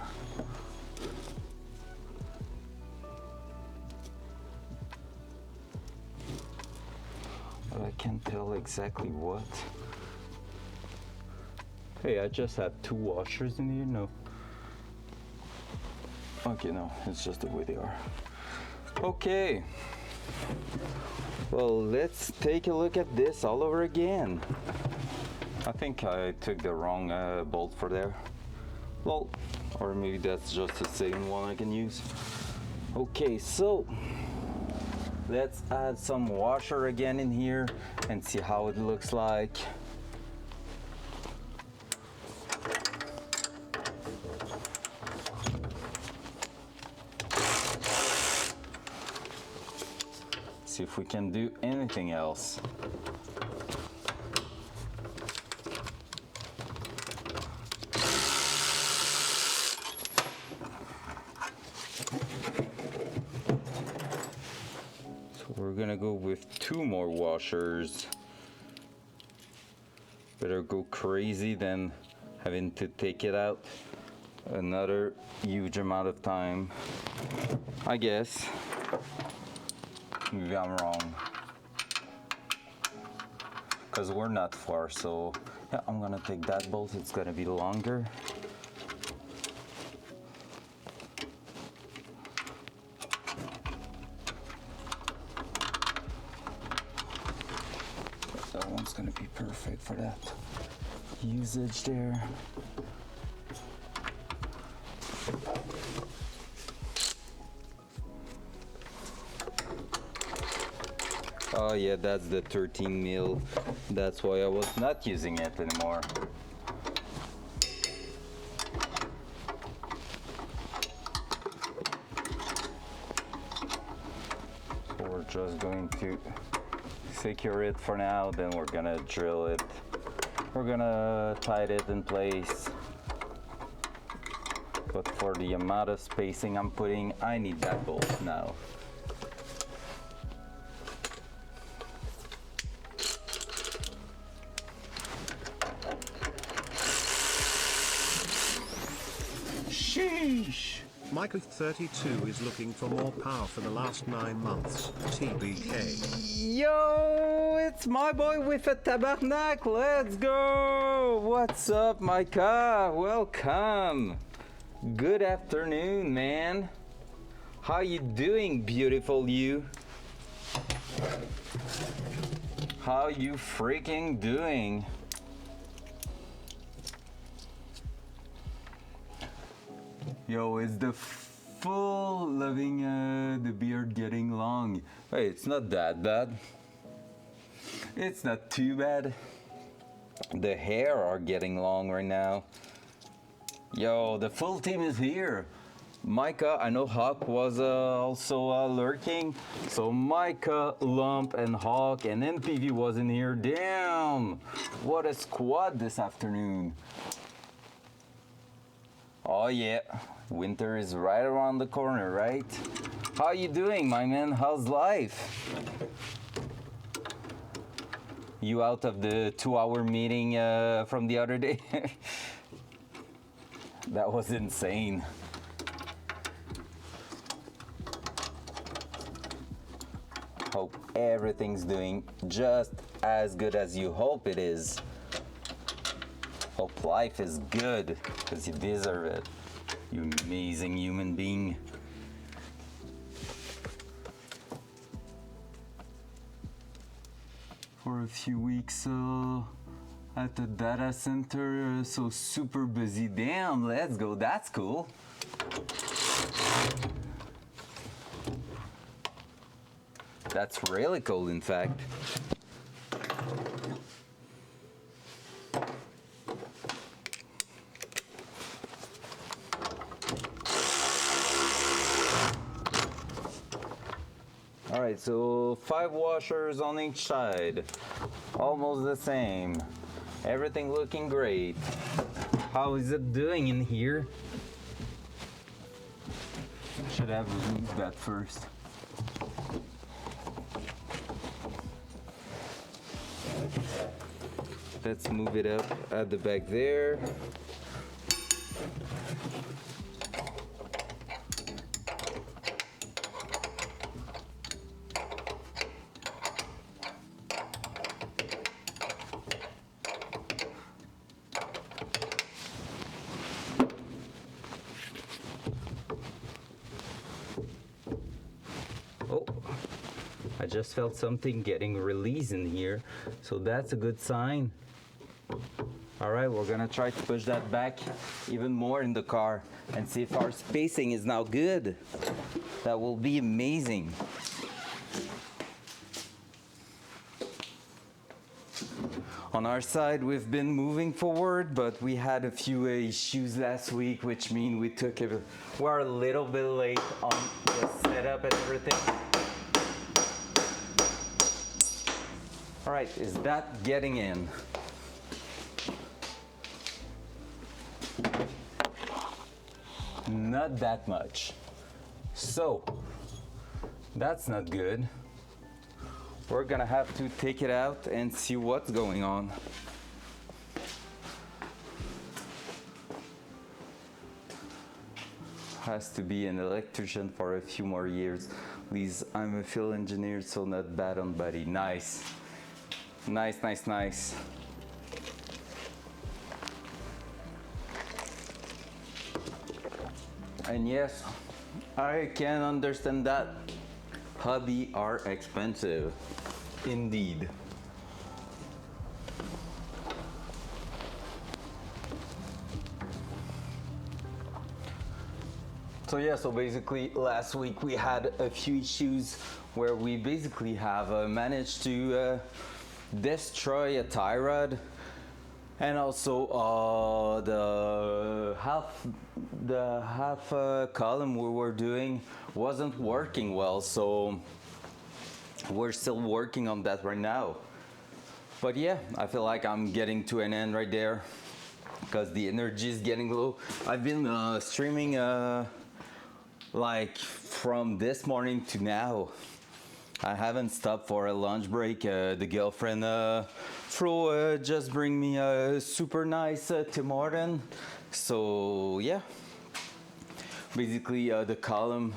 I can't tell exactly what. Hey, I just had 2 washers in here, no. Okay, no, it's just the way they are. Okay. Well, let's take a look at this all over again. I think I took the wrong bolt for there. Well, or maybe that's just the same one I can use. Okay, so let's add some washer again in here and see how it looks like. See if we can do anything else. We're gonna go with 2 more washers. Better go crazy than having to take it out another huge amount of time, I guess. Maybe I'm wrong, because we're not far, so yeah, I'm gonna take that bolt. It's gonna be longer. That one's gonna be perfect for that usage there. Oh yeah, that's the 13 mil. That's why I was not using it anymore. So we're just going to secure it for now, then we're gonna drill it. We're gonna tighten it in place. But for the amount of spacing I'm putting, I need that bolt now. Sheesh! Michael 32 is looking for more power for the last 9 months. TBK. Yo, it's my boy with a tabarnak. Let's go. What's up, Micah? Welcome. Good afternoon, man. How you doing, beautiful you? How you freaking doing? Yo, is the full loving the beard getting long? Hey, it's not that bad. It's not too bad. The hair are getting long right now. Yo, the full team is here. Micah, I know Hawk was also lurking. So Micah, Lump, and Hawk, and NPV was in here. Damn, what a squad this afternoon. Oh yeah, winter is right around the corner, right? How you doing, my man? How's life? You out of the 2-hour meeting from the other day? That was insane. Hope everything's doing just as good as you hope it is. Hope life is good, because you deserve it. You amazing human being. For a few weeks at the data center, so super busy. Damn, let's go, that's cool. That's really cool, in fact. All right, so 5 washers on each side, almost the same. Everything looking great. How is it doing in here? Should have removed that first. Let's move it up at the back there. Oh, I just felt something getting released in here, so that's a good sign. All right, we're gonna try to push that back even more in the car and see if our spacing is now good. That will be amazing. On our side, we've been moving forward, but we had a few issues last week, which means we're a little bit late on the setup and everything. All right, is that getting in? Not that much. So, that's not good. We're gonna have to take it out and see what's going on. Has to be an electrician for a few more years. Please, I'm a field engineer, so not bad on body. Nice. Nice, nice, nice. And yes, I can understand that. Hobby are expensive. Indeed. So yeah, so basically last week we had a few issues where we basically have managed to destroy a tie rod, and also the half column we were doing wasn't working well, so we're still working on that right now. But yeah, I feel like I'm getting to an end right there because the energy is getting low. I've been streaming like from this morning to now. I haven't stopped for a lunch break. The girlfriend Flo just bring me a super nice Tim Hortons. So yeah, basically the column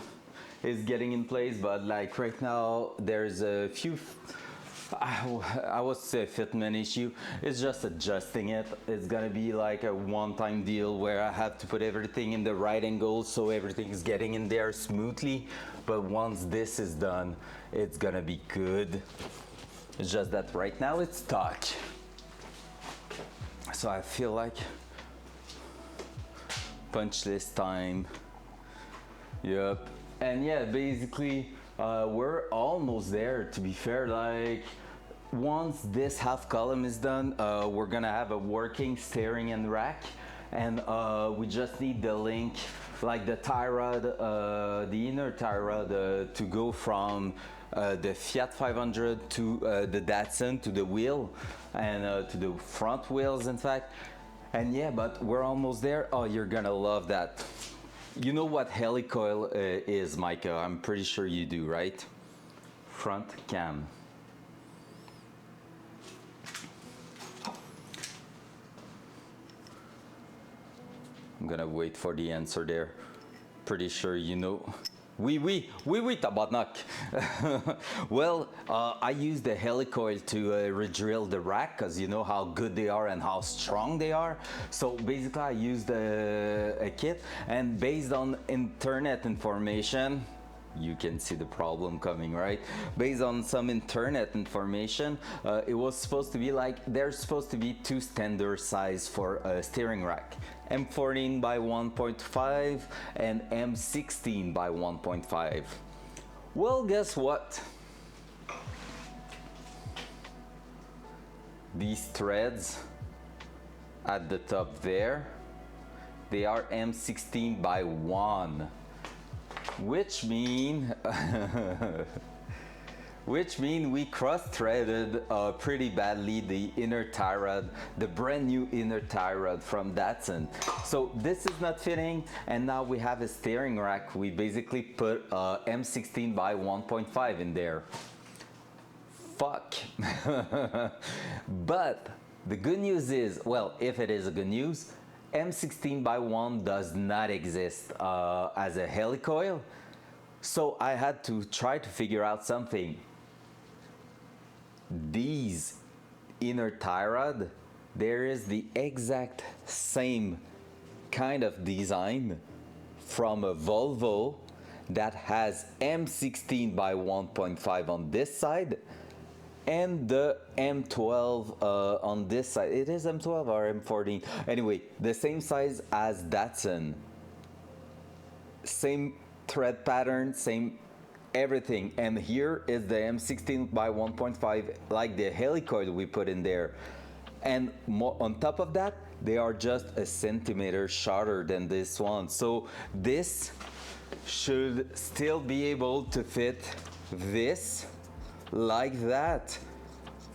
is getting in place, but like right now there's a few I would say fitment issue. It's just adjusting it. It's gonna be like a one-time deal where I have to put everything in the right angle so everything is getting in there smoothly. But once this is done, it's gonna be good. It's just that right now it's stuck. So I feel like punch list time. Yep. And yeah, basically we're almost there, to be fair. Like once this half column is done, we're gonna have a working steering and rack, and we just need the link, like the tie rod, the inner tie rod, to go from the Fiat 500 to the Datsun, to the wheel, and to the front wheels, in fact. And yeah, but we're almost there. Oh, you're gonna love that. You know what helicoil is, Micah? I'm pretty sure you do, right? Front cam. I'm gonna wait for the answer there. Pretty sure you know. Oui, tabarnak. Well, I use the helicoil to re-drill the rack, because you know how good they are and how strong they are. So basically I used a kit, and based on internet information, you can see the problem coming, right? Based on some internet information, it was supposed to be like, there's supposed to be two standard size for a steering rack. M14 by 1.5 and M16 by 1.5. Well, guess what? These threads at the top there, they are M16 by 1. Which mean we cross-threaded pretty badly the inner tie rod, the brand new inner tie rod from Datsun. So this is not fitting, and now we have a steering rack. We basically put M16 by 1.5 in there. Fuck. But the good news is, well, if it is a good news, M16 by 1 does not exist as a helicoil. So I had to try to figure out something. These inner tie rod, there is the exact same kind of design from a Volvo that has M16 by 1.5 on this side and the M12 on this side. It is M12 or M14. Anyway, the same size as Datsun. Same thread pattern, same everything. And here is the M16 by 1.5, like the helicoil we put in there. And on top of that, they are just a centimeter shorter than this one. So this should still be able to fit this like that,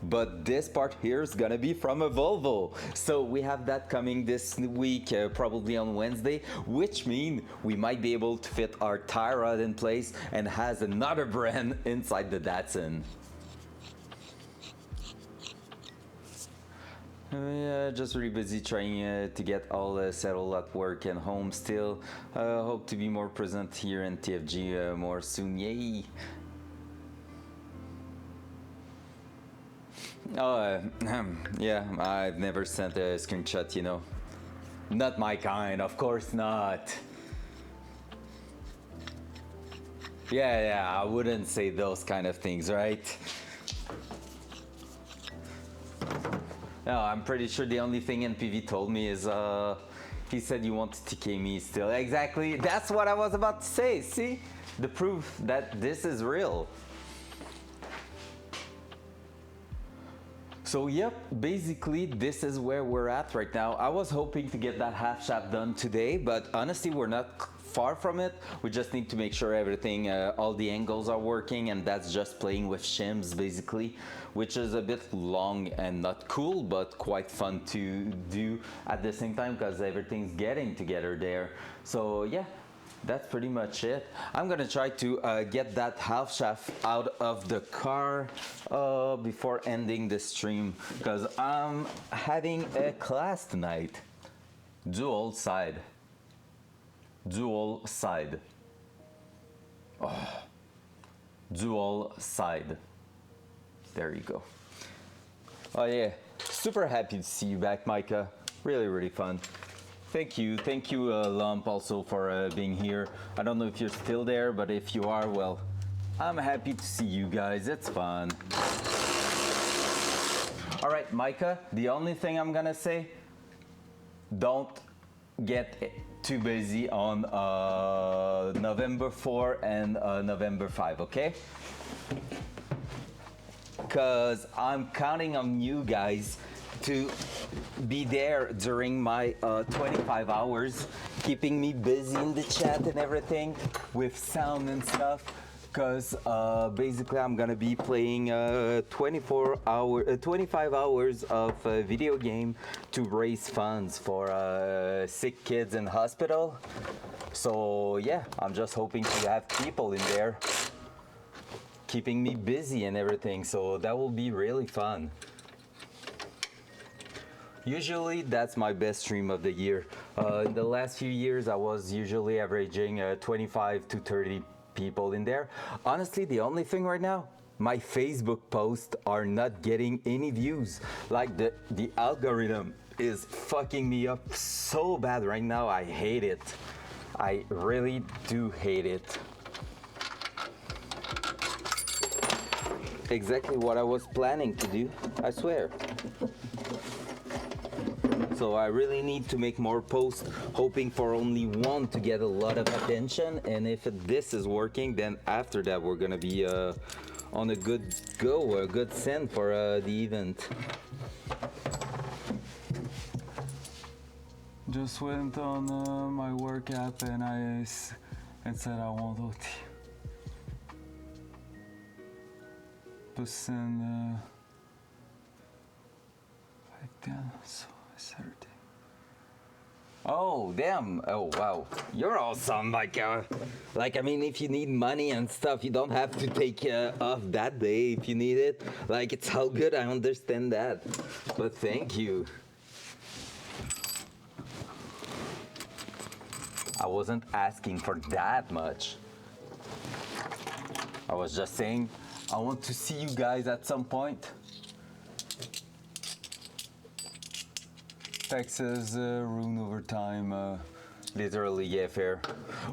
but this part here is gonna be from a Volvo. So we have that coming this week, probably on Wednesday, which means we might be able to fit our tie rod in place and has another brand inside the Datsun. Yeah, just really busy trying to get all settled at work and home still. Hope to be more present here in TFG more soon. Yay! Oh, yeah, I've never sent a screenshot, you know. Not my kind, of course not. Yeah, I wouldn't say those kind of things, right? No, I'm pretty sure the only thing NPV told me is, he said you want to TK me still. Exactly, that's what I was about to say, see? The proof that this is real. So yep, basically this is where we're at right now. I was hoping to get that half shaft done today, but honestly we're not far from it. We just need to make sure everything, all the angles are working, and that's just playing with shims basically, which is a bit long and not cool, but quite fun to do at the same time because everything's getting together there. So yeah, that's pretty much it. I'm gonna try to get that half shaft out of the car before ending the stream, because I'm having a class tonight. Dual side. Dual side. Oh. Dual side. There you go. Oh yeah, super happy to see you back, Micah. Really fun. Thank you, Lump, also for being here. I don't know if you're still there, but if you are, well, I'm happy to see you guys. It's fun. All right, Micah, the only thing I'm gonna say, don't get too busy on November 4 and November 5, okay? because I'm counting on you guys to be there during my 25 hours, keeping me busy in the chat and everything with sound and stuff. Because basically I'm gonna be playing 25 hours of video game to raise funds for sick kids in hospital. So yeah, I'm just hoping to have people in there keeping me busy and everything. So that will be really fun. Usually that's my best stream of the year. In the last few years I was usually averaging 25 to 30 people in there. Honestly, the only thing right now, my Facebook posts are not getting any views. Like the algorithm is fucking me up so bad right now. I hate it. I really do hate it. Exactly what I was planning to do, I swear. So I really need to make more posts, hoping for only one to get a lot of attention. And if this is working, then after that we're gonna be on a good go, a good send for the event. Just went on my work app and said I want OT. Percent like that. So Saturday. Oh damn! Oh wow! You're awesome. Like I mean, if you need money and stuff, you don't have to take off that day if you need it. Like it's all good. I understand that, but thank you. I wasn't asking for that much. I was just saying I want to see you guys at some point. Taxes ruin over time. Literally, yeah, fair.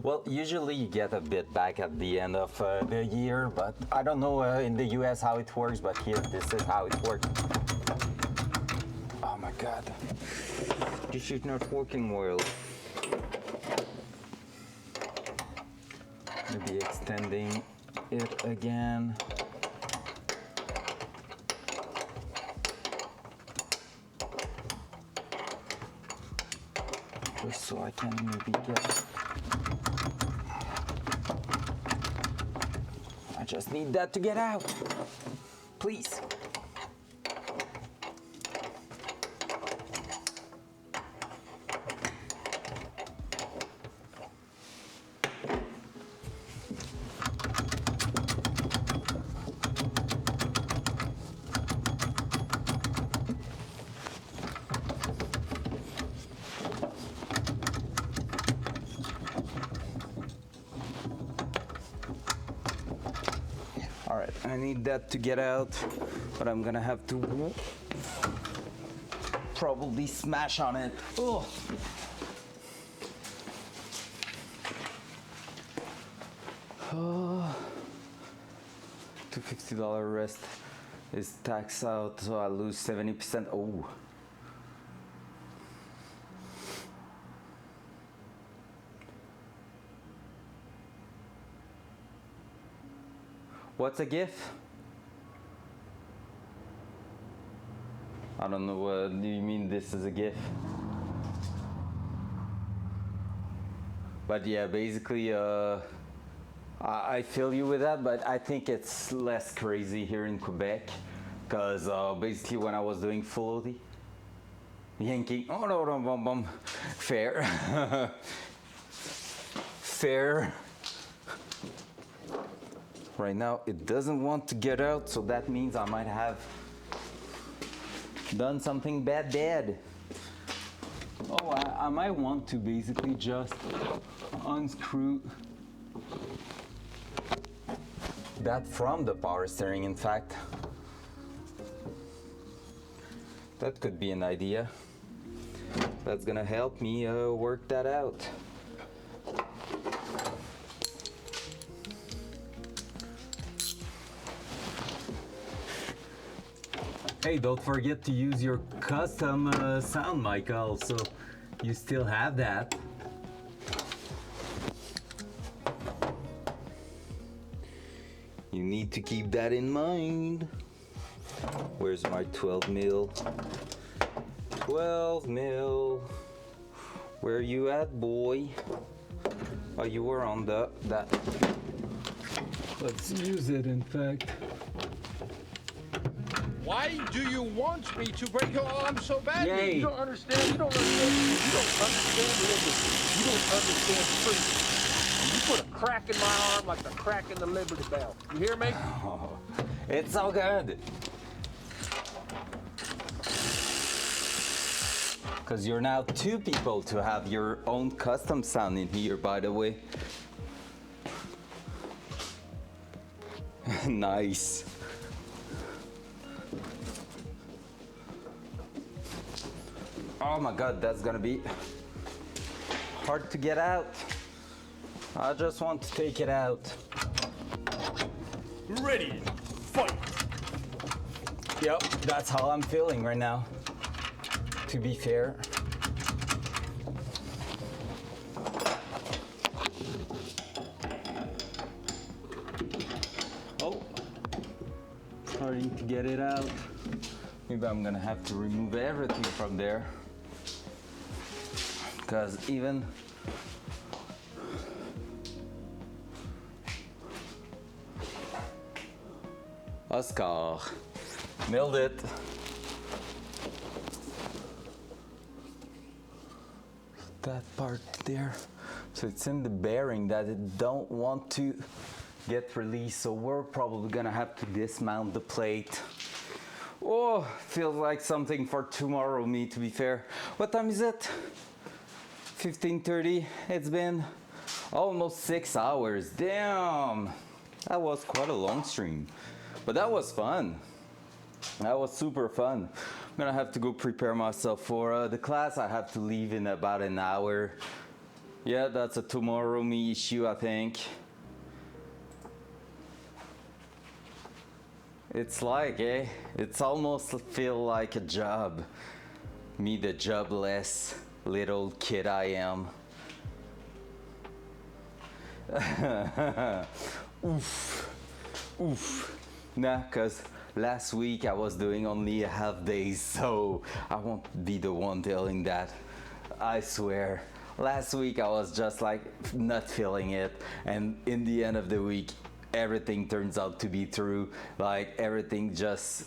Well, usually you get a bit back at the end of the year, but I don't know in the US how it works, but here this is how it works. Oh my god. This is not working well. Maybe extending it again. Just so I can maybe get. I just need that to get out. Please. Alright, I need that to get out, but I'm gonna have to probably smash on it. Oh. Oh. $250 rest is tax out, so I lose 70%. Oh. What's a GIF? I don't know, what do you mean this is a GIF? But yeah, basically, I feel you with that, but I think it's less crazy here in Quebec, because basically when I was doing full OT, yanking, oh no, no, bum, bum, fair, fair. Right now it doesn't want to get out, so that means I might have done something bad. Oh, I might want to basically just unscrew that from the power steering, in fact. That could be an idea. That's gonna help me work that out. Hey, don't forget to use your custom sound mic also. You still have that. You need to keep that in mind. Where's my 12 mil? 12 mil. Where you at, boy? Oh, you were on that. Let's use it, in fact. Why do you want me to break your arm so badly? Yay. You don't understand. You don't understand. You don't understand liberty. You don't understand freedom. You put a crack in my arm like the crack in the Liberty Bell. You hear me? Oh, it's so good. Because you're now 2 people to have your own custom sound in here, by the way. Nice. Oh my god, that's gonna be hard to get out. I just want to take it out. Ready, fight. Yep, that's how I'm feeling right now, to be fair. Oh, starting to get it out. Maybe I'm gonna have to remove everything from there, because even Oscar nailed it. That part there, so it's in the bearing that it don't want to get released, so we're probably gonna have to dismount the plate. Oh, feels like something for tomorrow, me, to be fair. What time is it? 15:30. It's been almost 6 hours. Damn, that was quite a long stream, but that was fun. That was super fun. I'm gonna have to go prepare myself for the class. I have to leave in about an hour. Yeah, that's a tomorrow me issue, I think. It's like, it's almost feel like a job. Me, the jobless little kid I am. Oof, oof. Nah, cause last week I was doing only a half day, so I won't be the one telling that. I swear. Last week I was just like not feeling it, and in the end of the week, everything turns out to be true. Like everything just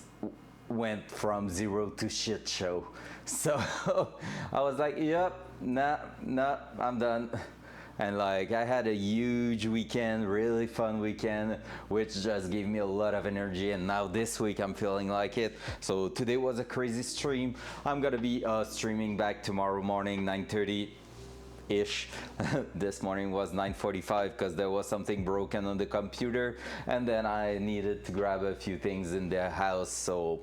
went from 0 to shit show. So I was like, yep, nah, I'm done. And like I had a huge weekend, really fun weekend, which just gave me a lot of energy, and now this week I'm feeling like it. So today was a crazy stream. I'm gonna be streaming back tomorrow morning, 9:30 ish. This morning was 9:45 because there was something broken on the computer, and then I needed to grab a few things in the house, so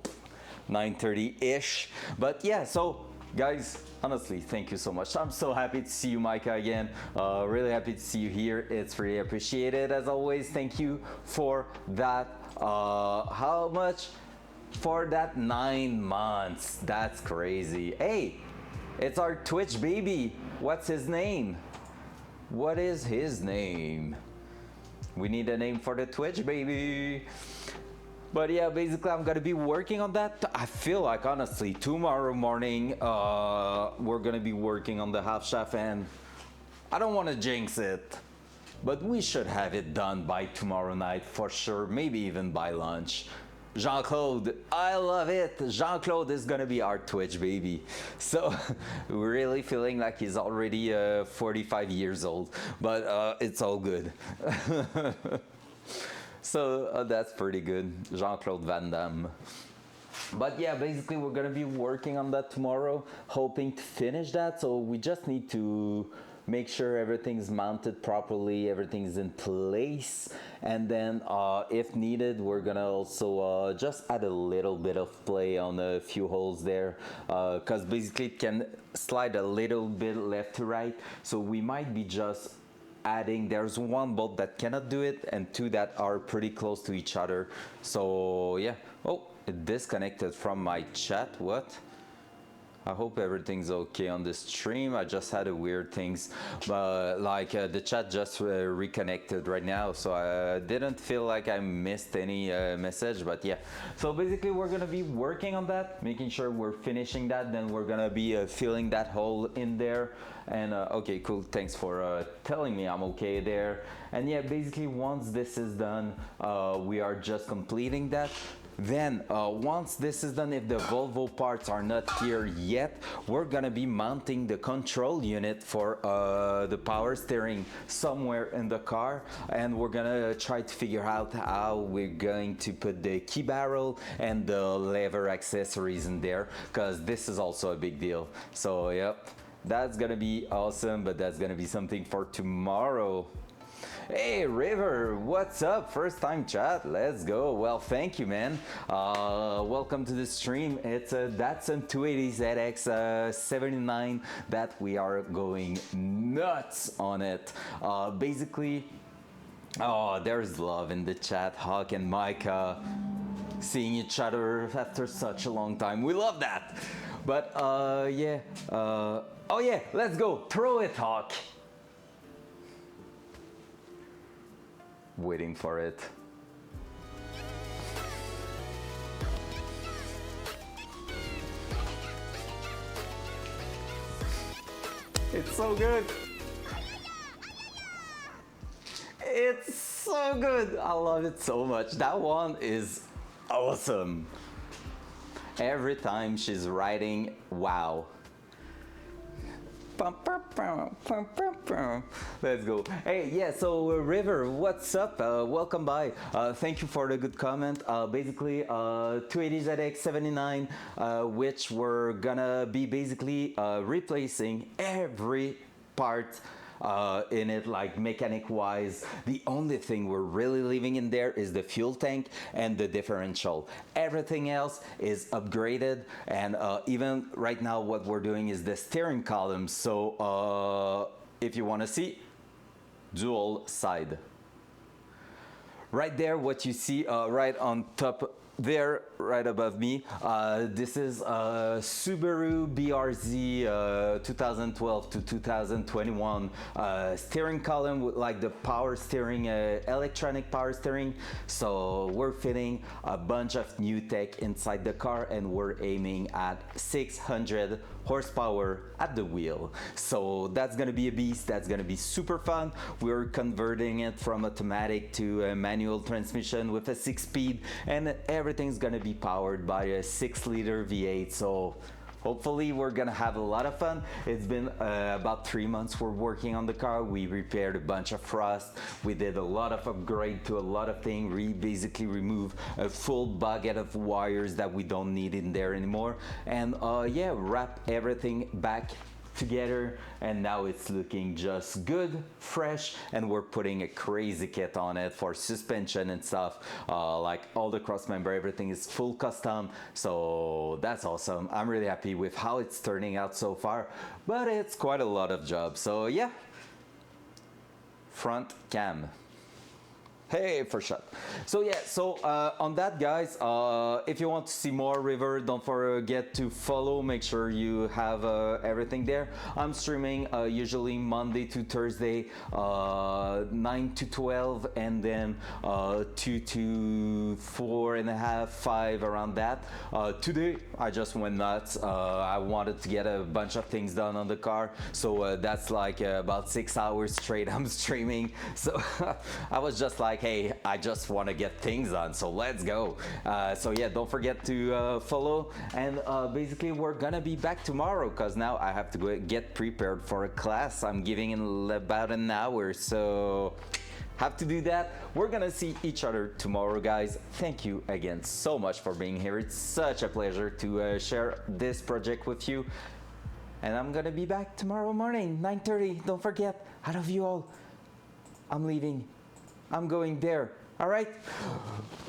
9:30 ish. But yeah, so guys, honestly, thank you so much. I'm so happy to see you, Micah, again. Really happy to see you here. It's really appreciated as always. Thank you for that. How much? For that 9 months. That's crazy. Hey, it's our Twitch baby. What's his name? What is his name? We need a name for the Twitch baby. But yeah, basically I'm gonna be working on that. I feel like honestly tomorrow morning we're gonna be working on the half shaft, and I don't want to jinx it, but we should have it done by tomorrow night for sure, maybe even by lunch. Jean-Claude, I love it. Jean-Claude is gonna be our Twitch baby. So we're really feeling like he's already 45 years old, but it's all good. So that's pretty good, Jean-Claude Van Damme. But yeah, basically we're gonna be working on that tomorrow, hoping to finish that. So we just need to make sure everything's mounted properly, everything's in place, and then if needed, we're gonna also just add a little bit of play on a few holes there, because basically it can slide a little bit left to right. So we might be just adding, there's one bolt that cannot do it and 2 that are pretty close to each other. So yeah. Oh, it disconnected from my chat. What? I hope everything's okay on the stream. I just had a weird things, but like the chat just reconnected right now, so I didn't feel like I missed any message. But yeah, so basically we're gonna be working on that, making sure we're finishing that. Then we're gonna be filling that hole in there. And okay, cool. Thanks for telling me I'm okay there. And yeah, basically once this is done, we are just completing that. Then once this is done, if the Volvo parts are not here yet, we're gonna be mounting the control unit for the power steering somewhere in the car, and we're gonna try to figure out how we're going to put the key barrel and the lever accessories in there, because this is also a big deal. So yep, that's gonna be awesome, but that's gonna be something for tomorrow. Hey River, what's up? First time chat, let's go. Well, thank you, man. Welcome to the stream. It's a Datsun 280ZX 79 that we are going nuts on it. Basically, oh, there's love in the chat. Hawk and Micah seeing each other after such a long time. We love that. But yeah, oh yeah, let's go. Throw it, Hawk. Waiting for it. It's so good. It's so good. I love it so much. That one is awesome. Every time she's riding, wow. Let's go. Hey, yeah, so River, what's up? Welcome by. Thank you for the good comment. Basically, 280ZX79, which we're gonna be basically replacing every part in it, like mechanic wise. The only thing we're really leaving in there is the fuel tank and the differential. Everything else is upgraded, and even right now what we're doing is the steering column. So if you want to see, dual side right there, what you see right on top there, right above me, this is a Subaru BRZ 2012 to 2021 steering column with like the power steering, electronic power steering. So we're fitting a bunch of new tech inside the car, and we're aiming at 600 horsepower at the wheel. So that's gonna be a beast. That's gonna be super fun. We're converting it from automatic to a manual transmission with a 6-speed, and everything's gonna be powered by a 6-liter V8. So hopefully we're gonna have a lot of fun. It's been about 3 months we're working on the car. We repaired a bunch of rust. We did a lot of upgrade to a lot of things. We basically remove a full bucket of wires that we don't need in there anymore. And yeah, wrap everything back together, and now it's looking just good, fresh, and we're putting a crazy kit on it for suspension and stuff, like all the cross member, everything is full custom. So that's awesome. I'm really happy with how it's turning out so far, but it's quite a lot of job. So yeah, front cam. Hey, for sure. So yeah, so on that, guys, if you want to see more River, don't forget to follow. Make sure you have everything there. I'm streaming usually Monday to Thursday, 9 to 12, and then 2 to 4.5, 5, around that. Today, I just went nuts. I wanted to get a bunch of things done on the car, so that's like about 6 hours straight I'm streaming. So I was just like, hey, I just want to get things done, so let's go. So yeah, don't forget to follow, and basically we're gonna be back tomorrow, because now I have to go get prepared for a class I'm giving in about an hour, so have to do that. We're gonna see each other tomorrow, guys. Thank you again so much for being here. It's such a pleasure to share this project with you, and I'm gonna be back tomorrow morning, 9:30. Don't forget. I love you all. I'm leaving. I'm going there. All right.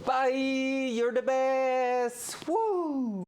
Bye. You're the best. Woo.